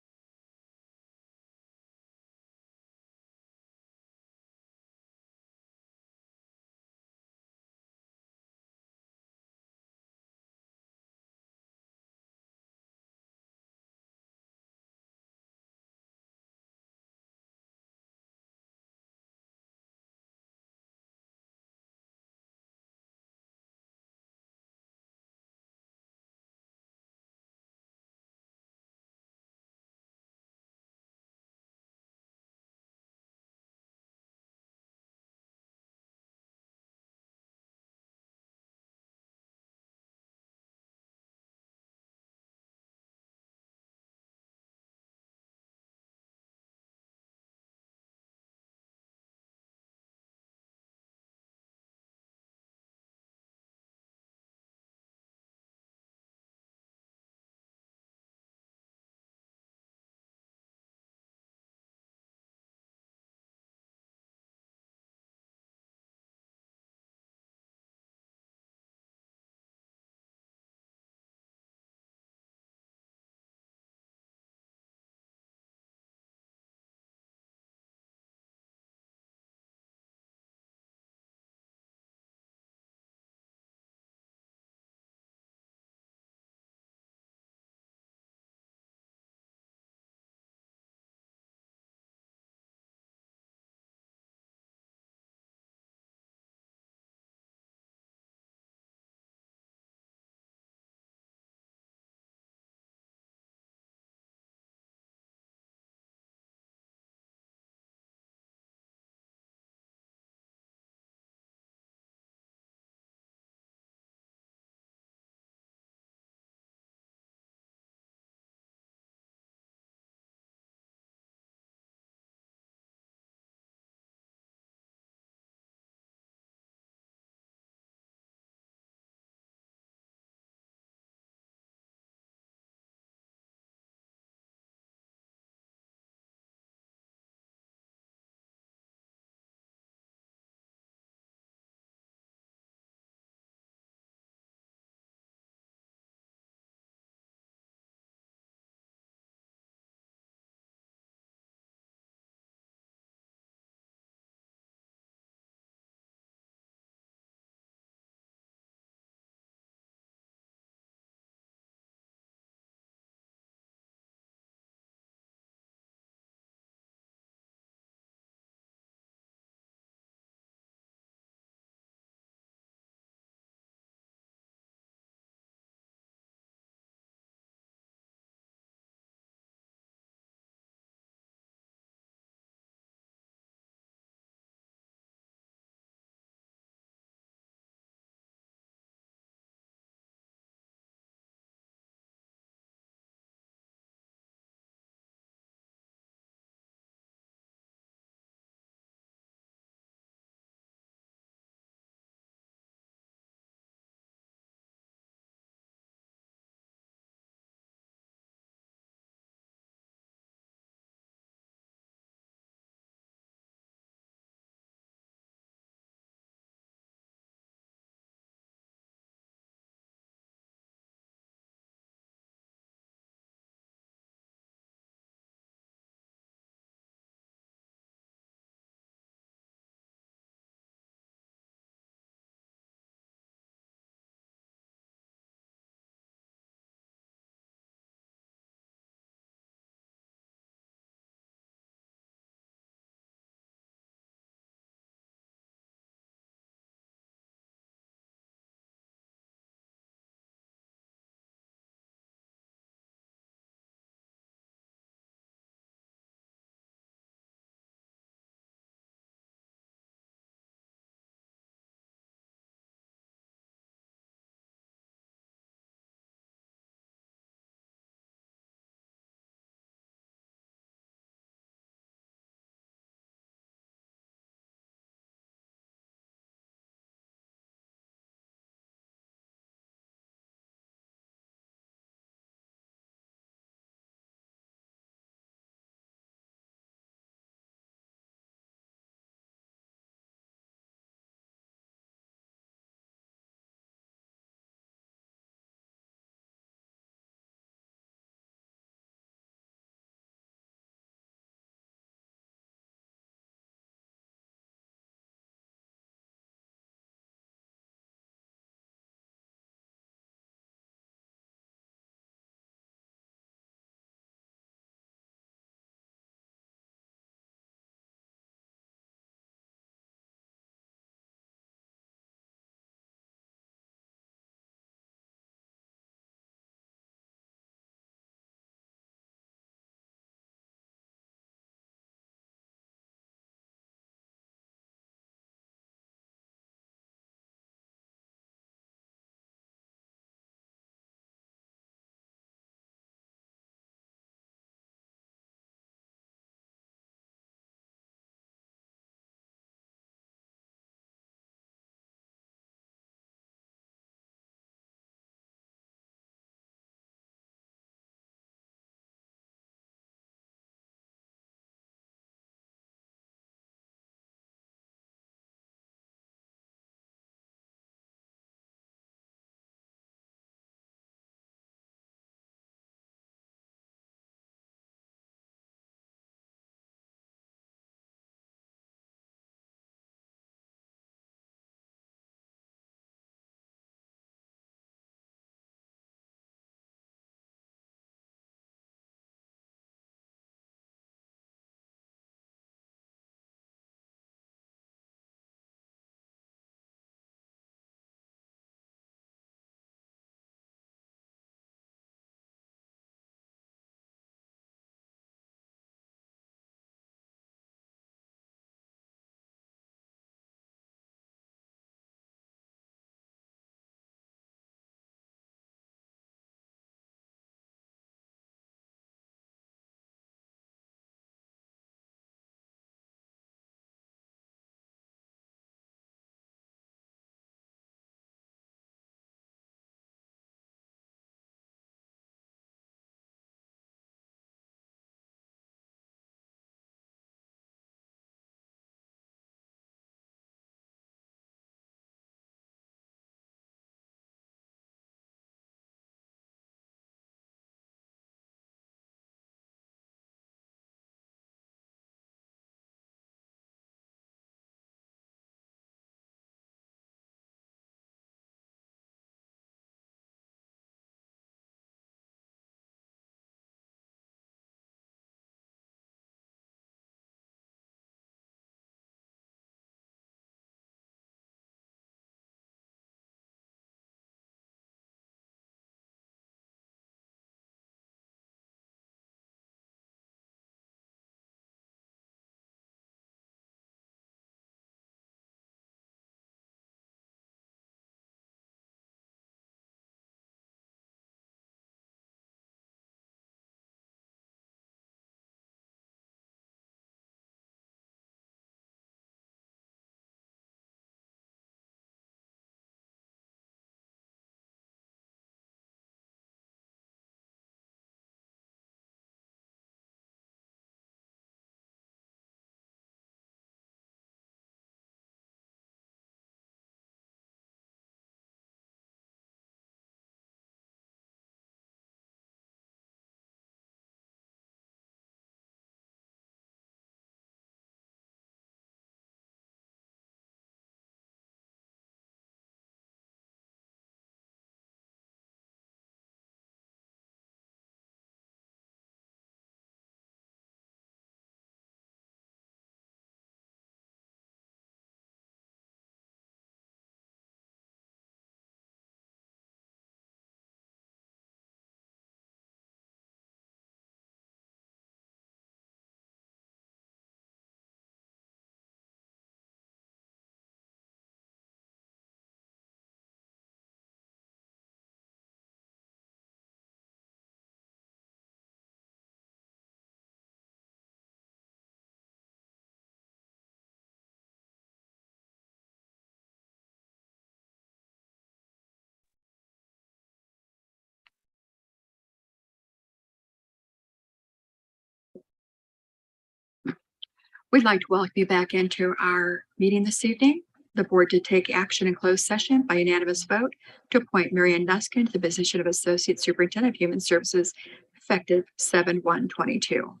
Speaker 1: We'd like to welcome you back into our meeting this evening. The board did take action in closed session by unanimous vote to appoint Mary Ann Nuskin to the position of Associate Superintendent of Human Services effective 7/1/22.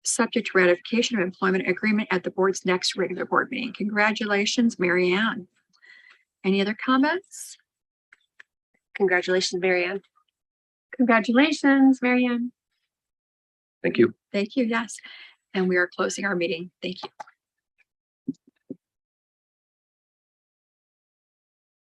Speaker 1: Subject to ratification of employment agreement at the board's next regular board meeting. Congratulations, Mary Ann. Any other comments?
Speaker 5: Congratulations, Mary Ann.
Speaker 7: Congratulations, Marianne.
Speaker 12: Thank you.
Speaker 1: Thank you. Yes. And we are closing our meeting. Thank you.